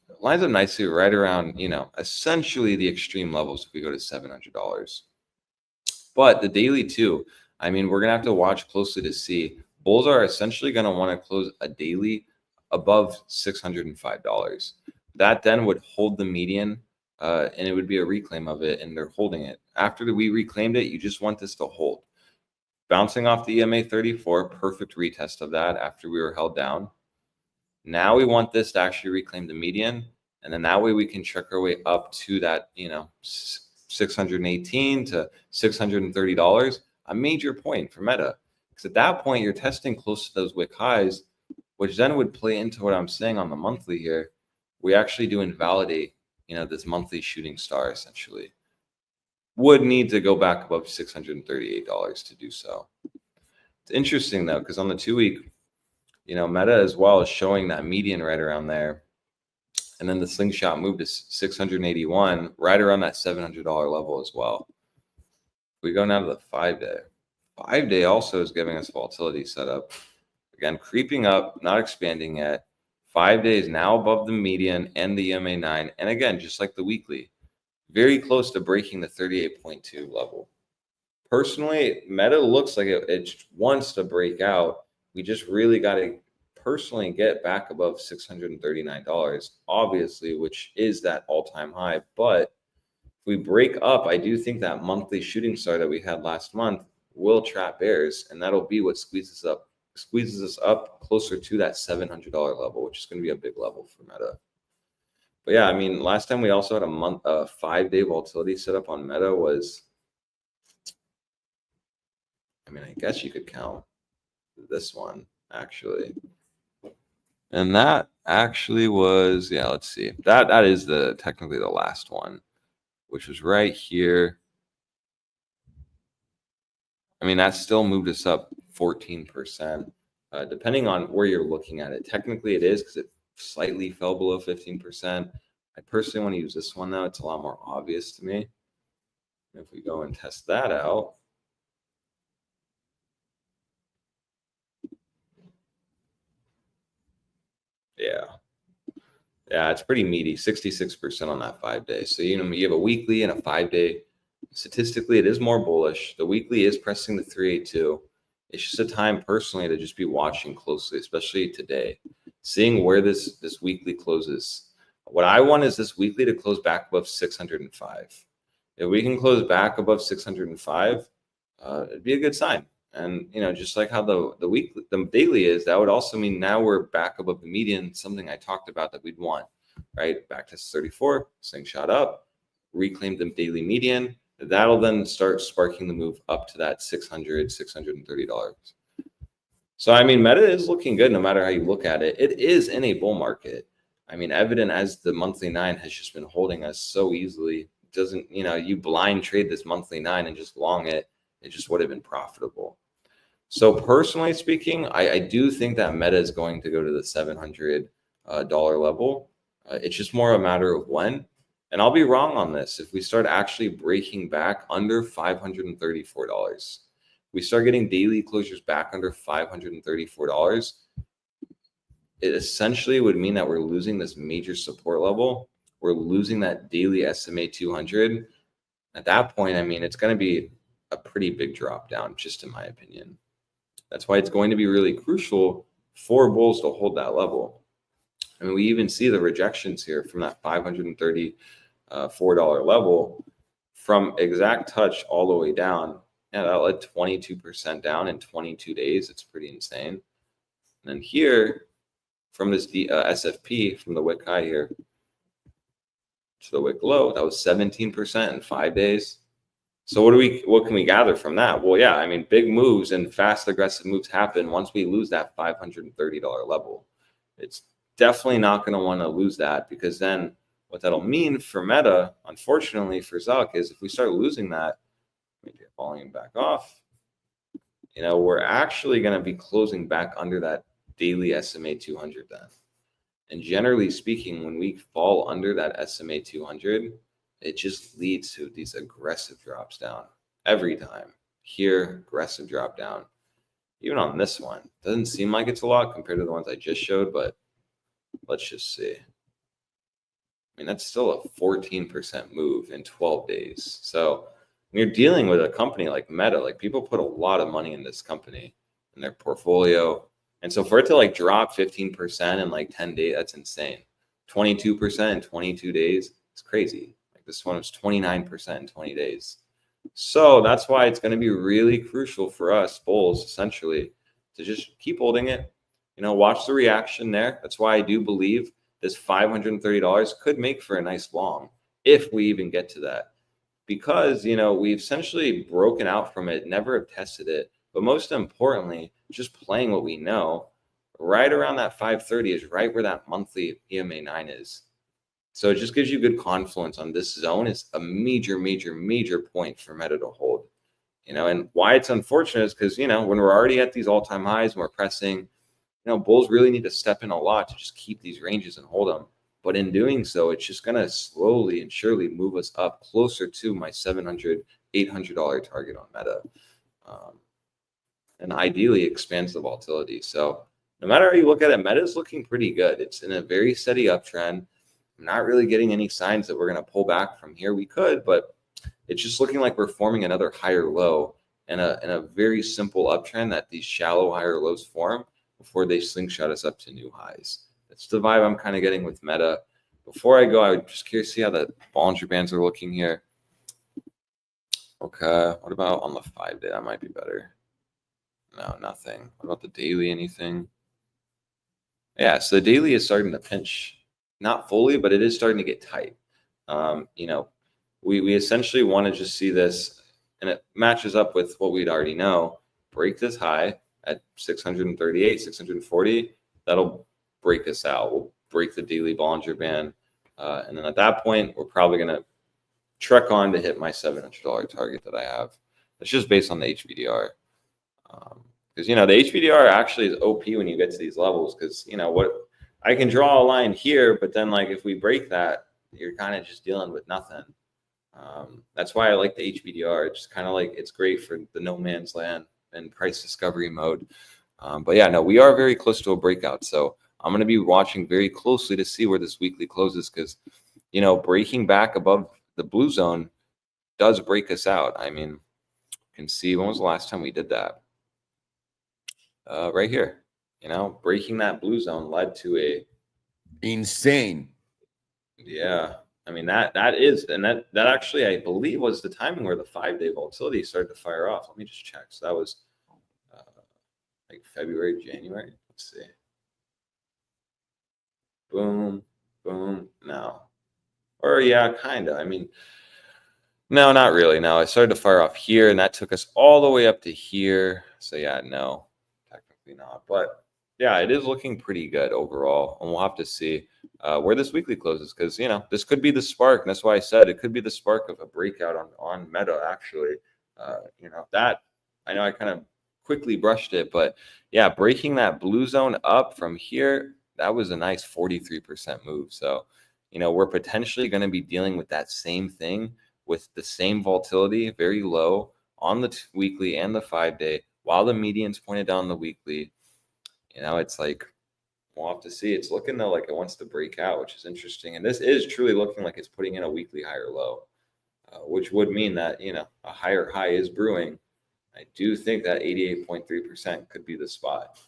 It lines up nicely right around, essentially the extreme levels if we go to $700. But the daily too, I mean, we're going to have to watch closely to see. Bulls are essentially going to want to close a daily above $605. That then would hold the median, and it would be a reclaim of it, and they're holding it. After we reclaimed it, you just want this to hold. Bouncing off the EMA 34, perfect retest of that after we were held down. Now we want this to actually reclaim the median, and then that way we can check our way up to that, $618 to $630, a major point for Meta. Because at that point, you're testing close to those wick highs, which then would play into what I'm saying on the monthly here. We actually do invalidate, this monthly shooting star, essentially. Would need to go back above $638 to do so. It's interesting, though, because on the 2-week, Meta as well is showing that median right around there. And then the slingshot moved to 681, right around that $700 level as well. We go now to the 5-day. 5-day also is giving us volatility setup. Again, creeping up, not expanding yet. 5 days now above the median and the EMA 9. And again, just like the weekly, very close to breaking the 38.2 level. Personally, Meta looks like it wants to break out. We just really got to personally get back above $639, obviously, which is that all-time high. But if we break up, I do think that monthly shooting star that we had last month will trap bears, and that'll be what squeezes us up closer to that $700 level, which is going to be a big level for Meta. But yeah, I mean, last time we also had a 5-day volatility setup on Meta was, I mean, I guess you could count this one actually. And that actually was, let's see. That is technically the last one, which was right here. I mean, that still moved us up 14%, depending on where you're looking at it. Technically, it is because it slightly fell below 15%. I personally want to use this one, though. It's a lot more obvious to me. If we go and test that out. Yeah, it's pretty meaty, 66% on that 5-day. So, you have a weekly and a 5-day. Statistically, it is more bullish. The weekly is pressing the 382. It's just a time personally to just be watching closely, especially today, seeing where this weekly closes. What I want is this weekly to close back above 605. If we can close back above 605, it'd be a good sign. And just like how the daily is, that would also mean now we're back above the median, something I talked about that we'd want, right? Back to 34, slingshot up, reclaim the daily median. That'll then start sparking the move up to that $630. So, I mean, Meta is looking good no matter how you look at it. It is in a bull market. I mean, evident as the monthly 9 has just been holding us so easily. It doesn't, you blind trade this monthly 9 and just long it, it just would have been profitable. So personally speaking, I do think that Meta is going to go to the $700 level. It's just more a matter of when. And I'll be wrong on this. If we start actually breaking back under $534, we start getting daily closures back under $534, it essentially would mean that we're losing this major support level. We're losing that daily SMA 200. At that point, I mean, it's going to be a pretty big drop down, just in my opinion. That's why it's going to be really crucial for bulls to hold that level. I mean, we even see the rejections here from that $534 level from exact touch all the way down. Yeah, that led 22% down in 22 days. It's pretty insane. And then here, from this SFP, from the wick high here to the wick low, that was 17% in 5 days. So what can we gather from that? Well, yeah, I mean, big moves and fast, aggressive moves happen once we lose that $530 level. It's definitely not going to want to lose that, because then what that'll mean for Meta, unfortunately for Zuck, is if we start losing that, let me get volume back off, we're actually going to be closing back under that daily SMA 200 then. And generally speaking, when we fall under that SMA 200, it just leads to these aggressive drops down every time. Here, aggressive drop down. Even on this one, doesn't seem like it's a lot compared to the ones I just showed, but let's just see. I mean, that's still a 14% move in 12 days. So when you're dealing with a company like Meta, like, people put a lot of money in this company, in their portfolio. And so for it to drop 15% in 10 days, that's insane. 22% in 22 days, it's crazy. This one was 29% in 20 days. So that's why it's going to be really crucial for us bulls, essentially, to just keep holding it, watch the reaction there. That's why I do believe this $530 could make for a nice long, if we even get to that. Because, we've essentially broken out from it, never have tested it. But most importantly, just playing what we know, right around that 530 is right where that monthly EMA 9 is. So it just gives you good confluence on this zone. It's a major, major, major point for Meta to hold. And why it's unfortunate is because, when we're already at these all-time highs and we're pressing, bulls really need to step in a lot to just keep these ranges and hold them. But in doing so, it's just going to slowly and surely move us up closer to my $700, $800 target on Meta. And ideally expands the volatility. So no matter how you look at it, Meta is looking pretty good. It's in a very steady uptrend. I'm not really getting any signs that we're going to pull back from here. We could, but it's just looking like we're forming another higher low and a very simple uptrend that these shallow higher lows form before they slingshot us up to new highs. That's the vibe I'm kind of getting with Meta. Before I go, I would just curious to see how the Bollinger Bands are looking here. Okay, what about on the 5-day? That might be better. No, nothing. What about the daily? Anything? Yeah, so the daily is starting to pinch. Not fully, but it is starting to get tight. We essentially want to just see this, and it matches up with what we'd already know. Break this high at 638, 640. That'll break us out. We'll break the daily Bollinger Band. And then at that point, we're probably going to trek on to hit my $700 target that I have. That's just based on the HBDR. Because, the HBDR actually is OP when you get to these levels, because, what I can draw a line here, but then if we break that, you're kind of just dealing with nothing. That's why I like the HBDR. It's kind of it's great for the no man's land and price discovery mode. But yeah, no, we are very close to a breakout. So I'm going to be watching very closely to see where this weekly closes, because, breaking back above the blue zone does break us out. I mean, you can see, when was the last time we did that? right here. You know, breaking that blue zone led to a insane. Yeah, I mean that is, and that actually I believe was the timing where the 5-day volatility started to fire off. Let me just check. So that was like February, January. Let's see. Boom, boom. No, or yeah, kind of. I mean, no, not really. No, it started to fire off here, and that took us all the way up to here. So yeah, no, technically not. But yeah, it is looking pretty good overall, and we'll have to see where this weekly closes, because you know this could be the spark, and that's why I said it could be the spark of a breakout on Meta. Actually, you know that I know I kind of quickly brushed it, but yeah, breaking that blue zone up from here, that was a nice 43% move. So you know we're potentially going to be dealing with that same thing with the same volatility, very low on the weekly and the 5-day, while the median's pointed down the weekly. You know, it's like, we'll have to see. It's looking though like it wants to break out, which is interesting. And this is truly looking like it's putting in a weekly higher low, which would mean that, you know, a higher high is brewing. I do think that 88.3% could be the spot.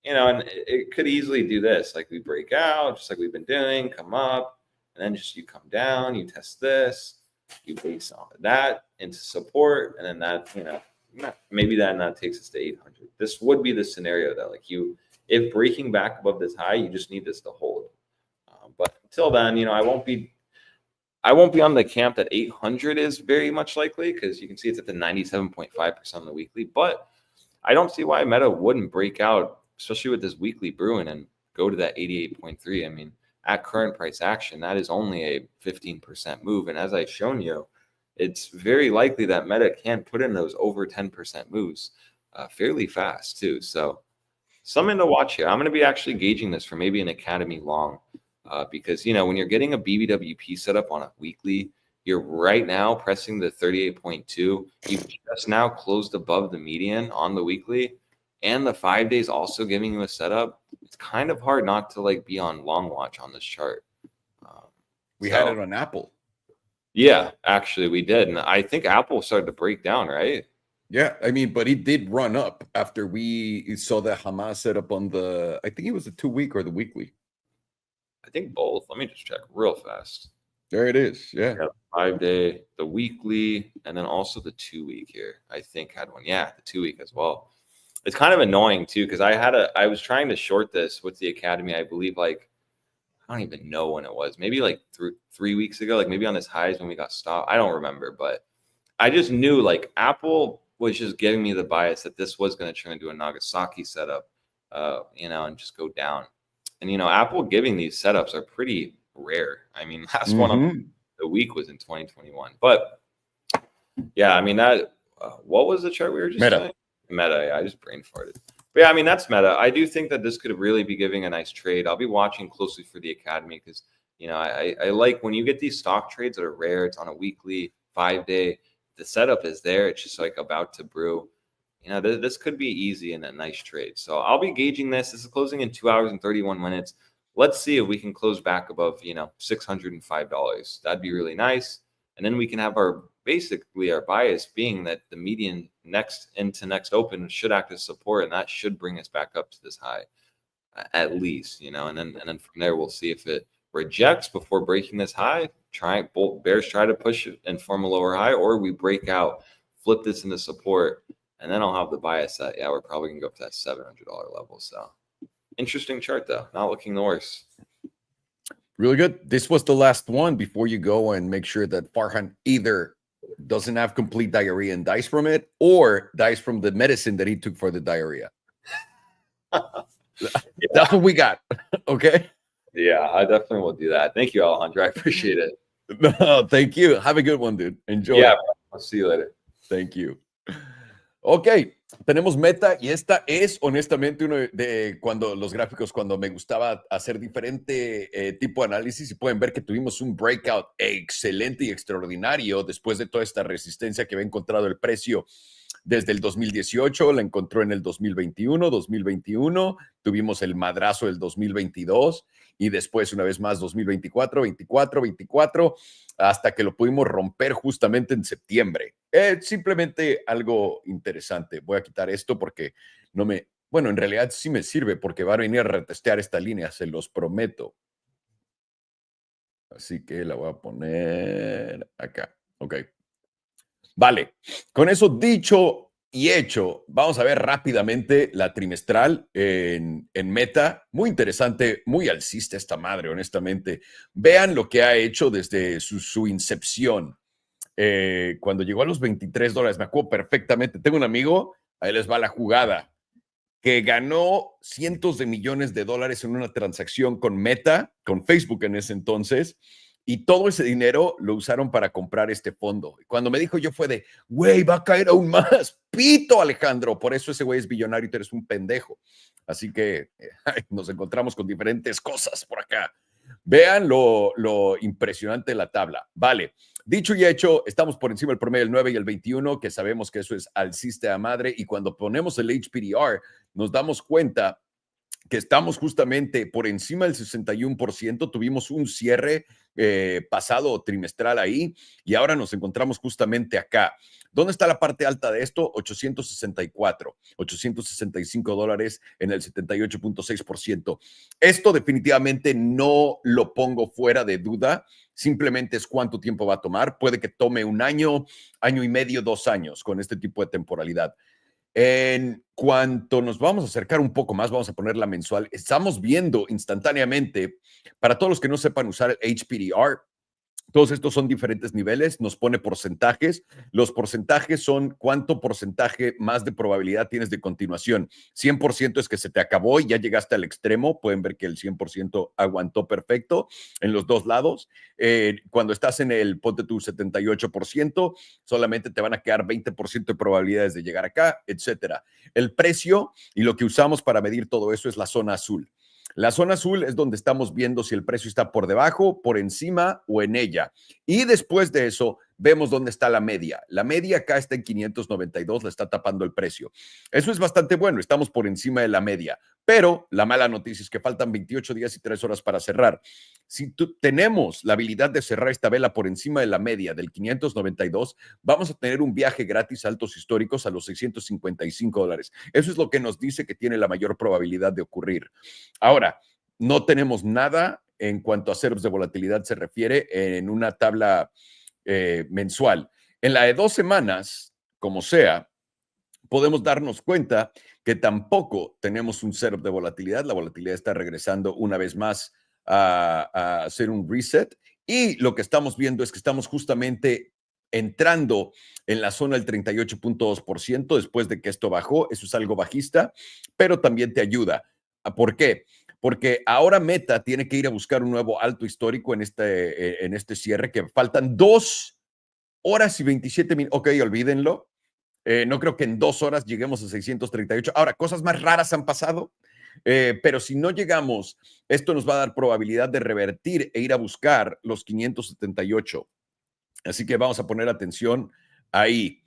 You know, and it could easily do this. Like we break out, just like we've been doing, come up, and then just you come down, you test this, you base on that into support, and then that, you know, maybe that takes us to 800. This would be the scenario that, like, you, if breaking back above this high, you just need this to hold. But until then, you know, I won't be on the camp that 800 is very much likely, because you can see it's at the 97.5% on the weekly. But I don't see why Meta wouldn't break out, especially with this weekly brewing, and go to that 88.3. I mean, at current price action, that is only a 15% move. And as I've shown you, it's very likely that Meta can put in those over 10% moves fairly fast too. So something to watch here. I'm going to be actually gauging this for maybe an academy long because, you know, when you're getting a BBWP setup on a weekly, you're right now pressing the 38.2. You've just now closed above the median on the weekly, and the 5 days also giving you a setup. It's kind of hard not to like be on long watch on this chart. We had it on Apple. Yeah, actually we did. And I think Apple started to break down, right? Yeah, I mean, but it did run up after we saw the Hamas setup on the, I think it was the 2-week or the weekly. I think both. Let me just check real fast. There it is. Yeah. 5-day, the weekly, and then also the 2-week here. I think had one. Yeah, the 2-week as well. It's kind of annoying too, because I was trying to short this with the academy. I believe like, I don't even know when it was. Maybe like 3 weeks ago, like maybe on this highs when we got stopped. I don't remember, but I just knew like Apple was just giving me the bias that this was going to turn into a Nagasaki setup, you know, and just go down. And, you know, Apple giving these setups are pretty rare. I mean, last one on the week was in 2021. But yeah, I mean, that, what was the chart we were just saying? Meta, yeah, I just brain farted. But yeah, I mean, that's Meta. I do think that this could really be giving a nice trade. I'll be watching closely for the academy because, you know, I like when you get these stock trades that are rare. It's on a weekly, 5-day. The setup is there. It's just like about to brew. You know, this could be easy and a nice trade. So I'll be gauging this. This is closing in 2 hours and 31 minutes. Let's see if we can close back above, you know, $605. That'd be really nice. And then we can have our bias being that the median next open should act as support, and that should bring us back up to this high at least, you know, and then from there we'll see if it rejects before breaking this high. Both bears try to push it and form a lower high, or we break out, flip this into support, and then I'll have the bias that, yeah, we're probably gonna go up to that $700 level. So interesting chart though, not looking the worst. Really good. This was the last one before you go and make sure that Farhan either doesn't have complete diarrhea and dies from it, or dies from the medicine that he took for the diarrhea. That's what we got. Okay. Yeah, I definitely will do that. Thank you, Alejandro. I appreciate it. No, thank you. Have a good one, dude. Enjoy. Yeah, I'll see you later. Thank you. Ok, tenemos Meta y esta es honestamente uno de los gráficos cuando me gustaba hacer diferente tipo de análisis, y pueden ver que tuvimos un breakout excelente y extraordinario después de toda esta resistencia que había encontrado el precio desde el 2018, la encontró en el 2021, tuvimos el madrazo del 2022 y después una vez más 2024, 24, hasta que lo pudimos romper justamente en septiembre. Simplemente algo interesante. Voy a quitar esto porque no me Bueno, en realidad sí me sirve porque va a venir a retestear esta línea, se los prometo. Así que la voy a poner acá. Ok. Vale. Con eso dicho y hecho, vamos a ver rápidamente la trimestral en Meta. Muy interesante, muy alcista esta madre, honestamente. Vean lo que ha hecho desde su incepción. Cuando llegó a los $23, me acuerdo perfectamente. Tengo un amigo, ahí les va la jugada, que ganó cientos de millones de dólares en una transacción con Meta, con Facebook en ese entonces, y todo ese dinero lo usaron para comprar este fondo. Cuando me dijo yo fue de, güey, va a caer aún más, pito Alejandro, por eso ese güey es billonario y tú eres un pendejo. Así que nos encontramos con diferentes cosas por acá. Vean lo impresionante de la tabla. Vale. Dicho y hecho, estamos por encima del promedio del 9 y el 21, que sabemos que eso es alcista a madre. Y cuando ponemos el HPDR, nos damos cuenta que estamos justamente por encima del 61%. Tuvimos un cierre pasado trimestral ahí y ahora nos encontramos justamente acá. ¿Dónde está la parte alta de esto? 864, $865 en el 78.6%. Esto definitivamente no lo pongo fuera de duda. Simplemente es cuánto tiempo va a tomar. Puede que tome un año, año y medio, 2 años con este tipo de temporalidad. En cuanto nos vamos a acercar un poco más, vamos a poner la mensual. Estamos viendo instantáneamente, para todos los que no sepan usar el HPDR, todos estos son diferentes niveles, nos pone porcentajes. Los porcentajes son cuánto porcentaje más de probabilidad tienes de continuación. 100% es que se te acabó y ya llegaste al extremo. Pueden ver que el 100% aguantó perfecto en los dos lados. Cuando estás en el, ponte tu 78%, solamente te van a quedar 20% de probabilidades de llegar acá, etcétera. El precio y lo que usamos para medir todo eso es la zona azul. La zona azul es donde estamos viendo si el precio está por debajo, por encima o en ella. Y después de eso, vemos dónde está la media. La media acá está en 592, la está tapando el precio. Eso es bastante bueno, estamos por encima de la media. Pero la mala noticia es que faltan 28 días y 3 horas para cerrar. Si tenemos la habilidad de cerrar esta vela por encima de la media del 592, vamos a tener un viaje gratis a altos históricos a los $655. Eso es lo que nos dice que tiene la mayor probabilidad de ocurrir. Ahora, no tenemos nada en cuanto a ceros de volatilidad se refiere en una tabla mensual. En la de 2 semanas, como sea, podemos darnos cuenta que tampoco tenemos un setup de volatilidad. La volatilidad está regresando una vez más a hacer un reset. Y lo que estamos viendo es que estamos justamente entrando en la zona del 38.2% después de que esto bajó. Eso es algo bajista, pero también te ayuda. ¿Por qué? Porque ahora Meta tiene que ir a buscar un nuevo alto histórico en este cierre, que faltan 2 horas y 27 minutos. Ok, olvídenlo. No creo que en 2 horas lleguemos a 638. Ahora, cosas más raras han pasado, pero si no llegamos, esto nos va a dar probabilidad de revertir e ir a buscar los 578. Así que vamos a poner atención ahí.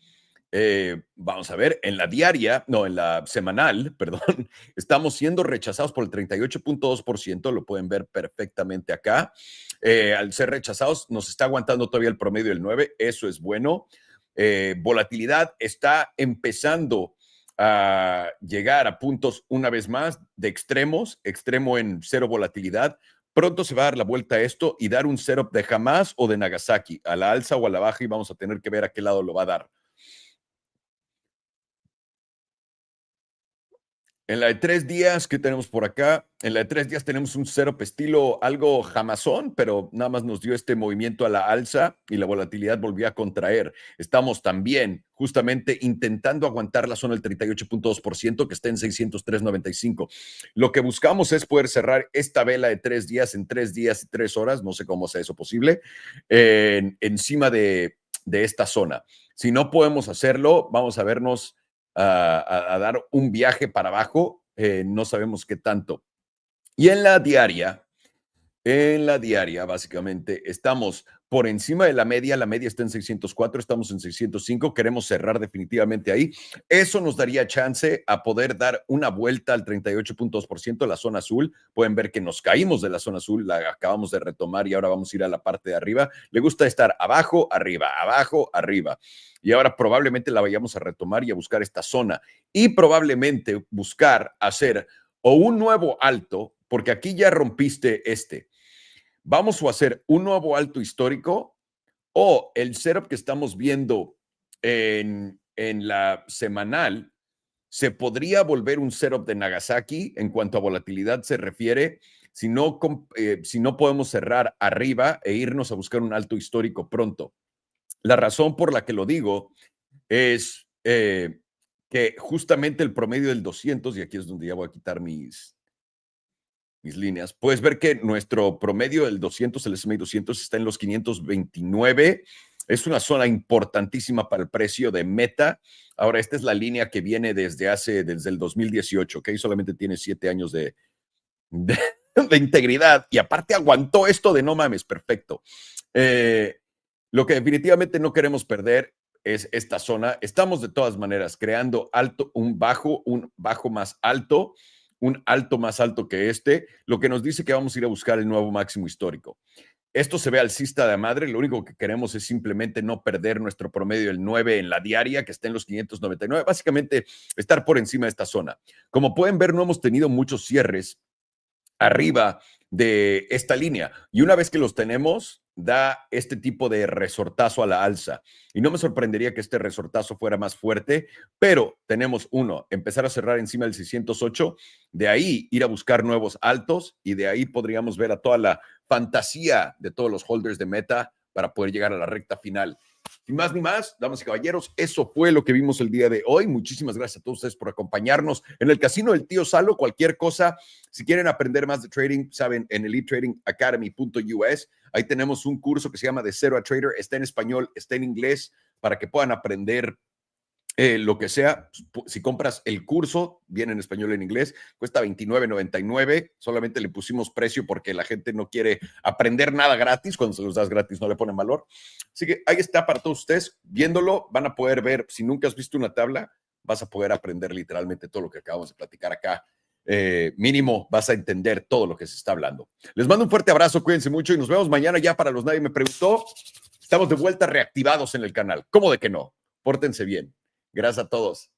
Vamos a ver, en la semanal, perdón, estamos siendo rechazados por el 38.2%, lo pueden ver perfectamente acá. Al ser rechazados, nos está aguantando todavía el promedio del 9, eso es bueno. Volatilidad está empezando a llegar a puntos una vez más de extremos, extremo en cero volatilidad. Pronto se va a dar la vuelta a esto y dar un setup de Hamas o de Nagasaki, a la alza o a la baja, y vamos a tener que ver a qué lado lo va a dar. En la de 3 días, ¿qué tenemos por acá? En la de 3 días tenemos un setup estilo algo jamazón, pero nada más nos dio este movimiento a la alza y la volatilidad volvió a contraer. Estamos también justamente intentando aguantar la zona del 38.2% que está en 603.95. Lo que buscamos es poder cerrar esta vela de 3 días en 3 días y 3 horas, no sé cómo sea eso posible, encima de esta zona. Si no podemos hacerlo, vamos a vernos a dar un viaje para abajo, no sabemos qué tanto. Y en la diaria, básicamente, estamos por encima de la media está en 604, estamos en 605, queremos cerrar definitivamente ahí. Eso nos daría chance a poder dar una vuelta al 38.2%, la zona azul. Pueden ver que nos caímos de la zona azul, la acabamos de retomar y ahora vamos a ir a la parte de arriba. Le gusta estar abajo, arriba, abajo, arriba. Y ahora probablemente la vayamos a retomar y a buscar esta zona. Y probablemente buscar hacer o un nuevo alto, porque aquí ya rompiste este. Vamos a hacer un nuevo alto histórico o el setup que estamos viendo en la semanal se podría volver un setup de Nagasaki en cuanto a volatilidad se refiere si no podemos cerrar arriba e irnos a buscar un alto histórico pronto. La razón por la que lo digo es que justamente el promedio del 200, y aquí es donde ya voy a quitar mis líneas, puedes ver que nuestro promedio del 200, el S&P 200 está en los 529. Es una zona importantísima para el precio de Meta. Ahora, esta es la línea que viene desde el 2018, ¿ok? Solamente tiene 7 años de integridad y aparte aguantó esto de no mames, perfecto. Lo que definitivamente no queremos perder es esta zona. Estamos de todas maneras creando un bajo más alto, un alto más alto que este, lo que nos dice que vamos a ir a buscar el nuevo máximo histórico. Esto se ve alcista de madre, lo único que queremos es simplemente no perder nuestro promedio del 9 en la diaria, que está en los 599, básicamente estar por encima de esta zona. Como pueden ver, no hemos tenido muchos cierres arriba de esta línea, y una vez que los tenemos, da este tipo de resortazo a la alza. Y no me sorprendería que este resortazo fuera más fuerte, pero tenemos empezar a cerrar encima del 608, de ahí ir a buscar nuevos altos y de ahí podríamos ver a toda la fantasía de todos los holders de Meta para poder llegar a la recta final. Sin más ni más, damas y caballeros, eso fue lo que vimos el día de hoy. Muchísimas gracias a todos ustedes por acompañarnos en el casino del tío Salo. Cualquier cosa, si quieren aprender más de trading, saben, en elitetradingacademy.us, ahí tenemos un curso que se llama De Cero a Trader. Está en español, está en inglés, para que puedan aprender lo que sea. Si compras el curso, viene en español y en inglés, cuesta $29.99. Solamente le pusimos precio porque la gente no quiere aprender nada gratis. Cuando se los das gratis no le ponen valor. Así que ahí está para todos ustedes. Viéndolo, van a poder ver, si nunca has visto una tabla, vas a poder aprender literalmente todo lo que acabamos de platicar acá. Mínimo vas a entender todo lo que se está hablando. Les mando un fuerte abrazo, cuídense mucho y nos vemos mañana ya para los Nadie Me Preguntó. Estamos de vuelta reactivados en el canal. ¿Cómo de que no? Pórtense bien. Gracias a todos.